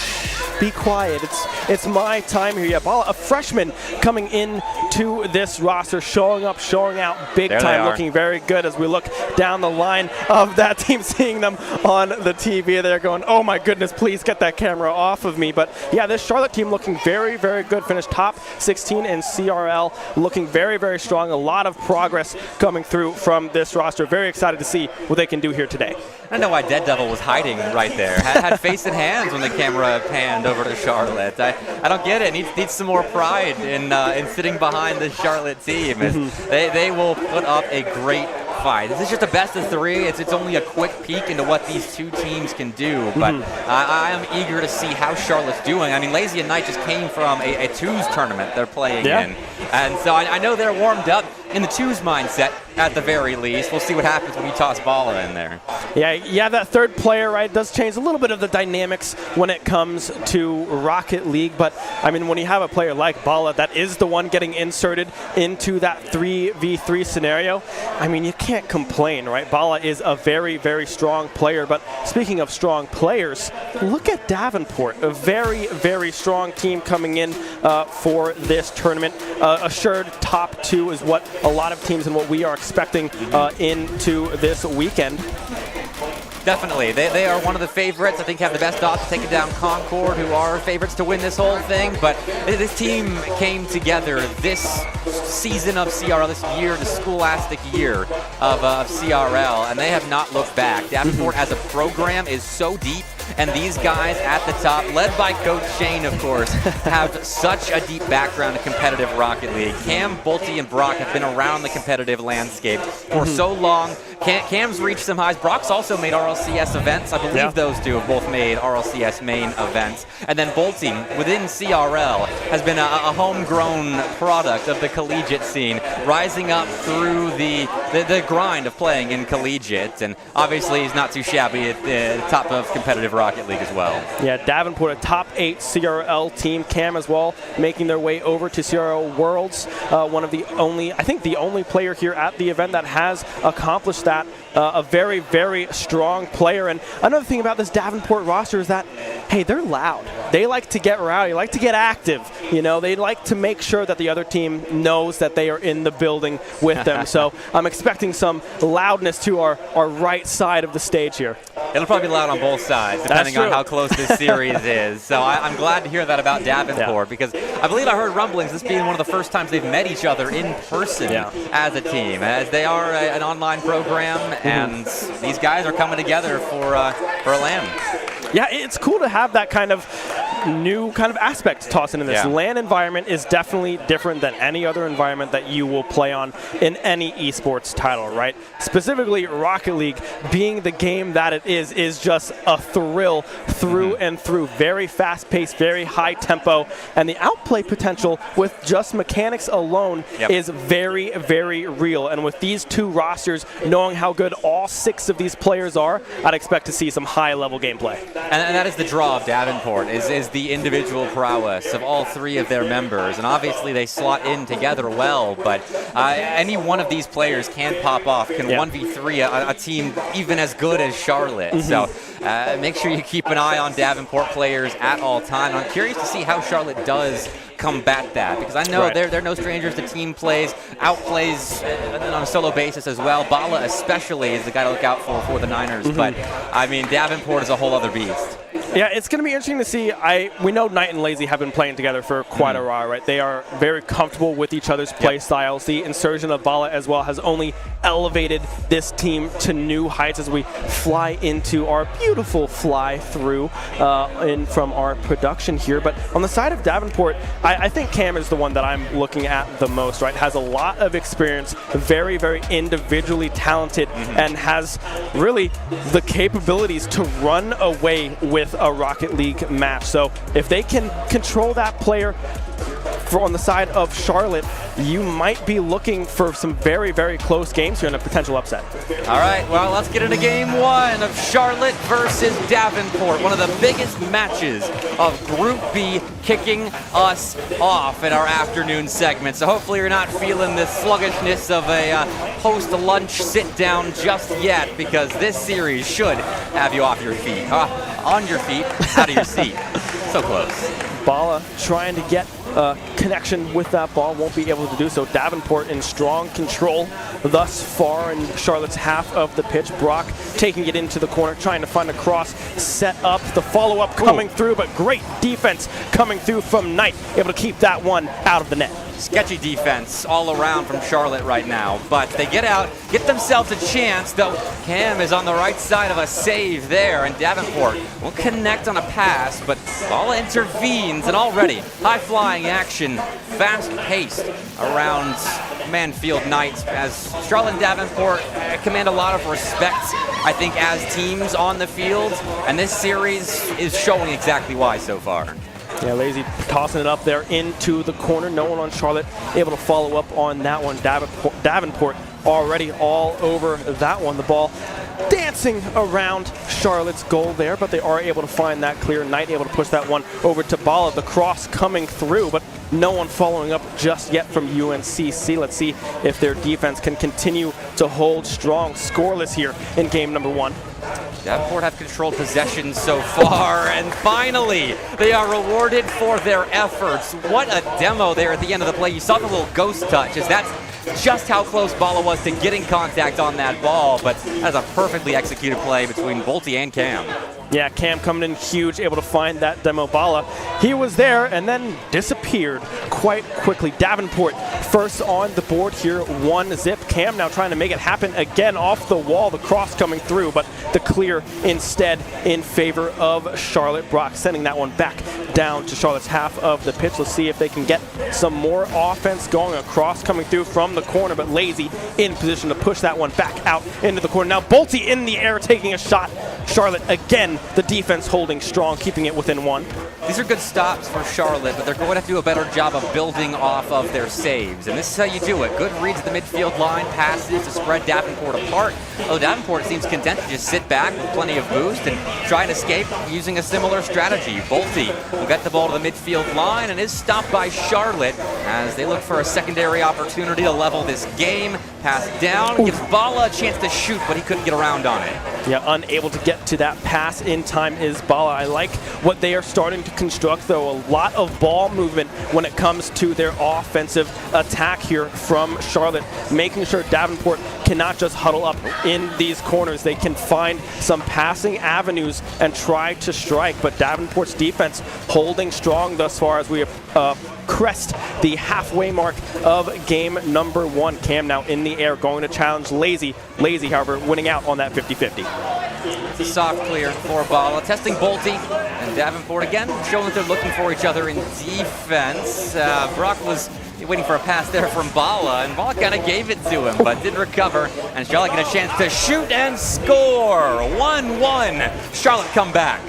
be quiet. It's my time here. Yeah, Bala, a freshman coming into this roster, showing up, showing out big time, looking very good as we look down the line of that team, seeing them on the TV. They're going, oh my goodness, please get that camera off of me. But yeah, this Charlotte team looking very, very good. Finished top 16 in CRL, looking very, very strong. A lot of progress coming through from this roster. Very excited to see what they can do here today. I don't know why Dead Devil was hiding right there. Had face and hands when the camera panned over to Charlotte. I don't get it. Needs some more pride in sitting behind the Charlotte team. They will put up a great fight. This is just a best of 3. It's only a quick peek into what these two teams can do, but I am eager to see how Charlotte's doing. I mean, Lazy and Knight just came from a twos tournament they're playing in, and so I know they're warmed up in the twos mindset at the very least. We'll see what happens when you toss Bala in there. Yeah, that third player, right, does change a little bit of the dynamics when it comes to Rocket League, but I mean, when you have a player like Bala that is the one getting inserted into that 3v3 scenario, I mean, you can't complain, right? Bala is a very, very strong player, but speaking of strong players, look at Davenport, a very, very strong team coming in for this tournament. Assured top 2 is what a lot of teams and what we are expecting into this weekend. definitely. They are one of the favorites. I think have the best odds to take down Concord, who are favorites to win this whole thing. But this team came together this season of CRL, this year, the scholastic year of CRL, and they have not looked back. Davenport as a program is so deep, and these guys at the top, led by Coach Shane, of course, have such a deep background in competitive Rocket League. Cam, Bolte, and Brock have been around the competitive landscape for so long. Cam's reached some highs. Brock's also made RLCS events. I believe those two have both made RLCS main events. And then Bolte, within CRL, has been a homegrown product of the collegiate scene, rising up through the grind of playing in collegiate. And obviously, he's not too shabby at the top of competitive Rocket League as well. Yeah, Davenport, a top 8 CRL team. Cam as well, making their way over to CRL Worlds. One of the only, I think the only player here at the event that has accomplished that. A very, very strong player. And another thing about this Davenport roster is that, hey, they're loud. They like to get rowdy, like to get active. You know, they like to make sure that the other team knows that they are in the building with them. So I'm expecting some loudness to our right side of the stage here. It'll probably be loud on both sides, depending on how close this series is. So I'm glad to hear that about Davenport, because I believe I heard rumblings, this being one of the first times they've met each other in person as a team, as they are an online program, and these guys are coming together for a LAN. Yeah, it's cool to have that kind of new kind of aspect tossed into this. LAN environment is definitely different than any other environment that you will play on in any esports title, right? Specifically, Rocket League, being the game that it is just a thrill through and through. Very fast-paced, very high tempo, and the outplay potential with just mechanics alone is very, very real. And with these two rosters, knowing how good all 6 of these players are, I'd expect to see some high-level gameplay. And that is the draw of Davenport, is the individual prowess of all 3 of their members. And obviously they slot in together well, but any one of these players can pop off, can 1v3 a team even as good as Charlotte. So make sure you keep an eye on Davenport players at all time. I'm curious to see how Charlotte does combat that, because I know they're no strangers to team plays, outplays on a solo basis as well. Bala especially is the guy to look out for the Niners, but I mean Davenport is a whole other beast. Yeah, it's going to be interesting to see. We know Knight and Lazy have been playing together for quite a while, right? They are very comfortable with each other's play styles. The insertion of Bala as well has only elevated this team to new heights as we fly into our beautiful fly through in from our production here. But on the side of Davenport, I think Cam is the one that I'm looking at the most, right? Has a lot of experience, very, very individually talented, and has really the capabilities to run away with a Rocket League match. So if they can control that player on the side of Charlotte, you might be looking for some very, very close games here and a potential upset. All right, well, let's get into game 1 of Charlotte versus Davenport, one of the biggest matches of Group B, kicking us off in our afternoon segment. So hopefully you're not feeling the sluggishness of a post-lunch sit-down just yet, because this series should have you off your feet, on your feet, out of your seat. So close. Bala trying to get connection with that ball, won't be able to do so. Davenport in strong control thus far in Charlotte's half of the pitch. Brock taking it into the corner, trying to find a cross, set up, the follow-up coming through, but great defense coming through from Knight, able to keep that one out of the net. Sketchy defense all around from Charlotte right now, but they get out, get themselves a chance, though Cam is on the right side of a save there, and Davenport will connect on a pass, but Bala intervenes, and already high-flying action, fast-paced around Manfield Knight, as Charlotte and Davenport command a lot of respect, I think, as teams on the field, and this series is showing exactly why so far. Yeah, Lazy tossing it up there into the corner. No one on Charlotte able to follow up on that one. Davenport already all over that one. The ball dancing around Charlotte's goal there, but they are able to find that clear. Knight able to push that one over to Bala. The cross coming through, but no one following up just yet from UNCC. Let's see if their defense can continue to hold strong. Scoreless here in game number 1. Davenport have controlled possession so far, and finally they are rewarded for their efforts. What a demo there at the end of the play. You saw the little ghost touch as that's just how close Bala was to getting contact on that ball, but that's a perfectly executed play between Bolte and Cam. Yeah, Cam coming in huge, able to find that demo Bala. He was there and then disappeared quite quickly. Davenport first on the board here, 1-zip. Cam now trying to make it happen again off the wall, the cross coming through, but the clear instead in favor of Charlotte. Brock sending that one back down to Charlotte's half of the pitch. Let's see if they can get some more offense going. Across coming through from the corner, but Lazy in position to push that one back out into the corner. Now Bolte in the air taking a shot. Charlotte again, the defense holding strong, keeping it within one. These are good stops for Charlotte, but they're going to have to do a better job of building off of their saves. And this is how you do it. Good reads at the midfield line, passes to spread Davenport apart. Although Davenport seems content to just sit back with plenty of boost and try and escape using a similar strategy. Bolte will get the ball to the midfield line and is stopped by Charlotte as they look for a secondary opportunity to level this game. Pass down, gives Bala a chance to shoot, but he couldn't get around on it. Yeah, unable to get to that pass in time is Bala. I like what they are starting to construct, though. A lot of ball movement when it comes to their offensive attack here from Charlotte, making sure Davenport cannot just huddle up in these corners. They can find some passing avenues and try to strike, but Davenport's defense holding strong thus far as we crest the halfway mark of game number 1. Cam now in the air, going to challenge Lazy. Lazy, however, winning out on that 50-50. It's a soft clear for Bala. Testing Bolte and Davenport again, showing that they're looking for each other in defense. Brock was waiting for a pass there from Bala, and Bala kind of gave it to him, but did recover. And Charlotte get a chance to shoot and score. 1-1. Charlotte come back.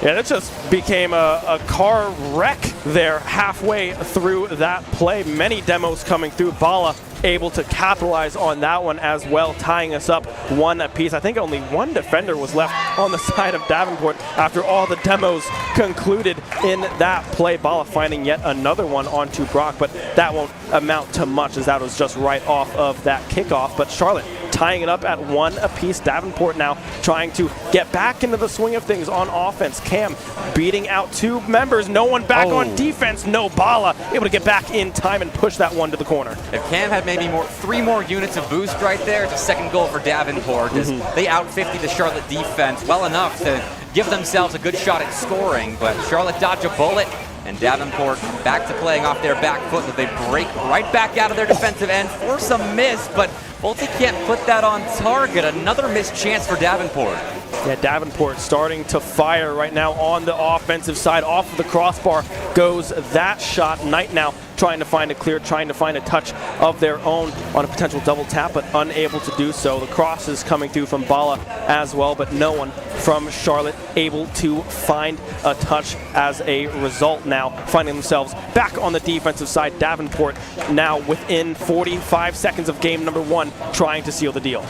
Yeah, that just became a car wreck there halfway through that play. Many demos coming through. Bala able to capitalize on that one as well, tying us up 1 apiece. I think only one defender was left on the side of Davenport after all the demos concluded in that play. Bala finding yet another one onto Brock, but that won't amount to much as that was just right off of that kickoff. But Charlotte tying it up at 1 apiece. Davenport now trying to get back into the swing of things on offense. Cam beating out 2 members. No one back on defense. No Bala able to get back in time and push that one to the corner. If Cam had maybe 3 more units of boost right there, it's a second goal for Davenport as they out 50 the Charlotte defense well enough to give themselves a good shot at scoring, but Charlotte dodge a bullet and Davenport back to playing off their back foot as they break right back out of their defensive end, force a miss, but Bolte can't put that on target. Another missed chance for Davenport. Yeah, Davenport starting to fire right now on the offensive side. Off of the crossbar goes that shot. Knight now trying to find a clear, trying to find a touch of their own on a potential double tap, but unable to do so. The cross is coming through from Bala as well, but no one from Charlotte able to find a touch as a result. Now finding themselves back on the defensive side. Davenport now within 45 seconds of game number 1 trying to seal the deal.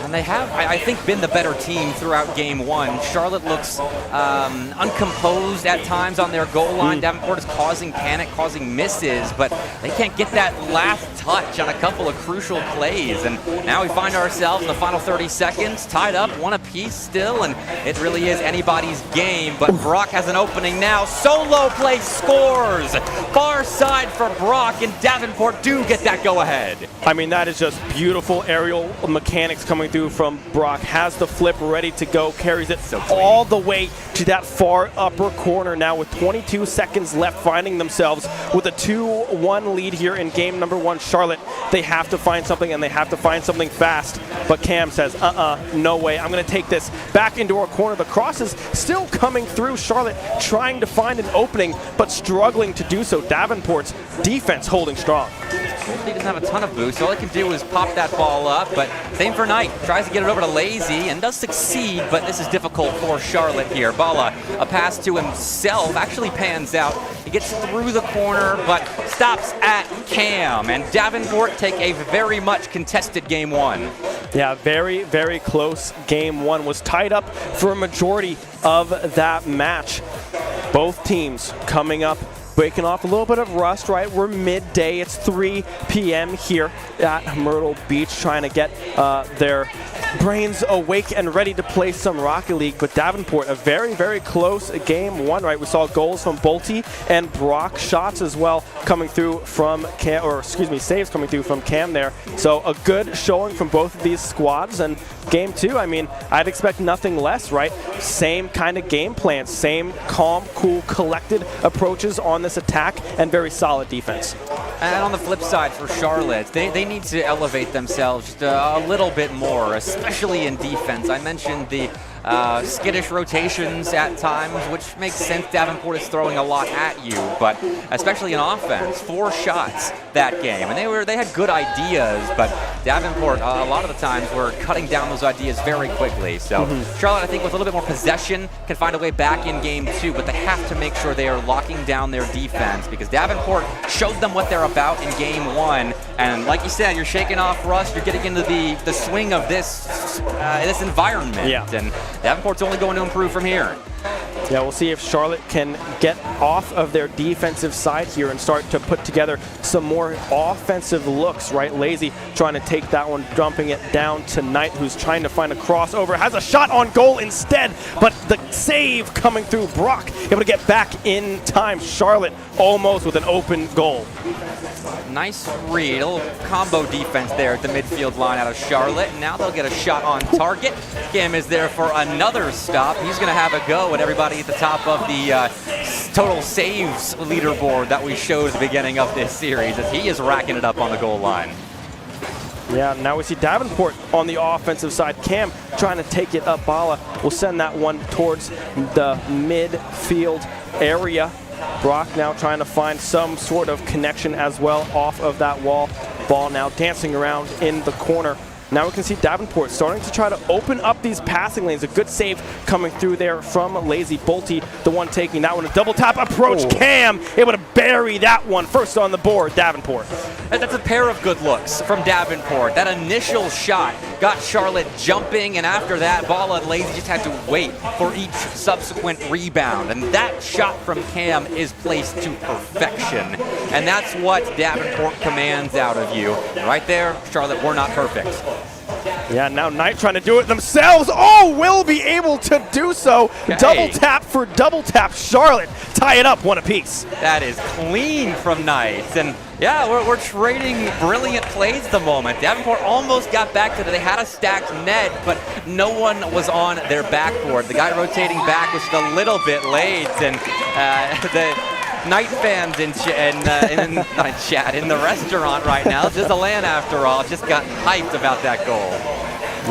And they have, I think, been the better team throughout game 1. Charlotte looks uncomposed at times on their goal line. Davenport is causing panic, causing misses, but they can't get that last touch on a couple of crucial plays. And now we find ourselves in the final 30 seconds, tied up 1 apiece still, and it really is anybody's game. But Brock has an opening now. Solo play scores. Far side for Brock, and Davenport do get that go-ahead. I mean, that is just beautiful aerial mechanics coming through from Brock. Has the flip ready to go, carries it all the way to that far upper corner now with 22 seconds left, finding themselves with a 2-1 lead here in game number 1. Charlotte, they have to find something, and they have to find something fast. But Cam says, no way. I'm going to take this back into our corner. The cross is still coming through. Charlotte trying to find an opening, but struggling to do so. Davenport's defense holding strong. He doesn't have a ton of boost. All he can do is pop that ball up, but same for Knight. Tries to get it over to Lazy and does succeed, but this is difficult for Charlotte here. Bala, a pass to himself, actually pans out. He gets through the corner, but stops at Cam. And Davenport take a very much contested game 1. Yeah, very, very close game 1. Was tied up for a majority of that match. Both teams coming up, breaking off a little bit of rust, right? We're midday. It's 3 p.m. here at Myrtle Beach, trying to get their brains awake and ready to play some Rocket League, but Davenport, a very, very close game one, right? We saw goals from Bolte and Brock, shots as well coming through from Cam, or excuse me, saves coming through from Cam there. So a good showing from both of these squads, and game two, I mean, I'd expect nothing less, right? Same kind of game plan, same calm, cool, collected approaches on this attack, and very solid defense. And on the flip side for Charlotte, they need to elevate themselves just a little bit more, especially in defense. I mentioned the skittish rotations at times, which makes sense. Davenport is throwing a lot at you, but especially in offense, 4 shots that game, and they had good ideas, but Davenport a lot of the times were cutting down those ideas very quickly. So Charlotte, I think, with a little bit more possession, can find a way back in game 2, but they have to make sure they are locking down their defense, because Davenport showed them what they're about in game 1, and like you said, you're shaking off rust, you're getting into the swing of this environment, and Davenport's only going to improve from here. Yeah, we'll see if Charlotte can get off of their defensive side here and start to put together some more offensive looks, right? Lazy trying to take that one, dumping it down to Knight, who's trying to find a crossover, has a shot on goal instead, but the save coming through. Brock able to get back in time. Charlotte almost with an open goal. Nice read, a little combo defense there at the midfield line out of Charlotte. Now they'll get a shot on target. Cam is there for another stop. He's going to have a go at everybody at the top of the total saves leaderboard that we showed at the beginning of this series, as he is racking it up on the goal line. Yeah, now we see Davenport on the offensive side. Cam trying to take it up. Bala will send that one towards the midfield area. Brock now trying to find some sort of connection as well off of that wall. Ball now dancing around in the corner. Now we can see Davenport starting to try to open up these passing lanes. A good save coming through there from Lazy. Bolte, the one taking that one. A double tap approach. Cam able to bury that one. First on the board, Davenport. And that's a pair of good looks from Davenport. That initial shot got Charlotte jumping, and after that, Bala and Lazy just had to wait for each subsequent rebound. And that shot from Cam is placed to perfection. And that's what Davenport commands out of you. Right there, Charlotte, we're not perfect. Yeah, now Knight trying to do it themselves. Oh, will be able to do so. Okay. Double tap for double tap. Charlotte tie it up one apiece. That is clean from Knight. And yeah, we're trading brilliant plays at the moment. Davenport almost got back to it. They had a stacked net, but no one was on their backboard. The guy rotating back was just a little bit late, and the Knight fans in the restaurant right now, just a LAN after all, just got hyped about that goal.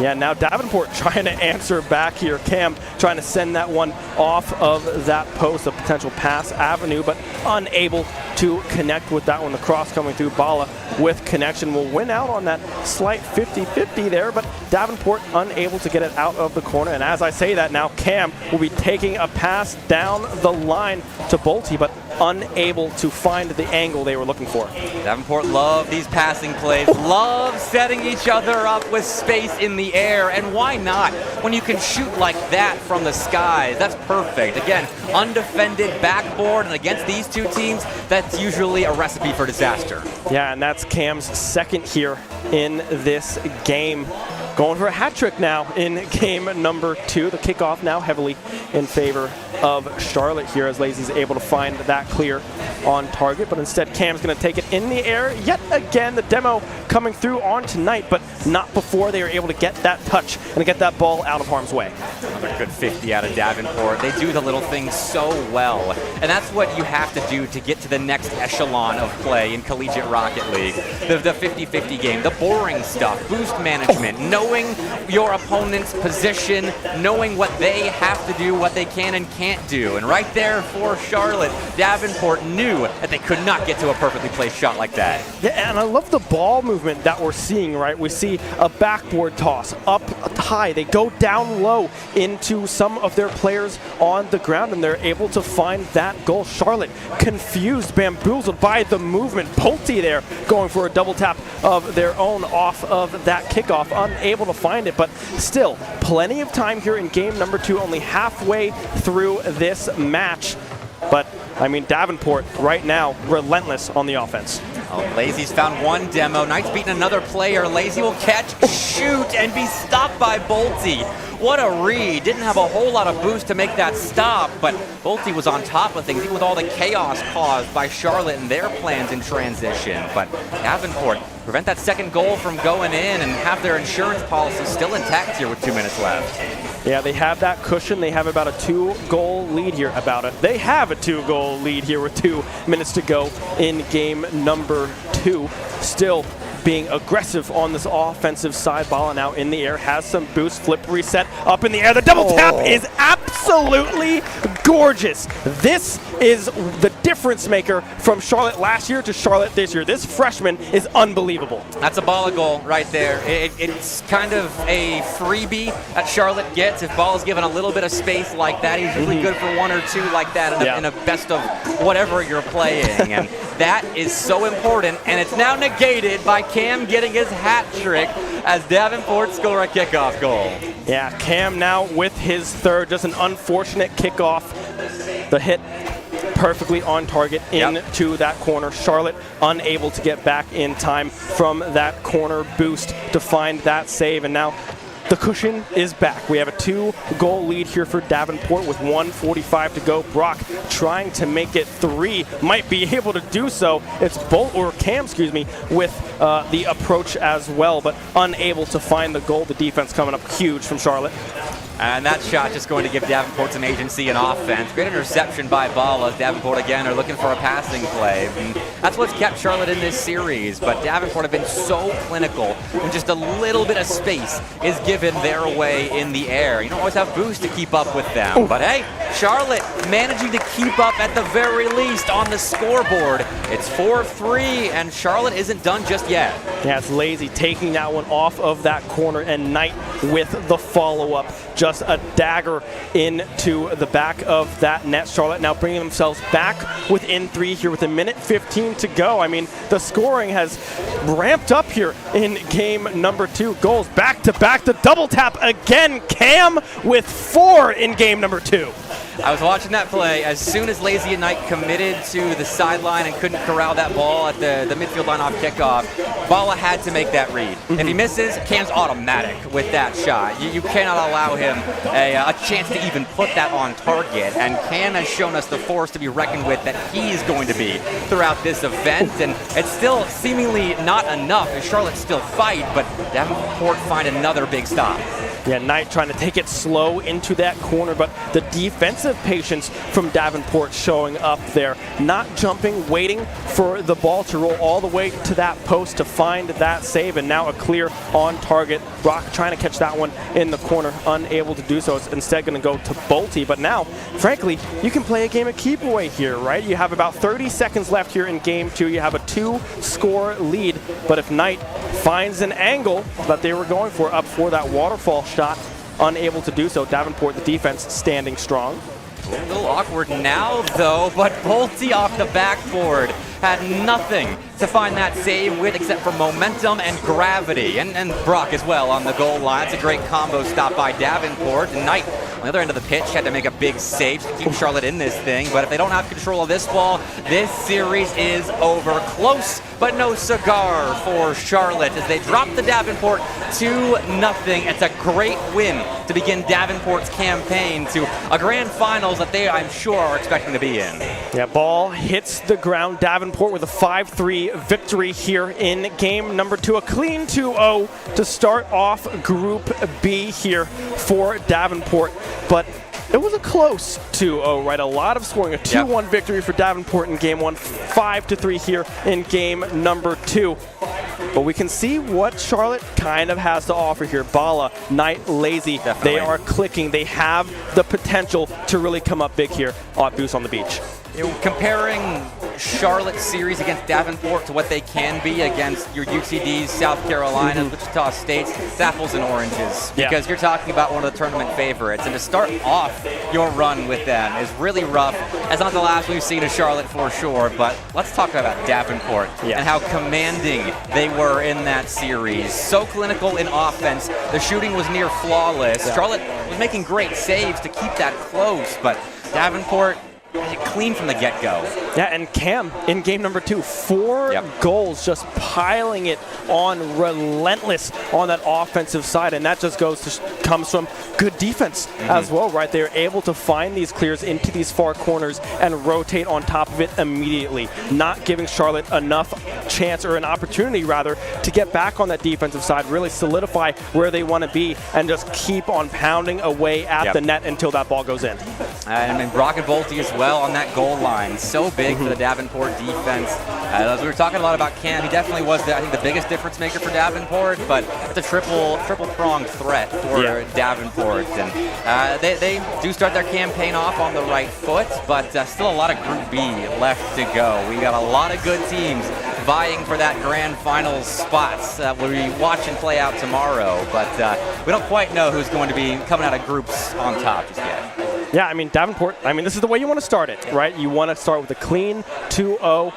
Yeah, now Davenport trying to answer back here. Cam trying to send that one off of that post, a potential pass avenue, but unable to connect with that one. The cross coming through. Bala with connection will win out on that slight 50-50 there, but Davenport unable to get it out of the corner. And as I say that now, Cam will be taking a pass down the line to Bolte, but unable to find the angle they were looking for. Davenport love these passing plays, love setting each other up with space in the air, and why not? When you can shoot like that from the skies, that's perfect. Again, undefended backboard, and against these two teams, that's usually a recipe for disaster. Yeah, and that's Cam's second here in this game. Going for a hat trick now in game number 2. The kickoff now heavily in favor of Charlotte here, as Lazy's able to find that clear on target, but instead Cam's going to take it in the air. Yet again, the demo coming through on tonight, but not before they are able to get that touch and get that ball out of harm's way. Another good 50 out of Davenport. They do the little things so well, and that's what you have to do to get to the next echelon of play in collegiate Rocket League. The 50-50 game, the boring stuff, boost management, knowing your opponent's position, knowing what they have to do, what they can and can't do. And right there for Charlotte, Davenport knew that they could not get to a perfectly placed shot like that. Yeah, and I love the ball movement that we're seeing, right? We see a backboard toss up high. They go down low into some of their players on the ground, and they're able to find that goal. Charlotte confused, bamboozled by the movement. Bolte there going for a double tap of their own off of that kickoff, unable to find it, but still plenty of time here in game number 2, only halfway through this match. But I mean, Davenport right now relentless on the offense. Oh, Lazy's found one demo. Knight's beaten another player. Lazy will catch, shoot, and be stopped by Bolty. What a read. Didn't have a whole lot of boost to make that stop, but Bolty was on top of things, even with all the chaos caused by Charlotte and their plans in transition. But Davenport prevent that second goal from going in and have their insurance policy still intact here with 2 minutes left. Yeah, they have that cushion. They have about a 2-goal lead here. They have a 2-goal lead here with 2 minutes to go in game number 2. Still being aggressive on this offensive side. Ball now in the air, has some boost, flip reset, up in the air. The double tap is absolutely gorgeous. This is the difference maker from Charlotte last year to Charlotte this year. This freshman is unbelievable. That's a ball goal right there. It's kind of a freebie that Charlotte gets. If ball is given a little bit of space like that, he's usually good for 1 or 2 like that in a best of whatever you're playing. And that is so important, and it's now negated by Cam getting his hat trick as Davenport score a kickoff goal. Yeah, Cam now with his third, just an unfortunate kickoff. The hit perfectly on target into that corner. Charlotte unable to get back in time from that corner boost to find that save, and now the cushion is back. We have a 2-goal lead here for Davenport with 1:45 to go. Brock trying to make it 3, might be able to do so. It's Cam, with the approach as well, but unable to find the goal. The defense coming up huge from Charlotte. And that shot just going to give Davenport some agency and offense. Great interception by Bala. Davenport again are looking for a passing play. And that's what's kept Charlotte in this series. But Davenport have been so clinical, and just a little bit of space is given their way in the air. You don't always have boost to keep up with them. But hey, Charlotte managing to keep up at the very least on the scoreboard. It's 4-3, and Charlotte isn't done just yet. Yeah, it's Lazy taking that one off of that corner, and Knight with the follow-up. Just a dagger into the back of that net. Charlotte now bringing themselves back within 3 here with 1:15 to go. I mean, the scoring has ramped up here in game number 2. Goals back to back. The double tap again. Cam with 4 in game number 2. I was watching that play. As soon as Lazy and Knight committed to the sideline and couldn't corral that ball at the midfield line off kickoff, Bala had to make that read. If he misses, Cam's automatic with that shot. You cannot allow him a chance to even put that on target, and Cam has shown us the force to be reckoned with that he is going to be throughout this event, and it's still seemingly not enough as Charlotte still fight, but Davenport find another big stop. Yeah, Knight trying to take it slow into that corner, but the defensive patience from Davenport showing up there. Not jumping, waiting for the ball to roll all the way to that post to find that save, and now a clear on target. Brock trying to catch that one in the corner, unable to do so. It's instead going to go to Bolty, but now, frankly, you can play a game of keep away here, right? You have about 30 seconds left here in game 2. You have a 2-score lead, but if Knight finds an angle that they were going for up for that waterfall shot, unable to do so. Davenport, the defense, standing strong. A little awkward now, though, but Bolty off the backboard had nothing to find that save with except for momentum and gravity. And Brock as well on the goal line. It's a great combo stop by Davenport. And Knight on the other end of the pitch had to make a big save to keep Charlotte in this thing. But if they don't have control of this ball, this series is over. Close, but no cigar for Charlotte as they drop the Davenport 2-0. It's a great win to begin Davenport's campaign to a grand finals that they, I'm sure, are expecting to be in. Yeah, ball hits the ground. Davenport with a 5-3 victory here in game number 2. A clean 2-0 to start off Group B here for Davenport. But it was a close 2-0, right? A lot of scoring. A 2-1 victory for Davenport in game 1. 5-3 here in game number 2. But we can see what Charlotte kind of has to offer here. Bala, Knight, Lazy, They are clicking. They have the potential to really come up big here at Boost on the Beach. Comparing Charlotte's series against Davenport to what they can be against your UCDs, South Carolina, Wichita States, it's apples and oranges. Because you're talking about one of the tournament favorites. And to start off your run with them is really rough. That's not the last we've seen of Charlotte for sure, but let's talk about Davenport and how commanding they were in that series. So clinical in offense. The shooting was near flawless. Charlotte was making great saves to keep that close, but Davenport clean from the get-go. Yeah, and Cam in game number 2, 4 goals, just piling it on, relentless on that offensive side, and that just comes from good defense as well, right? They're able to find these clears into these far corners and rotate on top of it immediately, not giving Charlotte enough chance, or an opportunity rather, to get back on that defensive side, really solidify where they want to be, and just keep on pounding away at the net until that ball goes in. And then Brock and Bolte as well on that goal line. So big for the Davenport defense. As we were talking a lot about Cam, he definitely was, I think, the biggest difference maker for Davenport, but it's a triple-pronged threat for Davenport. And they do start their campaign off on the right foot, but still a lot of Group B left to go. We got a lot of good teams vying for that grand finals spots that we'll be watching play out tomorrow, but we don't quite know who's going to be coming out of groups on top just yet. Yeah, I mean, Davenport, this is the way you want to start it, right? You want to start with a clean 2-0.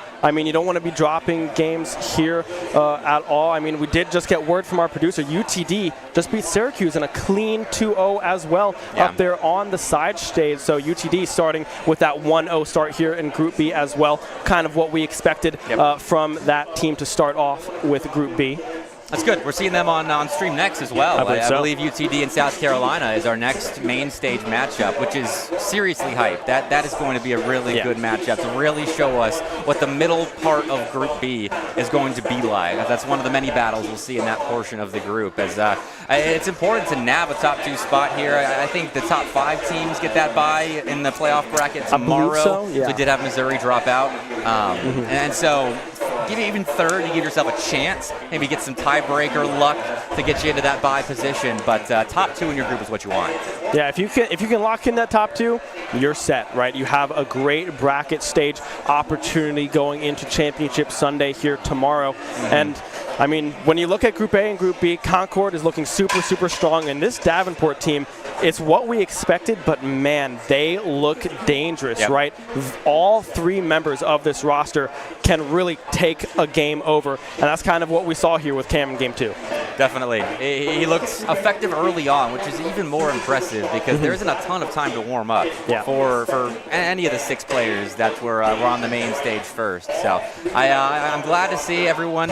You don't want to be dropping games here at all. We did just get word from our producer, UTD just beat Syracuse in a clean 2-0 as well up there on the side stage. So UTD starting with that 1-0 start here in Group B as well. Kind of what we expected from that team to start off with Group B. That's good. We're seeing them on stream next as well. I believe UTD and South Carolina is our next main stage matchup, which is seriously hyped. That is going to be a really good matchup to really show us what the middle part of Group B is going to be like. That's one of the many battles we'll see in that portion of the group. As it's important to nab a top 2 spot here. I think the top 5 teams get that bye in the playoff bracket tomorrow. So we did have Missouri drop out, and so give even third, you give yourself a chance. Maybe get some tiebreaker luck to get you into that bye position. But top 2 in your group is what you want. Yeah, if you can lock in that top 2, you're set, right? You have a great bracket stage opportunity going into Championship Sunday here tomorrow. And when you look at Group A and Group B, Concord is looking super, super strong. And this Davenport team, it's what we expected, but man, they look dangerous, right? All 3 members of this roster can really take a game over. And that's kind of what we saw here with Cam in Game 2. Definitely. He looks effective early on, which is even more impressive because there isn't a ton of time to warm up for any of the 6 players that were on the main stage first. So I'm glad to see everyone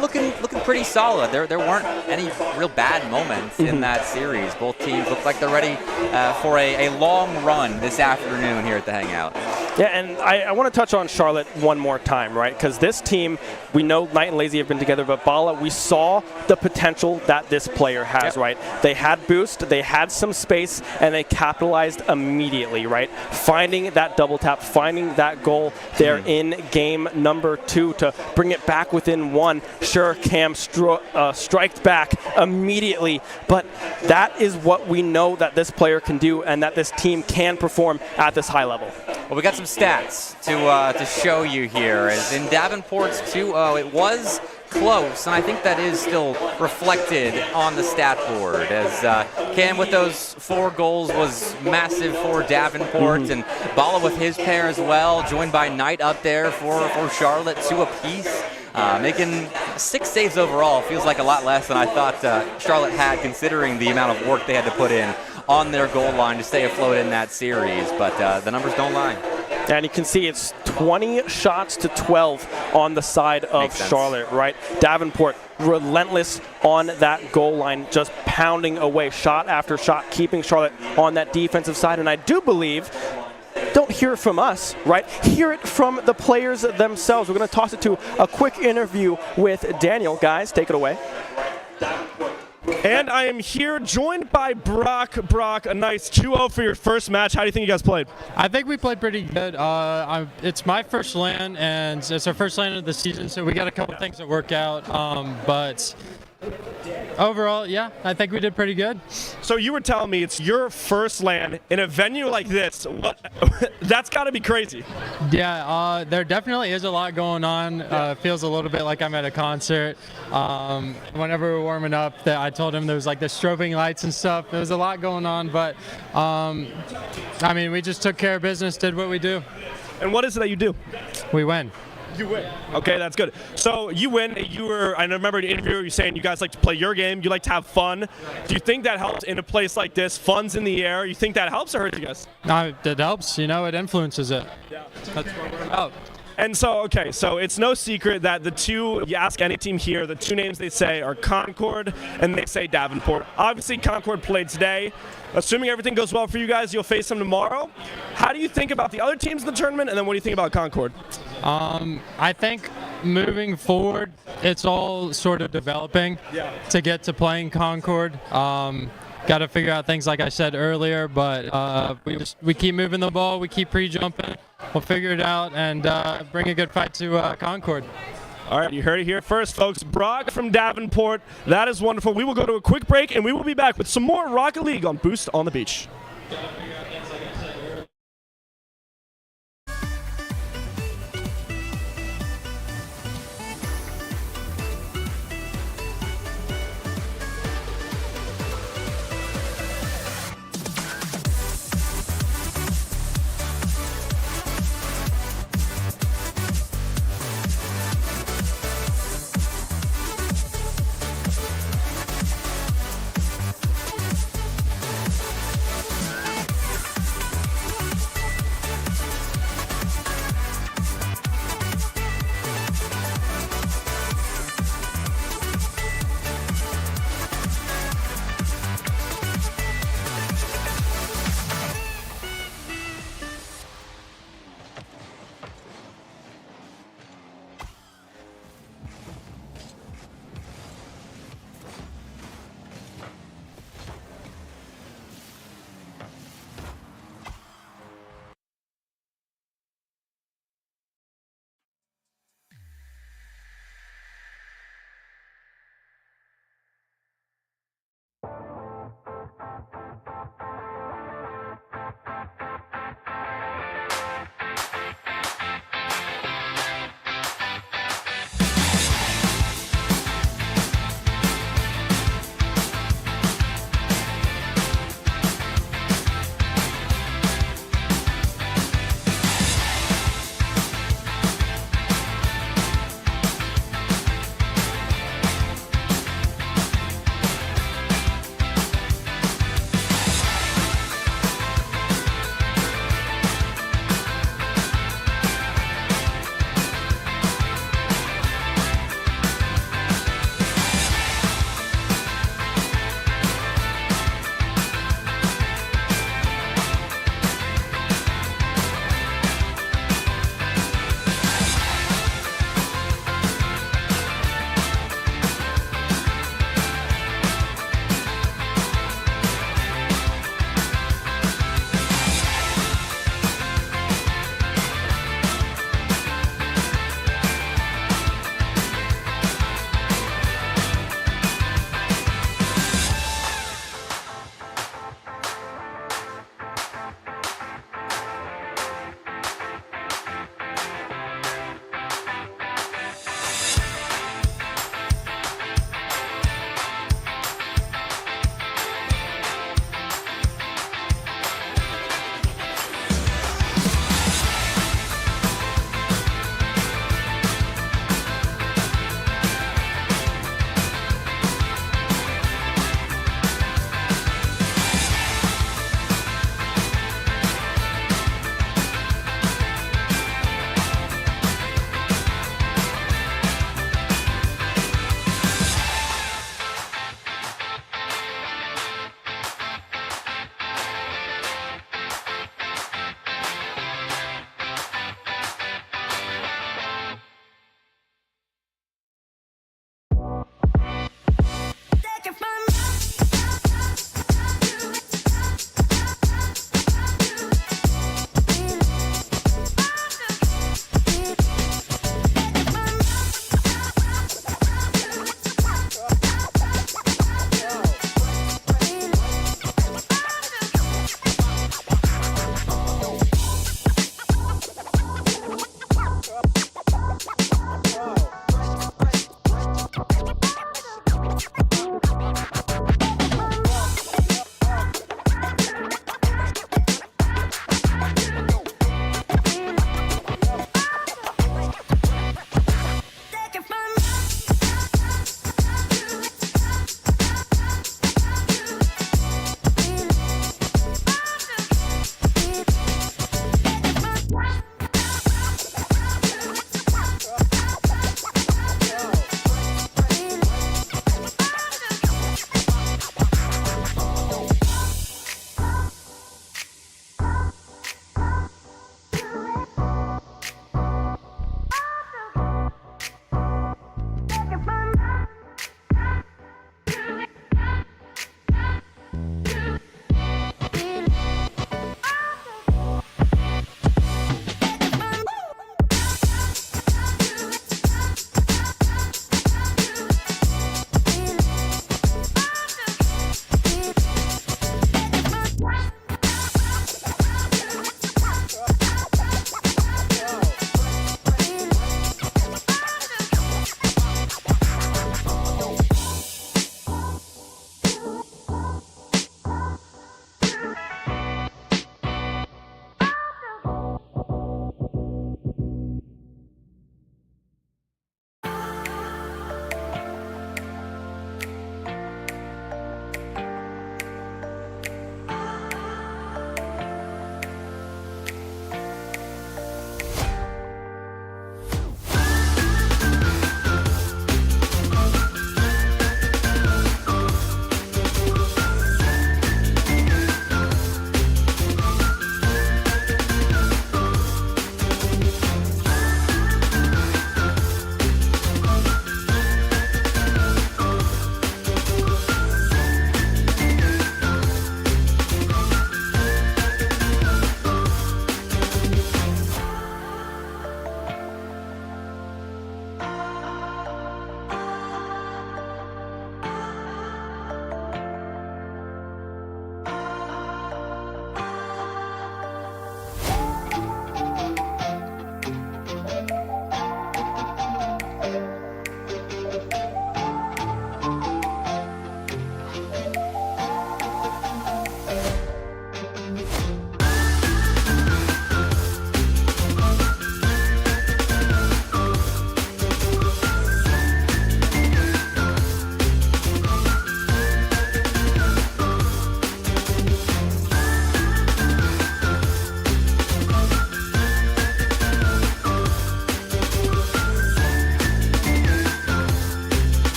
looking pretty solid. There weren't any real bad moments in that series. Both teams look like they're ready for a long run this afternoon here at the Hangout. Yeah, and I want to touch on Charlotte one more time, right? Because this team, we know Knight and Lazy have been together, but Bala, we saw the potential that this player has, right? They had boost, they had some space, and they capitalized immediately, right? Finding that double tap, finding that goal there in game number 2 to bring it back within 1. Sure, Cam striked back immediately, but that is what we know that this player can do and that this team can perform at this high level. Well, we got some stats to show you here. As in Davenport's 2-0, it was close, and I think that is still reflected on the stat board. As Cam with those 4 goals was massive for Davenport, and Bala with his pair as well, joined by Knight up there for Charlotte, 2 apiece. Making 6 saves overall feels like a lot less than I thought Charlotte had, considering the amount of work they had to put in on their goal line to stay afloat in that series, but the numbers don't lie. And you can see it's 20 shots to 12 on the side of Charlotte, right? Davenport relentless on that goal line, just pounding away shot after shot, keeping Charlotte on that defensive side. And I do believe, don't hear it from us, right? Hear it from the players themselves. We're going to toss it to a quick interview with Daniel. Guys, take it away. And I am here joined by Brock. Brock, a nice 2-0 for your first match. How do you think you guys played? I think we played pretty good. It's my first LAN, and it's our first LAN of the season, so we got a couple things to work out. But overall, yeah, I think we did pretty good. So you were telling me it's your first LAN in a venue like this. That's got to be crazy. Yeah, there definitely is a lot going on. Feels a little bit like I'm at a concert. Whenever we were warming up, I told him there was like the strobing lights and stuff. There was a lot going on, but we just took care of business, did what we do. And what is it that you do? We win. You win. Okay, that's good. So you win. I remember in an interview you saying you guys like to play your game. You like to have fun. Do you think that helps in a place like this? Fun's in the air. You think that helps or hurts you guys? No, it helps. You know, it influences it. Yeah. That's what we're about. And so, okay, so it's no secret that you ask any team here, the two names they say are Concord and they say Davenport. Obviously, Concord played today. Assuming everything goes well for you guys, you'll face them tomorrow. How do you think about the other teams in the tournament, and then what do you think about Concord? I think moving forward, it's all sort of developing to get to playing Concord. Got to figure out things like I said earlier, but we keep moving the ball, we keep pre-jumping, we'll figure it out and bring a good fight to Concord. All right, you heard it here first, folks. Brock from Davenport. That is wonderful. We will go to a quick break, and we will be back with some more Rocket League on Boost on the Beach.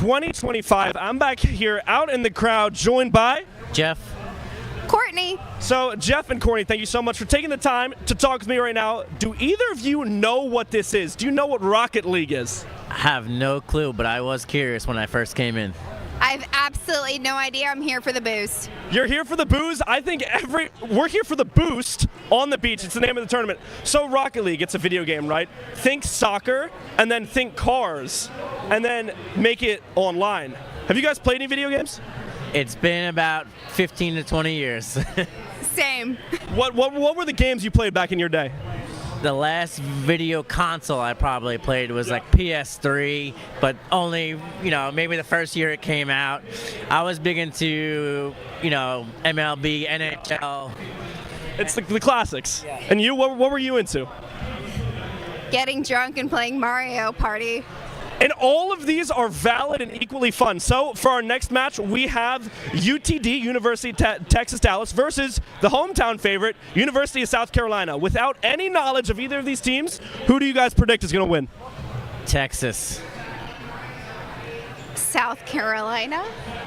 2025. I'm back here out in the crowd, joined by Jeff. Courtney. So, Jeff and Courtney, thank you so much for taking the time to talk with me right now. Do either of you know what this is? Do you know what Rocket League is? I have no clue, but I was curious when I first came in. I have absolutely no idea. I'm here for the boost. You're here for the booze? I think we're here for the boost on the beach. It's the name of the tournament. So Rocket League, it's a video game, right? Think soccer, and then think cars, and then make it online. Have you guys played any video games? It's been about 15 to 20 years. Same. What were the games you played back in your day? The last video console I probably played was like PS3, but only, maybe the first year it came out. I was big into, MLB, NHL. It's the classics. Yeah. And you, what were you into? Getting drunk and playing Mario Party. And all of these are valid and equally fun. So for our next match, we have UTD, University of Texas Dallas, versus the hometown favorite, University of South Carolina. Without any knowledge of either of these teams, who do you guys predict is going to win? Texas. South Carolina.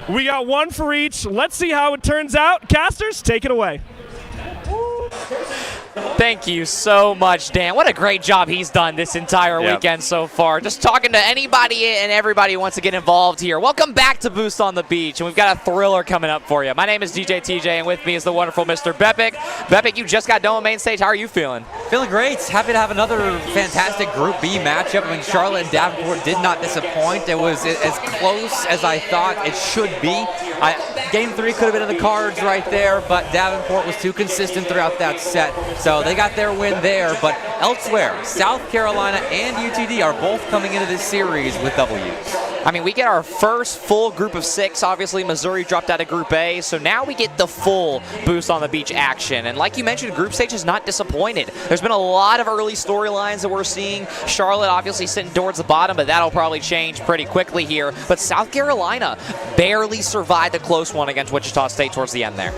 We got one for each. Let's see how it turns out. Casters, take it away. Thank you so much, Dan. What a great job he's done this entire weekend so far. Just talking to anybody and everybody who wants to get involved here. Welcome back to Boost on the Beach, and we've got a thriller coming up for you. My name is DJ TJ, and with me is the wonderful Mr. Bepic. Bepic, you just got done on main stage. How are you feeling? Feeling great. Happy to have another fantastic Group B matchup. I mean, Charlotte and Davenport did not disappoint. It was as close as I thought it should be. Game 3 could have been in the cards right there, but Davenport was too consistent throughout that set. So they got their win there. But elsewhere, South Carolina and UTD are both coming into this series with W's. I mean, we get our first full group of 6. Obviously, Missouri dropped out of Group A, so now we get the full Boost on the Beach action. And like you mentioned, group stage is not disappointed. There's been a lot of early storylines that we're seeing. Charlotte obviously sitting towards the bottom, but that'll probably change pretty quickly here. But South Carolina barely survived a close one against Wichita State towards the end there.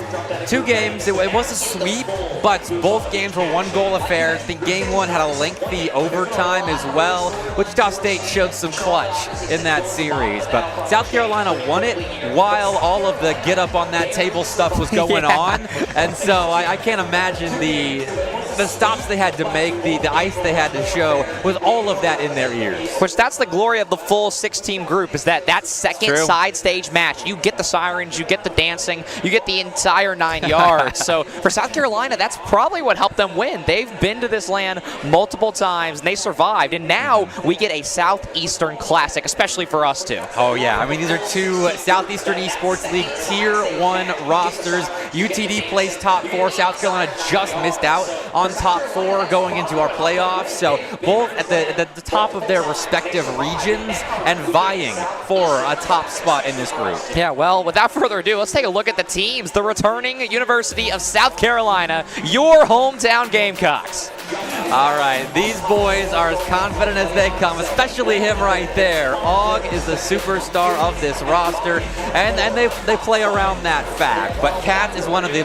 2 games. It was a sweep, but both games were 1-goal affairs. I think Game 1 had a lengthy overtime as well. Wichita State showed some clutch in that series, but South Carolina won it while all of the get up on that table stuff was going on, and so I can't imagine the stops they had to make, the ice they had to show, with all of that in their ears. Which that's the glory of the full 6-team group, is that second side stage match. You get the sirens, you get the dancing, you get the entire 9 yards. So for South Carolina, that's probably what helped them win. They've been to this land multiple times, and they survived, and now we get a Southeastern Classic, especially for us too. Oh yeah, I mean, these are 2 Southeastern Esports League Tier 1 rosters. UTD plays top 4. South Carolina just missed out on top 4 going into our playoffs, so both at the top of their respective regions and vying for a top spot in this group. Yeah, well, without further ado, let's take a look at the teams. The returning University of South Carolina, your hometown Gamecocks. All right, these boys are as confident as they come, especially him right there. Og is the superstar of this roster, and they play around that fact. But Kat is one of the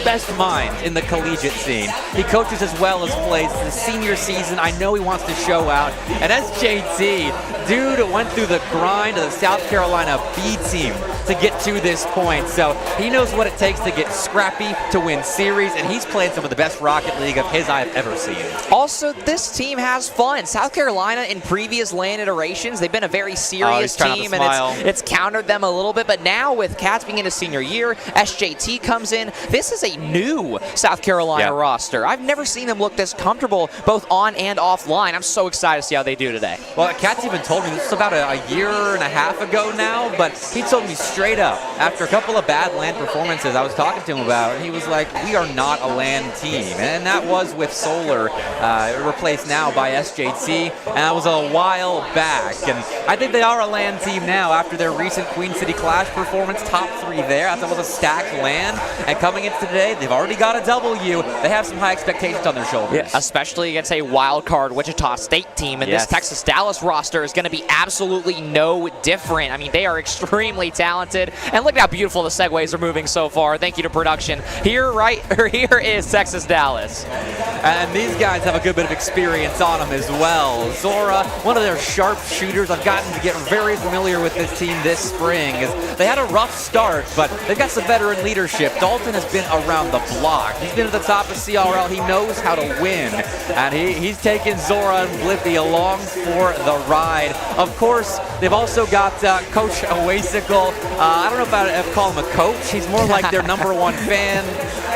best minds in the collegiate scene. He coaches as well as plays. It's his senior season. I know he wants to show out. And SJT, dude went through the grind of the South Carolina B team to get to this point. So he knows what it takes to get scrappy, to win series, and he's played some of the best Rocket League of his I've ever seen. Also, this team has fun. South Carolina, in previous LAN iterations, they've been a very serious team, and it's countered them a little bit. But now, with Katz being in his senior year, SJT comes in. This is a new South Carolina roster. I've never seen them look this comfortable, both on and offline. I'm so excited to see how they do today. Well, Katz even told me this is about a year and a half ago now, but he told me straight up, after a couple of bad LAN performances I was talking to him about, and he was like, we are not a LAN team. And that was with Solar, replaced now by SJT, and that was a while back. And I think they are a LAN team now after their recent Queen City Clash performance, top 3 there. I thought it was a stacked LAN, and coming into today, they've already got a W. They have some high expectations on their shoulders. Yeah, especially against a wild card Wichita State team, and this Texas Dallas roster is going to be absolutely no different. I mean, they are extremely talented, and look at how beautiful the segues are moving so far. Thank you to production. Here is Texas Dallas. And these guys have a good bit of experience on them as well. Zora, one of their sharp shooters. I've gotten to get very familiar with this team this spring. They had a rough start, but they've got some veteran leadership. Dalton has been around the block. He's been at the top of CRL. He knows how to win. And he's taken Zora and Blippi along for the ride. Of course, they've also got Coach Oasical. I don't know if I'd call him a coach. He's more like their #1 fan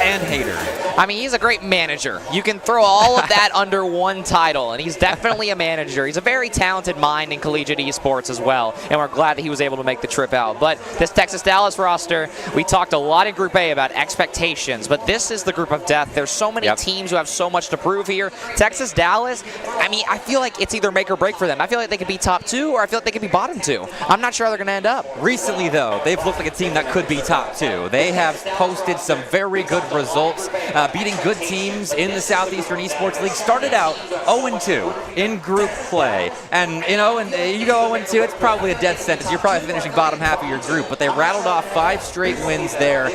and hater. I mean, he's a great manager. You can throw all of that under one title, and he's definitely a manager. He's a very talented mind in collegiate esports as well, and we're glad that he was able to make the trip out. But this Texas Dallas roster, we talked a lot in Group A about expectations, but this is the group of death. There's so many teams who have so much to prove here. Texas Dallas, I mean, I feel like it's either make or break for them. I feel like they could be top 2, or I feel like they could be bottom 2. I'm not sure how they're going to end up. Recently, though, they've looked like a team that could be top 2. They have posted some very good results. beating good teams in the Southeastern Esports League. Started out 0-2 in group play. And, you know, you go 0-2, it's probably a death sentence. You're probably finishing bottom half of your group. But they rattled off 5 straight wins there,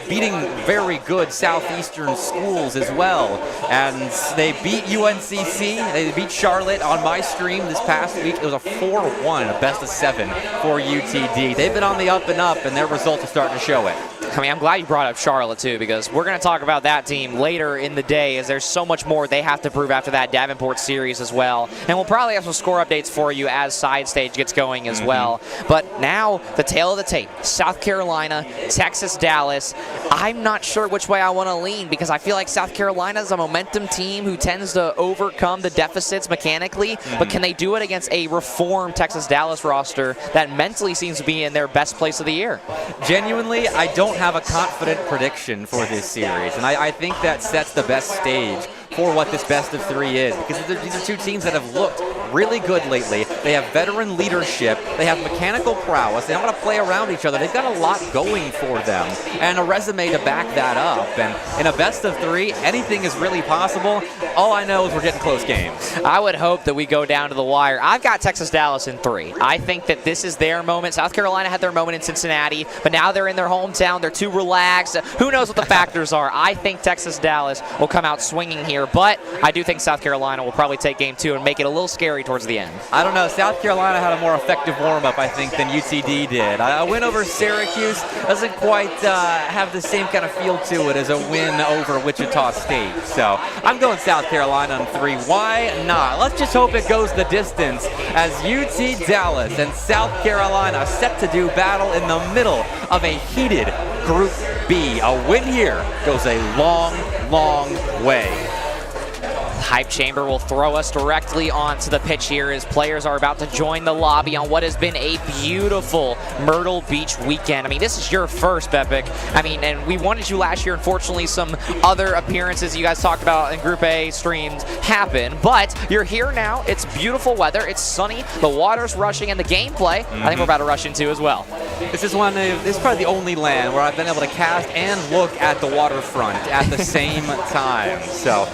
beating very good Southeastern schools as well. And they beat UNCC. They beat Charlotte on my stream this past week. It was a 4-1, a best of 7 for UTD. They've been on the up and up, and their results are starting to show it. I mean, I'm glad you brought up Charlotte, too, because we're going to talk about that team later in the day, as there's so much more they have to prove after that Davenport series as well. And we'll probably have some score updates for you as Side Stage gets going as well. But now, the tail of the tape, South Carolina, Texas, Dallas. I'm not sure which way I want to lean, because I feel like South Carolina is a momentum team who tends to overcome the deficits mechanically, but can they do it against a reformed Texas Dallas roster that mentally seems to be in their best place of the year? Genuinely, I don't have a confident prediction for this series, and I think that sets the best stage for what this best of 3 is, because these are 2 teams that have looked really good lately. They have veteran leadership, they have mechanical prowess, they don't want to play around each other. They've got a lot going for them and a resume to back that up. And in a best of 3, anything is really possible. All I know is we're getting close games. I would hope that we go down to the wire. I've got Texas Dallas in 3. I think that this is their moment. South Carolina had their moment in Cincinnati, but now they're in their hometown. They're too relaxed. Who knows what the factors are? I think Texas Dallas will come out swinging here, but I do think South Carolina will probably take game 2 and make it a little scary towards the end. I don't know. South Carolina had a more effective warm-up, I think, than UTD did. A win over Syracuse doesn't quite have the same kind of feel to it as a win over Wichita State. So I'm going South Carolina on 3. Why not? Let's just hope it goes the distance as UT Dallas and South Carolina set to do battle in the middle of a heated Group B. A win here goes a long, long way. Hype Chamber will throw us directly onto the pitch here as players are about to join the lobby on what has been a beautiful Myrtle Beach weekend. I mean, this is your first, Bepic. I mean, and we wanted you last year. Unfortunately, some other appearances you guys talked about in Group A streams happened, but you're here now. It's beautiful weather. It's sunny. The water's rushing, and the gameplay, I think we're about to rush into as well. This is probably the only land where I've been able to cast and look at the waterfront at the same time. So,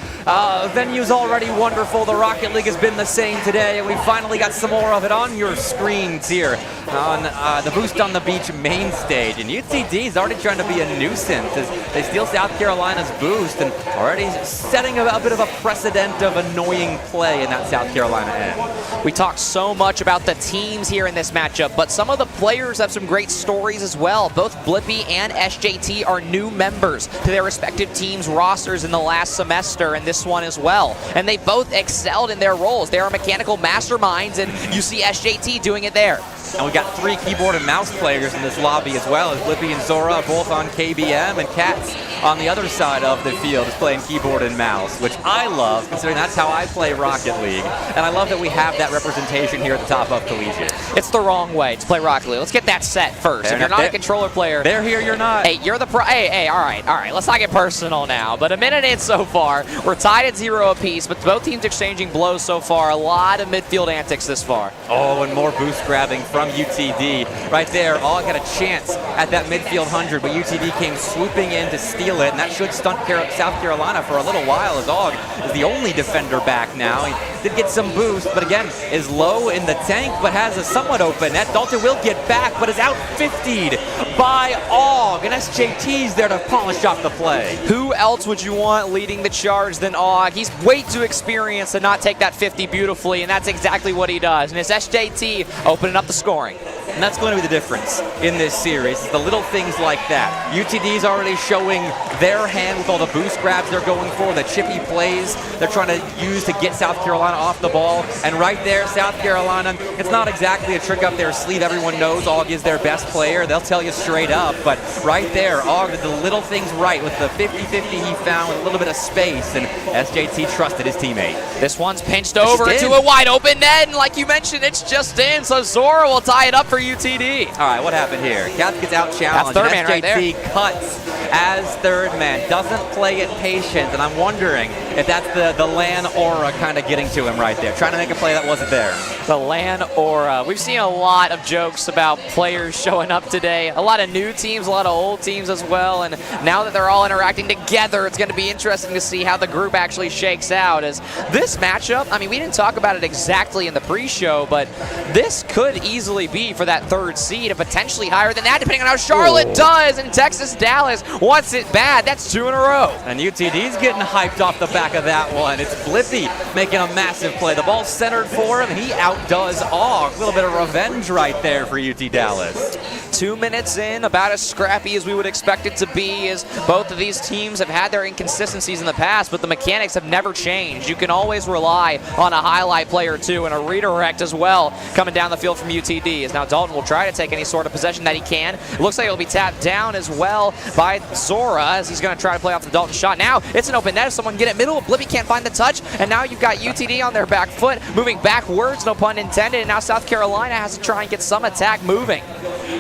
venue's already wonderful. The Rocket League has been the same today, and we finally got some more of it on your screens here on the Boost on the Beach main stage. And UTD is already trying to be a nuisance as they steal South Carolina's boost and already setting a bit of a precedent of annoying play in that South Carolina end. We talked so much about the teams here in this matchup, but some of the players have some great stories as well. Both Blippi and SJT are new members to their respective teams' rosters in the last semester and this one as well. And they both excelled in their roles. They are mechanical masterminds, and you see SJT doing it there. And we got 3 keyboard and mouse players in this lobby as well, as Blippi and Zora are both on KBM, and Katz on the other side of the field is playing keyboard and mouse, which I love, considering that's how I play Rocket League. And I love that we have that representation here at the top of Collegiate. It's the wrong way to play Rocket League. Let's get that set first. If you're not a controller player, they're here, you're not. Hey, you're the pro. Hey, all right. Let's not get personal now. But a minute in so far, we're tied at 0 apiece, but both teams exchanging blows so far. A lot of midfield antics this far. Oh, and more boost grabbing from UTD. Right there, all got a chance at that midfield 100, but UTD came swooping in to steal it, and that should stunt South Carolina for a little while, as Og is the only defender back now. He did get some boost, but again, is low in the tank, but has a somewhat open net. Dalton will get back, but is out 50'd by Og, and SJT's there to polish off the play. Who else would you want leading the charge than Og? He's way too experienced to not take that 50 beautifully, and that's exactly what he does. And it's SJT opening up the scoring. And that's going to be the difference in this series, the little things like that. UTD's already showing their hand with all the boost grabs they're going for, the chippy plays they're trying to use to get South Carolina off the ball. And right there, South Carolina, it's not exactly a trick up their sleeve. Everyone knows Og is their best player. They'll tell you straight up. But right there, Og did the little things right with the 50-50 he found with a little bit of space, and SJT trusted his teammate. This one's pinched over into a wide open net, and like you mentioned, it's just in, so Zora will tie it up for UTD. All right, what happened here? Kath gets out challenged. That's third man right there. SJT cuts as third man, doesn't play it patient, and I'm wondering if that's the LAN aura kind of getting to him right there, trying to make a play that wasn't there. the LAN aura. We've seen a lot of jokes about players showing up today. A lot of new teams, a lot of old teams as well. And now that they're all interacting together, it's going to be interesting to see how the group actually shakes out. As this matchup, I mean, we didn't talk about it exactly in the pre-show, but this could easily be for that 3rd seed and potentially higher than that, depending on how Charlotte does. And Texas Dallas wants it bad. That's 2 in a row. And UTD's getting hyped off the back of that one. It's Blippi making a massive play. The ball's centered for him, and he outdoes Og. A little bit of revenge right there for UT Dallas. 2 minutes in, about as scrappy as we would expect it to be, as both of these teams have had their inconsistencies in the past, but the mechanics have never changed. You can always rely on a highlight play or two and a redirect as well coming down the field from UTD. As now Dalton will try to take any sort of possession that he can. It looks like it'll be tapped down as well by Zora, as he's going to try to play off the Dalton shot. Now it's an open net if someone can get it middle. Blippi can't find the touch, and now you've got UTD on their back foot, moving backwards, no pun intended, and now South Carolina has to try and get some attack moving.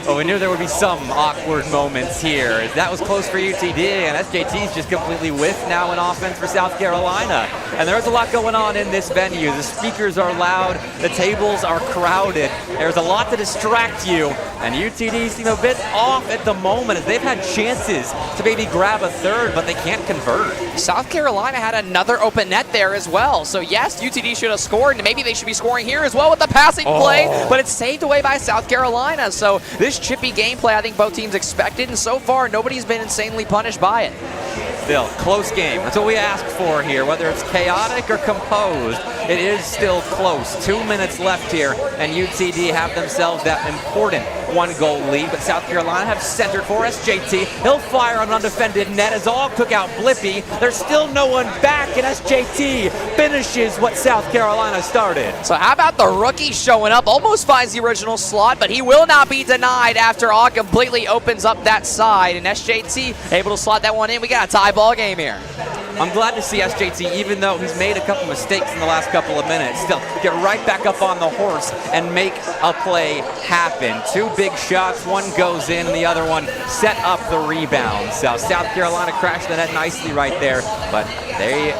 Well, we knew there would be some awkward moments here. That was close for UTD, and SJT's just completely whiffed now in offense for South Carolina. And there's a lot going on in this venue. The speakers are loud, the tables are crowded. There's a lot to distract you, and UTD seem a bit off at the moment as they've had chances to maybe grab a 3rd, but they can't convert. South Carolina had another open net there as well. So yes, UTD should have scored, and maybe they should be scoring here as well with the passing play, but it's saved away by South Carolina. So this chippy gameplay I think both teams expected, and so far nobody's been insanely punished by it. Still, close game. That's what we asked for here. Whether it's chaotic or composed, it is still close. 2 minutes left here, and UTD have themselves that important 1-goal lead, but South Carolina have centered for SJT. He'll fire on an undefended net as Og took out Blippi. There's still no one back, and SJT finishes what South Carolina started. So how about the rookie showing up? Almost finds the original slot, but he will not be denied after Og completely opens up that side, and SJT able to slot that one in. We got a tie ball game here. I'm glad to see SJT, even though he's made a couple mistakes in the last couple of minutes, still get right back up on the horse and make a play happen. 2 big shots, one goes in, and the other one set up the rebound. So South Carolina crashed the net nicely right there, but they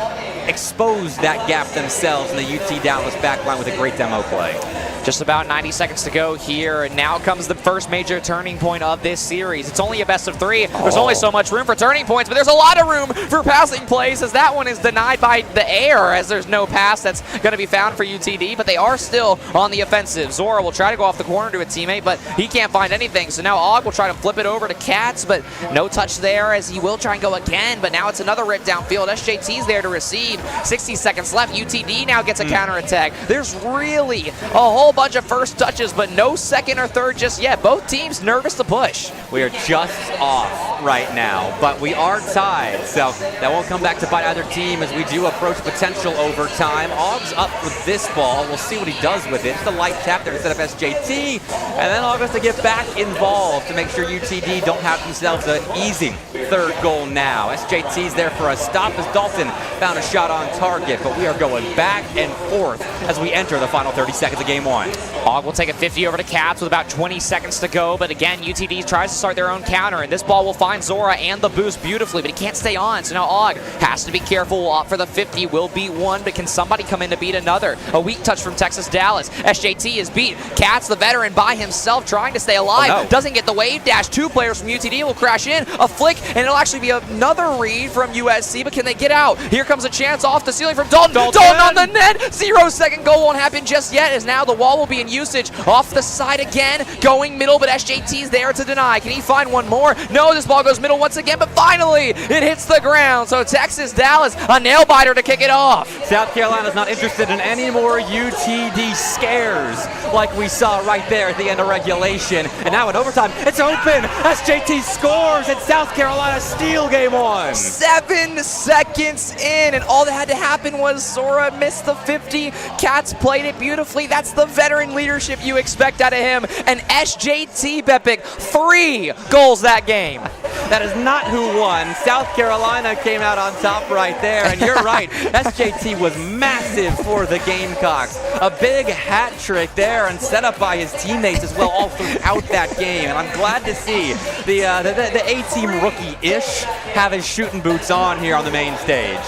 exposed that gap themselves in the UT Dallas backline with a great demo play. Just about 90 seconds to go here, and now comes the first major turning point of this series. It's only a best of 3. There's only so much room for turning points, but there's a lot of room for passing plays, as that one is denied by the air, as there's no pass that's going to be found for UTD, but they are still on the offensive. Zora will try to go off the corner to a teammate, but he can't find anything, so now Og will try to flip it over to Katz, but no touch there, as he will try and go again, but now it's another rip downfield. SJT's there to receive. 60 seconds left. UTD now gets a counterattack. There's really a whole bunch of first touches, but no second or third just yet. Both teams nervous to push. We are just off right now, but we are tied, so that won't come back to bite either team as we do approach potential overtime. Og's up for this ball. We'll see what he does with it. It's a light tap there to set up SJT, and then Og has to get back involved to make sure UTD don't have themselves an easy 3rd goal now. SJT's there for a stop as Dalton found a shot on target, but we are going back and forth as we enter the final 30 seconds of game 1. Og will take a 50 over to Caps with about 20 seconds to go, but again, UTD tries to start their own counter, and this ball will find Zora and the boost beautifully, but he can't stay on, so now Og has to be careful. Will opt for the 50, will beat one, but can somebody come in to beat another? A weak touch from Texas Dallas. SJT is beat. Katz, the veteran, by himself, trying to stay alive. Oh, no. Doesn't get the wave dash. 2 players from UTD will crash in. A flick, and it'll actually be another read from USC, but can they get out? Here comes a chance off the ceiling from Dalton. Dalton on the net. 0-second goal won't happen just yet, as now the wall will be in usage. Off the side again, going middle, but SJT's there to deny. Can he find one more? No, this ball goes middle once again, but finally it hits the ground. So Texas Dallas, a nail biter to kick it off. South Carolina's not interested in any more UTD scares like we saw right there at the end of regulation. And now in overtime, it's open. SJT scores, and South Carolina steal game 1. 7 seconds in, and all that had to happen was Zora missed the 50. Katz played it beautifully. That's the veteran leadership you expect out of him. And SJT Bepic, 3 goals that game. That is not who won. South Carolina came out on top right there, and you're right. SJT was massive for the Gamecocks. A big hat trick there, and set up by his teammates as well all throughout that game. And I'm glad to see the A-team rookie-ish have his shooting boots on here on the main stage.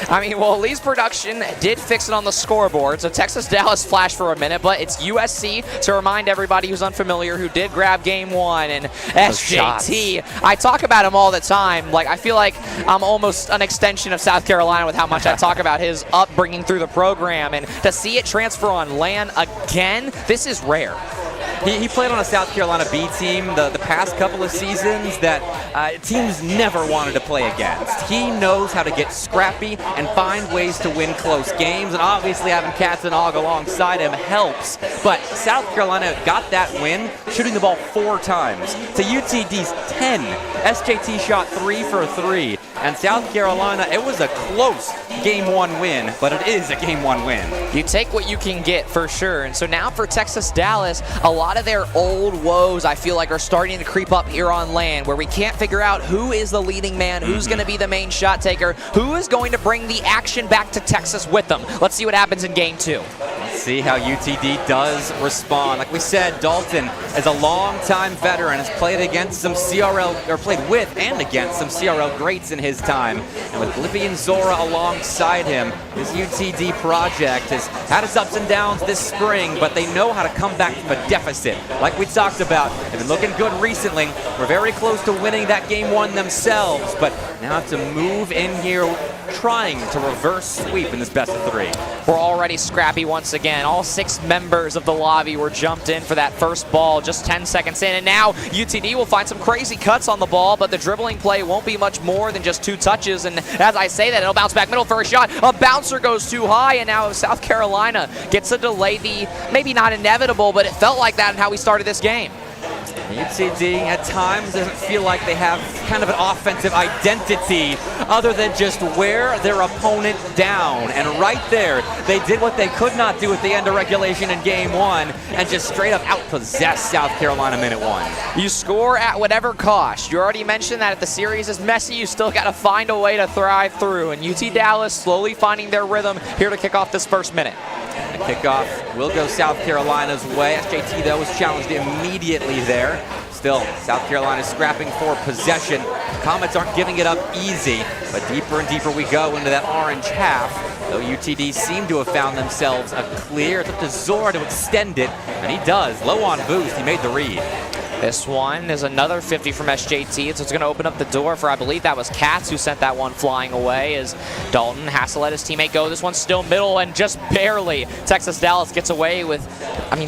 I mean, well, Lee's production did fix it on the scoreboard, so Texas-Dallas flashed for a minute, but it's USC, to remind everybody who's unfamiliar, who did grab game one, and SJT. I talk about him all the time. Like, I feel like I'm almost an extension of South Carolina with how much I talk about his upbringing through the program, and to see it transfer on LAN again, this is rare. He played on a South Carolina B team the past couple of seasons that teams never wanted to play against. He knows how to get scrappy and find ways to win close games, and obviously having Katz and Og alongside him helps. But South Carolina got that win shooting the ball 4 times to UTD's 10. SJT shot 3 for 3. And South Carolina, it was a close Game 1 win, but it is a Game 1 win. You take what you can get for sure. And so now for Texas-Dallas, a lot of their old woes, I feel like, are starting to creep up here on LAN, where we can't figure out who is the leading man, who's going to be the main shot taker, who is going to bring the action back to Texas with them. Let's see what happens in Game 2. Let's see how UTD does respond. Like we said, Dalton is a long-time veteran, has played against some CRL, or played with and against some CRL greats in his time. And with Blippi and Zora alongside him, this UTD project has had its ups and downs this spring, but they know how to come back from a deficit. Like we talked about, they've been looking good recently. We're very close to winning that Game 1 themselves, but now have to move in here trying to reverse sweep in this best of 3. We're already scrappy once again. All 6 members of the lobby were jumped in for that first ball just 10 seconds in, and now UTD will find some crazy cuts on the ball, but the dribbling play won't be much more than just 2 touches, and as I say that, it'll bounce back middle for a shot. A bouncer goes too high, and now South Carolina gets to delay the, maybe not inevitable, but it felt like that in how we started this game. UTD at times doesn't feel like they have kind of an offensive identity other than just wear their opponent down. And right there, they did what they could not do at the end of regulation in Game 1 and just straight up outpossess South Carolina minute 1. You score at whatever cost. You already mentioned that if the series is messy, you still got to find a way to thrive through. And UT Dallas slowly finding their rhythm here to kick off this first minute. The kickoff will go South Carolina's way. SJT, though, was challenged immediately there. Still, South Carolina scrapping for possession. Comets aren't giving it up easy, but deeper and deeper we go into that orange half. Though UTD seem to have found themselves a clear. It's up to Zora to extend it, and he does. Low on boost, he made the read. This one is another 50 from SJT, so it's going to open up the door for, I believe that was Katz who sent that one flying away, as Dalton has to let his teammate go. This one's still middle, and just barely Texas-Dallas gets away with,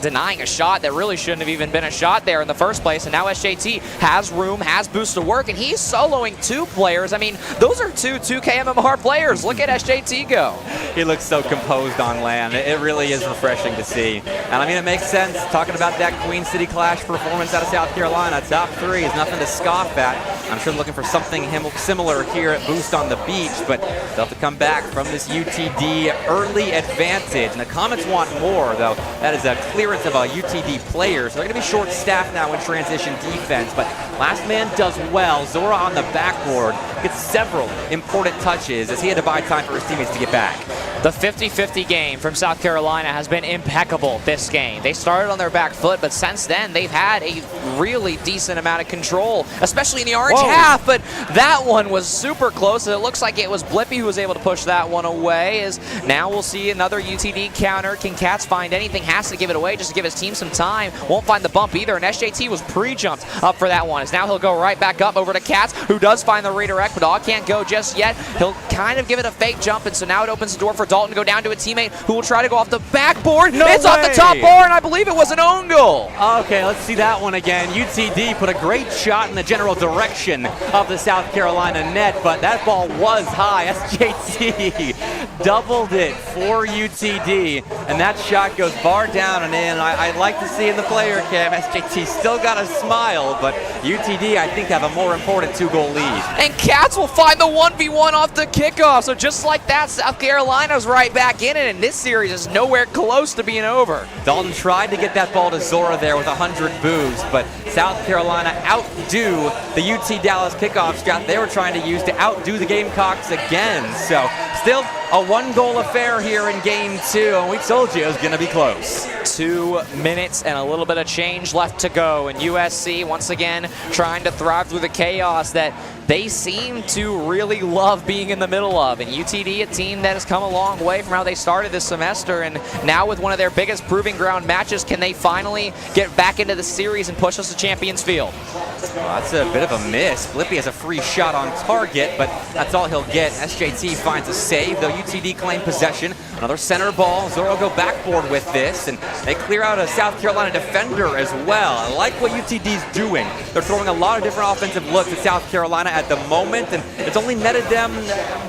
denying a shot that really shouldn't have even been a shot there in the first place. And now SJT has room, has boost to work, and he's soloing 2 players. Those are 2 2K MMR players. Look at SJT go. He looks so composed on LAN. It really is refreshing to see. And it makes sense talking about that Queen City Clash performance out of South Carolina. Top 3 is nothing to scoff at. I'm sure looking for something similar here at Boost on the Beach, but they'll have to come back from this UTD early advantage. And the Comets want more, though. That is a clearance of a UTD player, so they're going to be short-staffed now in transition defense. But last man does well. Zora on the backboard gets several important touches as he had to buy time for his teammates to get back. The 50-50 game from South Carolina has been impeccable this game. They started on their back foot, but since then they've had a really decent amount of control, especially in the orange half, but that one was super close. It looks like it was Blippi who was able to push that one away. As now we'll see another UTD counter. Can Katz find anything? Has to give it away just to give his team some time. Won't find the bump either, and SJT was pre-jumped up for that one. As now he'll go right back up over to Katz, who does find the redirect, but all can't go just yet. He'll kind of give it a fake jump, and so now it opens the door for Dalton to go down to a teammate who will try to go off the backboard. It's off the top bar, and I believe it was an own goal. Okay, let's see that one again. UTD put a great shot in the general direction of the South Carolina net, but that ball was high. SJT doubled it for UTD, and that shot goes far down and in. I'd like to see in the player cam, SJT still got a smile, but UTD, I think, have a more important 2-goal lead. And Katz will find the 1v1 off the kickoff. So just like that, South Carolina's right back in it, and this series is nowhere close to being over. Dalton tried to get that ball to Zora there with 100 boost, but South Carolina outdo the UT Dallas kickoff strat they were trying to use to outdo the Gamecocks again. So still a 1-goal affair here in Game 2, and we told you it was going to be close. 2 minutes and a little bit of change left to go, and USC once again trying to thrive through the chaos that they seem to really love being in the middle of. And UTD, a team that has come a long way from how they started this semester, and now with one of their biggest proving ground matches, can they finally get back into the series and push us to Champions Field? Well, that's a bit of a miss. Blippi has a free shot on target, but that's all he'll get. SJT finds a save, though UTD claim possession. Another center ball. Zoro go backboard with this, and they clear out a South Carolina defender as well. I like what UTD's doing. They're throwing a lot of different offensive looks at South Carolina at the moment, and it's only netted them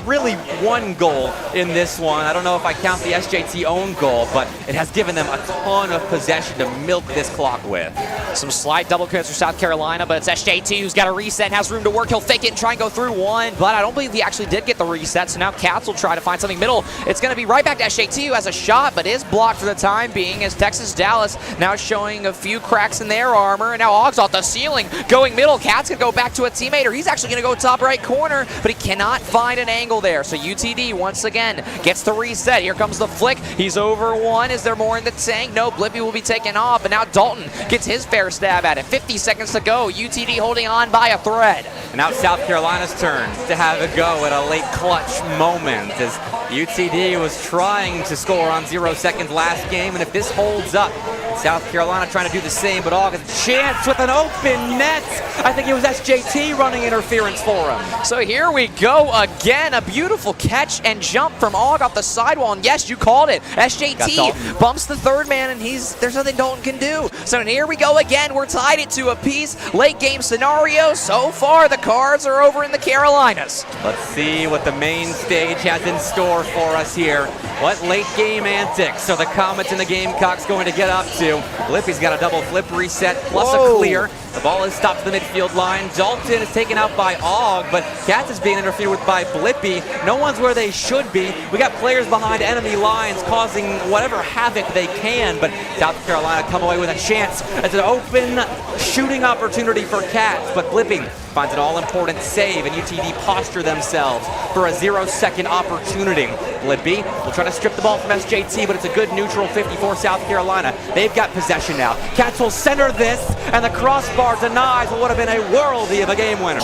really one goal in this one. I don't know if I count the SJT own goal, but it has given them a ton of possession to milk this clock with. Some slight double commits for South Carolina, but it's SJT who's got a reset and has room to work. He'll fake it and try and go through one, but I don't believe he actually did get the reset, so now Cats will try to find something middle. It's going to be right back to SJT, who has a shot, but is blocked for the time being, as Texas Dallas now showing a few cracks in their armor, and now Ogg's off the ceiling, going middle. Cats going to go back to a teammate, or he's actually going to go top right corner, but he cannot find an angle there, so UTD once again gets the reset. Here comes the flick. He's over one. Is there more in the tank? No, Blippi will be taken off, but now Dalton gets his fair stab at it. 50 seconds to go. UTD holding on by a thread. And now South Carolina's turn to have a go at a late clutch moment, as UTD was trying to score on 0 seconds last game, and if this holds up, South Carolina trying to do the same, but Ogg has a chance with an open net. I think it was SJT running interference for him. So here we go again. A beautiful catch and jump from Ogg off the sidewall, and yes, you called it. SJT bumps the third man, and there's nothing Dalton can do. So here we go again. We're tied it to a piece. Late game scenario. So far, the cards are over in the Carolinas. Let's see what the main stage has in store for us here. What late game antics are the Comets and the Gamecocks going to get up to? Blippi's got a double flip reset plus a clear. The ball is stopped to the midfield line. Dalton is taken out by Ogg, but Cats is being interfered with by Blippi. No one's where they should be. We got players behind enemy lines causing whatever havoc they can, but South Carolina come away with a chance. It's an open shooting opportunity for Cats, but Blippi finds an all-important save, and UTD posture themselves for a 0-second opportunity. Blippi will try to strip the ball from SJT, but it's a good neutral 54 South Carolina. They've got possession now. Cats will center this, and the crossbar denies what would have been a worldie of a game winner.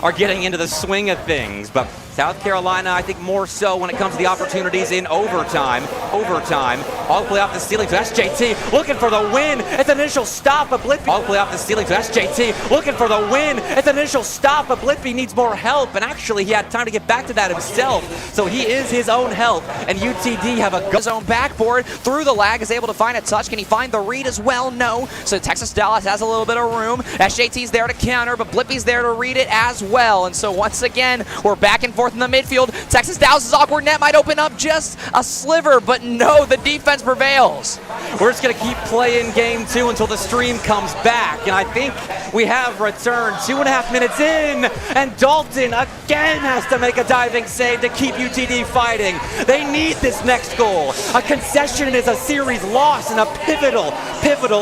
Are getting into the swing of things, but South Carolina, I think more so when it comes to the opportunities in overtime. All the way off the ceiling to SJT, looking for the win. It's an initial stop, but Blippi. All the way off the ceiling to SJT, looking for the win. It's an initial stop, but Blippi needs more help, and actually he had time to get back to that himself, so he is his own help, and UTD have a his own backboard through the lag, is able to find a touch. Can he find the read as well? No. So Texas Dallas has a little bit of room. SJT's there to counter, but Blippi's there to read it as well, and so once again, we're back and forth in the midfield. Texas Dallas's awkward net might open up just a sliver, but no, the defense prevails. We're just going to keep playing game 2 until the stream comes back, and I think we have returned 2.5 minutes in, and Dalton again has to make a diving save to keep UTD fighting. They need this next goal. A concession is a series loss in a pivotal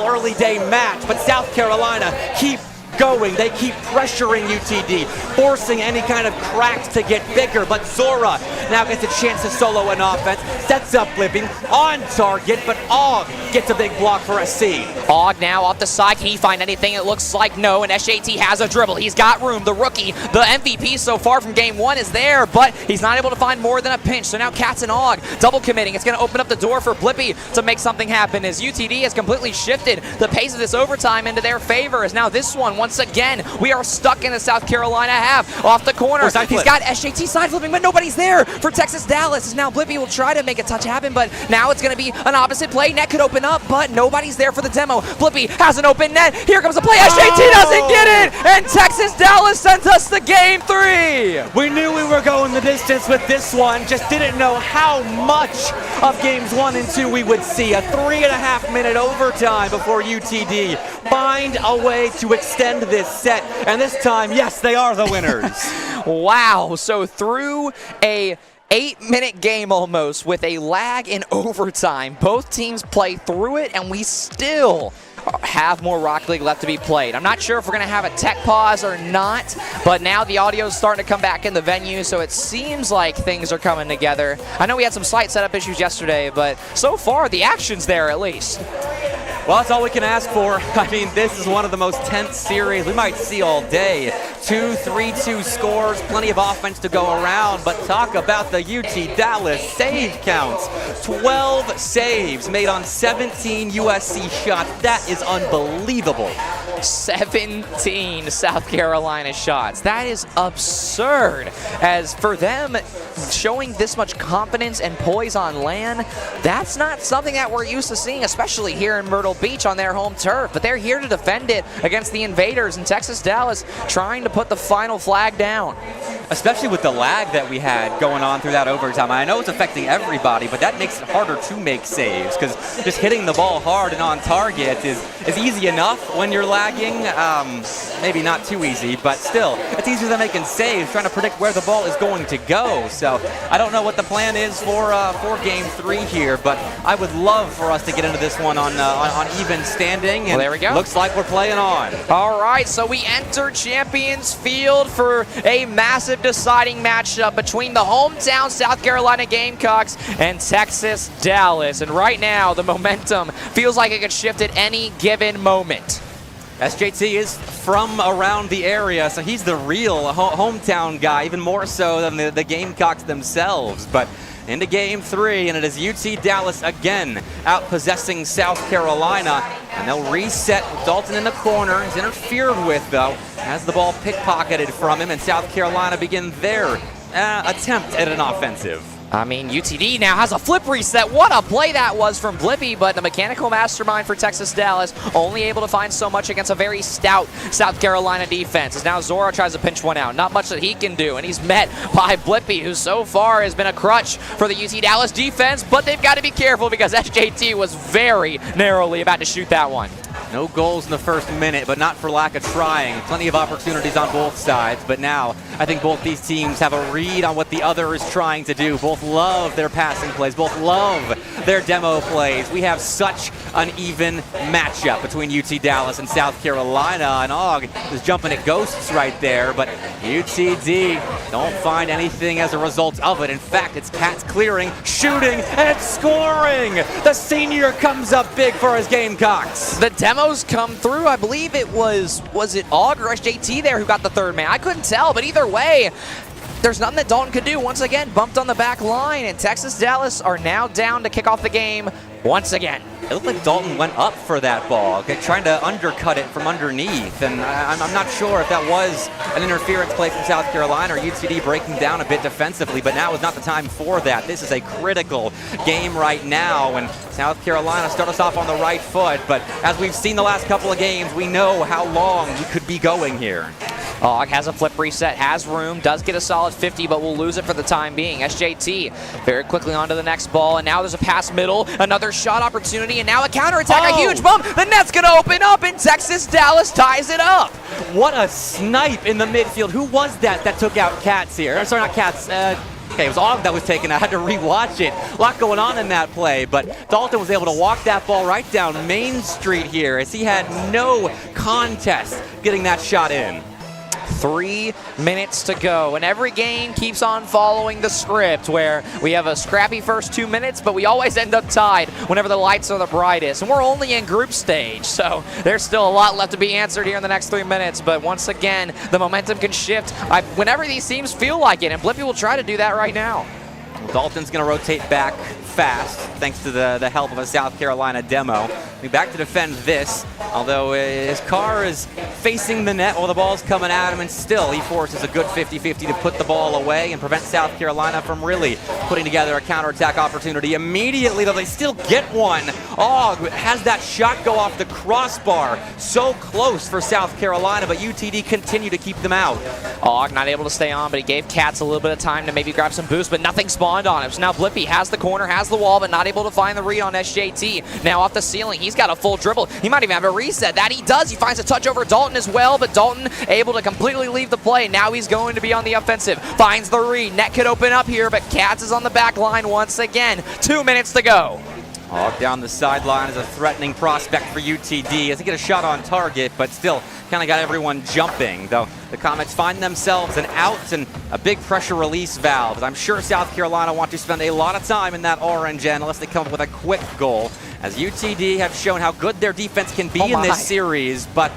early day match, but South Carolina keep going. They keep pressuring UTD, forcing any kind of cracks to get bigger, but Zora now gets a chance to solo an offense, sets up Blippi on target, but Ogg gets a big block for a C. Ogg now off the side. Can he find anything? It looks like no, and SJT has a dribble. He's got room. The rookie, the MVP so far from game 1 is there, but he's not able to find more than a pinch. So now Cats and Ogg double committing. It's going to open up the door for Blippi to make something happen, as UTD has completely shifted the pace of this overtime into their favor, as now this one, once again, we are stuck in the South Carolina half. Off the corner, he's got SJT side flipping, but nobody's there for Texas Dallas. As now Blippi will try to make a touch happen, but now it's going to be an opposite play. Net could open up, but nobody's there for the demo. Blippi has an open net. Here comes the play. SJT doesn't get it, and Texas Dallas sends us to game 3. We knew we were going the distance with this one, just didn't know how much of games 1 and 2 we would see. A 3.5-minute overtime before UTD find a way to extend this set, and this time, yes, they are the winners. Wow, so through a 8-minute game almost with a lag in overtime, both teams play through it, and we still have more Rocket League left to be played. I'm not sure if we're going to have a tech pause or not, but now the audio is starting to come back in the venue, so it seems like things are coming together. I know we had some slight setup issues yesterday, but so far the action's there at least. Well, that's all we can ask for. I mean, this is one of the most tense series we might see all day. 2 3-2 scores, plenty of offense to go around, but talk about the UT Dallas save counts. 12 saves made on 17 USC shots. That is unbelievable. 17 South Carolina shots. That is absurd. As for them showing this much confidence and poise on land, that's not something that we're used to seeing, especially here in Myrtle Beach on their home turf. But they're here to defend it against the invaders, and Texas Dallas trying to put the final flag down. Especially with the lag that we had going on through that overtime. I know it's affecting everybody, but that makes it harder to make saves, because just hitting the ball hard and on target is easy enough when you're lagging. Maybe not too easy, but still, it's easier than making saves, trying to predict where the ball is going to go. So I don't know what the plan is for Game 3 here, but I would love for us to get into this one on even standing. And well, there we go. Looks like we're playing on. All right, so we enter Champions Field for a massive deciding matchup between the hometown South Carolina Gamecocks and Texas Dallas. And right now, the momentum feels like it could shift at any given moment. SJT is from around the area, so he's the real hometown guy, even more so than the Gamecocks themselves. But into Game 3, and it is UT Dallas again outpossessing South Carolina, and they'll reset with Dalton in the corner. He's interfered with, though, has the ball pickpocketed from him, and South Carolina begin their attempt at an offensive. I mean, UTD now has a flip reset. What a play that was from Blippi, but the mechanical mastermind for Texas Dallas only able to find so much against a very stout South Carolina defense. As now Zora tries to pinch one out. Not much that he can do, and he's met by Blippi, who so far has been a crutch for the UT Dallas defense, but they've got to be careful because SJT was very narrowly about to shoot that one. No goals in the first minute, but not for lack of trying. Plenty of opportunities on both sides, but now I think both these teams have a read on what the other is trying to do. Both love their passing plays, both love their demo plays. We have such an even matchup between UT Dallas and South Carolina, and Og is jumping at ghosts right there, but UTD don't find anything as a result of it. In fact, it's Cats clearing, shooting, and scoring! The senior comes up big for his Gamecocks. The demos come through. I believe it was it Og or SJT there who got the third man? I couldn't tell, but either way, there's nothing that Dalton could do. Once again, bumped on the back line, and Texas Dallas are now down to kick off the game once again. It looked like Dalton went up for that ball, trying to undercut it from underneath, and I'm not sure if that was an interference play from South Carolina or UTD breaking down a bit defensively, but now is not the time for that. This is a critical game right now, and South Carolina start us off on the right foot, but as we've seen the last couple of games, we know how long we could be going here. Og has a flip reset, has room, does get a solid 50, but will lose it for the time being. SJT very quickly onto the next ball, and now there's a pass middle, another shot opportunity, and now a counterattack, a huge bump. The net's going to open up, and Texas Dallas ties it up. What a snipe in the midfield. Who was that took out Cats here? Sorry, not Cats. Okay, it was Og that was taken. I had to rewatch it. A lot going on in that play, but Dalton was able to walk that ball right down Main Street here as he had no contest getting that shot in. 3 minutes to go, and every game keeps on following the script where we have a scrappy first 2 minutes, but we always end up tied whenever the lights are the brightest, and we're only in group stage, so there's still a lot left to be answered here in the next 3 minutes. But once again, the momentum can shift whenever these teams feel like it, and Blippi will try to do that right now. Dalton's going to rotate back fast, thanks to the help of a South Carolina demo. Be back to defend this, although his car is facing the net while the ball's coming at him, and still he forces a good 50-50 to put the ball away and prevent South Carolina from really putting together a counterattack opportunity immediately, though they still get one. Og has that shot go off the crossbar. So close for South Carolina, but UTD continue to keep them out. Og not able to stay on, but he gave Cats a little bit of time to maybe grab some boost, but nothing spawned on him. So now Blippi has the corner, has the wall, but not able to find the read on SJT. Now off the ceiling, he's got a full dribble. He might even have a reset. That he does. He finds a touch over Dalton as well, but Dalton able to completely leave the play. Now he's going to be on the offensive. Finds the read. Net could open up here, but Cats is on the back line once again. 2 minutes to go. Og down the sideline is a threatening prospect for UTD. Doesn't get a shot on target, but still kind of got everyone jumping. Though the Comets find themselves an out and a big pressure release valve. I'm sure South Carolina want to spend a lot of time in that orange end unless they come up with a quick goal. As UTD have shown how good their defense can be in this series, but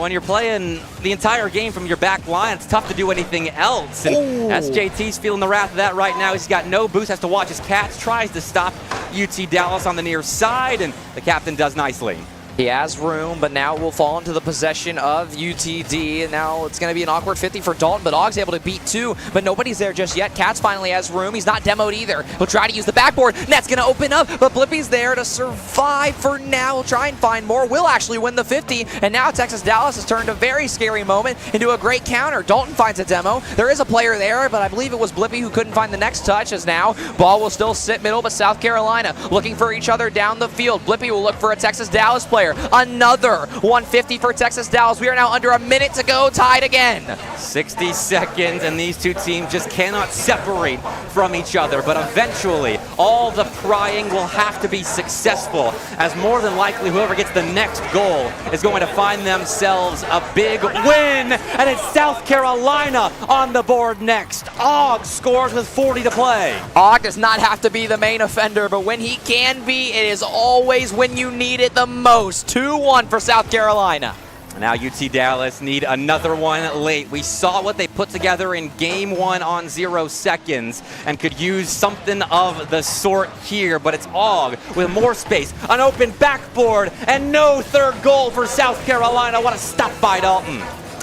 when you're playing the entire game from your back line, it's tough to do anything else. And SJT's feeling the wrath of that right now. He's got no boost, has to watch his Cats, tries to stop UT Dallas on the near side, and the captain does nicely. He has room, but now it will fall into the possession of UTD. And now it's going to be an awkward 50 for Dalton, but Og's able to beat 2, but nobody's there just yet. Cats finally has room. He's not demoed either. He'll try to use the backboard. Net's going to open up, but Blippi's there to survive for now. He'll try and find more. Will actually win the 50, and now Texas Dallas has turned a very scary moment into a great counter. Dalton finds a demo. There is a player there, but I believe it was Blippy who couldn't find the next touch, as now ball will still sit middle, but South Carolina looking for each other down the field. Blippy will look for a Texas Dallas player. Another 150 for Texas Dallas. We are now under a minute to go, tied again. 60 seconds, and these two teams just cannot separate from each other. But eventually, all the prying will have to be successful, as more than likely whoever gets the next goal is going to find themselves a big win. And it's South Carolina on the board next. Og scores with 40 to play. Og does not have to be the main offender, but when he can be, it is always when you need it the most. 2-1 for South Carolina. Now UT Dallas need another one late. We saw what they put together in game 1 on 0 seconds and could use something of the sort here, but it's Og with more space, an open backboard, and no third goal for South Carolina. What a stop by Dalton.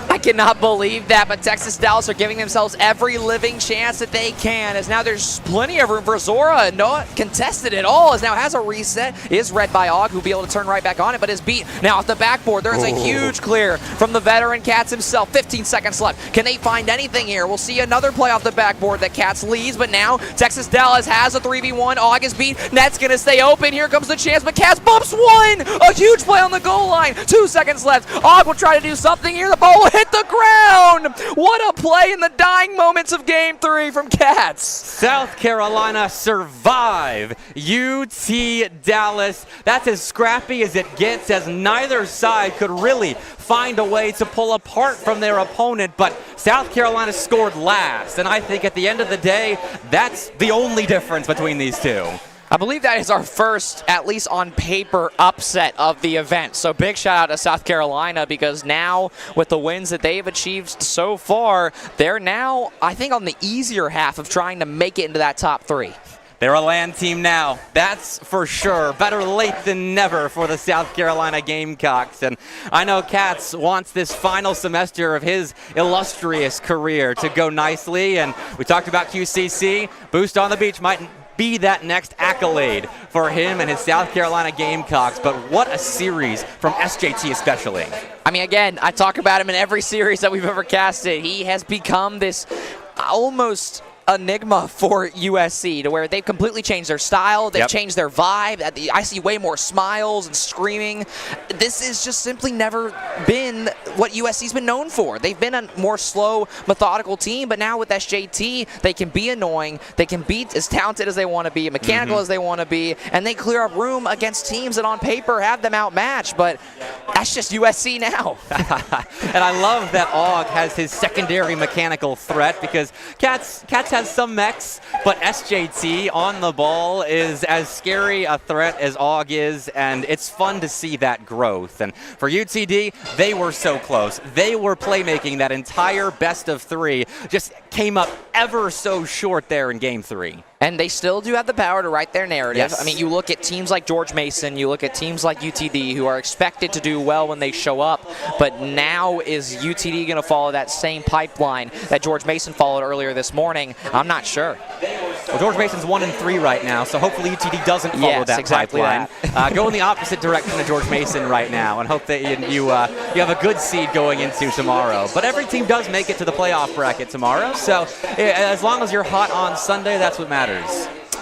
I cannot believe that, but Texas Dallas are giving themselves every living chance that they can, as now there's plenty of room for Zora, not contested at all, as now has a reset, is read by Og, who'll be able to turn right back on it, but is beat now off the backboard. There is a huge clear from the veteran Cats himself. 15 seconds left. Can they find anything here? We'll see another play off the backboard that Cats leads, but now Texas Dallas has a 3v1. Og is beat. Net's going to stay open. Here comes the chance, but Cats bumps one. A huge play on the goal line. 2 seconds left. Og will try to do something here. The ball will hit the ground. What a play in the dying moments of game 3 from Cats. South Carolina survive UT Dallas. That's as scrappy as it gets, as neither side could really find a way to pull apart from their opponent, but South Carolina scored last, and I think at the end of the day, that's the only difference between these two. I believe that is our first, at least on paper, upset of the event. So big shout out to South Carolina, because now with the wins that they've achieved so far, they're now, I think, on the easier half of trying to make it into that top 3. They're a land team now, that's for sure. Better late than never for the South Carolina Gamecocks. And I know Cats wants this final semester of his illustrious career to go nicely. And we talked about QCC. Boost on the Beach might be that next accolade for him and his South Carolina Gamecocks. But what a series from SJT especially. I mean, again, I talk about him in every series that we've ever casted. He has become this almost enigma for USC, to where they've completely changed their style, they've changed their vibe. I see way more smiles and screaming. This has just simply never been what USC's been known for. They've been a more slow, methodical team, but now with SJT, they can be annoying, they can be as talented as they want to be, mechanical as they want to be, and they clear up room against teams that on paper have them outmatched, but that's just USC now. And I love that Og has his secondary mechanical threat, because Cats has some mechs, but SJT on the ball is as scary a threat as Og is, and it's fun to see that growth. And for UTD, they were so close. They were playmaking that entire best of 3, just came up ever so short there in game 3. And they still do have the power to write their narrative. Yes. I mean, you look at teams like George Mason, you look at teams like UTD, who are expected to do well when they show up, but now is UTD going to follow that same pipeline that George Mason followed earlier this morning? I'm not sure. Well, George Mason's 1-3 right now, so hopefully UTD doesn't follow that pipeline. Go in the opposite direction of George Mason right now, and hope that you have a good seed going into tomorrow. But every team does make it to the playoff bracket tomorrow, so as long as you're hot on Sunday, that's what matters.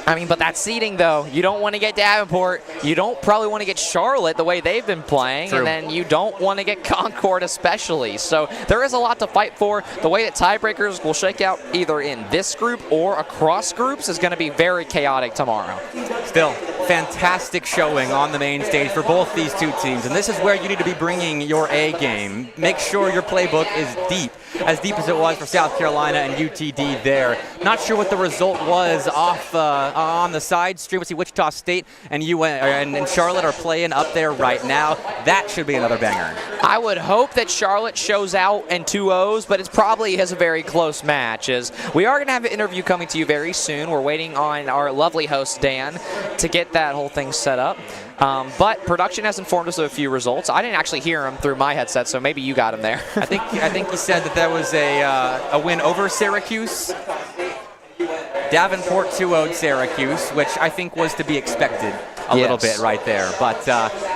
I mean, but that seeding, though, you don't want to get Davenport. You don't probably want to get Charlotte the way they've been playing. True. And then you don't want to get Concord especially. So there is a lot to fight for. The way that tiebreakers will shake out either in this group or across groups is going to be very chaotic tomorrow. Still, fantastic showing on the main stage for both these two teams, and this is where you need to be bringing your A game. Make sure your playbook is deep as it was for South Carolina and UTD there. Not sure what the result was off on the side stream. Let's see, Wichita State and Charlotte are playing up there right now. That should be another banger. I would hope that Charlotte shows out in 2-0s, but it probably has a very close match. As we are going to have an interview coming to you very soon. We're waiting on our lovely host, Dan, to get that whole thing set up. But production has informed us of a few results. I didn't actually hear him through my headset, so maybe you got him there. I think he said that there was a win over Syracuse. Davenport 2-0'd Syracuse, which I think was to be expected a little bit right there. But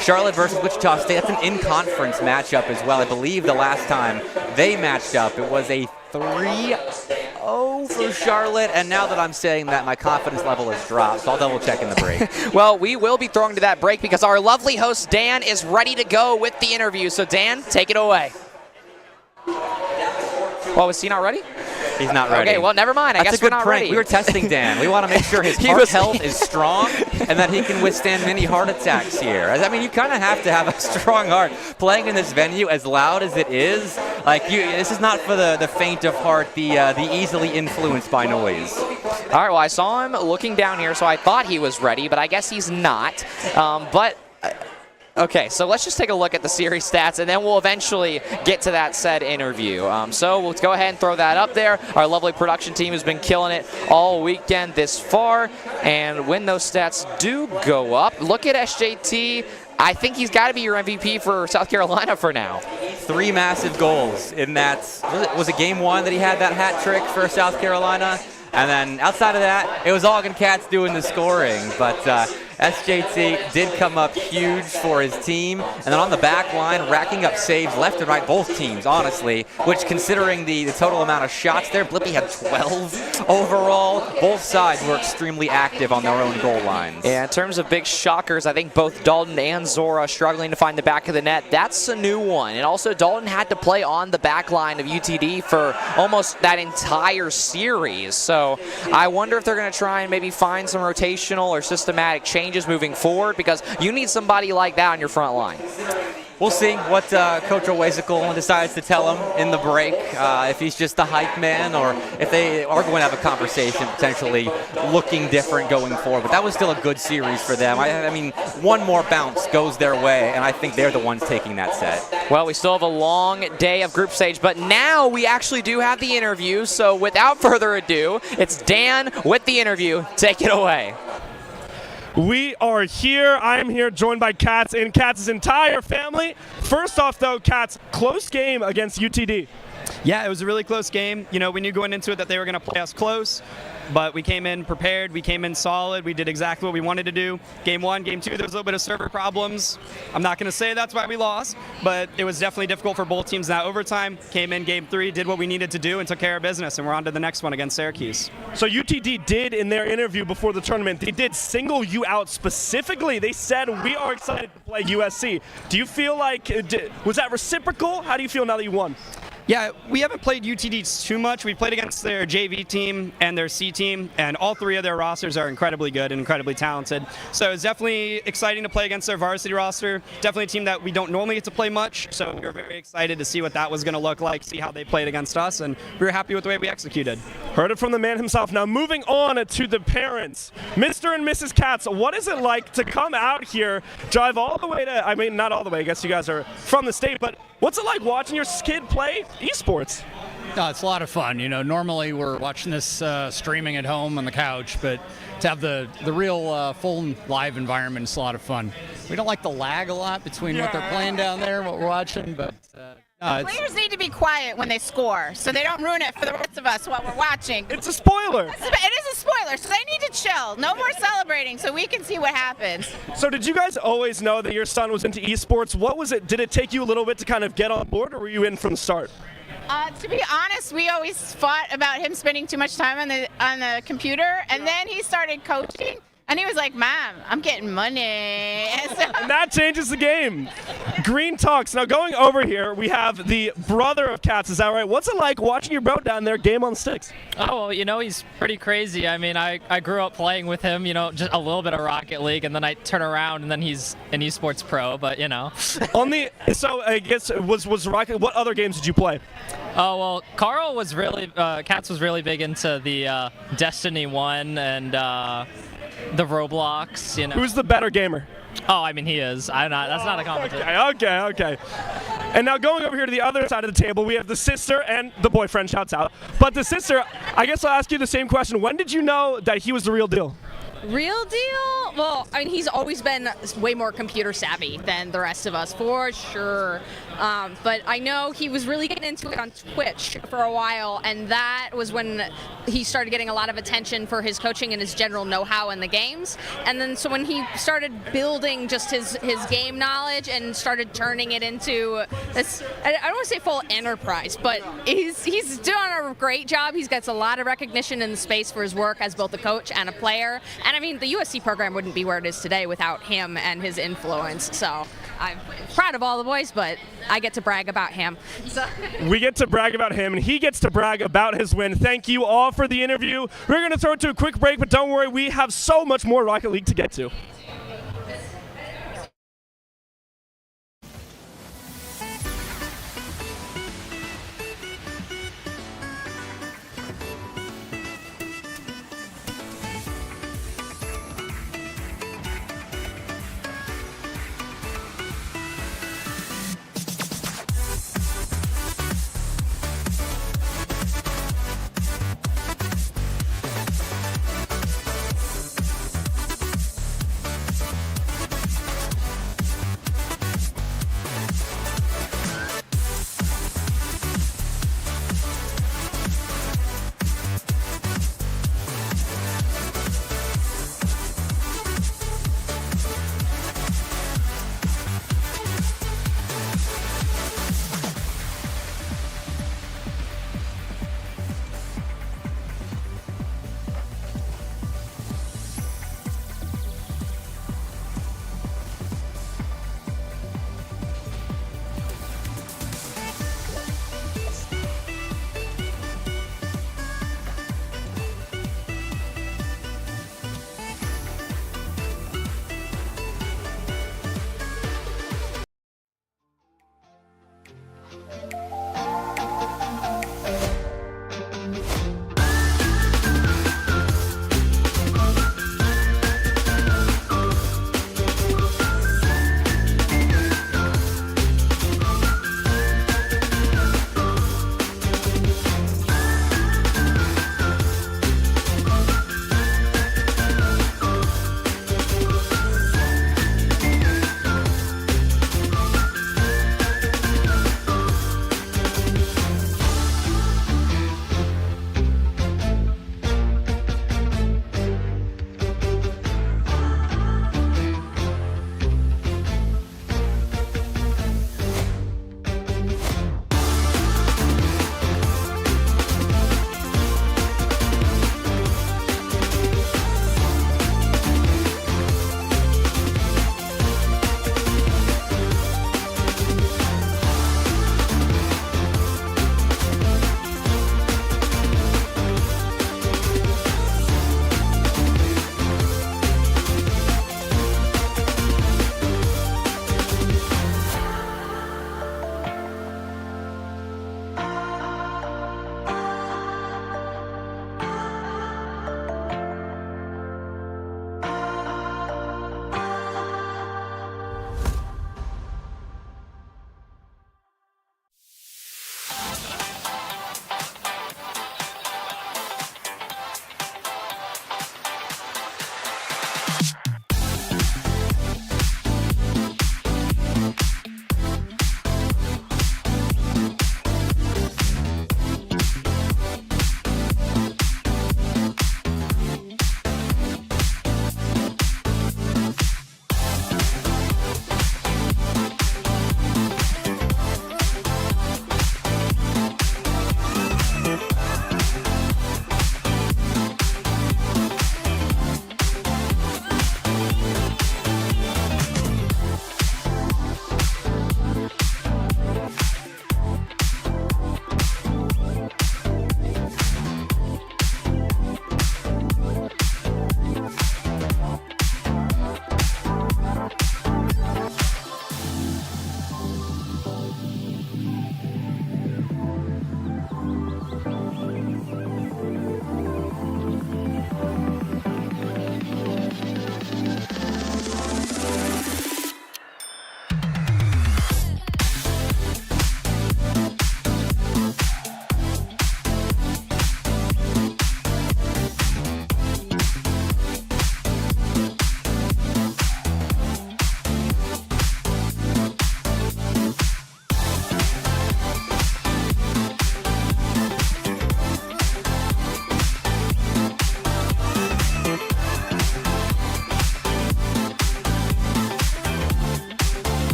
Charlotte versus Wichita State, that's an in-conference matchup as well. I believe the last time they matched up, it was a 3-0 for Charlotte, and now that I'm saying that, my confidence level has dropped, so I'll double check in the break. Well, we will be throwing to that break because our lovely host, Dan, is ready to go with the interview. So, Dan, take it away. Well, was he not ready? He's not ready. Okay, well, never mind. I guess we're not ready. We were testing Dan. We want to make sure his heart health is strong and that he can withstand many heart attacks here. I mean, you kind of have to have a strong heart. Playing in this venue, as loud as it is, this is not for the faint of heart, the easily influenced by noise. All right, well, I saw him looking down here, so I thought he was ready, but I guess he's not. Okay, so let's just take a look at the series stats, and then we'll eventually get to that said interview. So let's go ahead and throw that up there. Our lovely production team has been killing it all weekend this far, and when those stats do go up, look at SJT. I think he's got to be your MVP for South Carolina for now. 3 massive goals in that. Was it game 1 that he had that hat trick for South Carolina? And then outside of that, it was Ogden Katz doing the scoring. But SJT did come up huge for his team. And then on the back line, racking up saves left and right, both teams, honestly. Which, considering the total amount of shots there, Blippi had 12 overall. Both sides were extremely active on their own goal lines. Yeah, in terms of big shockers, I think both Dalton and Zora struggling to find the back of the net. That's a new one. And also, Dalton had to play on the back line of UTD for almost that entire series. So I wonder if they're going to try and maybe find some rotational or systematic changes moving forward, because you need somebody like that on your front line. We'll see what Coach Owasical decides to tell him in the break, if he's just the hype man or if they are going to have a conversation potentially looking different going forward. But that was still a good series for them. I mean, one more bounce goes their way, and I think they're the ones taking that set. Well, we still have a long day of group stage, but now we actually do have the interview. So without further ado, it's Dan with the interview. Take it away. We are here. I'm here joined by Katz and Katz's entire family. First off, though, Katz, close game against UTD. Yeah, it was a really close game. You know, we knew going into it that they were going to play us close, but we came in prepared. We came in solid. We did exactly what we wanted to do. Game 1, Game 2, there was a little bit of server problems. I'm not going to say that's why we lost, but it was definitely difficult for both teams. Now overtime, came in Game 3, did what we needed to do, and took care of business, and we're on to the next one against Syracuse. So UTD did, in their interview before the tournament, they did single you out specifically. They said, we are excited to play USC. Do you feel like, was that reciprocal? How do you feel now that you won? Yeah, we haven't played UTD too much. We played against their JV team and their C team, and all 3 of their rosters are incredibly good and incredibly talented. So it's definitely exciting to play against their varsity roster. Definitely a team that we don't normally get to play much, so we were very excited to see what that was going to look like, see how they played against us, and we were happy with the way we executed. Heard it from the man himself. Now moving on to the parents. Mr. and Mrs. Katz, what is it like to come out here, drive all the way to, I mean, not all the way, I guess you guys are from the state, but what's it like watching your kid play esports? No, it's a lot of fun. You know, normally we're watching this streaming at home on the couch, but to have the real full live environment is a lot of fun. We don't like the lag a lot between what they're playing down there and what we're watching, but players need to be quiet when they score, so they don't ruin it for the rest of us while we're watching. It's a spoiler. It is a spoiler, so they need to chill. No more celebrating, so we can see what happens. So did you guys always know that your son was into esports? What was it? Did it take you a little bit to kind of get on board, or were you in from the start? To be honest, we always fought about him spending too much time on the computer, and then he started coaching. And he was like, Mom, I'm getting money. And that changes the game. Green Talks. Now going over here, we have the brother of Cats. Is that right? What's it like watching your bro down there game on sticks? Oh, well, he's pretty crazy. I mean, I grew up playing with him, just a little bit of Rocket League, and then I turn around and then he's an esports pro, but So I guess was Rocket, what other games did you play? Oh, well, Carl was really, Cats was really big into the Destiny 1 and the Roblox, Who's the better gamer? Oh, I mean, he is. That's not a competition. Okay. And now going over here to the other side of the table, we have the sister and the boyfriend, shouts out. But the sister, I guess I'll ask you the same question. When did you know that he was the real deal? Real deal? Well, I mean, he's always been way more computer savvy than the rest of us, for sure. But I know he was really getting into it on Twitch for a while, and that was when he started getting a lot of attention for his coaching and his general know-how in the games. And then so when he started building just his game knowledge and started turning it into this, I don't want to say full enterprise, but he's doing a great job. He's got a lot of recognition in the space for his work as both a coach and a player. And I mean, the USC program wouldn't be where it is today without him and his influence. So I'm proud of all the boys, but I get to brag about him. So. We get to brag about him, and he gets to brag about his win. Thank you all for the interview. We're going to throw it to a quick break, but don't worry, we have so much more Rocket League to get to.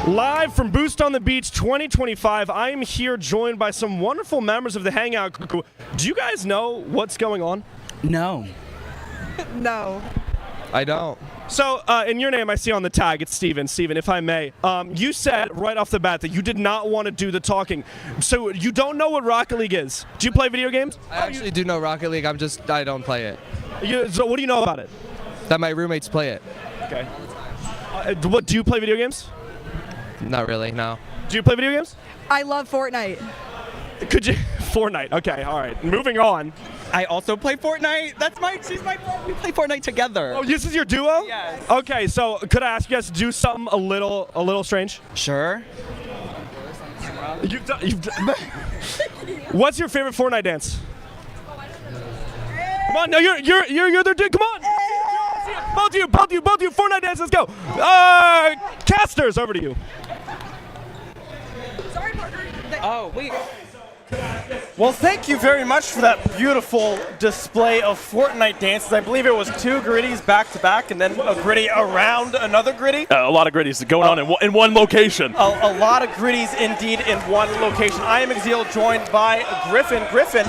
Live from Boost on the Beach 2025, I am here joined by some wonderful members of the Hangout crew. Do you guys know what's going on? No. No. I don't. So, in your name I see on the tag, it's Steven. Steven, if I may, you said right off the bat that you did not want to do the talking. So you don't know what Rocket League is. Do you play video games? I actually do know Rocket League, I don't play it. So what do you know about it? That my roommates play it. Okay. What, do you play video games? Not really, no. Do you play video games? I love Fortnite. Could you? Fortnite. Okay, all right. Moving on. I also play Fortnite. She's my friend. We play Fortnite together. Oh, this is your duo? Yes. Okay, so could I ask you guys to do something a little strange? Sure. You've done. What's your favorite Fortnite dance? Come on, no, you're there, dude. Come on. Both of you, Fortnite dance. Let's go. Casters, over to you. Sorry, Parker. Oh, wait. Well, thank you very much for that beautiful display of Fortnite dances. I believe it was 2 griddies back to back and then a griddy around another griddy. A lot of griddies going on in one location. A lot of griddies indeed in one location. I am Exil, joined by Griffin. Griffin,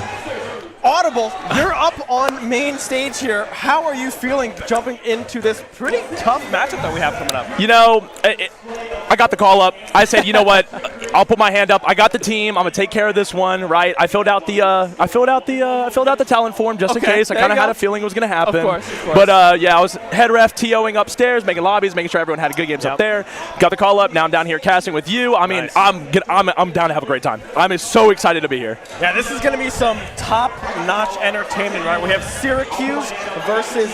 Audible, you're up on main stage here. How are you feeling jumping into this pretty tough matchup that we have coming up? You know, I got the call up. I said, you know what? I'll put my hand up. I got the team. I'm gonna take care of this one, right? I filled out the talent form just in case. I kind of had a feeling it was gonna happen. Of course. But yeah, I was head ref TOing upstairs, making lobbies, making sure everyone had good games up there. Got the call up. Now I'm down here casting with you. I mean, nice. I'm down to have a great time. I'm so excited to be here. Yeah, this is gonna be some top-notch entertainment, right? We have Syracuse versus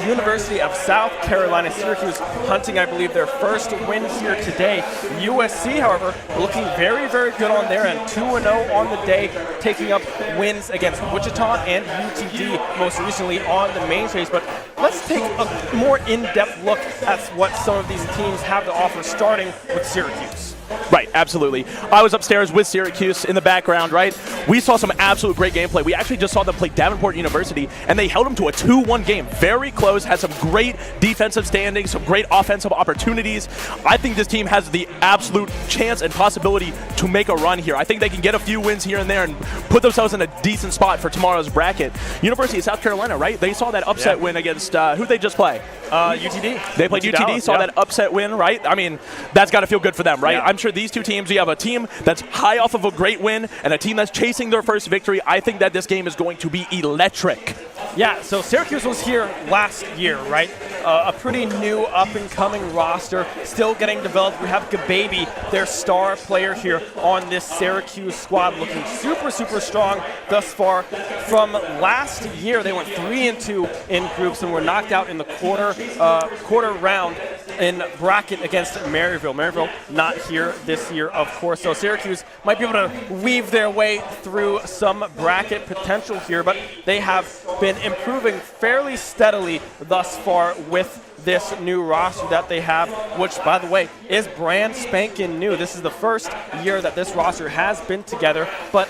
University of South Carolina. Syracuse hunting, I believe, their first win here today. USC, however, looking very, very good on their end. 2-0 on the day, taking up wins against Wichita and UTD most recently on the main stage. But let's take a more in-depth look at what some of these teams have to offer, starting with Syracuse. Right, absolutely. I was upstairs with Syracuse in the background, right? We saw some absolute great gameplay. We actually just saw them play Davenport University, and they held them to a 2-1 game. Very close, had some great defensive standing, some great offensive opportunities. I think this team has the absolute chance and possibility to make a run here. I think they can get a few wins here and there and put themselves in a decent spot for tomorrow's bracket. University of South Carolina, right? They saw that upset win against, who'd they just play? UTD. They played UTD, saw that upset win, right? I mean, that's got to feel good for them, right? I'm sure these two teams, you have a team that's high off of a great win and a team that's chasing their first victory. I think that this game is going to be electric. Yeah, so Syracuse was here last year, right? A pretty new up-and-coming roster, still getting developed. We have Gababy, their star player here on this Syracuse squad, looking super, super strong thus far. From last year, they went 3-2 in groups and were knocked out in the quarter round in bracket against Maryville. Maryville not here this year, of course. So Syracuse might be able to weave their way through some bracket potential here, but they have been improving fairly steadily thus far with this new roster that they have, which, by the way, is brand spanking new. This is the first year that this roster has been together, but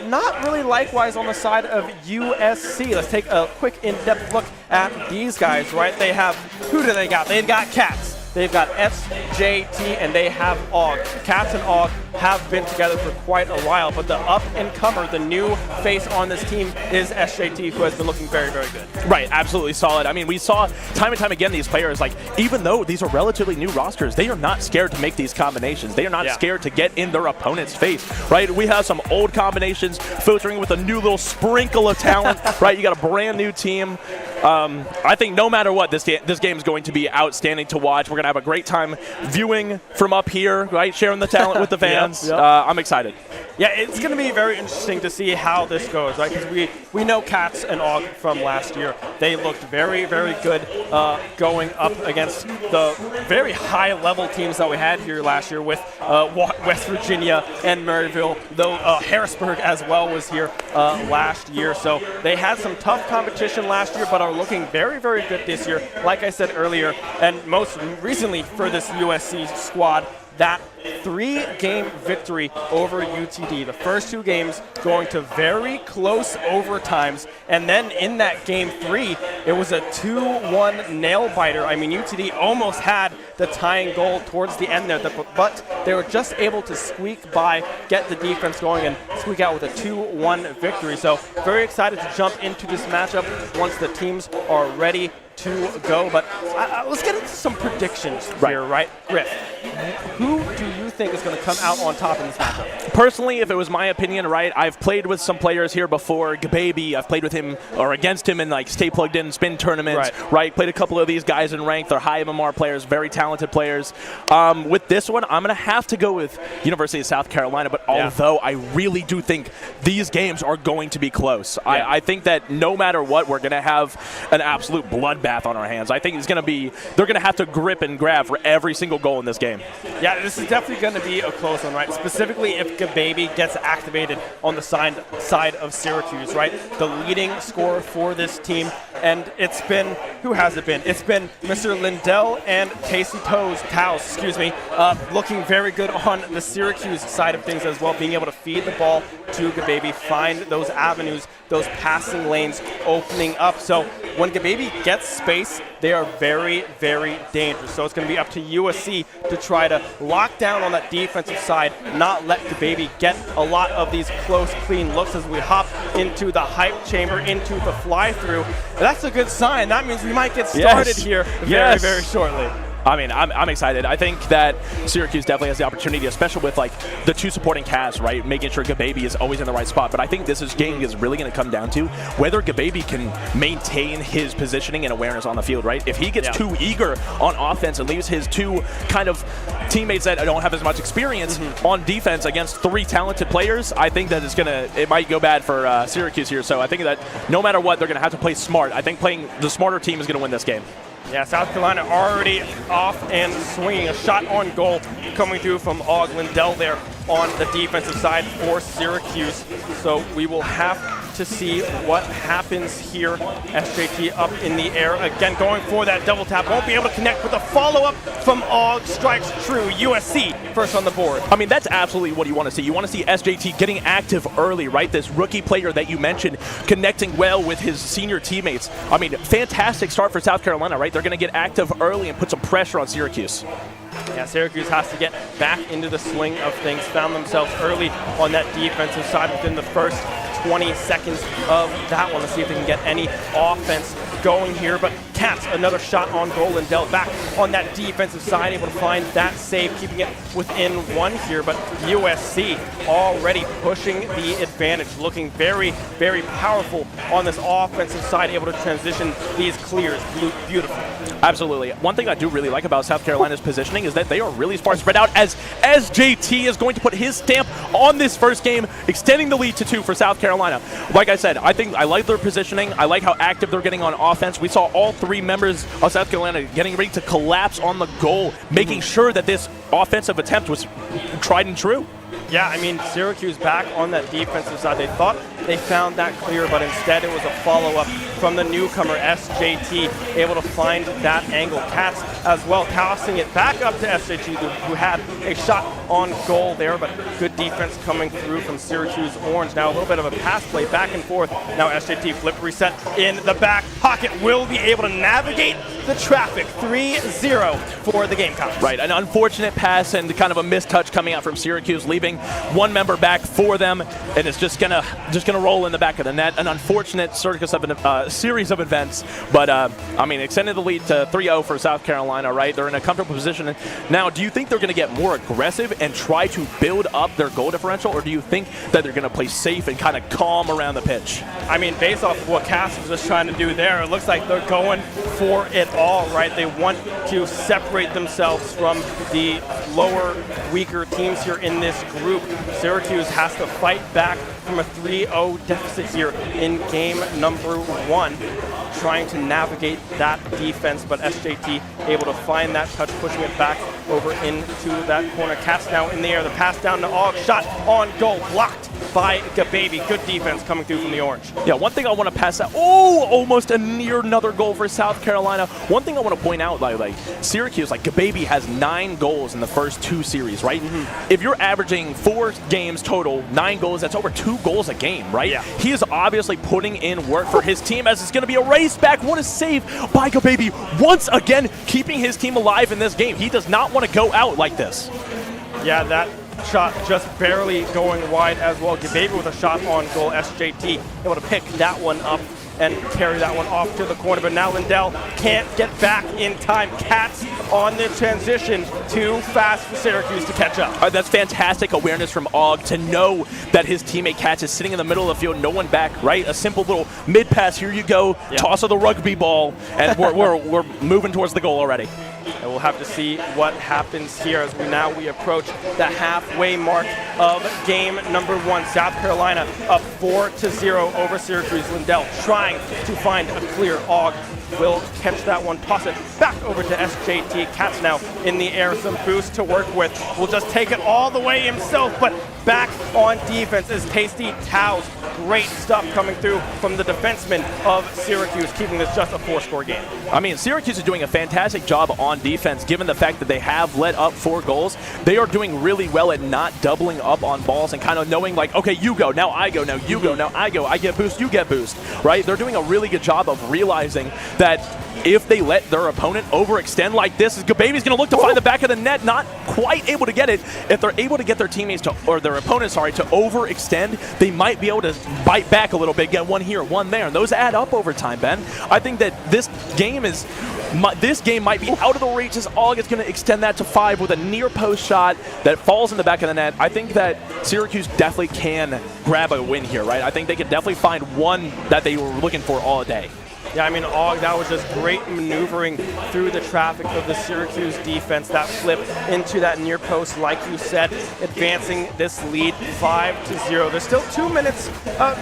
not really likewise on the side of USC. Let's take a quick in-depth look at these guys, right? They have, who do they got? They've got Cats. They've got SJT, and they have Og. Cats and Og have been together for quite a while, but the up-and-comer, the new face on this team is SJT, who has been looking very, very good. Right, absolutely solid. I mean, we saw time and time again these players, like, even though these are relatively new rosters, they are not scared to make these combinations. They are not scared to get in their opponent's face, right? We have some old combinations filtering with a new little sprinkle of talent, right? You got a brand new team. I think no matter what, this game is going to be outstanding to watch. We're going to have a great time viewing from up here, right? Sharing the talent with the fans. I'm excited. Yeah, it's going to be very interesting to see how this goes, right? Because we know Cats and Og from last year. They looked very, very good going up against the very high-level teams that we had here last year with West Virginia and Maryville, though Harrisburg as well was here last year. So they had some tough competition last year, but are looking very, very good this year. Like I said earlier, and most recently for this USC squad, that 3-game victory over UTD. The first 2 games going to very close overtimes, and then in that game 3, it was a 2-1 nail-biter. I mean, UTD almost had the tying goal towards the end there, but they were just able to squeak by, get the defense going, and squeak out with a 2-1 victory. So very excited to jump into this matchup once the teams are ready to go. But let's get into some predictions here, right? Griff, who do you think is going to come out on top in this matchup? Personally, if it was my opinion, right, I've played with some players here before. Gababy, I've played with him or against him in like Stay Plugged In spin tournaments, right? Played a couple of these guys in ranked. They're high MMR players, very talented players. With this one, I'm going to have to go with University of South Carolina, but although I really do think these games are going to be close. I think that no matter what, we're going to have an absolute bloodbath on our hands. I think it's going to be, they're going to have to grip and grab for every single goal in this game. Yeah, this is definitely going to be a close one, right? Specifically if Gababy gets activated on the side of Syracuse, right? The leading scorer for this team. And it's been, who has it been? It's been Mr. Lindell and Casey Taus, looking very good on the Syracuse side of things as well, being able to feed the ball to Gababy, find those avenues, those passing lanes opening up. So when Gababy gets space, they are very, very dangerous. So it's going to be up to USC to try to lock down on that defensive side, not let Gababy get a lot of these close, clean looks as we hop into the hype chamber, into the fly-through. That's a good sign. That means we might get started here very, very shortly. I mean, I'm excited. I think that Syracuse definitely has the opportunity, especially with like the two supporting casts, right? Making sure Gababy is always in the right spot. But I think this game is really going to come down to whether Gababy can maintain his positioning and awareness on the field, right? If he gets too eager on offense and leaves his two kind of teammates that don't have as much experience on defense against three talented players, I think that it might go bad for Syracuse here. So I think that no matter what, they're going to have to play smart. I think playing the smarter team is going to win this game. Yeah, South Carolina already off and swinging. A shot on goal coming through from Og Lindell there on the defensive side for Syracuse. So we will have to see what happens here. SJT up in the air again, going for that double tap. Won't be able to connect with a follow-up from Og. Strikes true. USC first on the board. I mean, that's absolutely what you want to see. You want to see SJT getting active early, right? This rookie player that you mentioned connecting well with his senior teammates. I mean, fantastic start for South Carolina, right? They're going to get active early and put some pressure on Syracuse. Yeah, Syracuse has to get back into the swing of things. Found themselves early on that defensive side within the first 20 seconds of that one. Let's see if they can get any offense going here. But Cats, another shot on goal. Lindell back on that defensive side, able to find that save, keeping it within one here. But USC already pushing the advantage, looking very, very powerful on this offensive side, able to transition these clears beautifully. Absolutely. One thing I do really like about South Carolina's positioning is that they are really far spread out, as SJT is going to put his stamp on this first game, extending the lead to 2 for South Carolina. Like I said, I like their positioning. I like how active they're getting on offense. We saw all 3 members of South Carolina getting ready to collapse on the goal, making sure that this offensive attempt was tried and true. Yeah, I mean, Syracuse back on that defensive side. They thought they found that clear, but instead it was a follow-up from the newcomer, SJT, able to find that angle. Cats as well, tossing it back up to SJT, who had a shot on goal there, but good defense coming through from Syracuse Orange. Now a little bit of a pass play back and forth. Now SJT flip reset in the back pocket, will be able to navigate the traffic. 3-0 for the Gamecocks. Right, an unfortunate pass and kind of a missed touch coming out from Syracuse, leaving one member back for them, and it's just gonna roll in the back of the net. An unfortunate series of events, but I mean, extended the lead to 3-0 for South Carolina, right? They're in a comfortable position. Now, do you think they're going to get more aggressive and try to build up their goal differential, or do you think that they're going to play safe and kind of calm around the pitch? I mean, based off of what Cass was just trying to do there, it looks like they're going for it all, right? They want to separate themselves from the lower, weaker teams here in this group. Syracuse has to fight back from a 3-0 deficit here in game number 1, trying to navigate that defense, but SJT able to find that touch, pushing it back over into that corner. Cats now in the air, the pass down to Og, shot on goal, blocked by Gababy. Good defense coming through from the orange. Yeah, one thing I want to pass out. Oh, almost a near another goal for South Carolina. One thing I want to point out, like Syracuse, like Gababy has 9 goals in the first 2 series, right? If you're averaging 4 games total, 9 goals, that's over 2 goals a game, right? Yeah. He is obviously putting in work for his team as it's going to be a race back. What a save by Gababy. Once again, keeping his team alive in this game. He does not want to go out like this. Yeah, that shot just barely going wide as well. Gababy with a shot on goal. SJT able to pick that one up and carry that one off to the corner. But now Lindell can't get back in time. Cats on the transition. Too fast for Syracuse to catch up. That's fantastic awareness from Og to know that his teammate Cats is sitting in the middle of the field, no one back, right? A simple little mid-pass, here you go, toss of the rugby ball, and we're moving towards the goal already. And we'll have to see what happens here as we approach the halfway mark of game number 1. South Carolina up 4-0 over Syracuse. Lindell trying to find a clear. Og will catch that one, toss it back over to SJT. Cats now in the air, some boost to work with. Will just take it all the way himself, but back on defense is Tasty Towels. Great stuff coming through from the defenseman of Syracuse, keeping this just a 4-score game. I mean, Syracuse is doing a fantastic job on defense, given the fact that they have let up 4 goals. They are doing really well at not doubling up on balls and kind of knowing, like, okay, you go, now I go, now you go, now I go. I get boost, you get boost, right? They're doing a really good job of realizing that if they let their opponent overextend like this, Gababy's going to look to find the back of the net, not quite able to get it. If they're able to get their teammates to, or their opponents, sorry, to overextend, they might be able to bite back a little bit, get one here, one there, and those add up over time, Ben. I think that this game might be out of the reach as Og is going to extend that to 5 with a near post shot that falls in the back of the net. I think that Syracuse definitely can grab a win here, right? I think they can definitely find one that they were looking for all day. Yeah, I mean, Og, that was just great maneuvering through the traffic of the Syracuse defense. That flip into that near post, like you said, advancing this lead 5-0. There's still 2 minutes,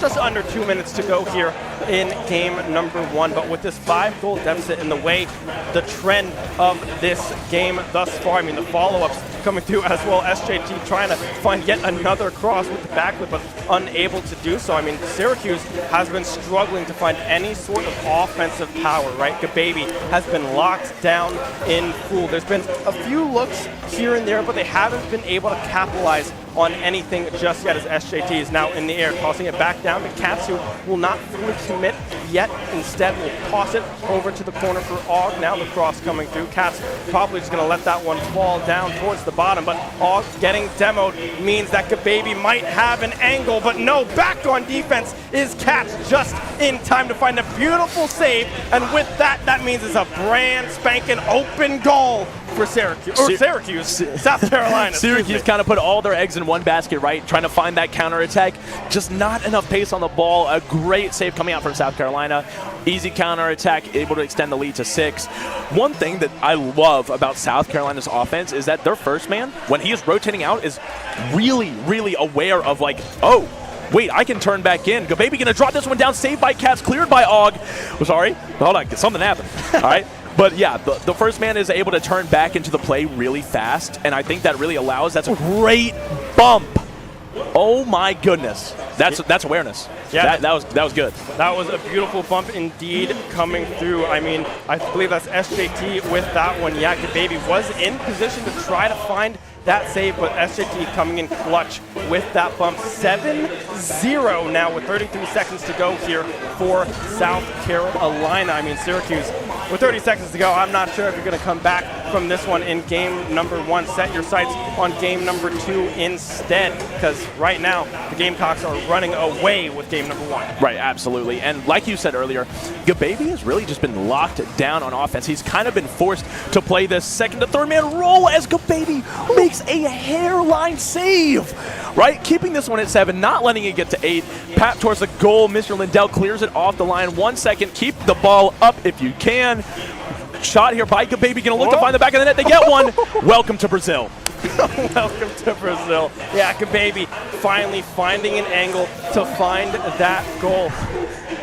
just under 2 minutes to go here in game number 1. But with this 5-goal deficit and the way the trend of this game thus far, I mean, the follow-ups coming through as well. SJT trying to find yet another cross with the backflip, but unable to do so. I mean, Syracuse has been struggling to find any sort of offensive power, right? Gababy has been locked down in full. There's been a few looks here and there, but they haven't been able to capitalize on anything just yet as SJT is now in the air, tossing it back down to Cats, who will not fully commit yet. Instead, will toss it over to the corner for Og. Now the cross coming through. Cats probably just going to let that one fall down towards the bottom, but Og getting demoed means that Gababy might have an angle, but no, back on defense is Cats just in time to find a beautiful save, and with that, that means it's a brand spanking open goal for Syracuse, South Carolina. Syracuse kind of put all their eggs in one basket, right? Trying to find that counterattack. Just not enough pace on the ball. A great save coming out from South Carolina. Easy counterattack, able to extend the lead to 6. One thing that I love about South Carolina's offense is that their first man, when he is rotating out, is really, really aware of, like, oh, wait, I can turn back in. Gababy going to drop this one down. Saved by Cats, cleared by Og. Sorry. Hold on. Something happened. All right. But yeah, the first man is able to turn back into the play really fast, and I think that really allows. That's a great bump. Oh my goodness, that's awareness. Yeah, that was good. That was a beautiful bump indeed coming through. I mean, I believe that's SJT with that one. Yeah, Gababy was in position to try to find that save, but SJT coming in clutch with that bump. 7-0 now with 33 seconds to go here for South Carolina. I mean, Syracuse, with 30 seconds to go, I'm not sure if you're going to come back from this one in game number 1. Set your sights on game number 2 instead, because right now the Gamecocks are running away with game number 1. Right, absolutely. And like you said earlier, Gababy has really just been locked down on offense. He's kind of been forced to play this second to third man role as Gababy makes a hairline save, right? Keeping this one at 7, not letting it get to 8. Pat towards the goal. Mr. Lindell clears it off the line. 1 second. Keep the ball up if you can. Shot here by Gababy. Going to look to find the back of the net. They get one. Welcome to Brazil. Welcome to Brazil. Yeah, Gababy finally finding an angle to find that goal.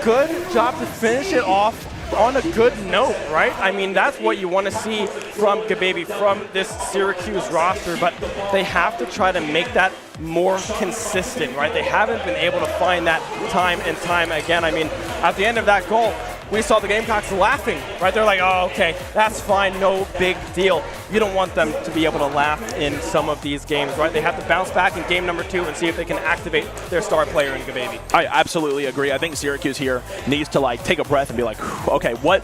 Good job to finish it off on a good note, right? I mean, that's what you want to see from Gababy, from this Syracuse roster, but they have to try to make that more consistent, right? They haven't been able to find that time and time again. I mean, at the end of that goal, we saw the Gamecocks laughing, right? They're like, oh, okay, that's fine, no big deal. You don't want them to be able to laugh in some of these games, right? They have to bounce back in game number 2 and see if they can activate their star player in Gababy. I absolutely agree. I think Syracuse here needs to like take a breath and be like, okay, what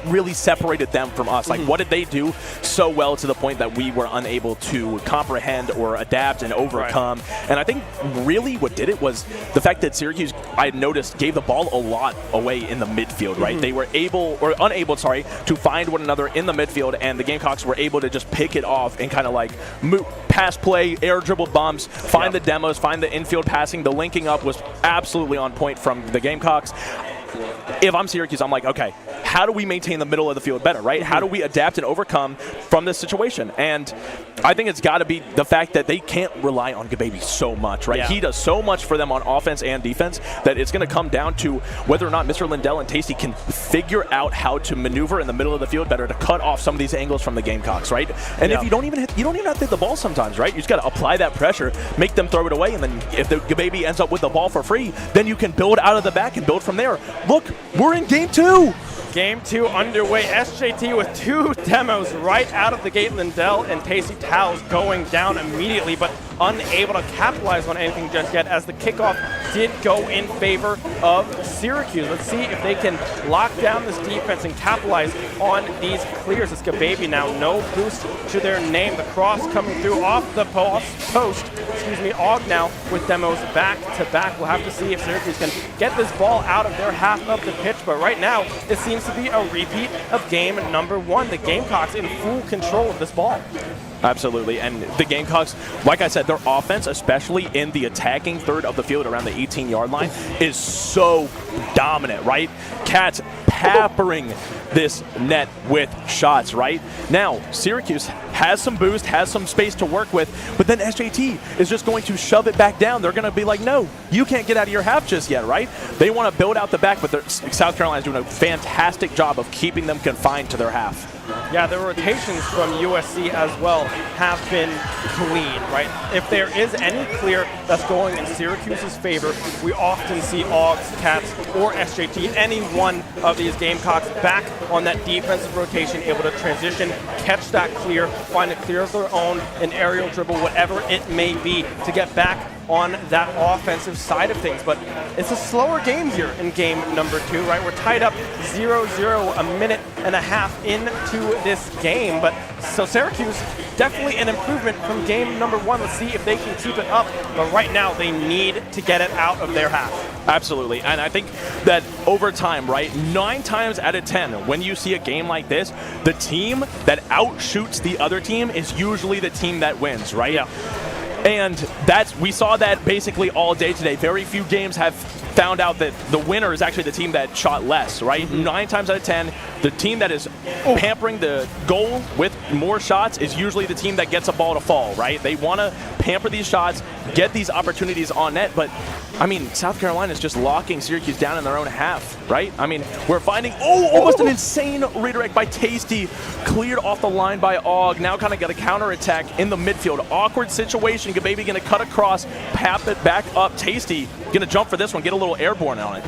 really separated them from us? Like, what did they do so well to the point that we were unable to comprehend or adapt and overcome? Right. And I think really what did it was the fact that Syracuse, I noticed, gave the ball a lot away in the midfield, right? They were unable, to find one another in the midfield, and the Gamecocks were able to just pick it off and kind of like pass play, air dribble bumps, find the demos, find the infield passing. The linking up was absolutely on point from the Gamecocks. If I'm Syracuse, I'm like, okay, how do we maintain the middle of the field better, right? How do we adapt and overcome from this situation? And I think it's got to be the fact that they can't rely on Gababy so much, right? He does so much for them on offense and defense that it's going to come down to whether or not Mr. Lindell and Tasty can figure out how to maneuver in the middle of the field better to cut off some of these angles from the Gamecocks, right? And if you don't even have to hit the ball sometimes, right? You just got to apply that pressure, make them throw it away, and then if the Gababy ends up with the ball for free, then you can build out of the back and build from there. Look, we're in game 2. Game 2 underway. SJT with 2 demos right out of the gate. Lindell and Tasty Towels going down immediately, but unable to capitalize on anything just yet, as the kickoff did go in favor of Syracuse. Let's see if they can lock down this defense and capitalize on these clears. It's Gababy now, no boost to their name. The cross coming through off the post. Og now with demos back to back. We'll have to see if Syracuse can get this ball out of their half of the pitch, but right now it seems to be a repeat of game number 1. The Gamecocks in full control of this ball. Absolutely, and the Gamecocks, like I said, their offense, especially in the attacking third of the field around the 18-yard line, is so dominant, right? Cats peppering this net with shots, right? Now, Syracuse has some boost, has some space to work with, but then SJT is just going to shove it back down. They're going to be like, no, you can't get out of your half just yet, right? They want to build out the back, but South Carolina's doing a fantastic job of keeping them confined to their half. Yeah, the rotations from USC as well have been clean, right? If there is any clear that's going in Syracuse's favor, we often see Augs, Cats, or SJT, any one of these Gamecocks back on that defensive rotation, able to transition, catch that clear, find a clear of their own, an aerial dribble, whatever it may be, to get back on that offensive side of things. But it's a slower game here in game number 2, right? We're tied up 0-0, a minute and a half into this game. But so Syracuse, definitely an improvement from game number 1. Let's see if they can keep it up. But right now, they need to get it out of their half. Absolutely, and I think that over time, right, 9 times out of 10, when you see a game like this, the team that outshoots the other team is usually the team that wins, right? Yeah. And we saw that basically all day today. Very few games have found out that the winner is actually the team that shot less, right? 9 times out of 10, the team that is pampering the goal with more shots is usually the team that gets a ball to fall, right? They want to pamper these shots, get these opportunities on net, but I mean, South Carolina is just locking Syracuse down in their own half, right? I mean, we're finding, almost an insane redirect by Tasty, cleared off the line by Og, now kind of got a counterattack in the midfield. Awkward situation, Gababy going to cut across, pap it back up. Tasty going to jump for this one, get a little airborne on it.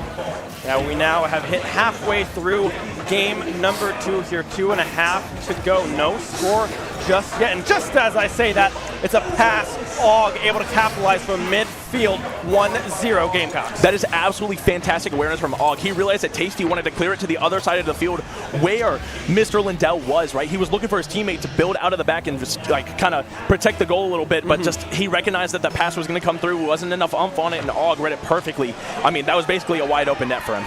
Now we now have hit halfway through game number 2 here, 2.5 to go. No score just yet. And just as I say that, it's a pass. Og able to capitalize from midfield, 1-0 Gamecocks. That is absolutely fantastic awareness from Og. He realized that Tasty wanted to clear it to the other side of the field where Mr. Lindell was, right? He was looking for his teammate to build out of the back and just like kind of protect the goal a little bit, but just he recognized that the pass was going to come through. Wasn't enough oomph on it, and Og read it perfectly. I mean, that was basically a wide open net for him.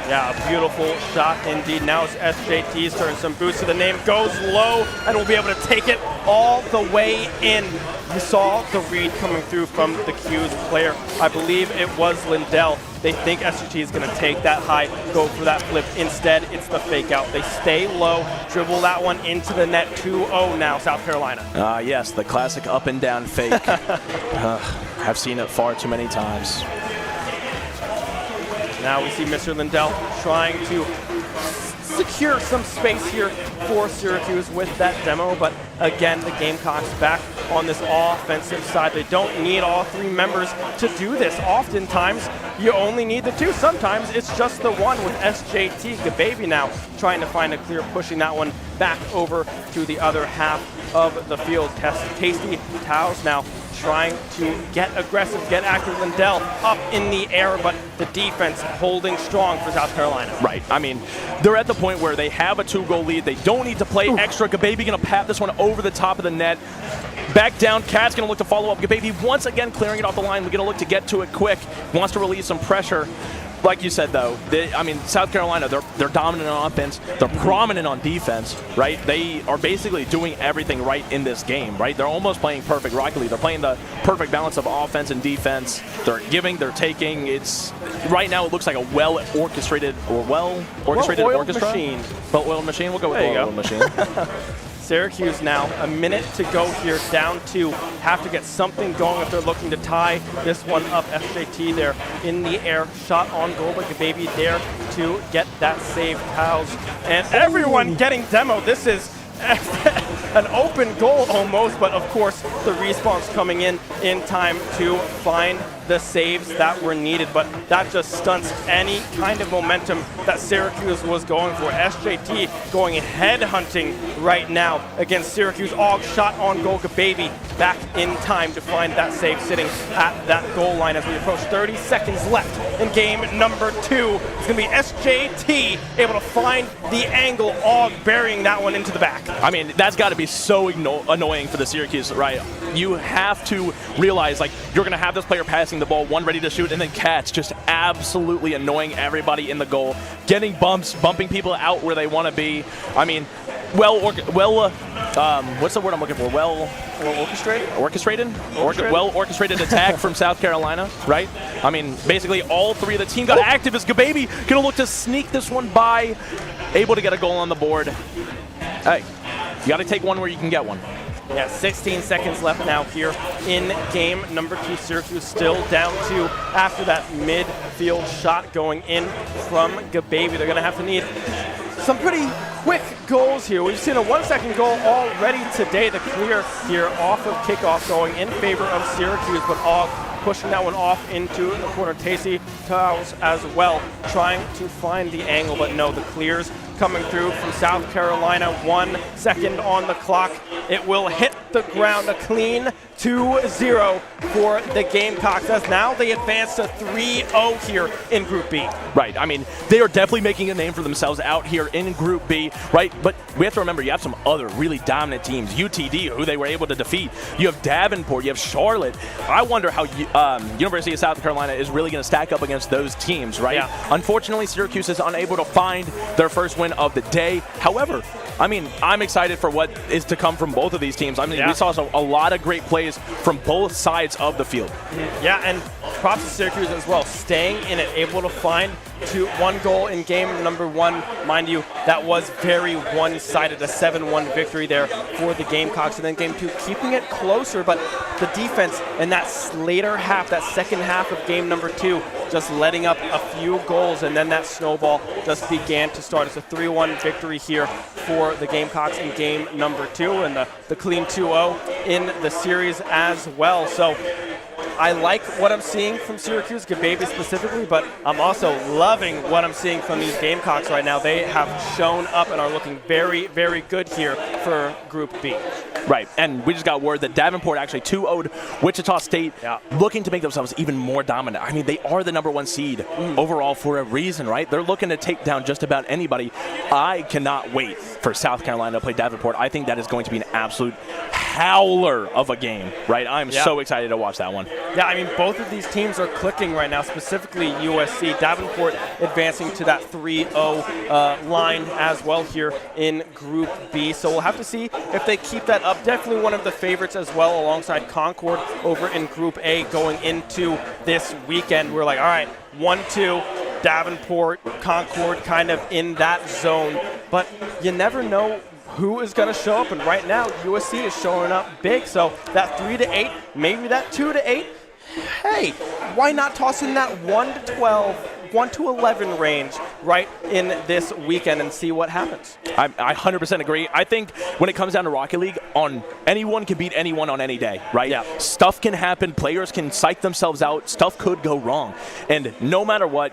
Yeah, a beautiful shot indeed. Now it's SJT's turn. Some boost to the name. Goes low and will be able to take it all the way in. You saw the read coming through from the Q's player. I believe it was Lindell. They think SJT is going to take that high, go for that flip. Instead, it's the fake out. They stay low, dribble that one into the net. 2-0 now, South Carolina. Yes, the classic up and down fake. I've seen it far too many times. Now we see Mr. Lindell trying to secure some space here for Syracuse with that demo, but again, the Gamecocks back on this offensive side. They don't need all three members to do this. Oftentimes, you only need the two. Sometimes it's just the one with SJT. Gababy now trying to find a clear, pushing that one back over to the other half of the field. Tasty Towels now trying to get aggressive, get active. Lindell up in the air, but the defense holding strong for South Carolina. Right. I mean, they're at the point where they have a 2-goal lead. They don't need to play extra. Gababy going to pat this one over the top of the net. Back down, Cat's going to look to follow up. Gababy once again clearing it off the line. We're going to look to get to it quick. Wants to release some pressure. Like you said, though, South Carolina, they're dominant on offense. They're prominent on defense, right? They are basically doing everything right in this game, right? They're almost playing perfect Rocket League. They're playing the perfect balance of offense and defense. They're giving, they're taking. It's right now it looks like a well-orchestrated orchestra. Machine. Well-oiled machine. We'll go with well-oiled machine. Syracuse now, a minute to go here, down 2. Have to get something going if they're looking to tie this one up. FJT there in the air, shot on goal, but Gababy there to get that save. Towels and everyone getting demo. This is an open goal almost, but of course the respawn's coming in time to find the saves that were needed, but that just stunts any kind of momentum that Syracuse was going for. SJT going head hunting right now against Syracuse. Og shot on goal. Gababy back in time to find that save, sitting at that goal line as we approach 30 seconds left in game number 2. It's going to be SJT able to find the angle. Og burying that one into the back. I mean, that's got to be so annoying for the Syracuse, right? You have to realize, like, you're going to have this player passing the ball, one ready to shoot, and then Cat's just absolutely annoying everybody in the goal, getting bumps, bumping people out where they want to be. I mean, what's the word I'm looking for? Well-orchestrated? Well-orchestrated attack from South Carolina, right? I mean, basically all three of the team got active as Gababy going to look to sneak this one by, able to get a goal on the board. Hey, you got to take one where you can get one. Yeah, 16 seconds left now here in game number 2. Syracuse still down 2 after that midfield shot going in from Gababy. They're going to have to need some pretty quick goals here. We've seen a 1-second goal already today. The clear here off of kickoff going in favor of Syracuse, but Og pushing that one off into the corner. Tasty Towels as well, trying to find the angle, but no, the clears coming through from South Carolina. 1 second on the clock. It will hit the ground. A clean 2-0 for the Gamecocks as now they advance to 3-0 here in Group B. Right. I mean, they are definitely making a name for themselves out here in Group B, right? But we have to remember, you have some other really dominant teams. UTD, who they were able to defeat. You have Davenport. You have Charlotte. I wonder how University of South Carolina is really going to stack up against those teams, right? Yeah. Unfortunately, Syracuse is unable to find their first win of the day. However, I mean, I'm excited for what is to come from both of these teams. I mean, we saw a lot of great plays from both sides of the field. Yeah, and props to Syracuse as well, staying in it, able to find 1 goal in game number 1. Mind you, that was very one-sided, a 7-1 victory there for the Gamecocks. And then game 2, keeping it closer, but the defense in that later half, that second half of game number 2, just letting up a few goals, and then that snowball just began to start. It's a 3-1 victory here for the Gamecocks in game number 2, and the clean 2-0 in the series as well. So I like what I'm seeing from Syracuse, Gababy specifically, but I'm also loving what I'm seeing from these Gamecocks right now. They have shown up and are looking very, very good here for Group B. Right, and we just got word that Davenport actually 2-0'd Wichita State, looking to make themselves even more dominant. I mean, they are the #1 seed overall for a reason, right? They're looking to take down just about anybody. I cannot wait for South Carolina to play Davenport. I think that is going to be an absolute howler of a game, right? I'm so excited to watch that one. Yeah, I mean, both of these teams are clicking right now, specifically USC. Davenport advancing to that 3-0 line as well here in Group B. So we'll have to see if they keep that up. Definitely one of the favorites as well, alongside Concord over in Group A going into this weekend. We're like, all right, 1-2, Davenport, Concord kind of in that zone. But you never know who is going to show up, and right now USC is showing up big. So that 3-8, maybe that 2-8. Hey, why not toss in that 1-12 1 to 11 range right in this weekend and see what happens. I 100% agree. I think when it comes down to Rocket League, anyone can beat anyone on any day, right? Yeah. Stuff can happen. Players can psych themselves out. Stuff could go wrong. And no matter what,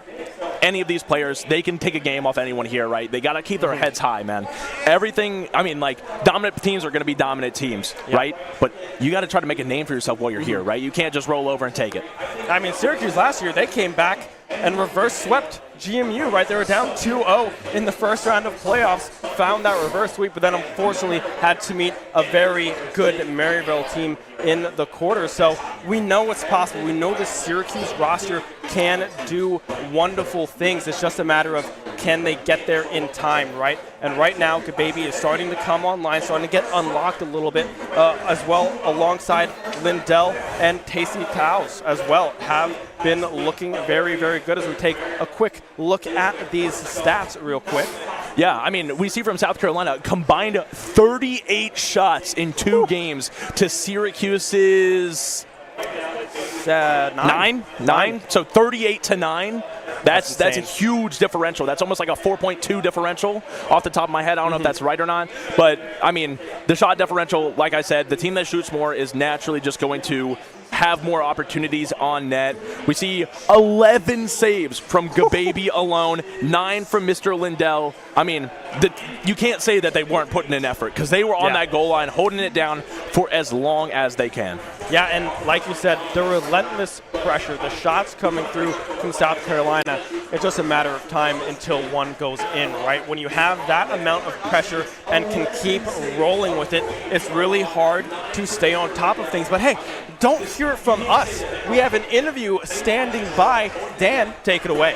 any of these players, they can take a game off anyone here, right? They got to keep their heads high, man. Everything, I mean, like, dominant teams are going to be dominant teams, right? But you got to try to make a name for yourself while you're here, right? You can't just roll over and take it. I mean, Syracuse last year, they came back and reverse swept GMU, right? They were down 2-0 in the first round of playoffs, found that reverse sweep, but then unfortunately had to meet a very good Maryville team in the quarter. So we know what's possible. We know the Syracuse roster can do wonderful things. It's just a matter of can they get there in time, right? And right now, Gababy is starting to come online, starting to get unlocked a little bit as well, alongside Lindell and Tacey Cows as well, have been looking very, very good as we take a quick look at these stats real quick. Yeah, I mean, we see from South Carolina combined 38 shots in 2 games to Syracuse's 9. So 38-9. That's a huge differential. That's almost like a 4.2 differential off the top of my head. I don't know if that's right or not. But, I mean, the shot differential, like I said, the team that shoots more is naturally just going to have more opportunities on net. We see 11 saves from Gababy alone, 9 from Mr. Lindell. I mean, you can't say that they weren't putting in effort because they were on that goal line, holding it down for as long as they can. Yeah, and like you said, the relentless pressure, the shots coming through from South Carolina, it's just a matter of time until one goes in, right? When you have that amount of pressure and can keep rolling with it, it's really hard to stay on top of things. But hey, don't hear it from us. We have an interview standing by. Dan, take it away.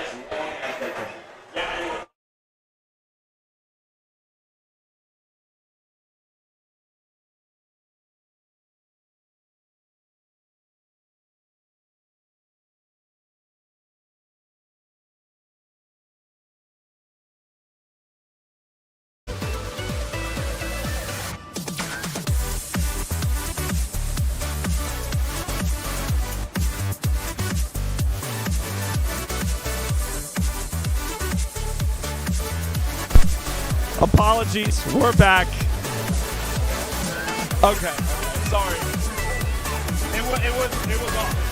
Apologies, we're back. Okay, sorry. It was off.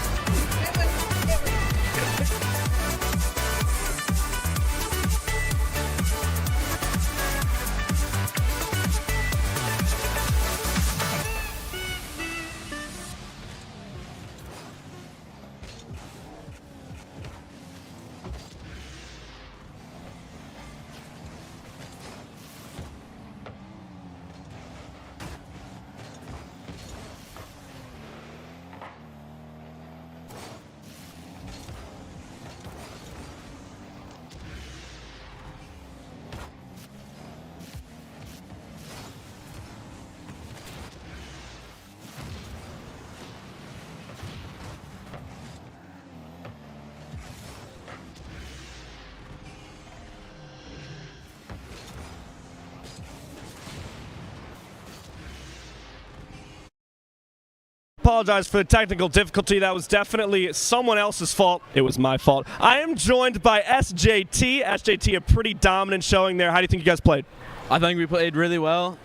Apologize for the technical difficulty. That was definitely someone else's fault. It was my fault. I am joined by SJT. SJT, a pretty dominant showing there. How do you think you guys played? I think we played really well.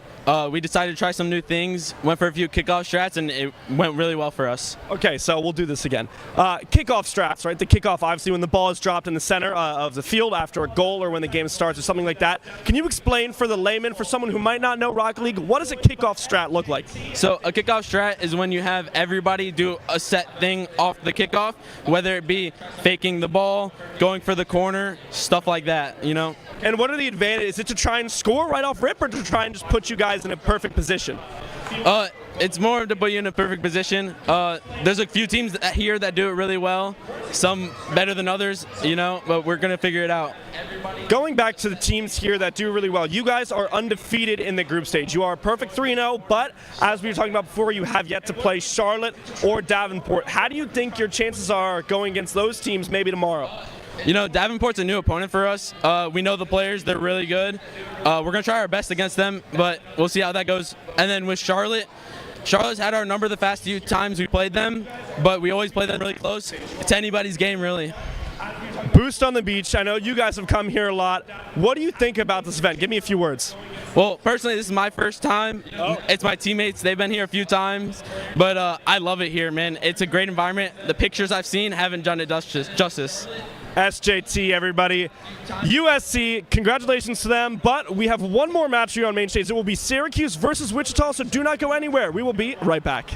We decided to try some new things, went for a few kickoff strats, and it went really well for us. Okay, so we'll do this again. Kickoff strats, right? The kickoff, obviously, when the ball is dropped in the center of the field after a goal or when the game starts or something like that. Can you explain for the layman, for someone who might not know Rocket League, what does a kickoff strat look like? So a kickoff strat is when you have everybody do a set thing off the kickoff, whether it be faking the ball, going for the corner, stuff like that, you know? And what are the advantages? Is it to try and score right off rip or to try and just put you guys in a perfect position? It's more to put you in a perfect position. There's a few teams here that do it really well, some better than others, you know, but we're going to figure it out. Going back to the teams here that do really well, you guys are undefeated in the group stage. You are a perfect 3-0, but as we were talking about before, you have yet to play Charlotte or Davenport. How do you think your chances are going against those teams maybe tomorrow? You know, Davenport's a new opponent for us. We know the players. They're really good. We're going to try our best against them, but we'll see how that goes. And then with Charlotte's had our number the past few times we played them, but we always play them really close. It's anybody's game, really. Boost on the Beach. I know you guys have come here a lot. What do you think about this event? Give me a few words. Well, personally, this is my first time. It's my teammates. They've been here a few times, but I love it here, man. It's a great environment. The pictures I've seen haven't done it justice. SJT, everybody. USC, congratulations to them, but we have one more match here on main stage. It will be Syracuse versus Wichita, so do not go anywhere. We will be right back.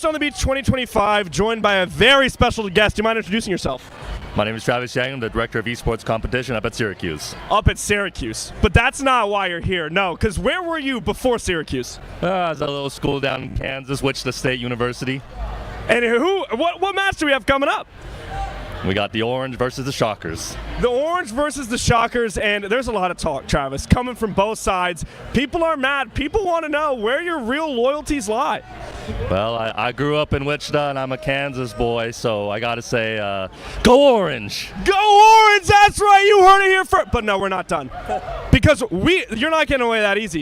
on the Beach 2025, joined by a very special guest. Do you mind introducing yourself? My name is Travis Yang. I'm the director of Esports competition up at Syracuse. Up at Syracuse. But that's not why you're here. No, because where were you before Syracuse? I was at a little school down in Kansas, Wichita State University. And what match do we have coming up? We got the Orange versus the Shockers. The Orange versus the Shockers, and there's a lot of talk, Travis, coming from both sides. People are mad. People want to know where your real loyalties lie. Well, I grew up in Wichita, and I'm a Kansas boy, so I got to say, go Orange! Go Orange! That's right, you heard it here first. But no, we're not done. Because you're not getting away that easy.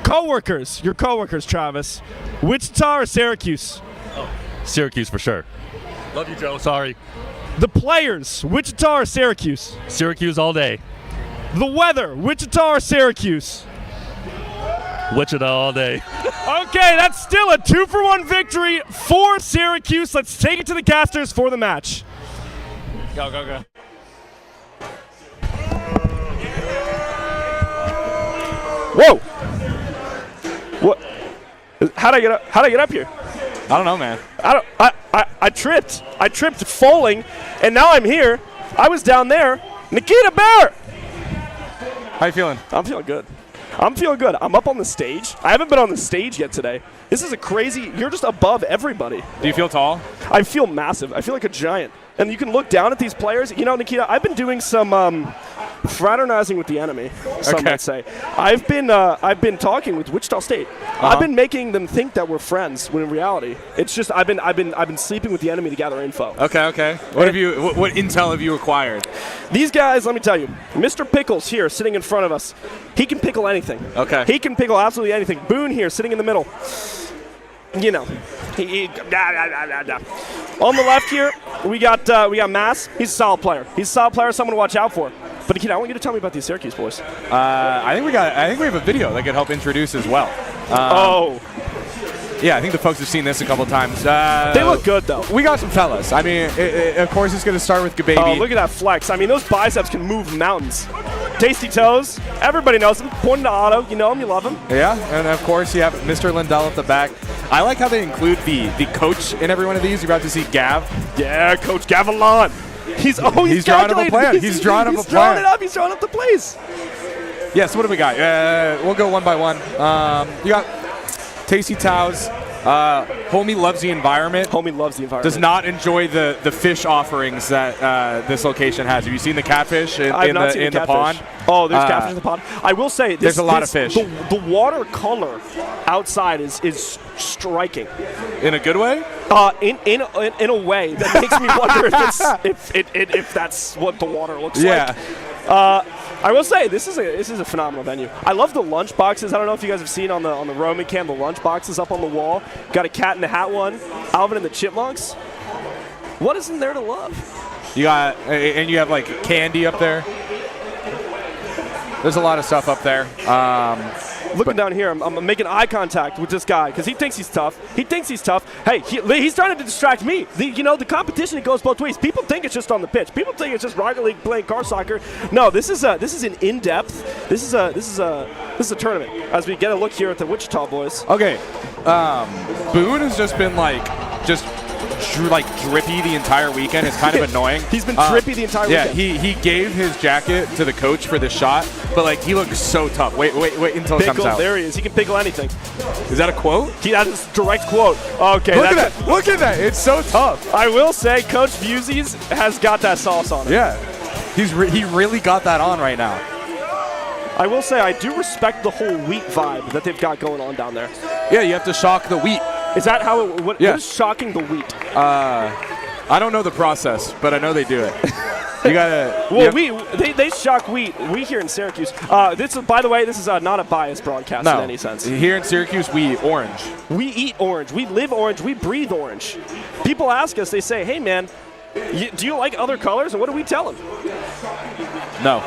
Your coworkers, Travis. Wichita or Syracuse? Syracuse for sure. Love you, Joe. Sorry. The players, Wichita or Syracuse? Syracuse all day. The weather, Wichita or Syracuse? Wichita all day. Okay, that's still a 2-for-1 victory for Syracuse. Let's take it to the casters for the match. Go, go, go. Whoa! What? How'd I get up here? I don't know, man. I tripped falling, and now I'm here. I was down there. Nikita Bear! How you feeling? I'm feeling good. I'm up on the stage. I haven't been on the stage yet today. This is you're just above everybody. Do you feel tall? I feel massive. I feel like a giant. And you can look down at these players. You know, Nikita, I've been doing some fraternizing with the enemy, some might say. I've been talking with Wichita State. I've been making them think that we're friends, when in reality, it's just I've been sleeping with the enemy to gather info. Okay. What intel have you acquired? These guys, let me tell you, Mr. Pickles here, sitting in front of us, he can pickle anything. Okay. He can pickle absolutely anything. Boone here, sitting in the middle. You know, on the left here, we got Mass. He's a solid player. Someone to watch out for. But Nikita, I want you to tell me about these Syracuse boys. I think we have a video that could help introduce as well. Yeah, I think the folks have seen this a couple times. They look good, though. We got some fellas. I mean, of course, it's going to start with Gababy. Oh, look at that flex. I mean, those biceps can move mountains. Tasty Toes. Everybody knows him. Pointing to Otto. You know him. You love him. Yeah, and of course, you have Mr. Lindell at the back. I like how they include the coach in every one of these. You're about to see Gav. Yeah, Coach Gavilan. He's drawing up a plan. He's drawing up a plan. He's drawing up the plays. Yeah, so what do we got? We'll go one by one. You got Tasty Tows. Homie loves the environment. Does not enjoy the fish offerings that this location has. Have you seen the catfish in the pond? Oh, there's catfish in the pond. I will say there's a lot of fish. The water color outside is striking. In a good way? In a way that makes me wonder if that's what the water looks like. I will say this is a phenomenal venue. I love the lunch boxes. I don't know if you guys have seen on the Roman cam the lunch boxes up on the wall. Got a Cat in the Hat one, Alvin and the Chipmunks. What isn't there to love? You got and you have like candy up there. There's a lot of stuff up there. Looking down here, I'm making eye contact with this guy because he thinks he's tough. Hey, he's trying to distract me. The competition, it goes both ways. People think it's just on the pitch. People think it's just Rocket League playing car soccer. No, this is an in-depth. This is a tournament. As we get a look here at the Wichita boys. Okay, Boone has just been drippy the entire weekend. It's kind of annoying. He's been drippy the entire weekend. Yeah, he gave his jacket to the coach for the shot, but he looks so tough. Wait until it comes out. There he is. He can pickle anything. Is that a quote? That's a direct quote. Okay. Look at that. It's so tough. I will say Coach Busey's has got that sauce on it. Yeah. He really got that on right now. I will say I do respect the whole wheat vibe that they've got going on down there. Yeah, you have to shock the wheat. Is that how what is shocking the wheat? I don't know the process, but I know they do it. You gotta. Well, they shock wheat. We here in Syracuse. By the way, this is not a biased broadcast in any sense. Here in Syracuse, we eat orange. We eat orange. We live orange. We breathe orange. People ask us. They say, "Hey, man, do you like other colors?" And what do we tell them? No.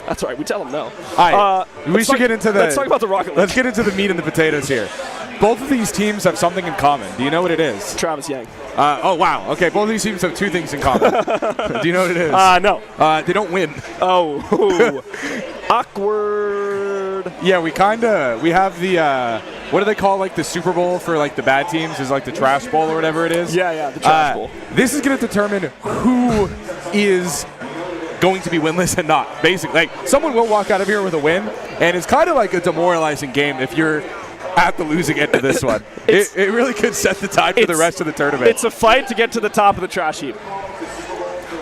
That's right. We tell them no. All right. Let's talk about the Rocket League. Let's get into the meat and the potatoes here. Both of these teams have something in common. Do you know what it is? Travis Yang. Oh, wow. Okay, both of these teams have two things in common. Do you know what it is? No. They don't win. Oh. Awkward. Yeah, we have the what do they call like the Super Bowl for like the bad teams? Is like the trash bowl or whatever it is? Yeah, the trash bowl. This is going to determine who is going to be winless and not. Basically, like someone will walk out of here with a win, and it's kind of like a demoralizing game if you're at the losing end of this one. It really could set the tide for the rest of the tournament. It's a fight to get to the top of the trash heap.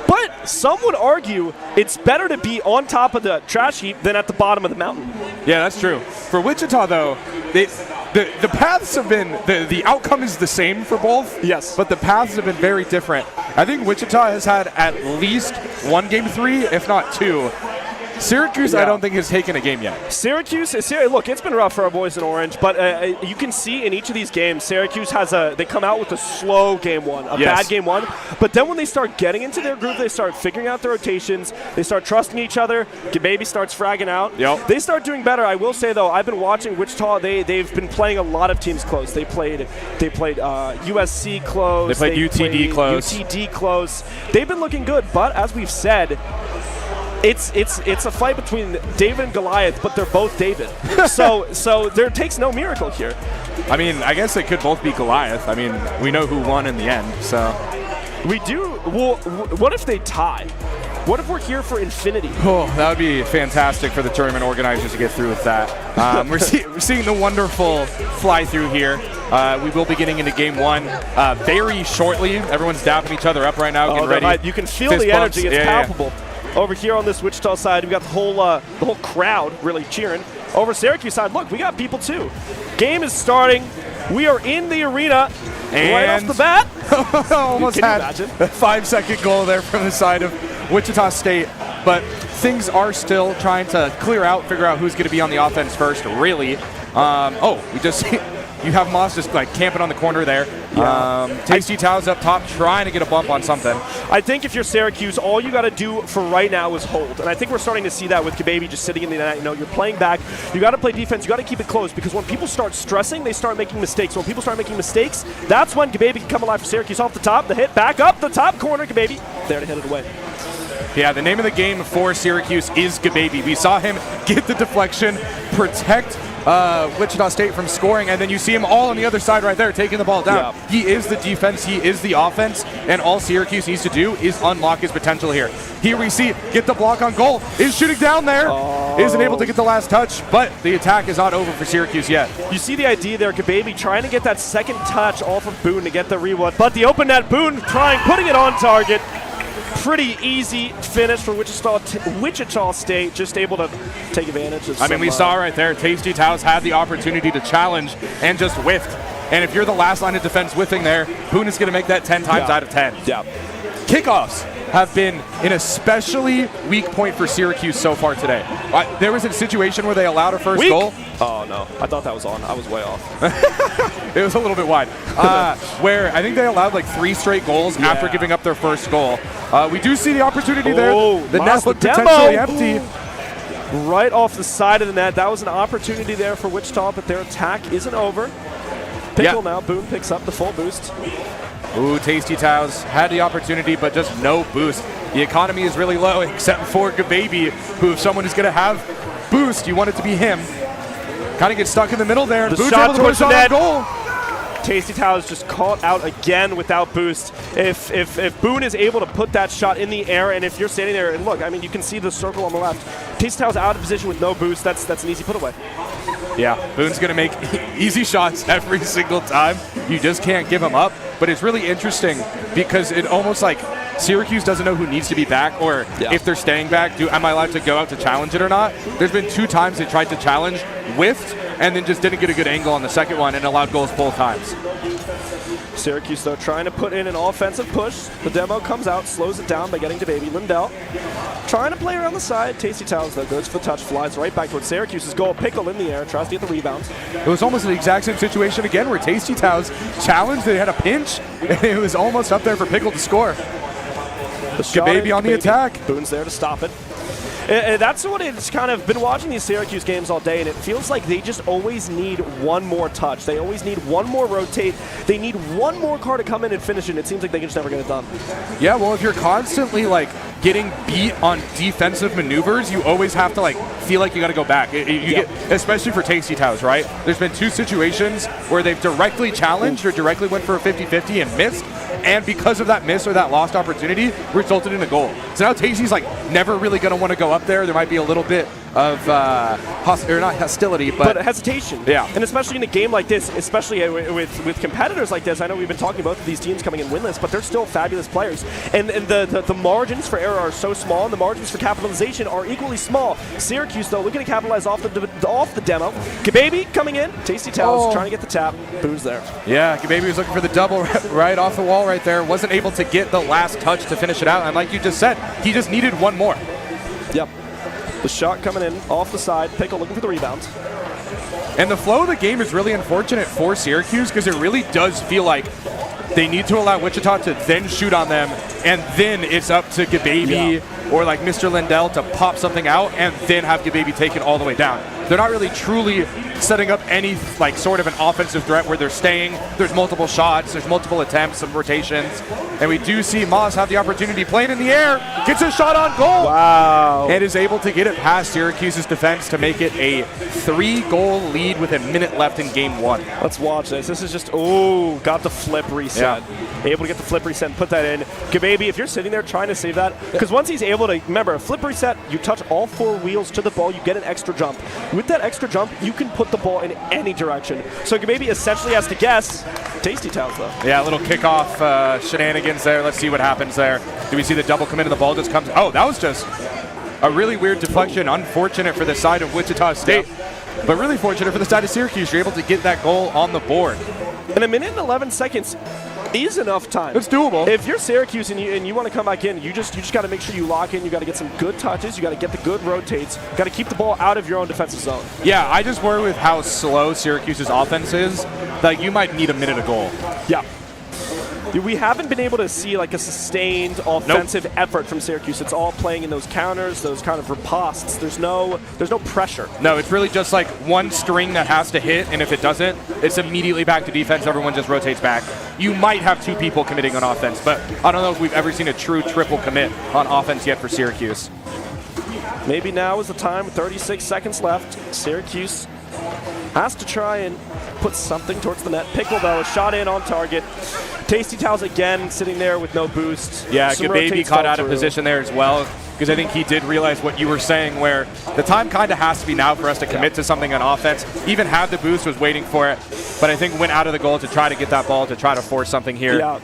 But some would argue it's better to be on top of the trash heap than at the bottom of the mountain. Yeah, that's true. For Wichita, though, the paths have been, the outcome is the same for both. Yes. But the paths have been very different. I think Wichita has had at least one game 3, if not 2. Syracuse, I don't think, has taken a game yet. Syracuse, look, it's been rough for our boys in orange, but you can see in each of these games, Syracuse they come out with a slow game 1, bad game 1, but then when they start getting into their groove, they start figuring out their rotations, they start trusting each other, Gababy starts fragging out. Yep. They start doing better. I will say, though, I've been watching Wichita. They've been playing a lot of teams close. They played USC close. They played UTD close. UTD close. They've been looking good, but as we've said, it's a fight between David and Goliath, but they're both David. so there takes no miracle here. I mean, I guess they could both be Goliath. I mean, we know who won in the end, so. We do. Well, what if they tie? What if we're here for infinity? Oh, that would be fantastic for the tournament organizers to get through with that. We're seeing the wonderful fly through here. We will be getting into game 1 very shortly. Everyone's dapping each other up right now, getting ready. You can feel Fist the bumps. energy. It's Yeah. palpable. Over here on this Wichita side, we got the whole crowd really cheering. Over Syracuse side, look, we got people too. Game is starting. We are in the arena And right off the bat. Almost Can you had imagine? a 5-second goal there from the side of Wichita State, but things are still trying to clear out, figure out who's going to be on the offense first, really. We just you have Moss just like camping on the corner there. Yeah. Tasty Tow's up top trying to get a bump on something. I think if you're Syracuse, all you got to do for right now is hold. And I think we're starting to see that with Gababy just sitting in the net. You know, you're playing back. You got to play defense. You got to keep it close because when people start stressing, they start making mistakes. When people start making mistakes, that's when Gababy can come alive for Syracuse off the top. The hit back up the top corner. Gababy there to hit it away. Yeah, the name of the game for Syracuse is Gababy. We saw him get the deflection, protect Wichita State from scoring, and then you see him all on the other side right there taking the ball down. Yeah. He is the defense, he is the offense, and all Syracuse needs to do is unlock his potential here. Here we see get the block on goal, is shooting down there, isn't able to get the last touch, but the attack is not over for Syracuse yet. You see the idea there, Gababy trying to get that second touch off of Boone to get the reward, but the open net, Boone putting it on target. Pretty easy finish for Wichita State, just able to take advantage of we saw right there, Tasty Tow's had the opportunity to challenge and just whiffed. And if you're the last line of defense whiffing there, Boone is going to make that 10 times out of 10. Yeah. Kickoffs have been an especially weak point for Syracuse so far today. There was a situation where they allowed a first goal. Oh, no. I thought that was on. I was way off. It was a little bit wide. Where I think they allowed like 3 straight goals after giving up their first goal. We do see the opportunity there. The net looked potentially empty. Right off the side of the net. That was an opportunity there for Wichita, but their attack isn't over. Pickle now. Boone picks up the full boost. Ooh, Tasty Tow's had the opportunity, but just no boost. The economy is really low, except for Gababy, who if someone is going to have boost, you want it to be him. Kind of gets stuck in the middle there. The Boone's shot able to towards push the net. on goal. Tasty Tow's just caught out again without boost. If Boone is able to put that shot in the air, and if you're standing there, and look, I mean, you can see the circle on the left. Tasty Tow's out of position with no boost. That's an easy put away. Yeah, Boone's going to make easy shots every single time. You just can't give him up. But it's really interesting because it almost like Syracuse doesn't know who needs to be back or if they're staying back. Am I allowed to go out to challenge it or not? There's been 2 times they tried to challenge, whiffed, and then just didn't get a good angle on the second one and allowed goals both times. Syracuse, though, trying to put in an offensive push. The demo comes out, slows it down by getting to Baby. Lindell trying to play around the side. Tasty Towns, though, goes for the touch, flies right back towards Syracuse's goal. Pickle in the air, tries to get the rebound. It was almost the exact same situation again where Tasty Towns challenged. They had a pinch, and it was almost up there for Pickle to score. Gababy on the attack. Boone's there to stop it. That's what it's kind of been watching these Syracuse games all day, and it feels like they just always need one more touch. They always need one more rotate. They need one more car to come in and finish it. It seems like they can just never get it done. Yeah, well, if you're constantly like getting beat on defensive maneuvers, you always have to like feel like you got to go back. You get, especially for Tasty Towers, right? There's been 2 situations where they've directly challenged or directly went for a 50-50 and missed, and because of that miss or that lost opportunity, resulted in a goal. So now Tasty's like never really going to want to go up there. There might be a little bit of not hostility, but hesitation. Yeah, and especially in a game like this, especially with competitors like this. I know we've been talking about these teams coming in winless, but they're still fabulous players, and the margins for error are so small, and the margins for capitalization are equally small. Syracuse, though, looking to capitalize off the demo. Gababy coming in. Tasty Towels trying to get the tap. Boo's there. Yeah, Gababy was looking for the double right off the wall right there. Wasn't able to get the last touch to finish it out, and like you just said, he just needed one more. Yep. The shot coming in off the side. Pickle looking for the rebound. And the flow of the game is really unfortunate for Syracuse because it really does feel like they need to allow Wichita to then shoot on them, and then it's up to Gababy or like Mr. Lindell to pop something out and then have Gababy take it all the way down. They're not really truly setting up any like sort of an offensive threat where they're staying. There's multiple shots, there's multiple attempts, some rotations, and we do see Moss have the opportunity playing in the air, gets a shot on goal. Wow. And is able to get it past Syracuse's defense to make it a 3-goal lead with a minute left in game 1. Let's watch this. This is just, got the flip reset. Yeah. Able to get the flip reset and put that in. Gababy, if you're sitting there trying to save that, because once he's able to, remember, a flip reset, you touch all 4 wheels to the ball, you get an extra jump. With that extra jump, you can put the ball in any direction. So Gababy essentially has to guess. Tasty Towels, though. Yeah, a little kickoff shenanigans there. Let's see what happens there. Do we see the double come in and the ball just comes? Oh, that was just a really weird deflection. Unfortunate for the side of Wichita State, but really fortunate for the side of Syracuse. You're able to get that goal on the board. And a minute and 11 seconds is enough time. It's doable. If you're Syracuse and you want to come back in, you just got to make sure you lock in. You got to get some good touches. You got to get the good rotates. Got to keep the ball out of your own defensive zone. Yeah, I just worry with how slow Syracuse's offense is that you might need a minute of goal. Yeah. We haven't been able to see like a sustained offensive effort from Syracuse. It's all playing in those counters, those kind of ripostes. There's no pressure. No, it's really just like one string that has to hit, and if it doesn't, it's immediately back to defense. Everyone just rotates back. You might have 2 people committing on offense, but I don't know if we've ever seen a true triple commit on offense yet for Syracuse. Maybe now is the time. 36 seconds left. Syracuse has to try and put something towards the net. Pickle, though, shot in on target. Tasty Towels again sitting there with no boost. Yeah, Gababy caught out of position there as well, because I think he did realize what you were saying, where the time kind of has to be now for us to commit to something on offense. Even had the boost, was waiting for it, but I think went out of the goal to try to get that ball, to try to force something here. Yeah.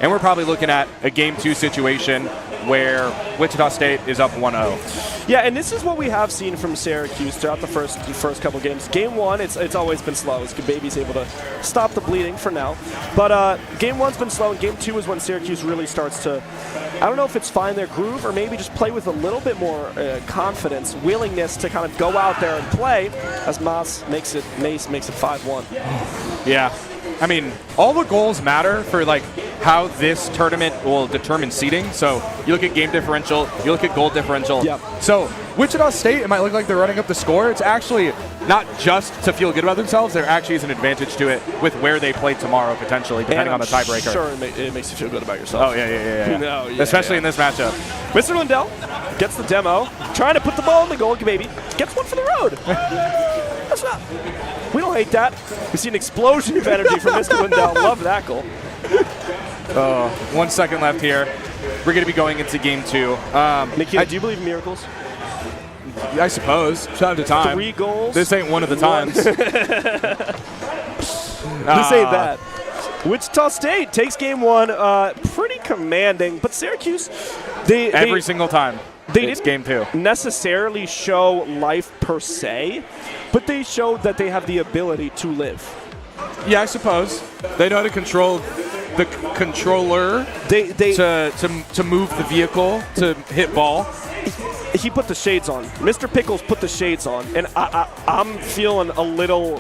And we're probably looking at a Game 2 situation where Wichita State is up 1-0. Yeah, and this is what we have seen from Syracuse throughout the first couple games. Game 1, it's always been slow. Gababy's able to stop the bleeding for now. But Game 1's been slow, and Game 2 is when Syracuse really starts to, I don't know if it's find their groove or maybe just play with a little bit more confidence, willingness to kind of go out there and play, as Mace makes it 5-1. Yeah. I mean, all the goals matter for like how this tournament will determine seeding. So you look at game differential, you look at goal differential. Yep. So Wichita State, it might look like they're running up the score. It's actually not just to feel good about themselves. There actually is an advantage to it with where they play tomorrow, potentially, depending on the tiebreaker. Sure, it makes you feel good about yourself. Oh, yeah. No, especially in this matchup. Mr. Lindell gets the demo, trying to put the ball in the goal. Gababy gets one for the road. That's not. We don't hate that. We see an explosion of energy from Mr. Lindell. Love that goal. 1 second left here. We're going to be going into game 2. Nikita, do you believe in miracles? I suppose. Time to time. 3 goals. This ain't one of the times. This ain't that. Wichita State takes game 1 pretty commanding, but Syracuse, every single time. It's game 2. Necessarily show life per se, but they showed that they have the ability to live. Yeah, I suppose. They know how to control the controller to move the vehicle, to hit ball. He put the shades on. Mr. Pickles put the shades on, and I'm feeling a little.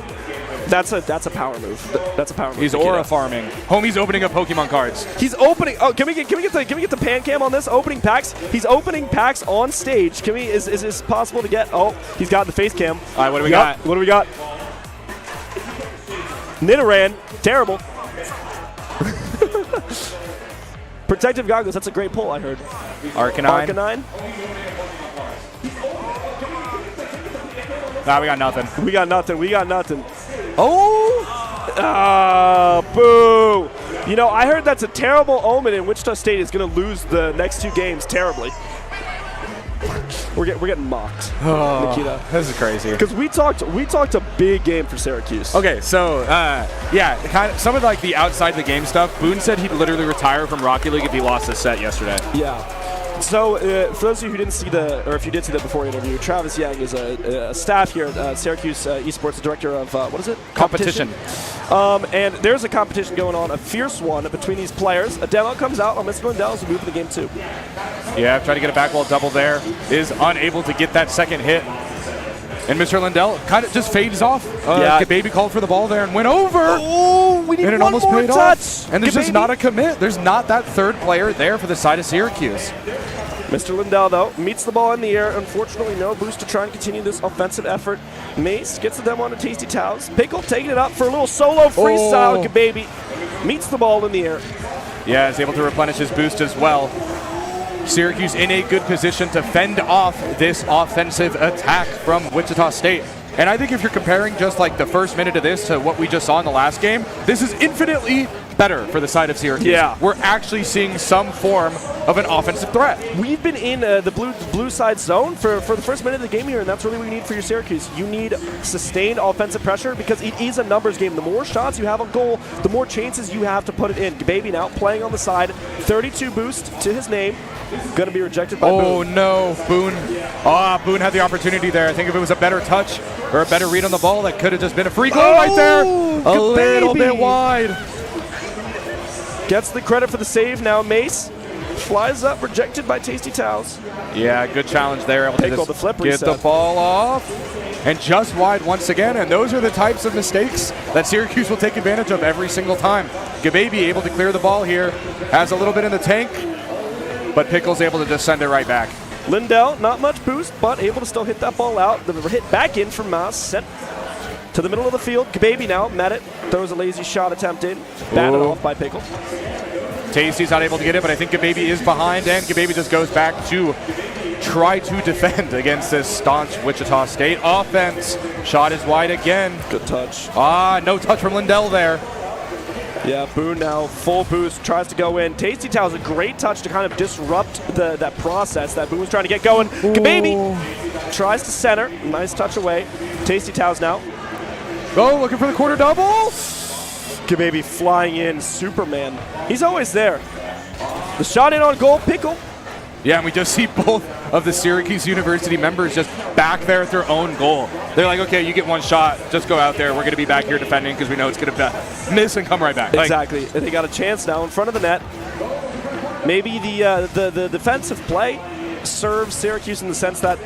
That's a power move. That's a power move. He's aura farming. Homie's opening up Pokemon cards. He's opening. Oh, can we get the pan cam on this? Opening packs. He's opening packs on stage. Can we? Is this possible to get? Oh, he's got the face cam. All right, what do we got? What do we got? Nidoran. Terrible. Protective goggles, that's a great pull, I heard. Arcanine. Arcanine. Nah, we got nothing. We got nothing. We got nothing. Oh! Boo! You know, I heard that's a terrible omen and Wichita State is going to lose the next 2 games terribly. We're getting mocked, Nikita. This is crazy. Because we talked a big game for Syracuse. Okay, so yeah, kind of some of like the outside the game stuff. Boone said he'd literally retire from Rocket League if he lost this set yesterday. Yeah. So for those of you who didn't see or if you did see the before interview, Travis Yang is a staff here at Syracuse Esports, the director of what is it? Competition. And there's a competition going on, a fierce one between these players. A demo comes out on Mr. Lindell as we move into game 2. Yeah, trying to get a back wall double there. Is unable to get that second hit. And Mr. Lindell kind of just fades off. Baby called for the ball there and went over. Oh, we need and it one almost more paid touch. off. And there's just not a commit. There's not that third player there for the side of Syracuse. Mr. Lindell, though, meets the ball in the air. Unfortunately, no boost to try and continue this offensive effort. Mace gets the demo on a Tasty Towels. Pickle taking it up for a little solo freestyle. Baby meets the ball in the air. Yeah, is able to replenish his boost as well. Syracuse in a good position to fend off this offensive attack from Wichita State. And I think if you're comparing just like the first minute of this to what we just saw in the last game, this is infinitely better for the side of Syracuse. Yeah. We're actually seeing some form of an offensive threat. We've been in the blue side zone for the first minute of the game here, and that's really what you need for your Syracuse. You need sustained offensive pressure because it is a numbers game. The more shots you have on goal, the more chances you have to put it in. Baby now playing on the side, 32 boost to his name. Going to be rejected by Boone. Oh, no. Boone. Boone had the opportunity there. I think if it was a better touch or a better read on the ball, that could have just been a free goal right there. A little bit wide. Gets the credit for the save now. Mace flies up, rejected by Tasty Towels. Yeah, good challenge there. Able to Pickle, the flip get reset. the ball off. And just wide once again. And those are the types of mistakes that Syracuse will take advantage of every single time. Gababy able to clear the ball here. Has a little bit in the tank. But Pickle's able to just send it right back. Lindell, not much boost, but able to still hit that ball out. The hit back in from Moss, sent to the middle of the field. Gababy now met it, throws a lazy shot attempt in, batted off by Pickle. Tasty's not able to get it, but I think Gababy is behind, and Gababy just goes back to try to defend against this staunch Wichita State offense. Shot is wide again. Good touch. No touch from Lindell there. Yeah, Boone now full boost, tries to go in. Tasty Towels, a great touch to kind of disrupt that process that Boone was trying to get going. Gababy tries to center, nice touch away. Tasty Towels now. Looking for the quarter double. Gababy flying in, Superman. He's always there. The shot in on goal, Pickle. Yeah, and we just see both of the Syracuse University members just back there at their own goal. They're like, okay, you get one shot, just go out there. We're going to be back here defending because we know it's going to miss and come right back. Exactly. And they got a chance now in front of the net. Maybe the defensive play serves Syracuse in the sense that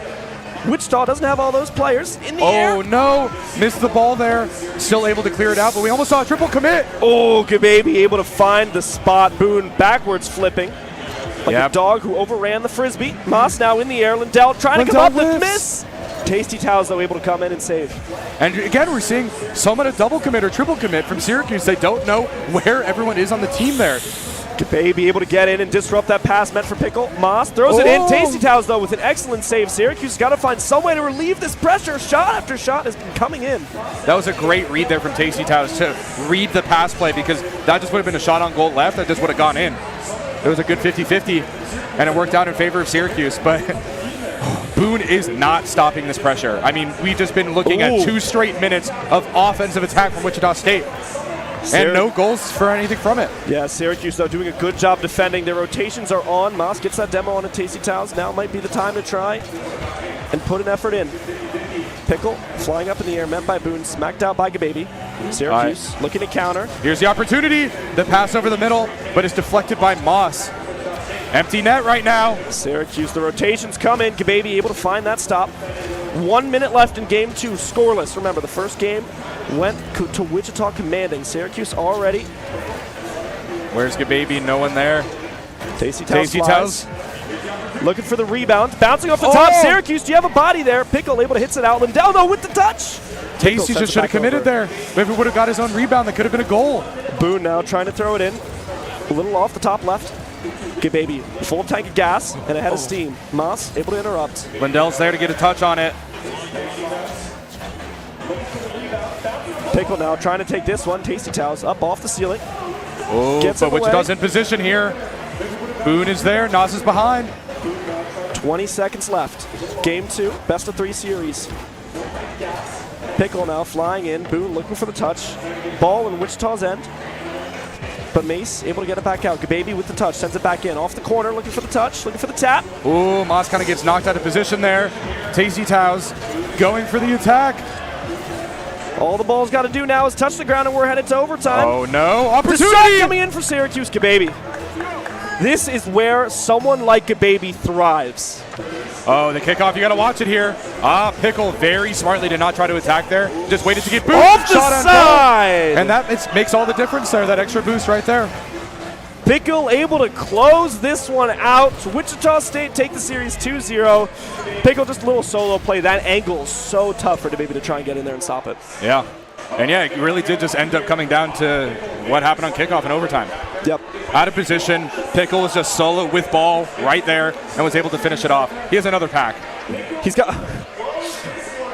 Wichita doesn't have all those players in the air. Oh, no. Missed the ball there. Still able to clear it out, but we almost saw a triple commit. Oh, Gababy able to find the spot. Boone backwards flipping. Like a dog who overran the Frisbee. Moss now in the air. Lindell trying to come up with miss. Tasty Towels, though, able to come in and save. And again, we're seeing someone a double commit or triple commit from Syracuse. They don't know where everyone is on the team there. Gababy able to get in and disrupt that pass meant for Pickle. Moss throws it in. Tasty Towels, though, with an excellent save. Syracuse has got to find some way to relieve this pressure. Shot after shot has been coming in. That was a great read there from Tasty Towels to read the pass play because that just would have been a shot on goal left that just would have gone in. It was a good 50-50, and it worked out in favor of Syracuse, but Boone is not stopping this pressure. I mean, we've just been looking at 2 straight minutes of offensive attack from Wichita State, and no goals for anything from it. Yeah, Syracuse, though, doing a good job defending. Their rotations are on. Moss gets that demo on a Tasty Towels. Now might be the time to try and put an effort in. Pickle flying up in the air, met by Boone, smacked out by Gababy. Syracuse looking to counter. Here's the opportunity. The pass over the middle, but it's deflected by Moss. Empty net right now. Syracuse, the rotations come in. Gababy able to find that stop. 1 minute left in game 2, scoreless. Remember, the first game went to Wichita commanding. Syracuse already. Where's Gababy? No one there. Tasty Towels. Towels. Looking for the rebound. Bouncing off the top. Syracuse, do you have a body there? Pickle able to hit it out. Lindell, though, with the touch. Tasty just should have committed there. If it would have got his own rebound, that could have been a goal. Boone now trying to throw it in. A little off the top left. Baby, full tank of gas and ahead of steam. Moss able to interrupt. Lindell's there to get a touch on it. Pickle now trying to take this one. Tasty Towels up off the ceiling. Oh, but Wichita's in position here. Boone is there. Nas is behind. 20 seconds left. Game 2, best of 3 series. Pickle now flying in. Boone looking for the touch. Ball in Wichita's end. But Mace able to get it back out. Gababy with the touch, sends it back in. Off the corner, looking for the touch, looking for the tap. Ooh, Moss kind of gets knocked out of position there. Tasty Towels going for the attack. All the ball's got to do now is touch the ground, and we're headed to overtime. Oh no, opportunity! The shot coming in for Syracuse, Gababy. This is where someone like Gababy thrives. Oh, the kickoff, you got to watch it here. Pickle very smartly did not try to attack there. Just waited to get boosted. Off the side! And that makes all the difference there, that extra boost right there. Pickle able to close this one out. Wichita State take the series 2-0. Pickle just a little solo play. That angle is so tough for Gababy to try and get in there and stop it. Yeah. And yeah, it really did just end up coming down to what happened on kickoff in overtime. Yep. Out of position. Pickle was just solo with ball right there and was able to finish it off. He has another pack. He's got...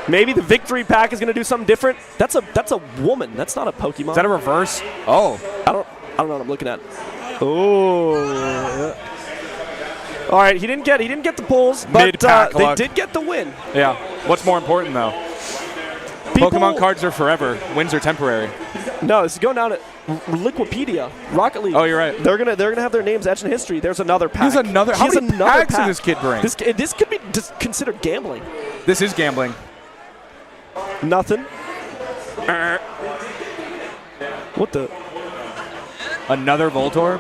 Maybe the victory pack is going to do something different. That's a woman. That's not a Pokemon. Is that a reverse? Oh. I don't know what I'm looking at. Oh. All right, he didn't get the pulls, but they did get the win. Yeah. What's more important though? Pokemon cards are forever. Wins are temporary. No, this is going down at Liquipedia, Rocket League. Oh, you're right. They're gonna have their names etched in history. There's another pack. How many packs did this kid bring? This could be just considered gambling. This is gambling. Nothing. What the? Another Voltorb?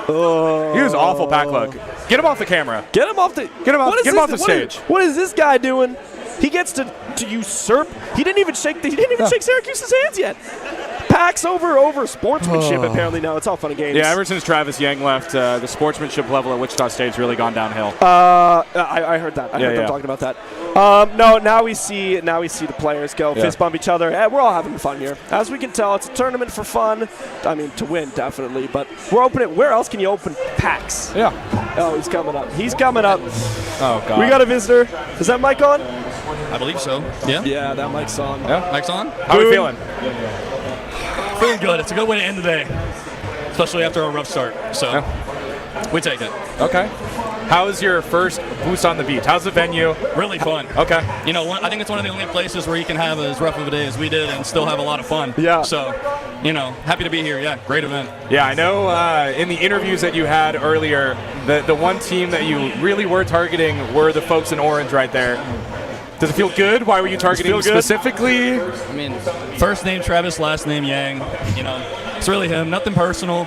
Oh. He was awful pack luck. Get him off the camera. Get him off the stage. What is this guy doing? He gets to usurp. He didn't even shake Syracuse's hands yet. Packs over sportsmanship apparently now. It's all fun and games. Yeah, ever since Travis Yang left, the sportsmanship level at Wichita State's really gone downhill. I heard that. I heard them talking about that. No, now we see the players go fist bump each other. We're all having fun here. As we can tell, it's a tournament for fun. I mean, to win, definitely. But we're opening. Where else can you open packs? Yeah. Oh, he's coming up. He's coming up. Oh, God. We got a visitor. Is that mic on? I believe so. Yeah? Yeah, that mic's on. Yeah? Mic's on? How are we feeling? Feeling good. It's a good way to end the day, especially after a rough start. So we take it. Okay. How's your first Boost on the Beach? How's the venue? Really fun. Okay. You know, I think it's one of the only places where you can have as rough of a day as we did and still have a lot of fun. Yeah. So, happy to be here. Yeah, great event. Yeah, I know in the interviews that you had earlier, the one team that you really were targeting were the folks in orange right there. Does it feel good? Why were you targeting specifically? I mean, first name Travis, last name Yang. It's really him. Nothing personal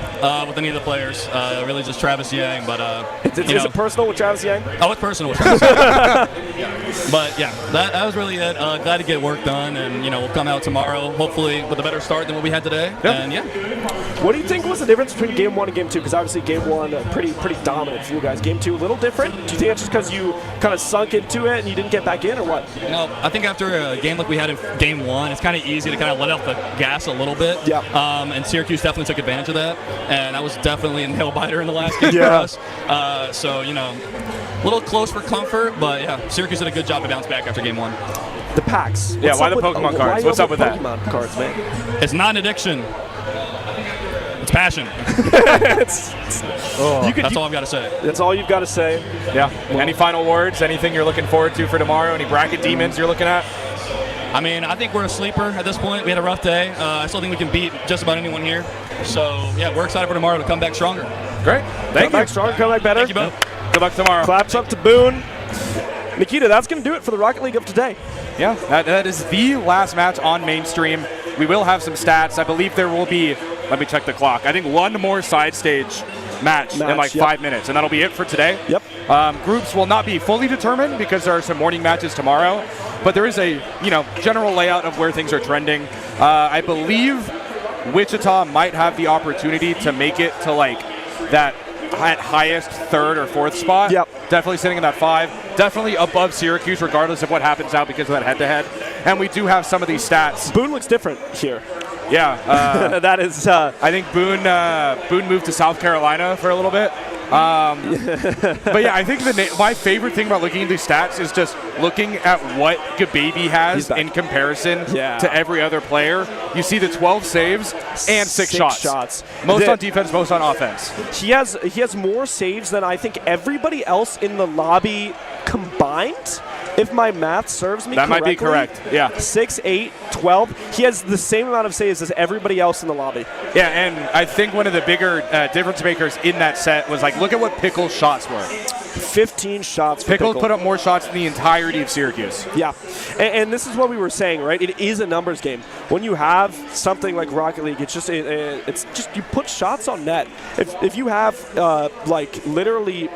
with any of the players. Really just Travis Yang. But is it personal with Travis Yang? Oh, it's personal with Travis Yang. But yeah, that was really it. Glad to get work done, and we'll come out tomorrow, hopefully with a better start than what we had today. Yep. And yeah. What do you think was the difference between Game 1 and Game 2? Because obviously Game 1 pretty dominant for you guys. Game 2 a little different. Do you think that's just because you kind of sunk into it and you didn't get back in, or what? I think after a game like we had in Game 1, it's kind of easy to kind of let off the gas a little bit. Yeah. And Syracuse definitely took advantage of that, and that was definitely a nail biter in the last game for us. So a little close for comfort, but yeah, Syracuse did a good job to bounce back after Game 1. The packs. Yeah, why the Pokemon cards? What's up with that? Pokemon cards, man. It's not an addiction. It's passion. That's all I've got to say. That's all you've got to say. Yeah. Any final words? Anything you're looking forward to for tomorrow? Any bracket demons you're looking at? I mean, I think we're a sleeper at this point. We had a rough day. I still think we can beat just about anyone here. So, yeah, we're excited for tomorrow to come back stronger. Great. Thank you. Come back stronger, come back better. Thank you both. Good luck tomorrow. Claps up to Boone. Nikita, that's going to do it for the Rocket League of today. Yeah, that is the last match on mainstream. We will have some stats. I believe there will be, let me check the clock, I think one more side stage match in like 5 minutes, and that'll be it for today. Yep. Groups will not be fully determined because there are some morning matches tomorrow, but there is a general layout of where things are trending. I believe Wichita might have the opportunity to make it to like that at highest third or fourth spot. Yep. Definitely sitting in that 5. Definitely above Syracuse regardless of what happens now because of that head-to-head. And we do have some of these stats. Boone looks different here. Yeah. That is... I think Boone moved to South Carolina for a little bit. But yeah, I think my favorite thing about looking at these stats is just looking at what Gababy has in comparison to every other player. You see the 12 saves and 6 shots. Most on defense, most on offense. He has more saves than I think everybody else in the lobby combined. If my math serves me correctly. That might be correct, yeah. 6, 8, 12. He has the same amount of saves as everybody else in the lobby. Yeah, and I think one of the bigger difference makers in that set was, like, look at what Pickle's shots were. 15 shots for Pickle put up more shots than the entirety of Syracuse. Yeah, and this is what we were saying, right? It is a numbers game. When you have something like Rocket League, it's just you put shots on net. If you have like literally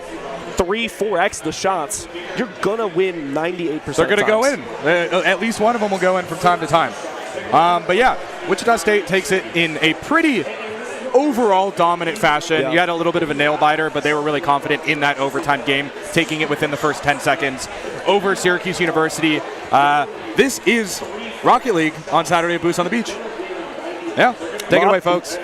3-4x the shots, you're gonna win 98%. They're gonna go in. At least one of them will go in from time to time. But yeah, Wichita State takes it in a pretty overall dominant fashion. Yeah. You had a little bit of a nail biter, but they were really confident in that overtime game, taking it within the first 10 seconds over Syracuse University. This is Rocket League on Saturday at Boost on the Beach. Yeah, take it away, folks.